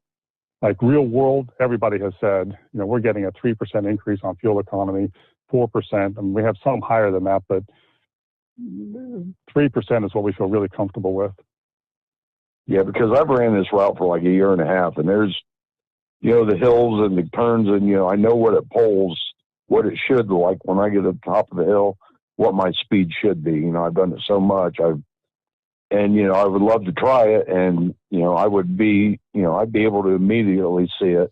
like real world, everybody has said, you know, we're getting a 3% increase on fuel economy, 4%, and we have some higher than that, but 3% is what we feel really comfortable with. Yeah, because I've ran this route for like a year and a half, and there's, you know, the hills and the turns, and, you know, I know what it pulls, what it should, like when I get to the top of the hill, what my speed should be. You know, I've done it so much. And, you know, I would love to try it, and, you know, I would be, you know, I'd be able to immediately see it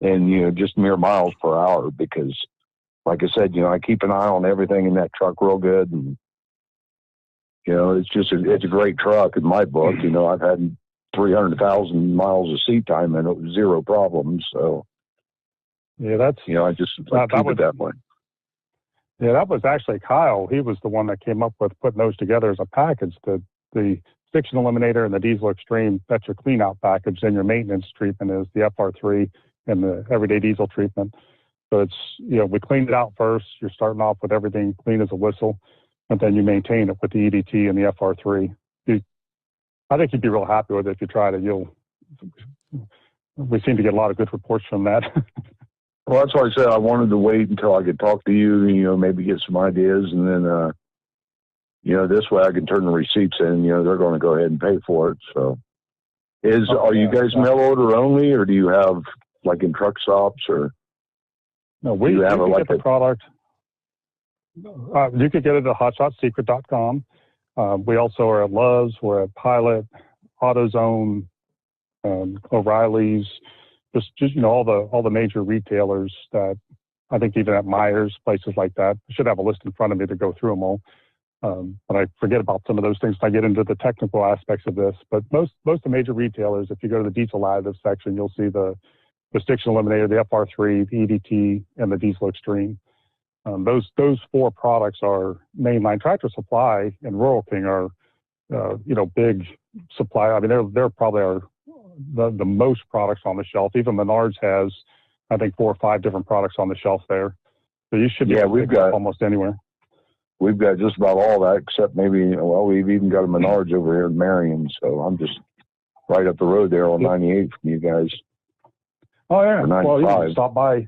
in, you know, just mere miles per hour, because, like I said, you know, I keep an eye on everything in that truck real good, and, you know, it's just it's a great truck in my book. You know, I've had 300,000 miles of seat time and it was zero problems. So, yeah, that's, you know, I just keep it that way. Yeah, that was actually Kyle. He was the one that came up with putting those together as a package. The Friction Eliminator and the Diesel Extreme, that's your clean out package. Then your maintenance treatment is the FR3 and the everyday diesel treatment. So it's, you know, we cleaned it out first. You're starting off with everything clean as a whistle, and then you maintain it with the EDT and the FR3. I think you'd be real happy with it if you tried it. We seem to get a lot of good reports from that. Well, that's why I said I wanted to wait until I could talk to you, you know, maybe get some ideas, and then, you know, this way I can turn the receipts in. You know, they're going to go ahead and pay for it. So, are you guys mail order only, or do you have like in truck stops, or? No, we have like the product. You could get it at hotshotsecret.com. We also are at Love's, we're at Pilot, AutoZone, O'Reilly's, just you know, all the major retailers that I think even at Myers, places like that. I should have a list in front of me to go through them all. But I forget about some of those things when I get into the technical aspects of this. But most of the major retailers, if you go to the diesel additive section, you'll see the Stiction Eliminator, the FR3, the EDT, and the Diesel Extreme. Those 4 products are mainline. Tractor Supply and Rural King are big supply. I mean, they're probably the most products on the shelf. Even Menards has, I think, 4 or 5 different products on the shelf there. So you should be able to pick it up almost anywhere. We've got just about all that, except maybe, we've even got a Menards over here in Marion. So I'm just right up the road there on 98 from you guys. Oh, yeah. Well, you can stop by.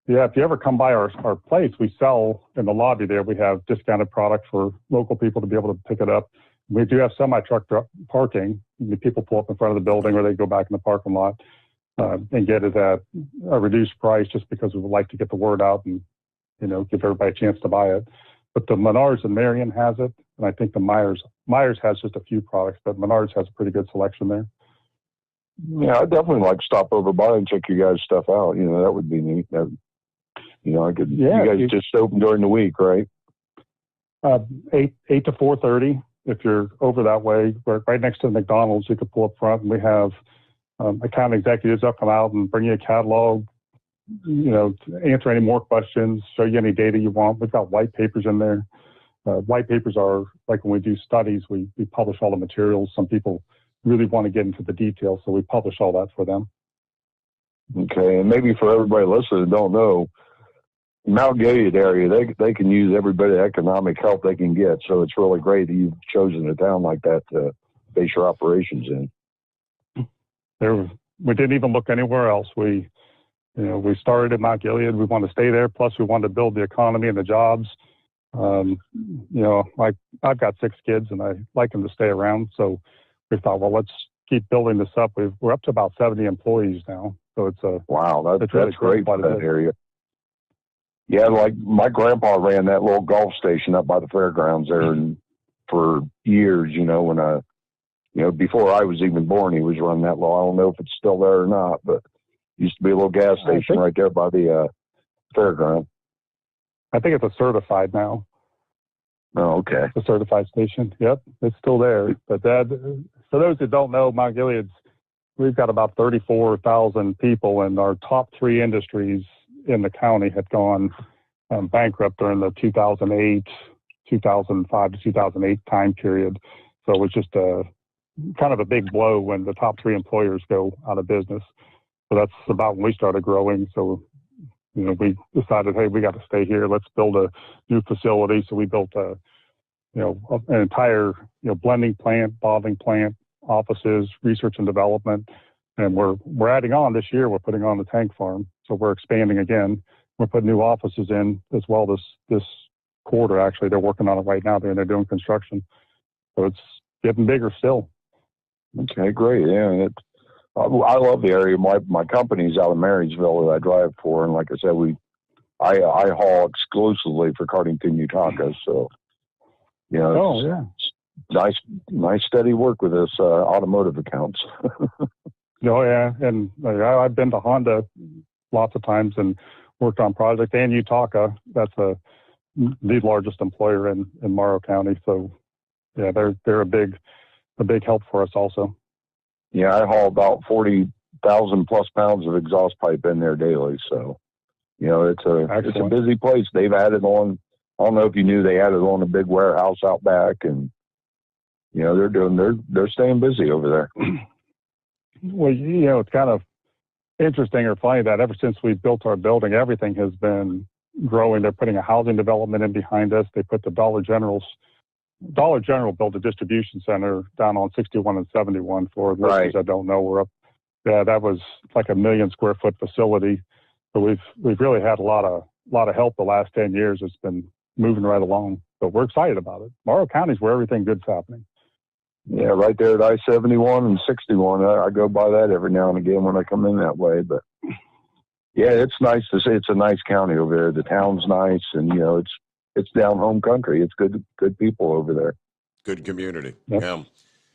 Yeah, if you ever come by our place, we sell in the lobby there. We have discounted product for local people to be able to pick it up. We do have semi-truck parking. The people pull up in front of the building or they go back in the parking lot and get it at a reduced price just because we would like to get the word out and, give everybody a chance to buy it. But the Menards and Marion has it, and I think the Myers has just a few products, but Menards has a pretty good selection there. Yeah, I'd definitely like to stop over by and check your guys' stuff out. That would be neat. I could. Yeah, you guys just open during the week, right? 8 to 4:30. If you're over that way, we're right next to the McDonald's. You could pull up front, and we have account executives that come out and bring you a catalog. To answer any more questions, show you any data you want. We've got white papers in there. White papers are like when we do studies, we publish all the materials. Some people really want to get into the details, so we publish all that for them. Okay, and maybe for everybody listening that don't know, Mount Gilead area, they can use every bit of economic help they can get. So it's really great that you've chosen a town like that to base your operations in. We didn't even look anywhere else. We started at Mount Gilead. We want to stay there. Plus, we want to build the economy and the jobs. I've got 6 kids, and I like them to stay around. So we thought, well, let's keep building this up. We're up to about 70 employees now. So it's that's really great for that area. Yeah, like my grandpa ran that little golf station up by the fairgrounds there, and for years, when before I was even born, he was running that little. I don't know if it's still there or not, but it used to be a little gas station right there by the fairground. I think it's a certified now. Oh, okay. It's a certified station. Yep, it's still there. But for those that don't know, Mount Gilead's, we've got about 34,000 people, and our top 3 industries in the county had gone bankrupt during the 2005 to 2008 time period. So it was just kind of a big blow when the top 3 employers go out of business. So that's about when we started growing. So, we decided, hey, we got to stay here. Let's build a new facility. So we built an entire, blending plant, bottling plant, offices, research and development. And we're adding on this year. We're putting on the tank farm. So we're expanding again. We're putting new offices in as well this quarter. Actually, they're working on it right now. They're doing construction. So it's getting bigger still. Okay, great. Yeah, I love the area. My company's out of Marysville that I drive for, and like I said, I haul exclusively for Cardington, Utah. So, nice steady work with this automotive accounts. Oh yeah, and I've been to Honda lots of times and worked on projects, and Utah. That's the largest employer in Morrow County. So, yeah, they're a big help for us also. Yeah, I haul about 40,000 plus pounds of exhaust pipe in there daily. So, it's a busy place. They've added on. I don't know if you knew they added on a big warehouse out back, and they're staying busy over there. Well, it's kind of interesting or funny that ever since we built our building, everything has been growing. They're putting a housing development in behind us. They put the Dollar General built a distribution center down on 61 and 71 for listeners that don't know. We're up. Yeah, that was like a 1 million square foot facility. So we've really had a lot of help the last 10 years. It's been moving right along. But we're excited about it. Morrow County is where everything good's happening. Yeah, right there at I-71 and 61. I go by that every now and again when I come in that way. But yeah, it's nice to see. It's a nice county over there. The town's nice, and it's down home country. It's good people over there. Good community. Yep. Yeah.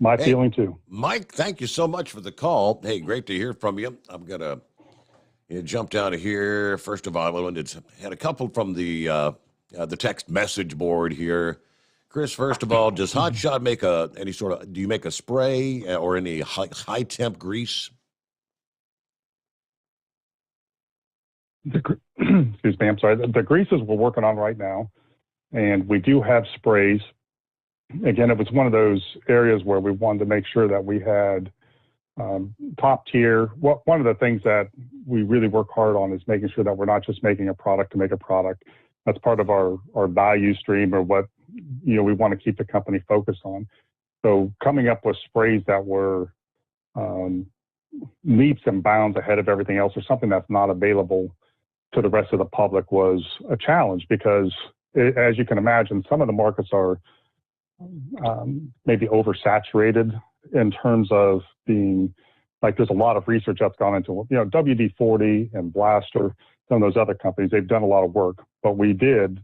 My feeling too. Mike, thank you so much for the call. Hey, great to hear from you. I'm gonna jump down to here. First of all, I had a couple from the text message board here. Chris, first of all, does Hot Shot make do you make a spray or any high temp grease? Excuse me, I'm sorry. The greases we're working on right now, and we do have sprays. Again, it was one of those areas where we wanted to make sure that we had top tier. One of the things that we really work hard on is making sure that we're not just making a product to make a product. That's part of our value stream, or what we want to keep the company focused on. So coming up with sprays that were leaps and bounds ahead of everything else, or something that's not available to the rest of the public, was a challenge, because as you can imagine, some of the markets are maybe oversaturated in terms of being, like, there's a lot of research that's gone into, WD-40 and Blaster, some of those other companies, they've done a lot of work. But we did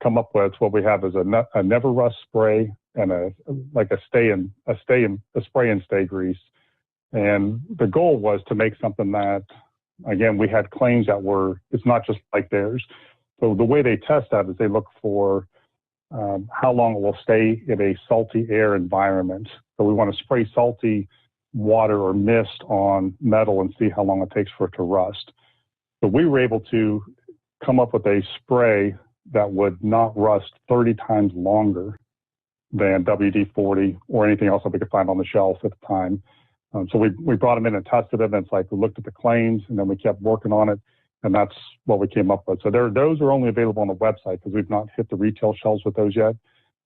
come up with what we have is a never rust spray and a spray and stay grease. And the goal was to make something that, again, we had claims that it's not just like theirs. So the way they test that is they look for how long it will stay in a salty air environment. So we want to spray salty water or mist on metal and see how long it takes for it to rust. So we were able to come up with a spray that would not rust 30 times longer than WD-40 or anything else that we could find on the shelf at the time. So we brought them in and tested it, and it's like we looked at the claims, and then we kept working on it, and that's what we came up with. So those are only available on the website, because we've not hit the retail shelves with those yet.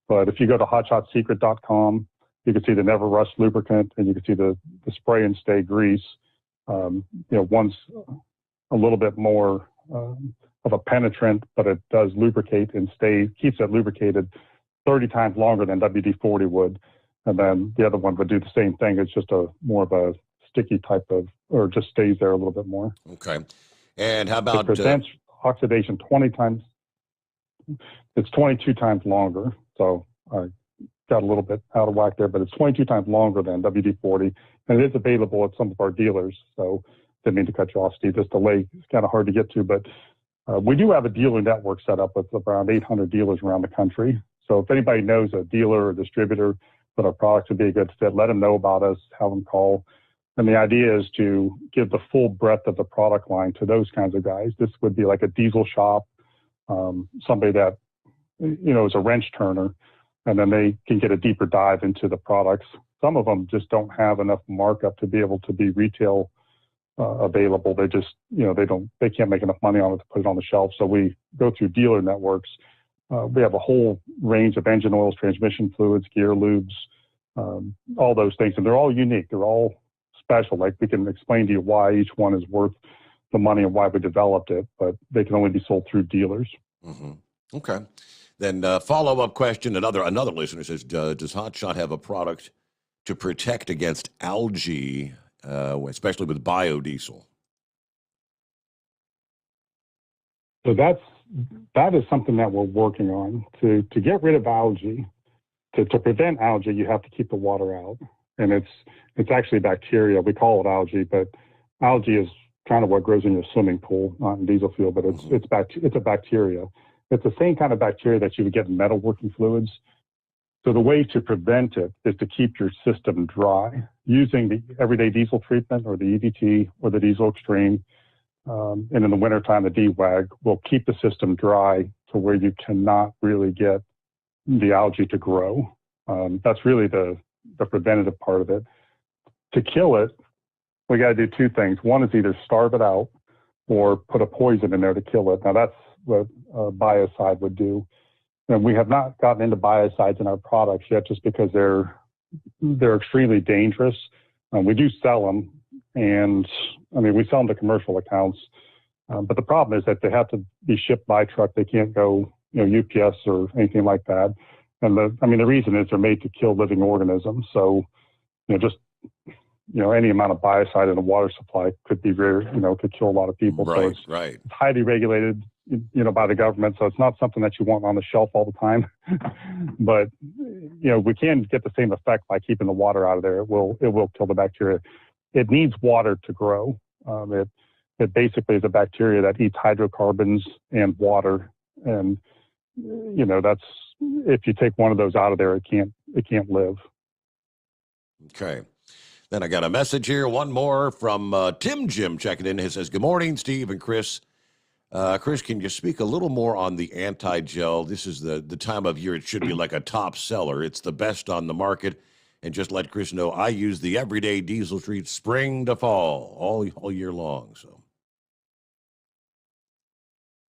But if you go to hotshotsecret.com, you can see the Never Rust lubricant, and you can see the spray and stay grease. One's a little bit more of a penetrant, but it does lubricate and keeps it lubricated 30 times longer than WD-40 would. And then the other one would do the same thing. It's just more of a sticky type or just stays there a little bit more. Okay. And how about... It prevents oxidation 20 times. It's 22 times longer. So I got a little bit out of whack there, but it's 22 times longer than WD-40. And it is available at some of our dealers. So didn't mean to cut you off, Steve. This delay is kind of hard to get to, but we do have a dealer network set up with around 800 dealers around the country. So if anybody knows a dealer or distributor that our products would be a good fit, let them know about us, have them call. And the idea is to give the full breadth of the product line to those kinds of guys. This would be like a diesel shop, somebody that, is a wrench turner, and then they can get a deeper dive into the products. Some of them just don't have enough markup to be able to be retail available. They just, they can't make enough money on it to put it on the shelf. So we go through dealer networks. We have a whole range of engine oils, transmission fluids, gear lubes, all those things. And they're all unique. They're all special. Like, we can explain to you why each one is worth the money and why we developed it, but they can only be sold through dealers. Mm-hmm. Okay. Then follow-up question. Another listener says, does Hot Shot have a product to protect against algae, especially with biodiesel? So that is something that we're working on to get rid of algae. To prevent algae, you have to keep the water out, and it's actually bacteria. We call it algae, but algae is kind of what grows in your swimming pool, not in diesel fuel. But it's a bacteria. It's the same kind of bacteria that you would get in metalworking fluids. So the way to prevent it is to keep your system dry using the everyday diesel treatment, or the EDT, or the diesel extreme. And in the wintertime, the DWAG will keep the system dry to where you cannot really get the algae to grow. That's really the preventative part of it. To kill it, we got to do two things. One is either starve it out or put a poison in there to kill it. Now, that's what a biocide would do. And we have not gotten into biocides in our products yet, just because they're extremely dangerous. We do sell them, and we sell them to commercial accounts. But the problem is that they have to be shipped by truck. They can't go, UPS or anything like that. And the reason is they're made to kill living organisms. So, any amount of biocide in a water supply could be could kill a lot of people. Right, so it's highly regulated, by the government. So it's not something that you want on the shelf all the time. But, we can get the same effect by keeping the water out of there. It will kill the bacteria. It needs water to grow. It basically is a bacteria that eats hydrocarbons and water. And, that's if you take one of those out of there, it can't live. Okay. Then I got a message here, one more from Tim Jim checking in. He says, good morning, Steve and Chris. Chris, can you speak a little more on the anti-gel? This is the time of year it should be like a top seller. It's the best on the market. And just let Chris know, I use the everyday diesel treat spring to fall all year long. So,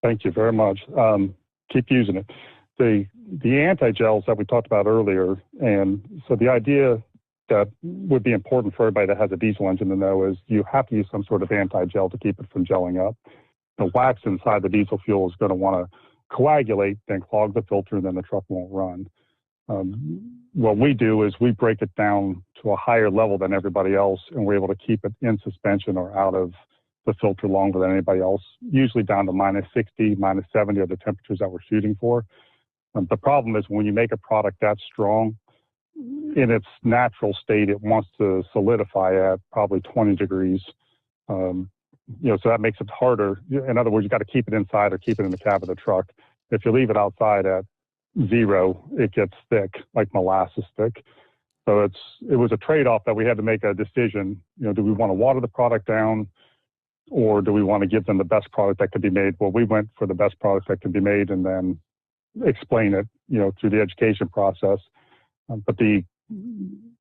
thank you very much. Keep using it. The anti-gels that we talked about earlier, and so the idea that would be important for everybody that has a diesel engine to know is you have to use some sort of anti-gel to keep it from gelling up. The wax inside the diesel fuel is going to want to coagulate, then clog the filter, and then the truck won't run. What we do is we break it down to a higher level than everybody else, and we're able to keep it in suspension or out of the filter longer than anybody else, usually down to minus 60, minus 70 are the temperatures that we're shooting for. The problem is when you make a product that strong, in its natural state, it wants to solidify at probably 20 degrees. So that makes it harder. In other words, you got to keep it inside or keep it in the cab of the truck. If you leave it outside at 0, it gets thick, like molasses thick. So it was a trade-off that we had to make a decision. Do we want to water the product down, or do we want to give them the best product that could be made? Well, we went for the best product that could be made, and then explain it, through the education process. But the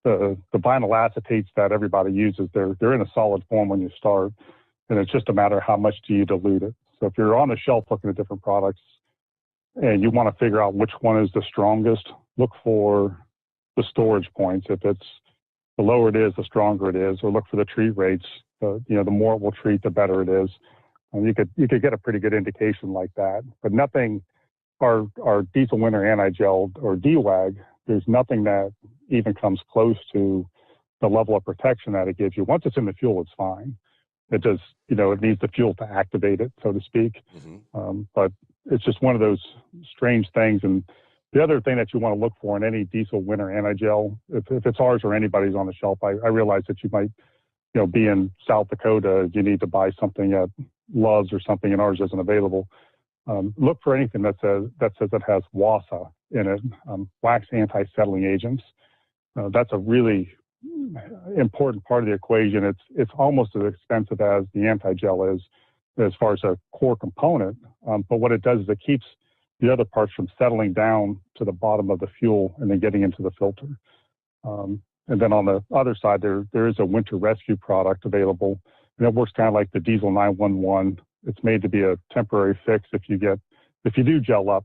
vinyl acetates that everybody uses, they're in a solid form when you start, and it's just a matter of how much do you dilute it. So if you're on the shelf looking at different products and you want to figure out which one is the strongest, look for the storage points. If it's the lower it is, the stronger it is, or look for the treat rates. The more it will treat, the better it is. And you could get a pretty good indication like that, but nothing. Our diesel winter anti-gel or DWAG, there's nothing that even comes close to the level of protection that it gives you. Once it's in the fuel, it's fine. It just, it needs the fuel to activate it, so to speak. But it's just one of those strange things. And the other thing that you want to look for in any diesel winter anti-gel, if it's ours or anybody's on the shelf, I realize that you might, be in South Dakota, you need to buy something at Love's or something, and ours isn't available. Look for anything that says it has WASA in it, wax anti-settling agents. That's a really important part of the equation. It's almost as expensive as the anti-gel is as far as a core component. But what it does is it keeps the other parts from settling down to the bottom of the fuel and then getting into the filter. And then on the other side, there is a winter rescue product available, and it works kind of like the Diesel 911. It's made to be a temporary fix. If you do gel up,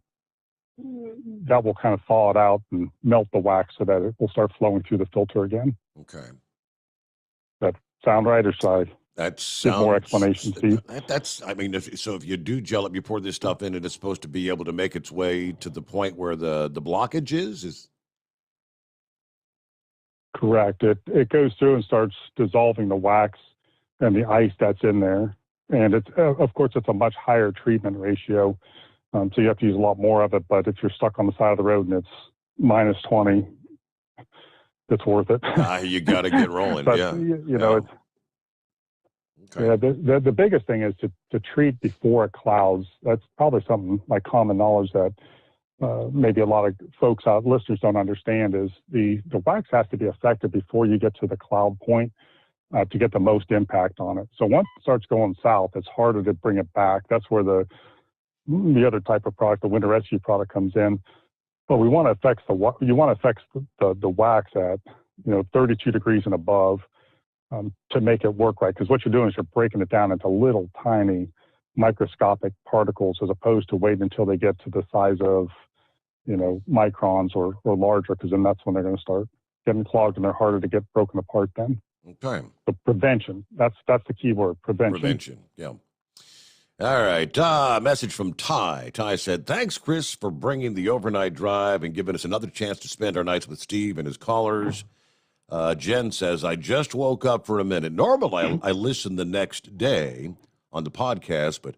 that will kind of thaw it out and melt the wax so that it will start flowing through the filter again. Okay. That sound right, or should I give more explanation, Steve? If you do gel up, you pour this stuff in, and it's supposed to be able to make its way to the point where the blockage is? Correct. It goes through and starts dissolving the wax and the ice that's in there. And it's, of course, it's a much higher treatment ratio. So you have to use a lot more of it. But if you're stuck on the side of the road and it's minus 20, it's worth it. You got to get rolling. But, yeah. It's, okay. Yeah, the biggest thing is to treat before it clouds. That's probably something like common knowledge that maybe a lot of listeners don't understand is the wax has to be effective before you get to the cloud point. To get the most impact on it. So once it starts going south, it's harder to bring it back. That's where the other type of product, the winter rescue product, comes in. But you want to affect the wax at 32 degrees and above to make it work right. Because what you're doing is you're breaking it down into little tiny microscopic particles, as opposed to waiting until they get to the size of microns or larger. Because then that's when they're going to start getting clogged and they're harder to get broken apart then. Okay. The prevention. That's the key word, prevention. Prevention, yeah. All right. Message from Ty. Ty said, thanks, Chris, for bringing the overnight drive and giving us another chance to spend our nights with Steve and his callers. Jen says, I just woke up for a minute. Normally, I listen the next day on the podcast, but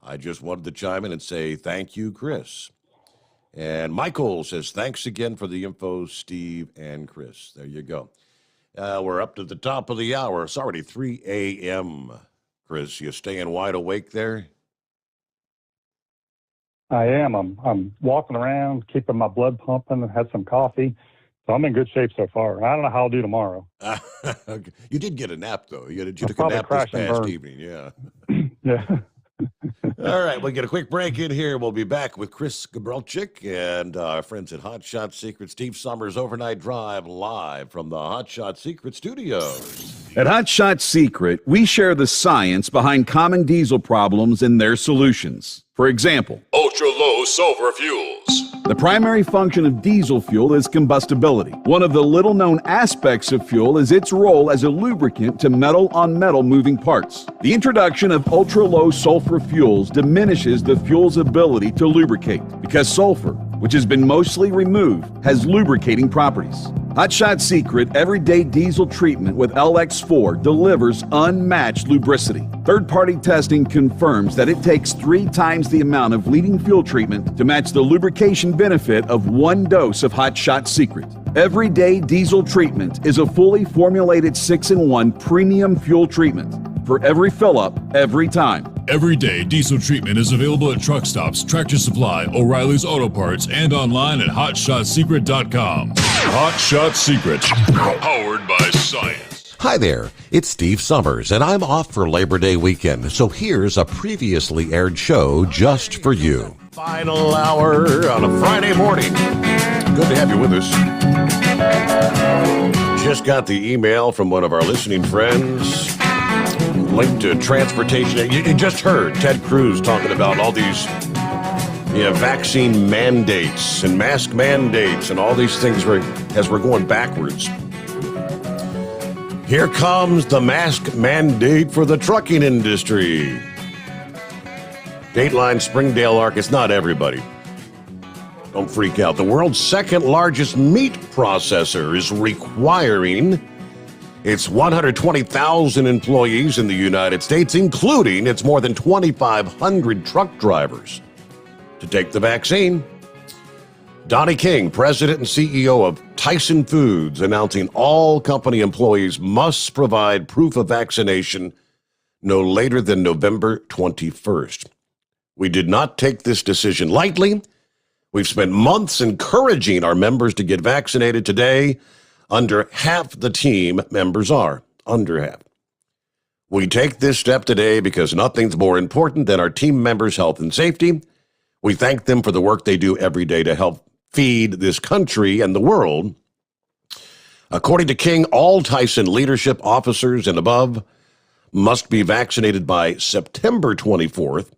I just wanted to chime in and say thank you, Chris. And Michael says, thanks again for the info, Steve and Chris. There you go. We're up to the top of the hour. It's already 3 a.m. Chris, you staying wide awake there? I am. I'm walking around, keeping my blood pumping, and had some coffee. So I'm in good shape so far. I don't know how I'll do tomorrow. Okay. You did get a nap, though. You took a probably nap this crash and past burn. evening. Yeah. Yeah. All right, we'll get a quick break in here. We'll be back with Chris Gabrelchik and our friends at Hot Shot Secret. Steve Sommers Overnight Drive live from the Hot Shot Secret studios. At Hot Shot Secret, we share the science behind common diesel problems and their solutions. For example, Ultra-low sulfur fuels. the primary function of diesel fuel is combustibility. One of the little-known aspects of fuel is its role as a lubricant to metal-on-metal moving parts. The introduction of ultra-low sulfur fuels diminishes the fuel's ability to lubricate because sulfur, which has been mostly removed, has lubricating properties. Hot Shot Secret Everyday Diesel Treatment with LX4 delivers unmatched lubricity. Third-party testing confirms that it takes 3 times the amount of leading fuel treatment to match the lubrication benefit of 1 dose of Hot Shot Secret. Everyday Diesel Treatment is a fully formulated 6-in-1 premium fuel treatment for every fill-up, every time. Everyday diesel treatment is available at truck stops, Tractor Supply, O'Reilly's Auto Parts, and online at HotShotSecret.com. Hot Shot Secret, powered by science. Hi there, it's Steve Sommers, and I'm off for Labor Day weekend, so here's a previously aired show just for you. Final hour on a Friday morning. Good to have you with us. Just got the email from one of our listening friends. Linked to transportation. You just heard Ted Cruz talking about all these vaccine mandates and mask mandates and all these things as we're going backwards. Here comes the mask mandate for the trucking industry. Dateline Springdale Arc, it's not everybody. Don't freak out. The world's second largest meat processor is requiring its 120,000 employees in the United States, including its more than 2,500 truck drivers, to take the vaccine. Donnie King, president and CEO of Tyson Foods, announcing all company employees must provide proof of vaccination no later than November 21st. We did not take this decision lightly. We've spent months encouraging our members to get vaccinated. Today, under half the team members are. Under half. We take this step today because nothing's more important than our team members' health and safety. We thank them for the work they do every day to help feed this country and the world. According to King, all Tyson leadership officers and above must be vaccinated by September 24th,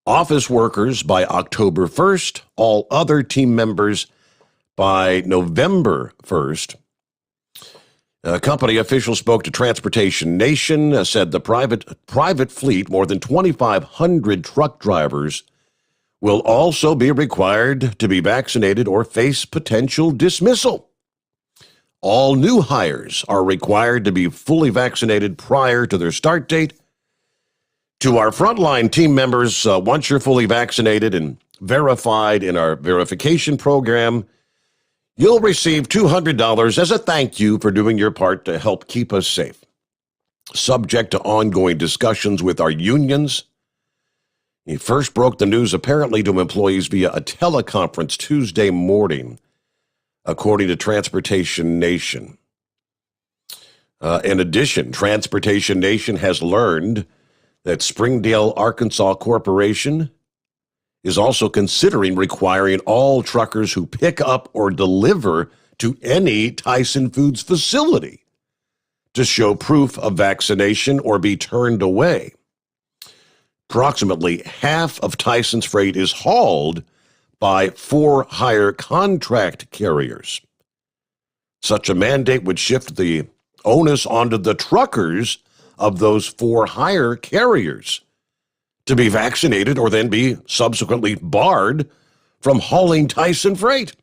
office workers by October 1st, all other team members by November 1st. Company officials spoke to Transportation Nation, said the private fleet, more than 2,500 truck drivers, will also be required to be vaccinated or face potential dismissal. All new hires are required to be fully vaccinated prior to their start date. To our frontline team members, once you're fully vaccinated and verified in our verification program, you'll receive $200 as a thank you for doing your part to help keep us safe. Subject to ongoing discussions with our unions. He first broke the news apparently to employees via a teleconference Tuesday morning, according to Transportation Nation. In addition, Transportation Nation has learned that Springdale, Arkansas Corporation is also considering requiring all truckers who pick up or deliver to any Tyson Foods facility to show proof of vaccination or be turned away. Approximately half of Tyson's freight is hauled by for-hire contract carriers. Such a mandate would shift the onus onto the truckers of those for-hire carriers to be vaccinated or then be subsequently barred from hauling Tyson freight.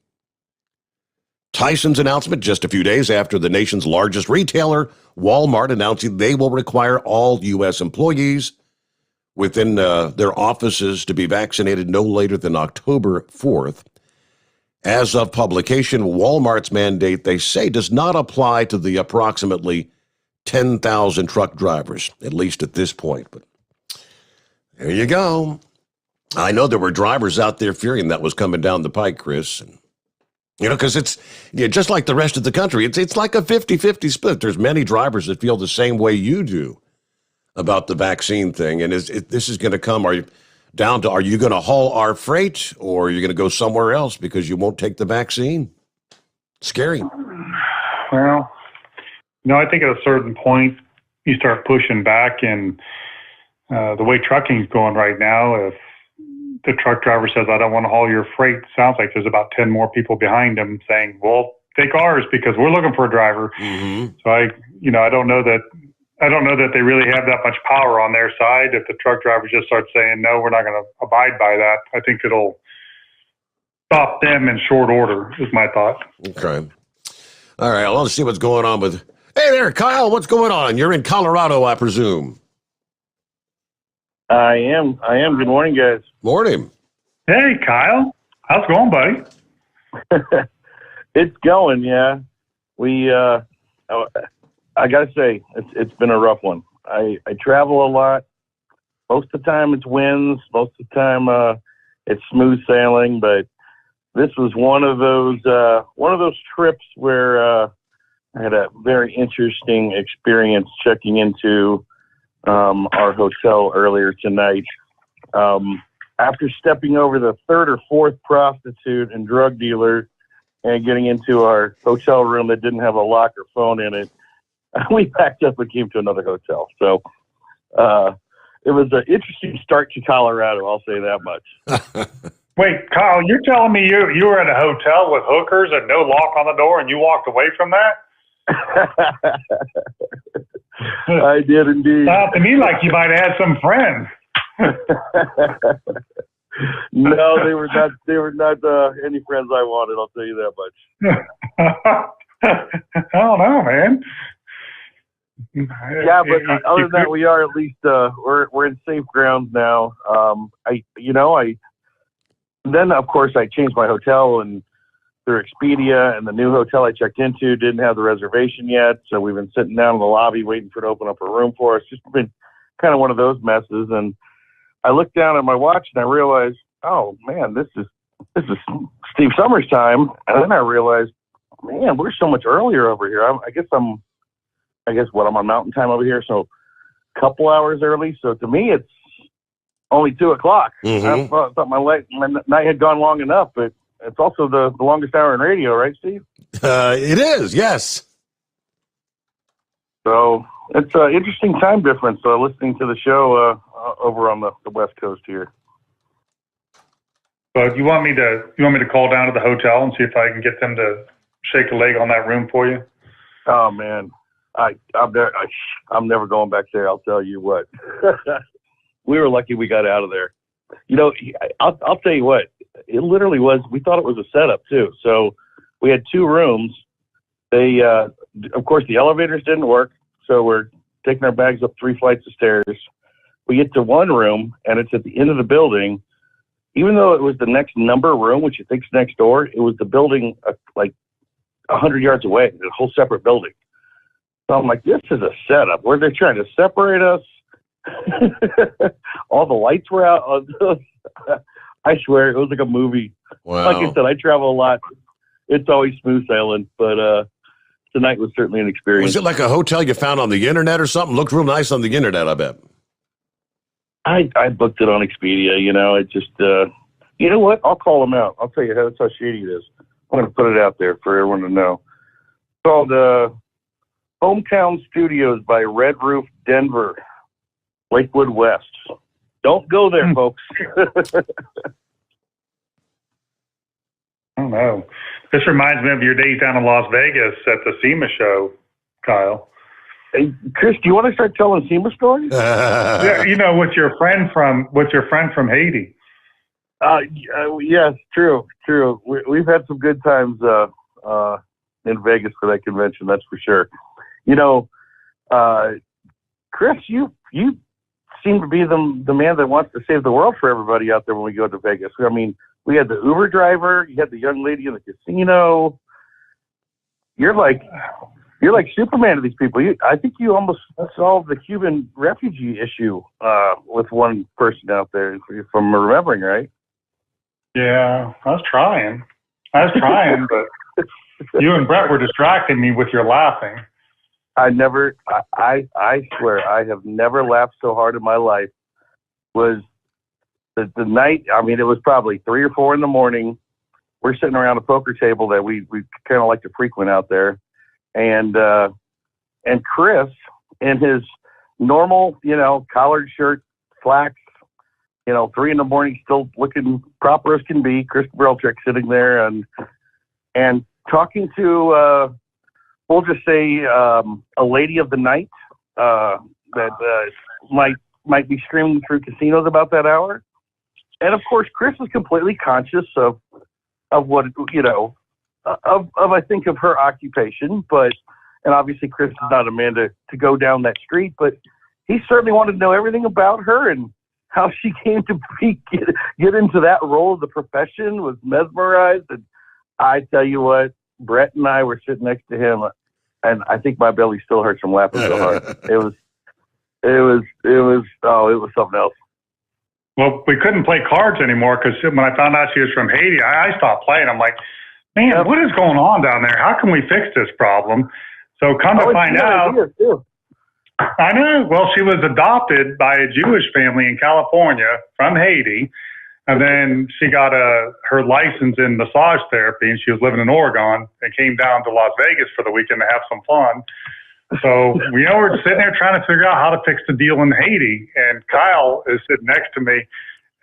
Tyson's announcement just a few days after the nation's largest retailer, Walmart, announcing they will require all U.S. employees within their offices to be vaccinated no later than October 4th. As of publication, Walmart's mandate, they say, does not apply to the approximately 10,000 truck drivers, at least at this point. But there you go. I know there were drivers out there fearing that was coming down the pike, Chris. And, because it's just like the rest of the country. It's like a 50-50 split. There's many drivers that feel the same way you do about the vaccine thing. And this is going to come, are you going to haul our freight, or are you going to go somewhere else because you won't take the vaccine? Scary. Well, I think at a certain point you start pushing back, and the way trucking's going right now, if the truck driver says, I don't want to haul your freight, sounds like there's about 10 more people behind him saying, well, take ours because we're looking for a driver. Mm-hmm. So I don't know that they really have that much power on their side. If the truck driver just starts saying, no, we're not going to abide by that, I think it'll stop them in short order, is my thought. Okay. All right. Well, let's see what's going on with. Hey there, Kyle. What's going on? You're in Colorado, I presume. I am. Good morning, guys. Morning. Hey, Kyle. How's it going, buddy? It's going, yeah. I gotta say, it's been a rough one. I travel a lot. Most of the time it's winds. Most of the time it's smooth sailing. But this was one of those trips where I had a very interesting experience checking into our hotel earlier tonight. After stepping over the third or fourth prostitute and drug dealer and getting into our hotel room that didn't have a lock or phone in it, we packed up and came to another hotel. So it was an interesting start to Colorado, I'll say that much. Wait, Kyle, you're telling me you were at a hotel with hookers and no lock on the door and you walked away from that? I did indeed. Sounds to me like you might have had some friends. No, they were not any friends I wanted, I'll tell you that much. I don't know, man. Yeah, but other than that, we are at least we're in safe grounds now. Then of course I changed my hotel and through Expedia, and the new hotel I checked into didn't have the reservation yet, so we've been sitting down in the lobby waiting for it to open up a room for us. Just been kind of one of those messes. And I looked down at my watch and I realized, oh man, this is Steve Summers time. And then I realized, man, we're so much earlier over here. I guess I'm on Mountain Time over here, so a couple hours early. So to me, it's only 2:00. Mm-hmm. I thought my night had gone long enough, but it's also the longest hour in radio, right, Steve? It is, yes. So it's an interesting time difference listening to the show over on the West Coast here. So you want me to call down to the hotel and see if I can get them to shake a leg on that room for you? Oh man, I'm never going back there. I'll tell you what. We were lucky we got out of there. I'll tell you what. It literally was. We thought it was a setup too. So we had two rooms. They, of course, the elevators didn't work. So we're taking our bags up 3 flights of stairs. We get to one room, and it's at the end of the building. Even though it was the next number room, which you think's next door, it was the building like 100 yards away, a whole separate building. So I'm like, this is a setup. Where they're trying to separate us. All the lights were out. I swear, it was like a movie. Wow. Like I said, I travel a lot. It's always smooth sailing, but tonight was certainly an experience. Was it like a hotel you found on the internet or something? Looked real nice on the internet, I bet. I booked it on Expedia. It just, you know what? I'll call them out. I'll tell you that's how shady it is. I'm going to put it out there for everyone to know. It's called Hometown Studios by Red Roof Denver, Lakewood West. Don't go there, folks. I don't know. This reminds me of your days down in Las Vegas at the SEMA show, Kyle. Hey, Chris, do you want to start telling SEMA stories? Yeah, with your friend from Haiti. Yes, true. We've had some good times in Vegas for that convention, that's for sure. Chris, you seem to be the man that wants to save the world for everybody out there when we go to Vegas. I mean, we had the Uber driver, you had the young lady in the casino. You're like You're like Superman to these people. I think you almost solved the Cuban refugee issue with one person out there, if I'm remembering right. Yeah, I was trying, but you and Brett were distracting me with your laughing. I swear, I have never laughed so hard in my life. Was the night, I mean, it was probably 3 or 4 in the morning. We're sitting around a poker table that we kind of like to frequent out there. And Chris, in his normal, collared shirt, slacks, 3 in the morning, still looking proper as can be. Chris Gabrelchik sitting there and talking to, we'll just say, a lady of the night that might be streaming through casinos about that hour. And of course, Chris is completely conscious of what, I think of her occupation, and obviously Chris is not a man to go down that street, but he certainly wanted to know everything about her and how she came to get into that role of the profession, was mesmerized. And I tell you what, Brett and I were sitting next to him, and I think my belly still hurts from laughing so hard. It was something else. Well, we couldn't play cards anymore because when I found out she was from Haiti, I stopped playing. I'm like, man, what is going on down there? How can we fix this problem? So come to find out, I know. Well, she was adopted by a Jewish family in California from Haiti. And then she got her license in massage therapy, and she was living in Oregon and came down to Las Vegas for the weekend to have some fun. So we're sitting there trying to figure out how to fix the deal in Haiti. And Kyle is sitting next to me,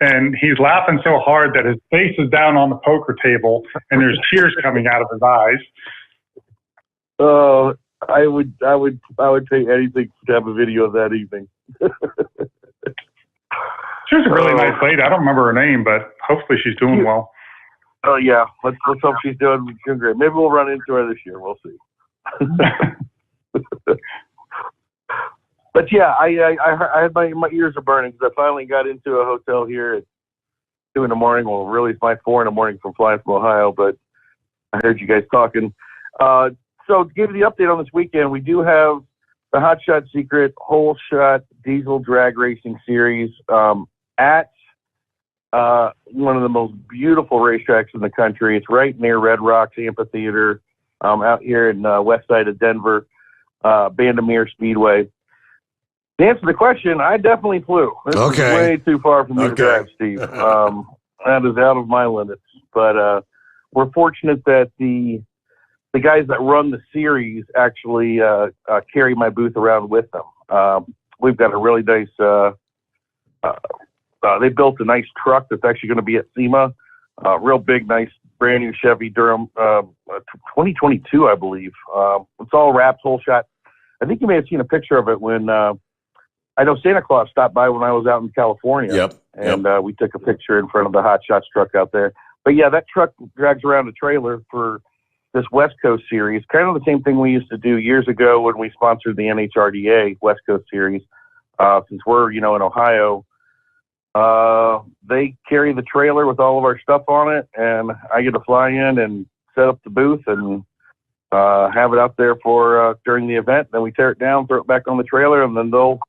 and he's laughing so hard that his face is down on the poker table, and there's tears coming out of his eyes. Oh, I would pay anything to have a video of that evening. She was a really nice lady. I don't remember her name, but hopefully she's doing well. Oh yeah, let's hope she's doing great. Maybe we'll run into her this year. We'll see. But yeah, I had my ears are burning because I finally got into a hotel here at 2 in the morning. Well, really it's my 4 in the morning from flying from Ohio, but I heard you guys talking. So to give you the update on this weekend, we do have the Hot Shot Secret Whole Shot Diesel Drag Racing Series at one of the most beautiful racetracks in the country. It's right near Red Rocks Amphitheater out here in west side of Denver, Bandamere Speedway. To answer the question, I definitely flew. This is way too far for me to drive, Steve. That is out of my limits. But we're fortunate that the guys that run the series actually carry my booth around with them. We've got a really nice, they built a nice truck that's actually going to be at SEMA. Real big, nice, brand new Chevy Durham, 2022, I believe. It's all wrapped, whole shot. I think you may have seen a picture of it when, I know Santa Claus stopped by when I was out in California. And we took a picture in front of the Hot Shots truck out there. But yeah, that truck drags around a trailer for this West Coast series, kind of the same thing we used to do years ago when we sponsored the NHRDA West Coast series. Since we're, in Ohio, they carry the trailer with all of our stuff on it, and I get to fly in and set up the booth and have it out there for during the event. Then we tear it down, throw it back on the trailer, and then they'll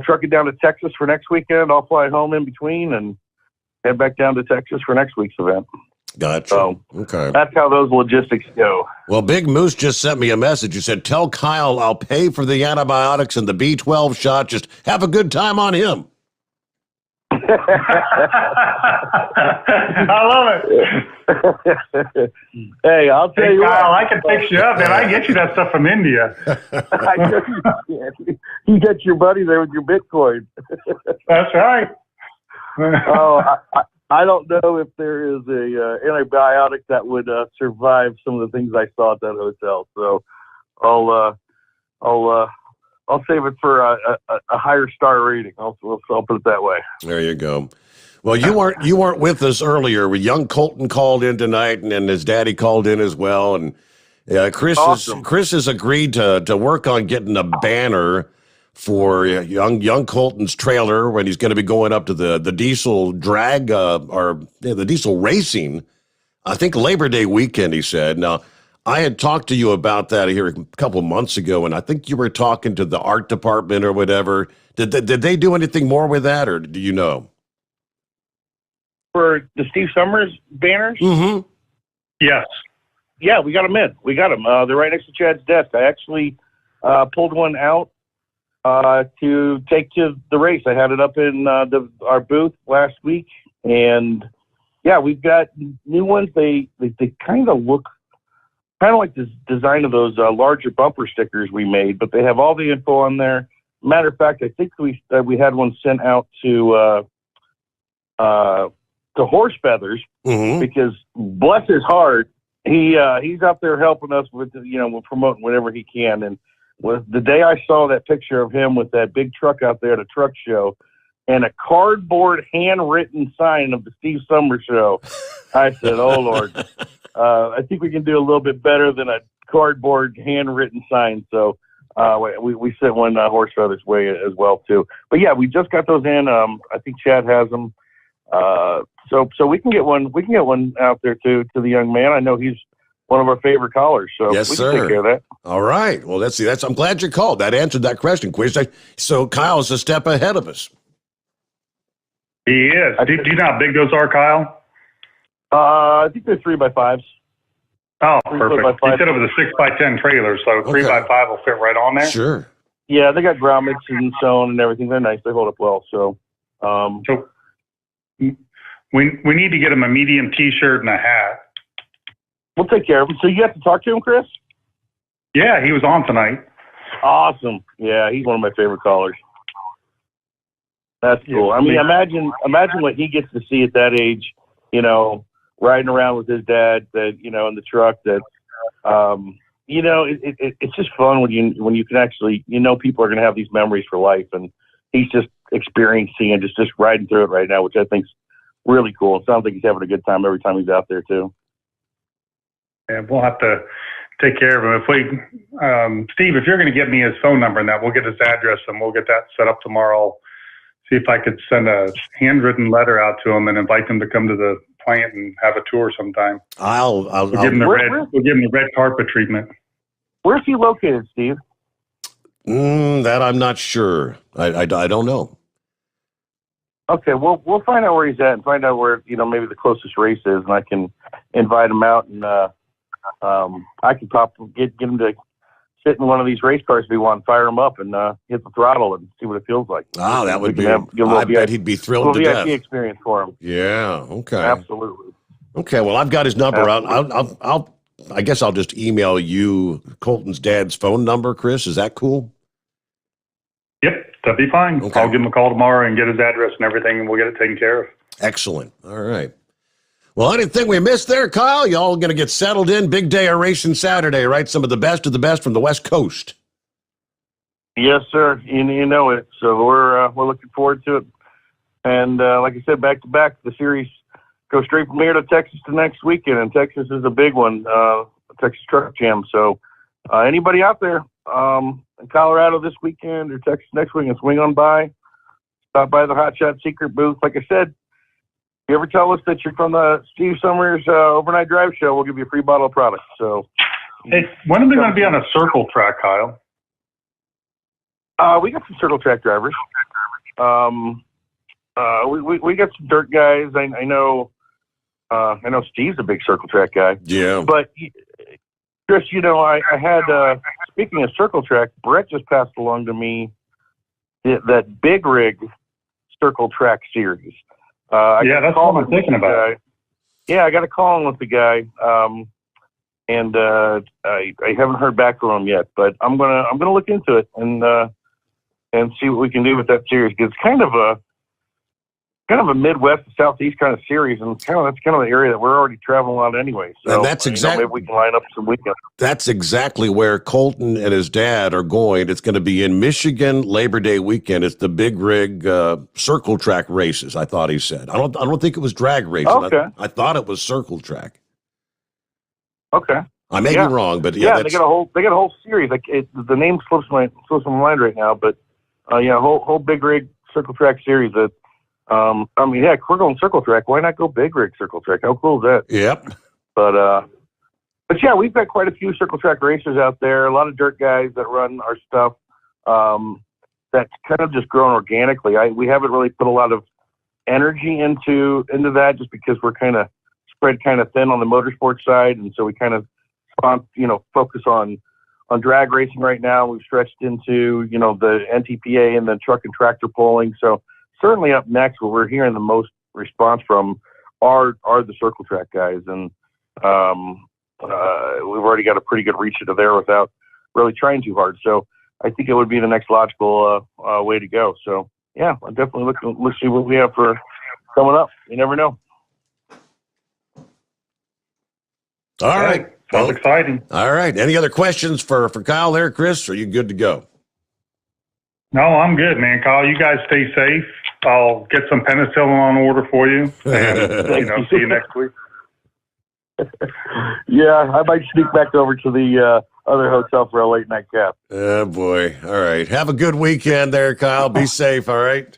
truck it down to Texas for next weekend. I'll fly home in between and head back down to Texas for next week's event. Gotcha. So okay. That's how those logistics go. Well, Big Moose just sent me a message. He said, tell Kyle I'll pay for the antibiotics and the B12 shot. Just have a good time on him. I love it. Hey, I'll tell you Kyle, what. I can fix you up, man. I can get you that stuff from India. I know you can. You get your buddy there with your Bitcoin. That's right. I don't know if there is a antibiotic that would survive some of the things I saw at that hotel. So I'll save it for a higher star rating. I'll put it that way. There you go. Well, you weren't with us earlier. Young Colton called in tonight, and his daddy called in as well. And Chris has agreed to work on getting a banner for young Colton's trailer when he's going to be going up to the diesel drag the diesel racing. I think Labor Day weekend. He said. Now, I had talked to you about that here a couple of months ago, and I think you were talking to the art department or whatever. Did they do anything more with that, or do you know? For the Steve Summers banners? Mm-hmm. Yes. Yeah, we got them in. We got them. They're right next to Chad's desk. I actually pulled one out to take to the race. I had it up in our booth last week, and yeah, we've got new ones. They kind of look kind of like the design of those larger bumper stickers we made, but they have all the info on there. Matter of fact, I think we had one sent out to Horse Feathers because bless his heart, he's out there helping us with with promoting whatever he can. And the day I saw that picture of him with that big truck out there at a truck show and a cardboard handwritten sign of the Steve Summers show, I said, "Oh Lord, I think we can do a little bit better than a cardboard handwritten sign." So we sent one Horse Feathers way as well too. But yeah, we just got those in. I think Chad has them. So we can get one. We can get one out there to the young man. I know he's one of our favorite callers. So Yes, we sir. can take care of that. All right. Well, let's see. I'm glad you called. That answered that question, Quiz. So Kyle's a step ahead of us. He is. Do you know how big those are, Kyle? I think they're 3x5s. Oh, 3 perfect. foot by He 5 said it was a 6x10 trailer, so 3x5 will fit right on there. Sure. Yeah, they got grommets and sewn and everything. They're nice. They hold up well. So, So we need to get him a medium T-shirt and a hat. we'll take care of him. So you have to talk to him, Chris? Yeah, he was on tonight. Awesome. Yeah, he's one of my favorite callers. That's cool. Yeah, I mean, imagine what he gets to see at that age, riding around with his dad, that, in the truck, that, it's just fun when you can actually, people are going to have these memories for life, and he's just experiencing and just riding through it right now, which I think's really cool. It sounds like he's having a good time every time he's out there too. And we'll have to take care of him. If we, Steve, if you're going to give me his phone number and that, we'll get his address and we'll get that set up tomorrow. See if I could send a handwritten letter out to him and invite him to come to the plant and have a tour sometime. We'll give him the red carpet treatment. Where's he located, Steve? That I'm not sure. I don't know. Okay, we'll find out where he's at and find out where maybe the closest race is, and I can invite him out, and I can get him to sit in one of these race cars if he wants, fire him up and hit the throttle and see what it feels like. Oh, that would be. I bet he'd be thrilled to death. VIP experience for him. Yeah. Okay. Absolutely. Okay. Well, I've got his number. I guess I'll just email you Colton's dad's phone number, Chris. Is that cool? Yep, that'd be fine. Okay. I'll give him a call tomorrow and get his address and everything, and we'll get it taken care of. Excellent. All right. Well, anything we missed there, Kyle? Y'all going to get settled in? Big day of racing Saturday, right? Some of the best from the West Coast. Yes, sir. You know it. So we're looking forward to it. And like I said, back to back, the series goes straight from here to Texas to next weekend. And Texas is a big one, Texas Truck Jam. So anybody out there in Colorado this weekend or Texas next weekend, swing on by, stop by the Hot Shot Secret booth. Like I said, if you ever tell us that you're from the Steve Summers Overnight Drive Show, we'll give you a free bottle of product. So, hey, when are they going to be on a circle track, Kyle? We got some circle track drivers. We got some dirt guys. I know Steve's a big circle track guy. Yeah. But Chris, I had speaking of circle track, Brett just passed along to me that big rig circle track series. That's what I'm thinking about. Yeah, I got a call in with the guy, and I haven't heard back from him yet. But I'm gonna look into it and see what we can do with that series. Because it's kind of a Midwest to Southeast kind of series, and that's kind of the area that we're already traveling a lot anyway. So and that's exactly maybe we can line up some weekends. That's exactly where Colton and his dad are going. It's going to be in Michigan Labor Day weekend. It's the big rig circle track races. I thought he said. I don't think it was drag racing. Okay. I thought it was circle track. Okay. I may be wrong, but they got a whole series. Like the name slips my mind right now, but whole big rig circle track series that. Heck, we're going circle track. Why not go big rig circle track? How cool is that? Yep. But but yeah, we've got quite a few circle track racers out there, a lot of dirt guys that run our stuff. That's kind of just grown organically. We haven't really put a lot of energy into that just because we're kind of spread kind of thin on the motorsport side. And so we kind of, focus on drag racing right now. We've stretched into, the NTPA and the truck and tractor pulling. So certainly up next, where we're hearing the most response from are the circle track guys. And we've already got a pretty good reach into there without really trying too hard. So I think it would be the next logical way to go. So yeah, I'm definitely looking to see what we have for coming up. You never know. All right. Sounds exciting. All right. Any other questions for Kyle there, Chris? Or are you good to go? No, I'm good, man. Kyle, you guys stay safe. I'll get some penicillin on order for you. And, see you next week. Yeah, I might sneak back over to the other hotel for a late night cap. Oh, boy. All right. Have a good weekend there, Kyle. Be safe, all right?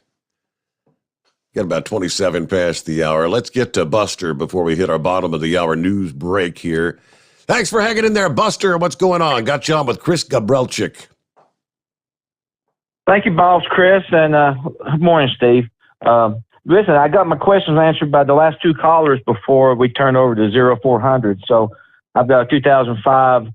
Got about 27 past the hour. Let's get to Buster before we hit our bottom of the hour news break here. Thanks for hanging in there, Buster. What's going on? Got you on with Chris Gabrelchik. Thank you, boss, Chris, and good morning, Steve. Listen, I got my questions answered by the last two callers before we turn over to 0400. So I've got a 2005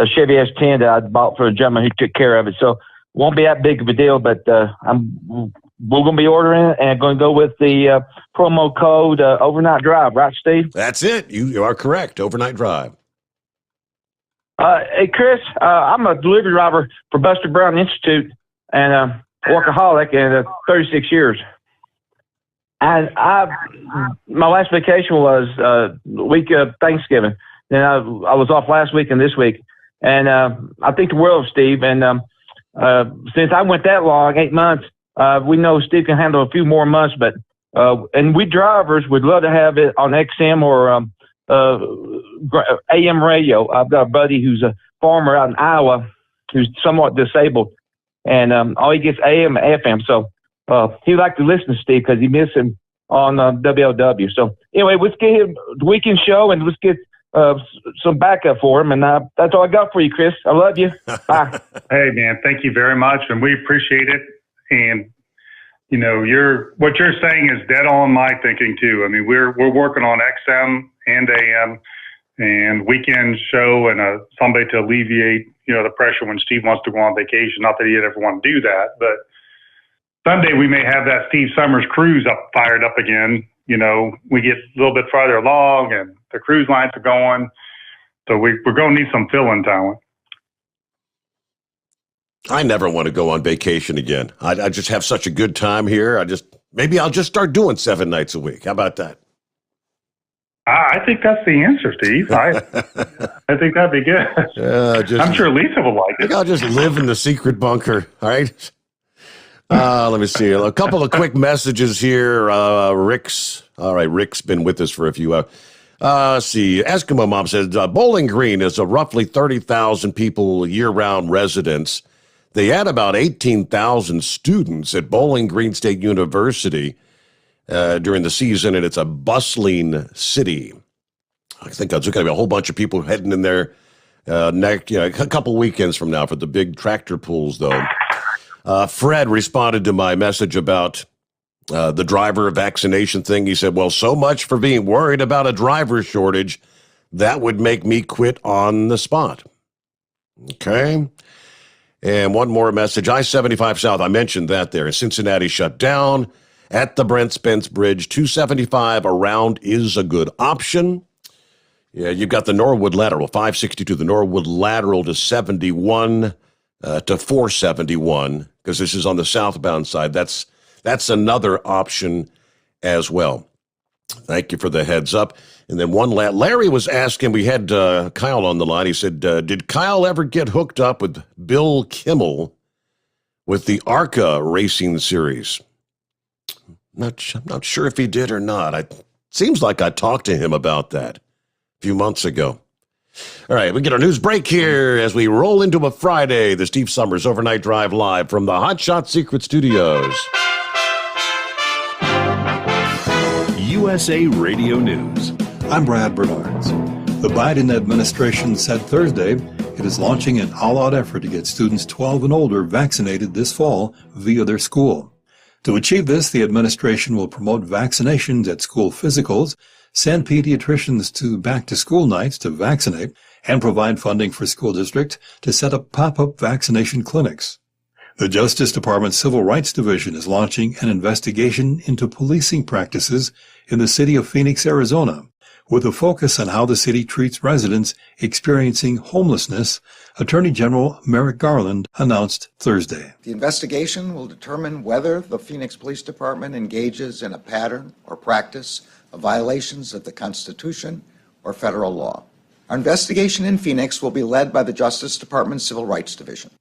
Chevy S10 that I bought for a gentleman who took care of it. So it won't be that big of a deal, but we're going to be ordering it and going to go with the promo code Overnight Drive, right, Steve? That's it. You are correct. Overnight Drive. Hey, Chris, I'm a delivery driver for Buster Brown Institute and workaholic in 36 years. And my last vacation was week of Thanksgiving. Then I was off last week and this week. And I think the world of Steve. And since I went that long, 8 months, we know Steve can handle a few more months. But and we drivers would love to have it on XM or AM radio. I've got a buddy who's a farmer out in Iowa who's somewhat disabled. And all he gets AM and FM. So he'd like to listen to Steve because he missed him on WLW. So anyway, let's get him the weekend show and let's get some backup for him. And that's all I got for you, Chris. I love you. Bye. Hey, man, thank you very much. And we appreciate it. And, what you're saying is dead on my thinking too. I mean, we're working on XM and AM and weekend show and somebody to alleviate, the pressure when Steve wants to go on vacation. Not that he'd ever want to do that, but someday we may have that Steve Sommers cruise fired up again. We get a little bit farther along and the cruise lines are going. So we're going to need some fill-in talent. I never want to go on vacation again. I just have such a good time here. Maybe I'll just start doing 7 nights a week. How about that? I think that's the answer, Steve. I think that'd be good. I'm sure Lisa will like it. I think I'll just live in the secret bunker. All right. Let me see. A couple of quick messages here. Rick's been with us for a few hours. See, Eskimo Mom says, Bowling Green is a roughly 30,000 people year-round residence. They had about 18,000 students at Bowling Green State University during the season, and it's a bustling city. I think there's going to be a whole bunch of people heading in there a couple weekends from now for the big tractor pulls, though. Fred responded to my message about the driver vaccination thing. He said, well, so much for being worried about a driver shortage. That would make me quit on the spot. Okay. And one more message. I-75 South, I mentioned that there. Cincinnati shut down at the Brent Spence Bridge. 275 around is a good option. Yeah, you've got the Norwood Lateral, 562, the Norwood Lateral to 71 to 471, because this is on the southbound side. That's another option as well. Thank you for the heads up. And then Larry was asking, we had Kyle on the line. He said, did Kyle ever get hooked up with Bill Kimmel with the ARCA racing series? I'm not sure if he did or not. It seems like I talked to him about that a few months ago. All right, we get our news break here as we roll into a Friday, the Steve Sommers Overnight Drive live from the Hot Shot Secret Studios. USA Radio News. I'm Brad Bernards. The Biden administration said Thursday it is launching an all-out effort to get students 12 and older vaccinated this fall via their school. To achieve this, the administration will promote vaccinations at school physicals, send pediatricians to back-to-school nights to vaccinate, and provide funding for school districts to set up pop-up vaccination clinics. The Justice Department's Civil Rights Division is launching an investigation into policing practices in the city of Phoenix, Arizona, with a focus on how the city treats residents experiencing homelessness, Attorney General Merrick Garland announced Thursday. The investigation will determine whether the Phoenix Police Department engages in a pattern or practice of violations of the Constitution or federal law. Our investigation in Phoenix will be led by the Justice Department's Civil Rights Division.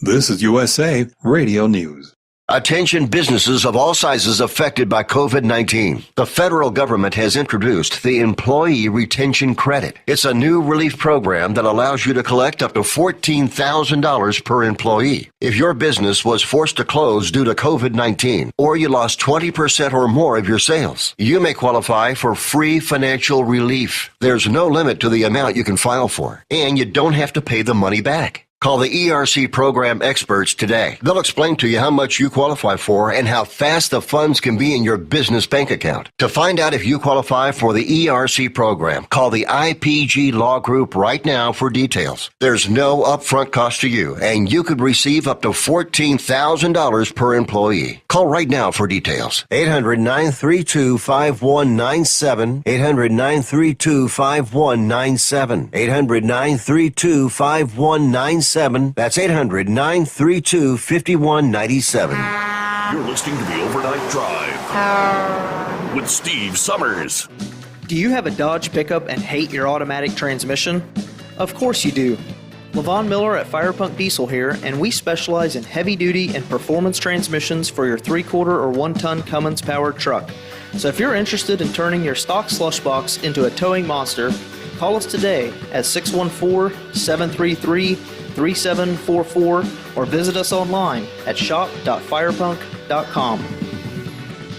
This is USA Radio News. Attention businesses of all sizes affected by COVID-19. The federal government has introduced the Employee Retention Credit. It's a new relief program that allows you to collect up to $14,000 per employee. If your business was forced to close due to COVID-19, or you lost 20% or more of your sales, you may qualify for free financial relief. There's no limit to the amount you can file for, and you don't have to pay the money back. Call the ERC program experts today. They'll explain to you how much you qualify for and how fast the funds can be in your business bank account. To find out if you qualify for the ERC program, call the IPG Law Group right now for details. There's no upfront cost to you, and you could receive up to $14,000 per employee. Call right now for details. 800-932-5197. 800-932-5197. 800-932-5197. That's 800-932-5197. You're listening to the Overnight Drive with Steve Summers. Do you have a Dodge pickup and hate your automatic transmission? Of course you do. LaVon Miller at Firepunk Diesel here, and we specialize in heavy-duty and performance transmissions for your 3-quarter or 1-ton Cummins-powered truck. So if you're interested in turning your stock slush box into a towing monster, call us today at 614-733-3744 or visit us online at shop.firepunk.com.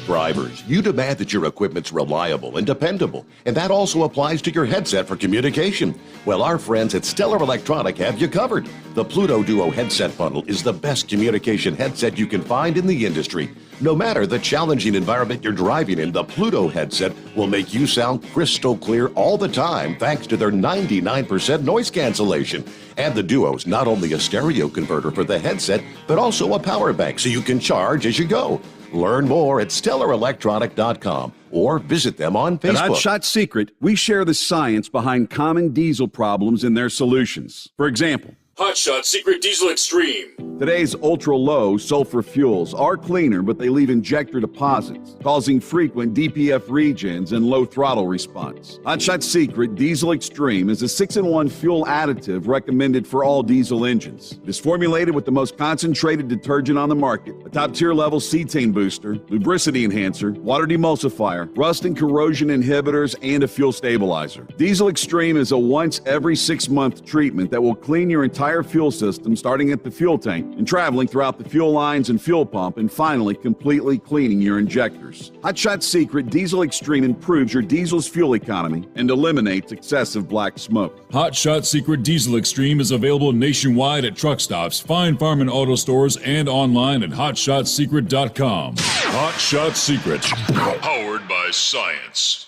Drivers, you demand that your equipment's reliable and dependable, and that also applies to your headset for communication. Well, our friends at Stellar Electronic have you covered. The Pluto Duo headset bundle is the best communication headset you can find in the industry. No matter the challenging environment you're driving in, the Pluto headset will make you sound crystal clear all the time thanks to their 99% noise cancellation. And the Duo's not only a stereo converter for the headset, but also a power bank so you can charge as you go. Learn more at StellarElectronic.com or visit them on Facebook. At Hot Shot Secret, we share the science behind common diesel problems and their solutions. For example, Hot Shot Secret Diesel Extreme. Today's ultra-low sulfur fuels are cleaner, but they leave injector deposits, causing frequent DPF regens and low throttle response. Hot Shot Secret Diesel Extreme is a 6-in-1 fuel additive recommended for all diesel engines. It is formulated with the most concentrated detergent on the market, a top-tier level cetane booster, lubricity enhancer, water demulsifier, rust and corrosion inhibitors, and a fuel stabilizer. Diesel Extreme is a once every 6-month treatment that will clean your entire fuel system, starting at the fuel tank and traveling throughout the fuel lines and fuel pump, and finally completely cleaning your injectors. Hot Shot Secret Diesel Extreme improves your diesel's fuel economy and eliminates excessive black smoke. Hot Shot Secret Diesel Extreme is available nationwide at truck stops, fine farm and auto stores, and online at hotshotsecret.com. Hot Shot Secret, powered by science.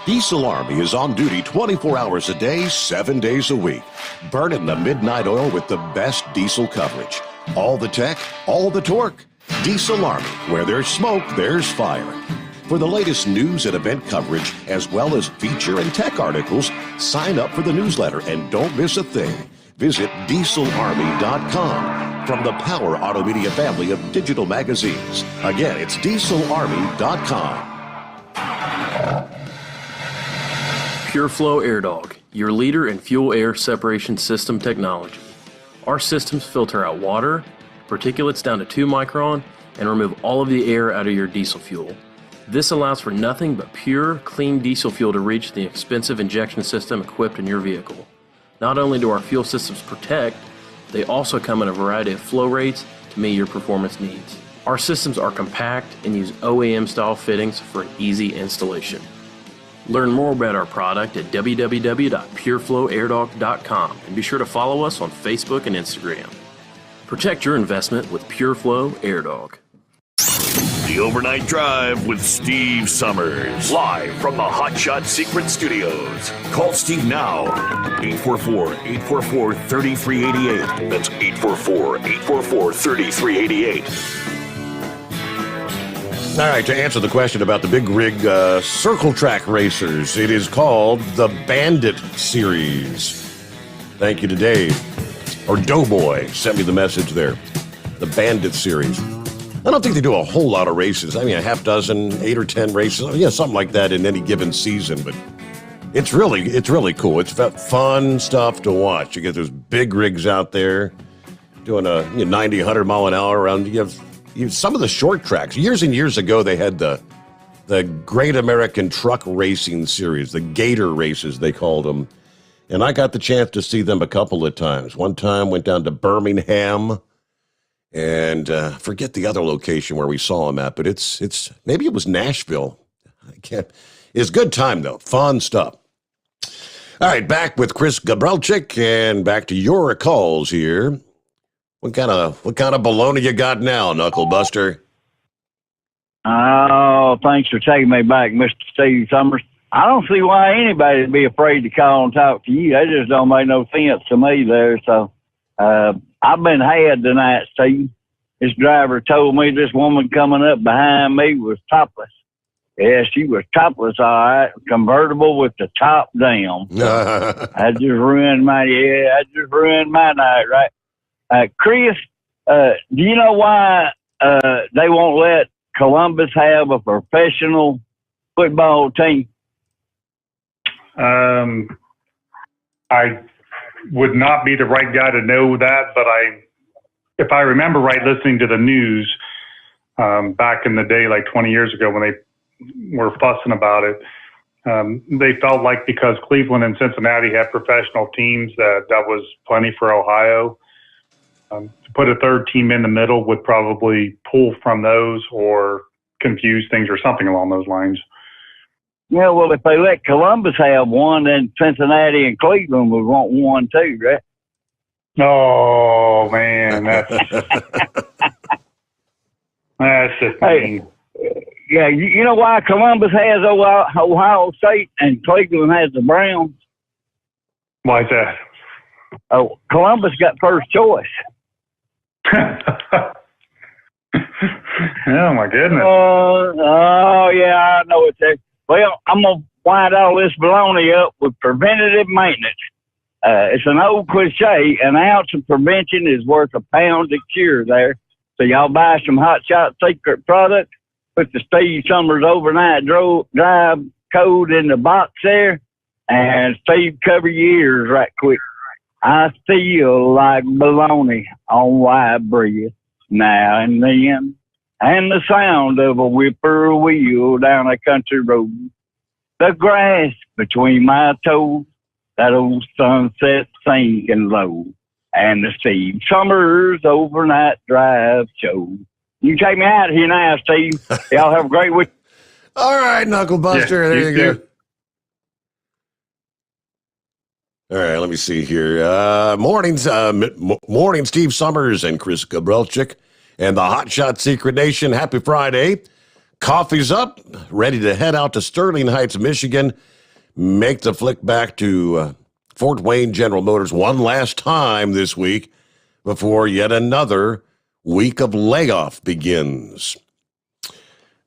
Diesel Army is on duty 24 hours a day, 7 days a week. Burning the midnight oil with the best diesel coverage. All the tech, all the torque. Diesel Army, where there's smoke, there's fire. For the latest news and event coverage, as well as feature and tech articles, sign up for the newsletter and don't miss a thing. Visit dieselarmy.com from the Power Auto Media family of digital magazines. Again, it's dieselarmy.com. Pureflow Airdog, your leader in fuel air separation system technology. Our systems filter out water, particulates down to 2 micron, and remove all of the air out of your diesel fuel. This allows for nothing but pure, clean diesel fuel to reach the expensive injection system equipped in your vehicle. Not only do our fuel systems protect, they also come in a variety of flow rates to meet your performance needs. Our systems are compact and use OEM-style fittings for an easy installation. Learn more about our product at www.pureflowairdog.com and be sure to follow us on Facebook and Instagram. Protect your investment with Pureflow Airdog. The Overnight Drive with Steve Sommers. Live from the Hot Shot Secret Studios. Call Steve now. 844-844-3388. That's 844-844-3388. All right, to answer the question about the big rig circle track racers, it is called the Bandit Series. Thank you to Dave. Or Doughboy sent me the message there. The Bandit Series. I don't think they do a whole lot of races. I mean, a half dozen, 8 or 10 races, yeah, something like that in any given season. But it's really cool. It's fun stuff to watch. You get those big rigs out there doing a 90, 100 mile an hour around. You have some of the short tracks. Years and years ago, they had the Great American Truck Racing Series, the Gator races, they called them. And I got the chance to see them a couple of times. One time, went down to Birmingham, and forget the other location where we saw them at, but it's maybe it was Nashville. I can't. It's a good time, though. Fun stuff. All right, back with Chris Gabrelchik, and back to your calls here. What kind of baloney you got now, Knuckle Buster? Oh, thanks for taking me back, Mr. Steve Sommers. I don't see why anybody would be afraid to call and talk to you. That just don't make no sense to me there. So I've been had tonight, Steve. This driver told me this woman coming up behind me was topless. Yeah, she was topless, all right. Convertible with the top down. I just ruined my night, right? Chris, do you know why they won't let Columbus have a professional football team? I would not be the right guy to know that, but if I remember right, listening to the news back in the day, like 20 years ago when they were fussing about it, they felt like because Cleveland and Cincinnati had professional teams, that was plenty for Ohio. To put a third team in the middle would probably pull from those or confuse things or something along those lines. Yeah, well, if they let Columbus have one, then Cincinnati and Cleveland would want one too, right? Oh, man, that's the thing. Yeah, you know why Columbus has Ohio State and Cleveland has the Browns? Why is that? Oh, Columbus got first choice. Oh, my goodness. Oh, yeah, I know it's there. Well, I'm going to wind all this baloney up with preventative maintenance. It's an old cliche. An ounce of prevention is worth a pound of cure there. So y'all buy some Hot Shot Secret product, put the Steve Sommers Overnight Drive code in the box there, and Steve, cover your ears right quick. I feel like baloney on white bread now and then, and the sound of a whippoorwill down a country road. The grass between my toes, that old sunset sinking low, and the Steve Sommers Overnight Drive show. You can take me out of here now, Steve. Y'all have a great week. All right, Knuckle Buster. Yeah, there you go. All right, let me see here. Morning, Steve Sommers and Chris Gabrelchik and the Hot Shot Secret Nation. Happy Friday. Coffee's up, ready to head out to Sterling Heights, Michigan. Make the flick back to Fort Wayne General Motors one last time this week before yet another week of layoff begins.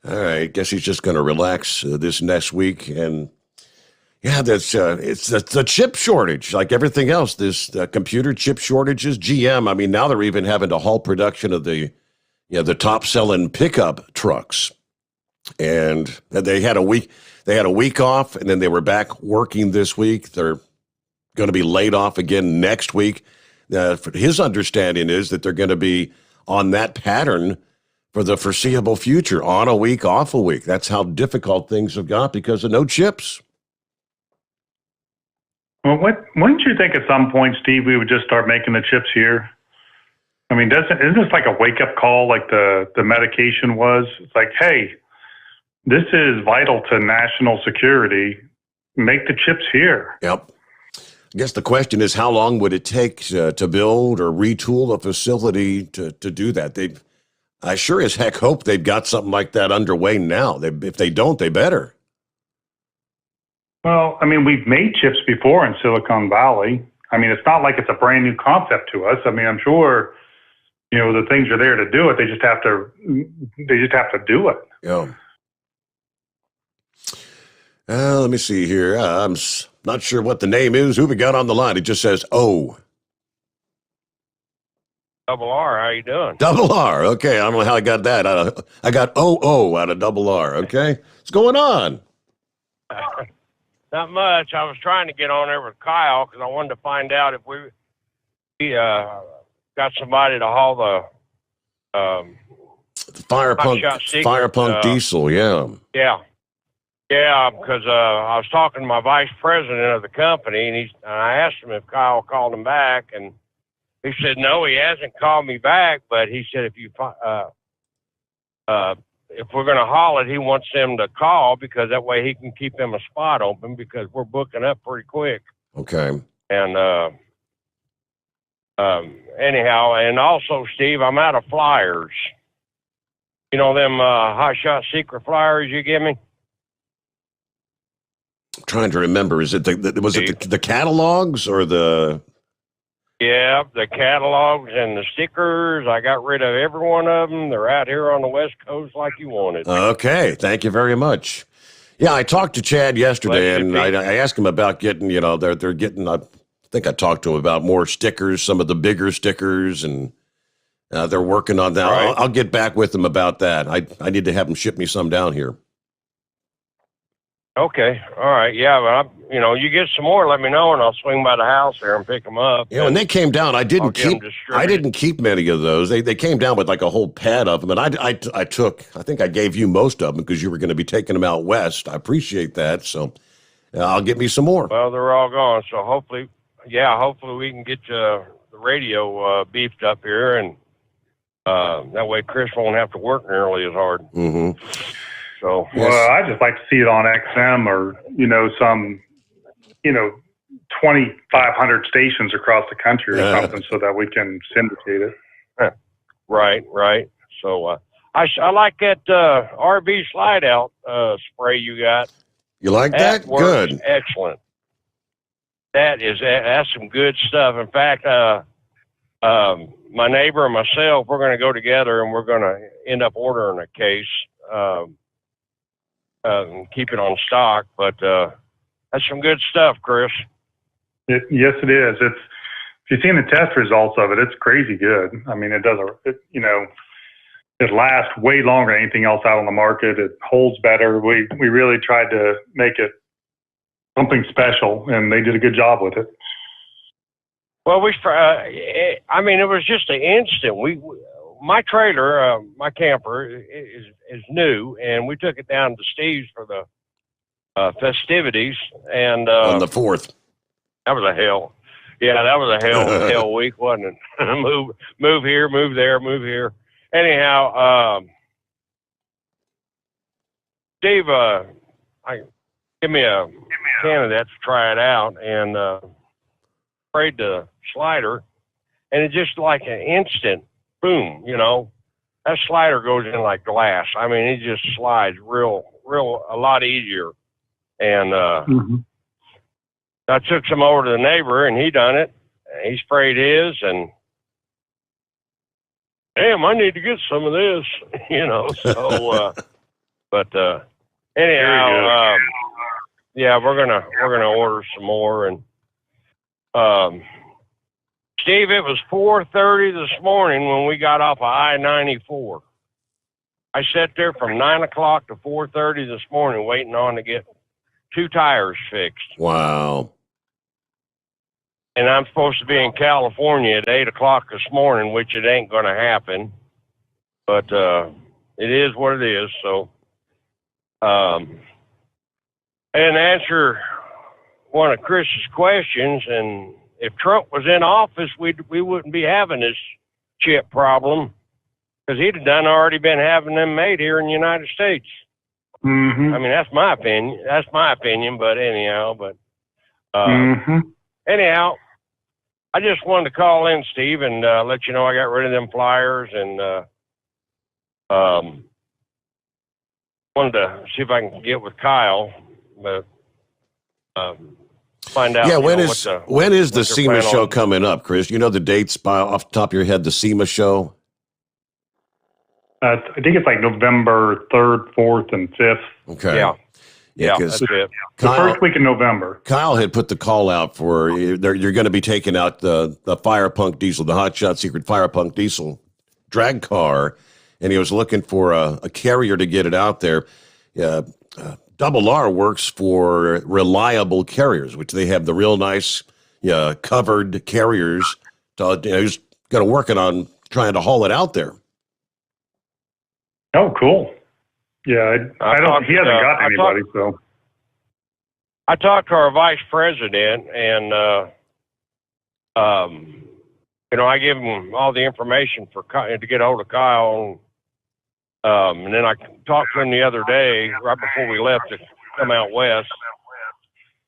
All right, guess he's just going to relax this next week. And yeah, it's the chip shortage, like everything else. This computer chip shortages. GM, I mean, now they're even having to halt production of the top selling pickup trucks. And they had a week off, and then they were back working this week. They're going to be laid off again next week. His understanding is that they're going to be on that pattern for the foreseeable future, on a week, off a week. That's how difficult things have got because of no chips. Well, wouldn't you think at some point, Steve, we would just start making the chips here? I mean, isn't this like a wake-up call like the medication was? It's like, hey, this is vital to national security. Make the chips here. Yep. I guess the question is, how long would it take to build or retool a facility to do that? I sure as heck hope they've got something like that underway now. If they don't, they better. Well, I mean, we've made chips before in Silicon Valley. I mean, it's not like it's a brand new concept to us. I mean, I'm sure, the things are there to do it. They just have to do it. Yeah. Let me see here. I'm not sure what the name is. Who we got on the line? It just says O. Double R, how you doing? Double R. Okay, I don't know how I got that. I got OO out of double R. Okay, what's going on? Not much. I was trying to get on there with Kyle because I wanted to find out if we got somebody to haul the Firepunk diesel. Yeah. Yeah, because I was talking to my vice president of the company, and I asked him if Kyle called him back, and he said no, he hasn't called me back. But he said if we're going to haul it, he wants them to call because that way he can keep them a spot open because we're booking up pretty quick. Okay. And anyhow, and also Steve, I'm out of flyers. You know them Hot Shot secret flyers you give me? I'm trying to remember. Is it the catalogs or the? Yeah, the catalogs and the stickers. I got rid of every one of them. They're out here on the West Coast like you wanted. Okay, thank you very much. Yeah, I talked to Chad yesterday, and I asked him about getting. They're getting. I think I talked to him about more stickers, some of the bigger stickers, and they're working on that. Right. I'll get back with them about that. I need to have them ship me some down here. Okay, all right, yeah, but you get some more, let me know, and I'll swing by the house there and pick them up. Yeah, when they came down, I didn't keep many of those. They came down with like a whole pad of them, and I think I gave you most of them because you were going to be taking them out west. I appreciate that, so I'll get me some more. Well, they're all gone, so hopefully we can get the radio beefed up here, and that way Chris won't have to work nearly as hard. Mm-hmm. So, well, I just like to see it on XM or, some, 2,500 stations across the country or something so that we can syndicate it. Right. So, I like that RV slide out spray you got. You like that? Good. Excellent. That's some good stuff. In fact, my neighbor and myself, we're going to go together and we're going to end up ordering a case. And keep it on stock, but that's some good stuff, Chris. Yes, it is. If you've seen the test results of it, it's crazy good. I mean, it lasts way longer than anything else out on the market. It holds better. We really tried to make it something special, and they did a good job with it. Well, it was just an instant. My trailer, my camper is new, and we took it down to Steve's for the festivities. And on the 4th, that was a hell. Yeah, that was a hell week, wasn't it? move here, move there, move here. Anyhow, Steve, give me a can of that to try it out, and sprayed the slider, and it's just like an instant. Boom, that slider goes in like glass. I mean, it just slides real, a lot easier. And I took some over to the neighbor, and he done it. He sprayed his, and damn, I need to get some of this, So, but anyhow, yeah, we're gonna order some more, and Steve, it was 4:30 this morning when we got off of I-94. I sat there from 9 o'clock to 4:30 this morning waiting on to get 2 tires fixed. Wow. And I'm supposed to be in California at 8 o'clock this morning, which it ain't going to happen. But it is what it is. So, and answer one of Chris's questions, and if Trump was in office, we wouldn't be having this chip problem because he'd have already been having them made here in the United States. Mm-hmm. I mean, that's my opinion. But anyhow, anyhow, I just wanted to call in, Steve, and let you know I got rid of them flyers, and wanted to see if I can get with Kyle, but find out. Yeah, when you is know, when is the what their SEMA plan show on. coming up, Chris? You know the dates off the top of your head, the SEMA show? I think it's like November 3rd, 4th, and 5th. Okay. Yeah, 'cause that's it. The first week in November. Kyle had put the call out for you're going to be taking out the Firepunk diesel, the Hot Shot Secret Firepunk diesel drag car, and he was looking for a carrier to get it out there. Double R works for Reliable Carriers, which they have the real nice covered carriers. He's going to working on trying to haul it out there. Oh, cool. Yeah, I don't. He hasn't got anybody, so. I talked to our vice president, and I give him all the information to get a hold of Kyle. And then I talked to him the other day, right before we left to come out west.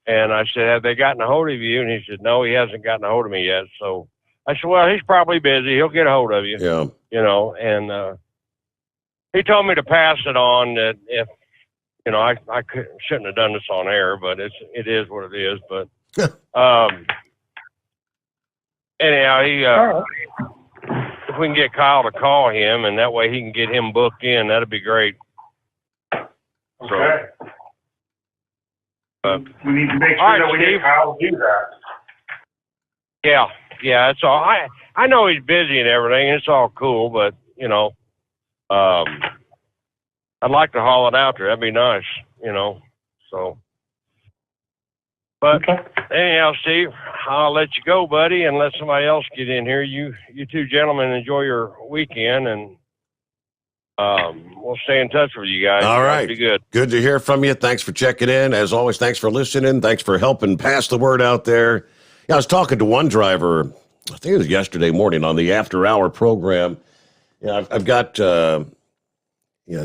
And I said, "Have they gotten a hold of you?" And he said, "No, he hasn't gotten a hold of me yet." So I said, "Well, he's probably busy. He'll get a hold of you." Yeah. And he told me to pass it on, that if, I shouldn't have done this on air, but it is what it is. But anyhow, if we can get Kyle to call him, and that way he can get him booked in, that'd be great. Okay. We need to make sure All right, that we Steve. get Kyle to do that. Yeah, that's all. I know he's busy and everything, and it's all cool, but, I'd like to haul it out there. That'd be nice, so. But anyhow, Steve, I'll let you go, buddy, and let somebody else get in here. You two gentlemen enjoy your weekend, and we'll stay in touch with you guys. All right. Be good. Good to hear from you. Thanks for checking in. As always, thanks for listening. Thanks for helping pass the word out there. Yeah, I was talking to one driver, I think it was yesterday morning on the After Hour program. Yeah, I've got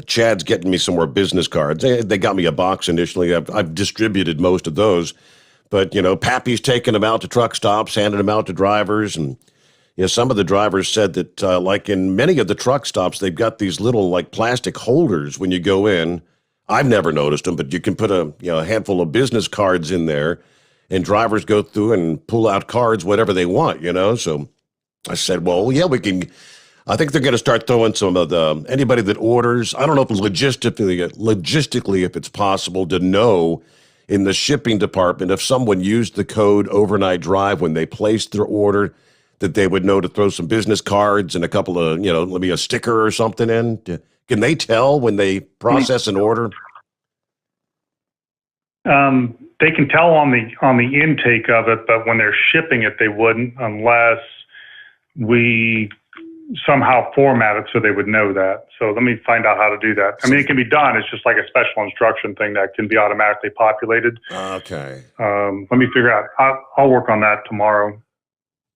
Chad's getting me some more business cards. They got me a box initially. I've distributed most of those. But, Pappy's taking them out to truck stops, handing them out to drivers. And some of the drivers said that, like in many of the truck stops, they've got these little, like, plastic holders when you go in. I've never noticed them, but you can put a handful of business cards in there, and drivers go through and pull out cards, whatever they want, So I said, well, yeah, we can. I think they're going to start throwing some of anybody that orders. I don't know if logistically, if it's possible to know in the shipping department, if someone used the code overnight drive when they placed their order, that they would know to throw some business cards and a couple of, maybe a sticker or something in. Can they tell when they process an order? They can tell on the intake of it, but when they're shipping it, they wouldn't, unless we somehow format it so they would know that. So let me find out how to do that. I mean, it can be done. It's just like a special instruction thing that can be automatically populated. Okay. Let me figure out. I'll work on that tomorrow.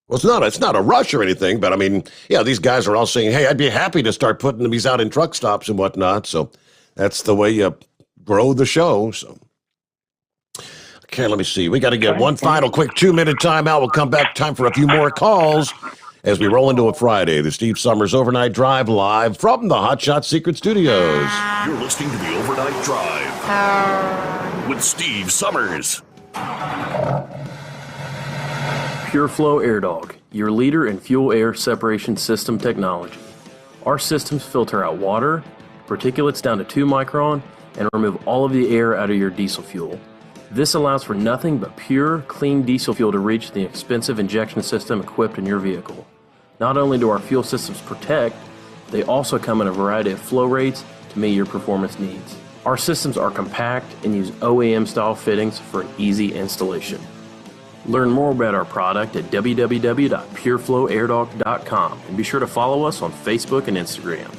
Well, it's not a rush or anything, but I mean, these guys are all saying, hey, I'd be happy to start putting these out in truck stops and whatnot. So that's the way you grow the show. So, okay, let me see. We got to get one final quick 2-minute timeout. We'll come back. Time for a few more calls as we roll into a Friday. The Steve Sommers Overnight Drive live from the Hot Shot Secret Studios. You're listening to the Overnight Drive with Steve Sommers. Pureflow Airdog, your leader in fuel-air separation system technology. Our systems filter out water, particulates down to 2 micron, and remove all of the air out of your diesel fuel. This allows for nothing but pure, clean diesel fuel to reach the expensive injection system equipped in your vehicle. Not only do our fuel systems protect, they also come in a variety of flow rates to meet your performance needs. Our systems are compact and use OEM-style fittings for an easy installation. Learn more about our product at www.pureflowairdog.com and be sure to follow us on Facebook and Instagram.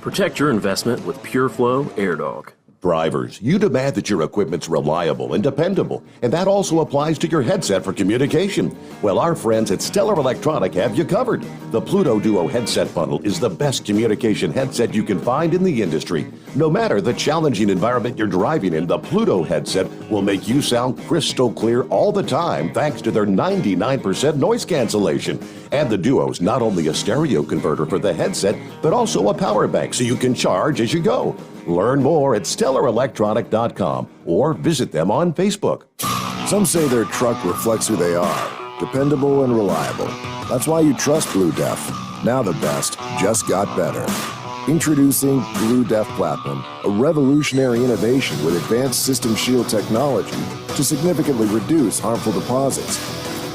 Protect your investment with Pureflow Airdog. Drivers, you demand that your equipment's reliable and dependable, and that also applies to your headset for communication. Well, our friends at Stellar Electronic have you covered. The Pluto Duo headset bundle is the best communication headset you can find in the industry. No matter the challenging environment you're driving in, the Pluto headset will make you sound crystal clear all the time thanks to their 99% noise cancellation. And the Duo's not only a stereo converter for the headset, but also a power bank so you can charge as you go. Learn more at StellarElectronic.com or visit them on Facebook. Some say their truck reflects who they are, dependable and reliable. That's why you trust Blue Def. Now the best just got better. Introducing Blue Def Platinum, a revolutionary innovation with advanced System Shield technology to significantly reduce harmful deposits.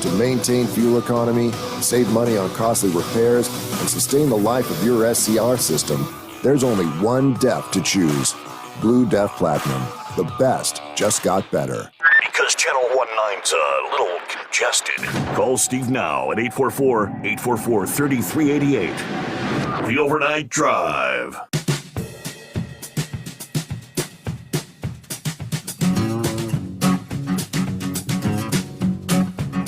To maintain fuel economy, save money on costly repairs, and sustain the life of your SCR system, there's only one DEF to choose. Blue Def Platinum. The best just got better. Because Channel 19's a little congested. Call Steve now at 844-844-3388. The Overnight Drive.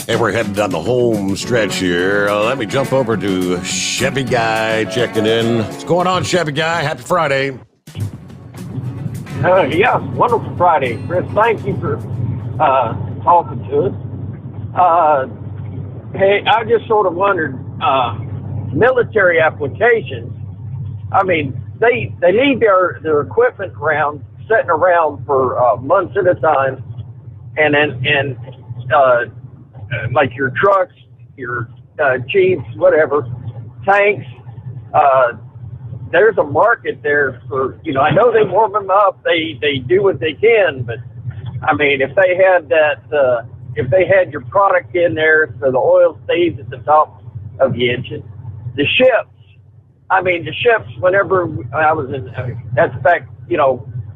And we're heading down the home stretch here. Let me jump over to Chevy Guy checking in. What's going on, Chevy Guy? Happy Friday. Yes, wonderful Friday. Chris, thank you for talking to us. Hey, I just sort of wondered, military applications, I mean, they leave their equipment around, sitting around for months at a time, and then like your trucks, your Jeeps, whatever, tanks, there's a market there for, I know they warm them up, they do what they can, but I mean, if they had that, if they had your product in there so the oil stays at the top of the engine, the ships, whenever I was in, that's back,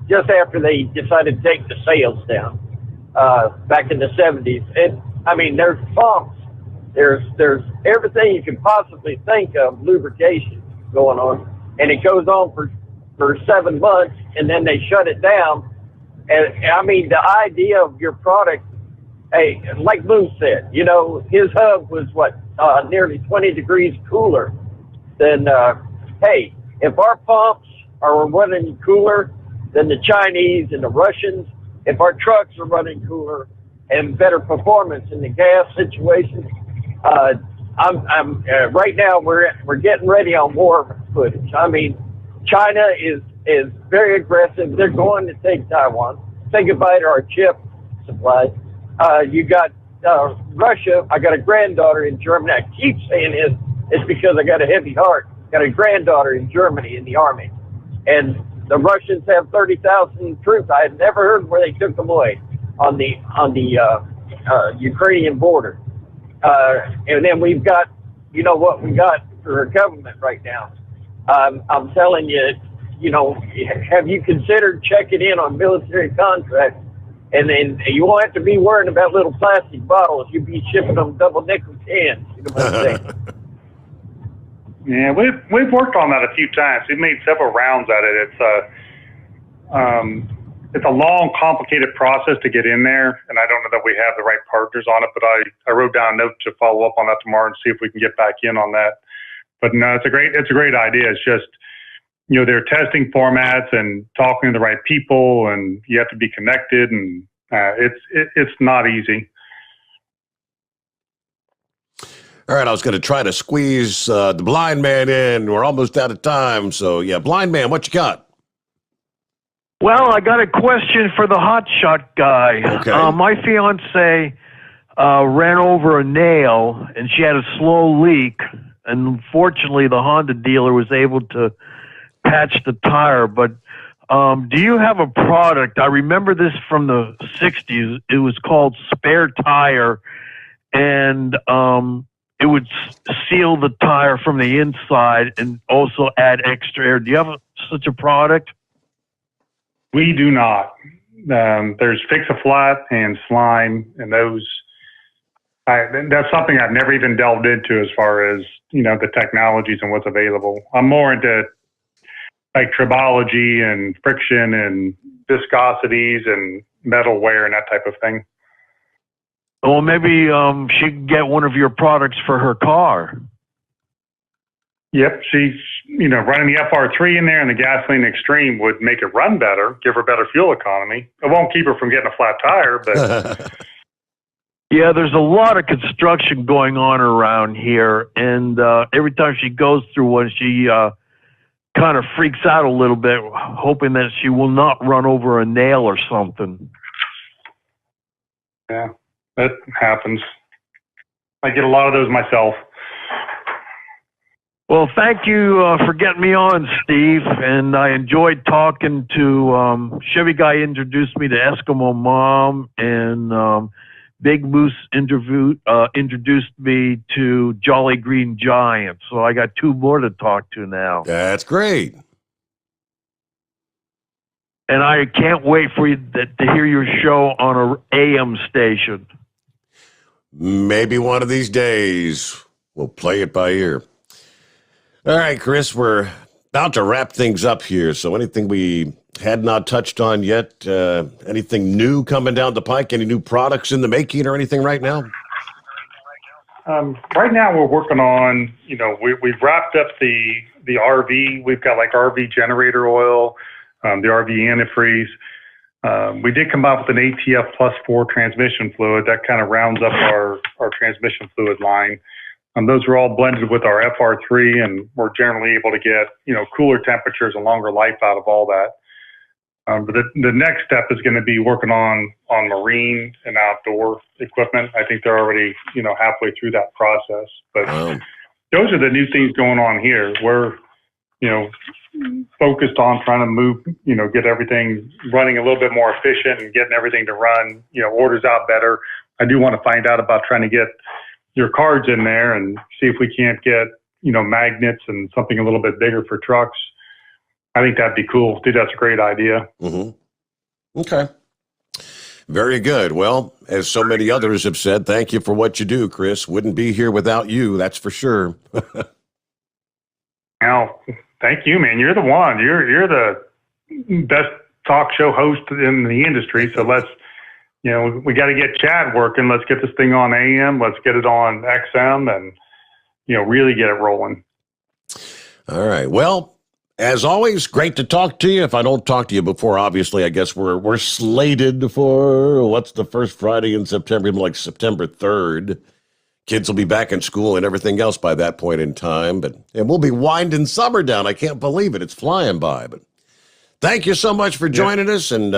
just after they decided to take the sails down, back in the 70s. There's pumps, there's everything you can possibly think of, lubrication going on, and it goes on for 7 months, and then they shut it down. And the idea of your product, hey, like Moon said, his hub was nearly 20 degrees cooler than, hey, if our pumps are running cooler than the Chinese and the Russians, if our trucks are running cooler and better performance in the gas situation, right now we're getting ready on war footage. China is very aggressive. They're going to take Taiwan. Say goodbye to our chip supply. You got Russia. I got a granddaughter in Germany. I keep saying it's because I got a heavy heart. Got a granddaughter in Germany in the army, and the Russians have 30,000 troops. I had never heard where they took them away on the Ukrainian border. And then we've got, what we got for our government right now. I'm telling you, have you considered checking in on military contracts? And then you won't have to be worrying about little plastic bottles. You'll be shipping them double nickel cans. You know what I'm saying? Yeah, we've worked on that a few times. We've made several rounds at it. It's a long, complicated process to get in there, and I don't know that we have the right partners on it. But I wrote down a note to follow up on that tomorrow and see if we can get back in on that. But no, it's a great idea. It's just, they're testing formats and talking to the right people, and you have to be connected, and it's not easy. All right, I was going to try to squeeze the blind man in. We're almost out of time. So, yeah, blind man, what you got? Well, I got a question for the hotshot guy. Okay. My fiance ran over a nail, and she had a slow leak. And fortunately, the Honda dealer was able to patch the tire. But do you have a product? I remember this from the 60s. It was called Spare Tire, and it would seal the tire from the inside and also add extra air. Do you have such a product? We do not. There's Fix-A-Flat and Slime, and those. That's something I've never even delved into as far as the technologies and what's available. I'm more into like tribology and friction and viscosities and metal wear and that type of thing. Well, maybe she could get one of your products for her car. Yep, she's, running the FR3 in there and the gasoline extreme would make it run better, give her better fuel economy. It won't keep her from getting a flat tire, but... Yeah, there's a lot of construction going on around here, and every time she goes through one, she kind of freaks out a little bit, hoping that she will not run over a nail or something. Yeah, that happens. I get a lot of those myself. Well, thank you for getting me on, Steve, and I enjoyed talking to Chevy Guy introduced me to Eskimo Mom, and Big Moose introduced me to Jolly Green Giant, so I got two more to talk to now. That's great. And I can't wait for you to hear your show on a AM station. Maybe one of these days we'll play it by ear. All right, Chris, we're about to wrap things up here. So anything we had not touched on yet, anything new coming down the pike, any new products in the making or anything right now? Right now we're working on, we've wrapped up the RV. We've got like RV generator oil, the RV antifreeze. We did come out with an ATF Plus 4 transmission fluid that kind of rounds up our transmission fluid line. Those are all blended with our FR3, and we're generally able to get, cooler temperatures and longer life out of all that. But the next step is going to be working on marine and outdoor equipment. I think they're already, halfway through that process. But those are the new things going on here. We're, focused on trying to move, get everything running a little bit more efficient and getting everything to run, orders out better. I do want to find out about trying to get your cards in there and see if we can't get, magnets and something a little bit bigger for trucks. I think that'd be cool. Dude, that's a great idea. Mm-hmm. Okay. Very good. Well, as so many others have said, thank you for what you do, Chris. Wouldn't be here without you, that's for sure. Now, thank you, man. You're the one. You're the best talk show host in the industry. So let's, we got to get Chad working. Let's get this thing on AM. Let's get it on XM and, really get it rolling. All right. Well, as always, great to talk to you. If I don't talk to you before, obviously, I guess we're slated for, what's the first Friday in September? Like September 3rd. Kids will be back in school and everything else by that point in time. And we'll be winding summer down. I can't believe it. It's flying by. But thank you so much for joining us. And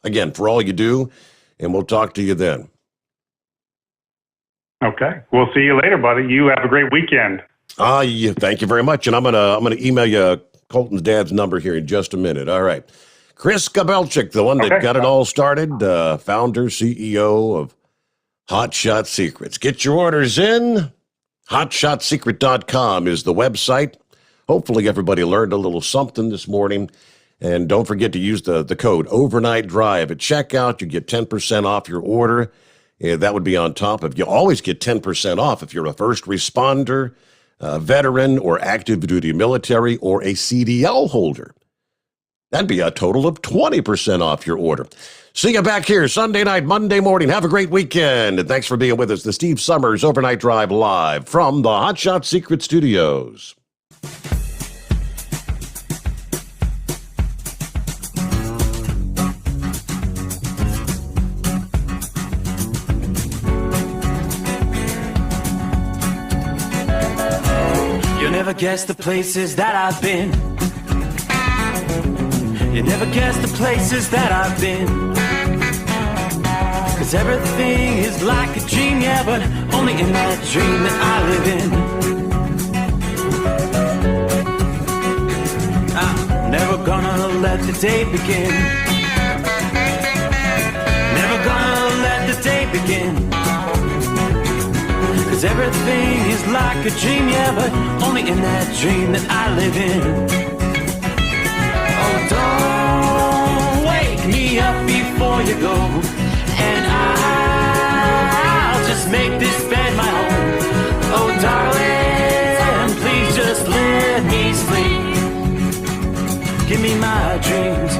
again, for all you do. And we'll talk to you then. Okay. We'll see you later, buddy. You have a great weekend. Yeah, thank you very much. And I'm gonna email you Colton's dad's number here in just a minute. All right. Chris Kabelchik, the one that got it all started, founder, CEO of Hot Shot Secrets. Get your orders in. HotShotSecret.com is the website. Hopefully everybody learned a little something this morning. And don't forget to use the code Overnight Drive at checkout. You get 10% off your order. That would be on top of, you always get 10% off if you're a first responder, veteran, or active duty military, or a CDL holder. That'd be a total of 20% off your order. See you back here Sunday night, Monday morning. Have a great weekend. And thanks for being with us. The Steve Sommers Overnight Drive live from the Hot Shot Secret Studios. You'll never guess the places that I've been. You never guess the places that I've been. 'Cause everything is like a dream, yeah, but only in that dream that I live in. I'm never gonna let the day begin. Never gonna let the day begin. 'Cause everything is like a dream, yeah, but only in that dream that I live in. Oh, don't wake me up before you go, and I'll just make this bed my home. Oh, darling, please just let me sleep. Give me my dreams.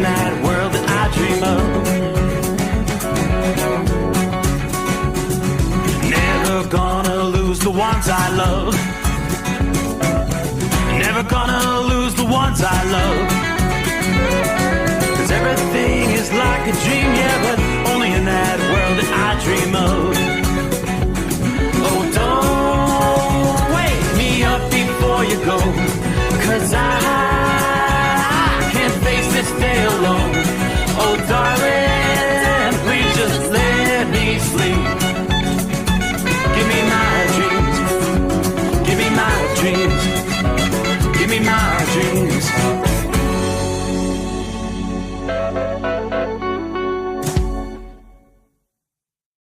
that world that I dream of. Never gonna lose the ones I love. Never gonna lose the ones I love. 'Cause everything is like a dream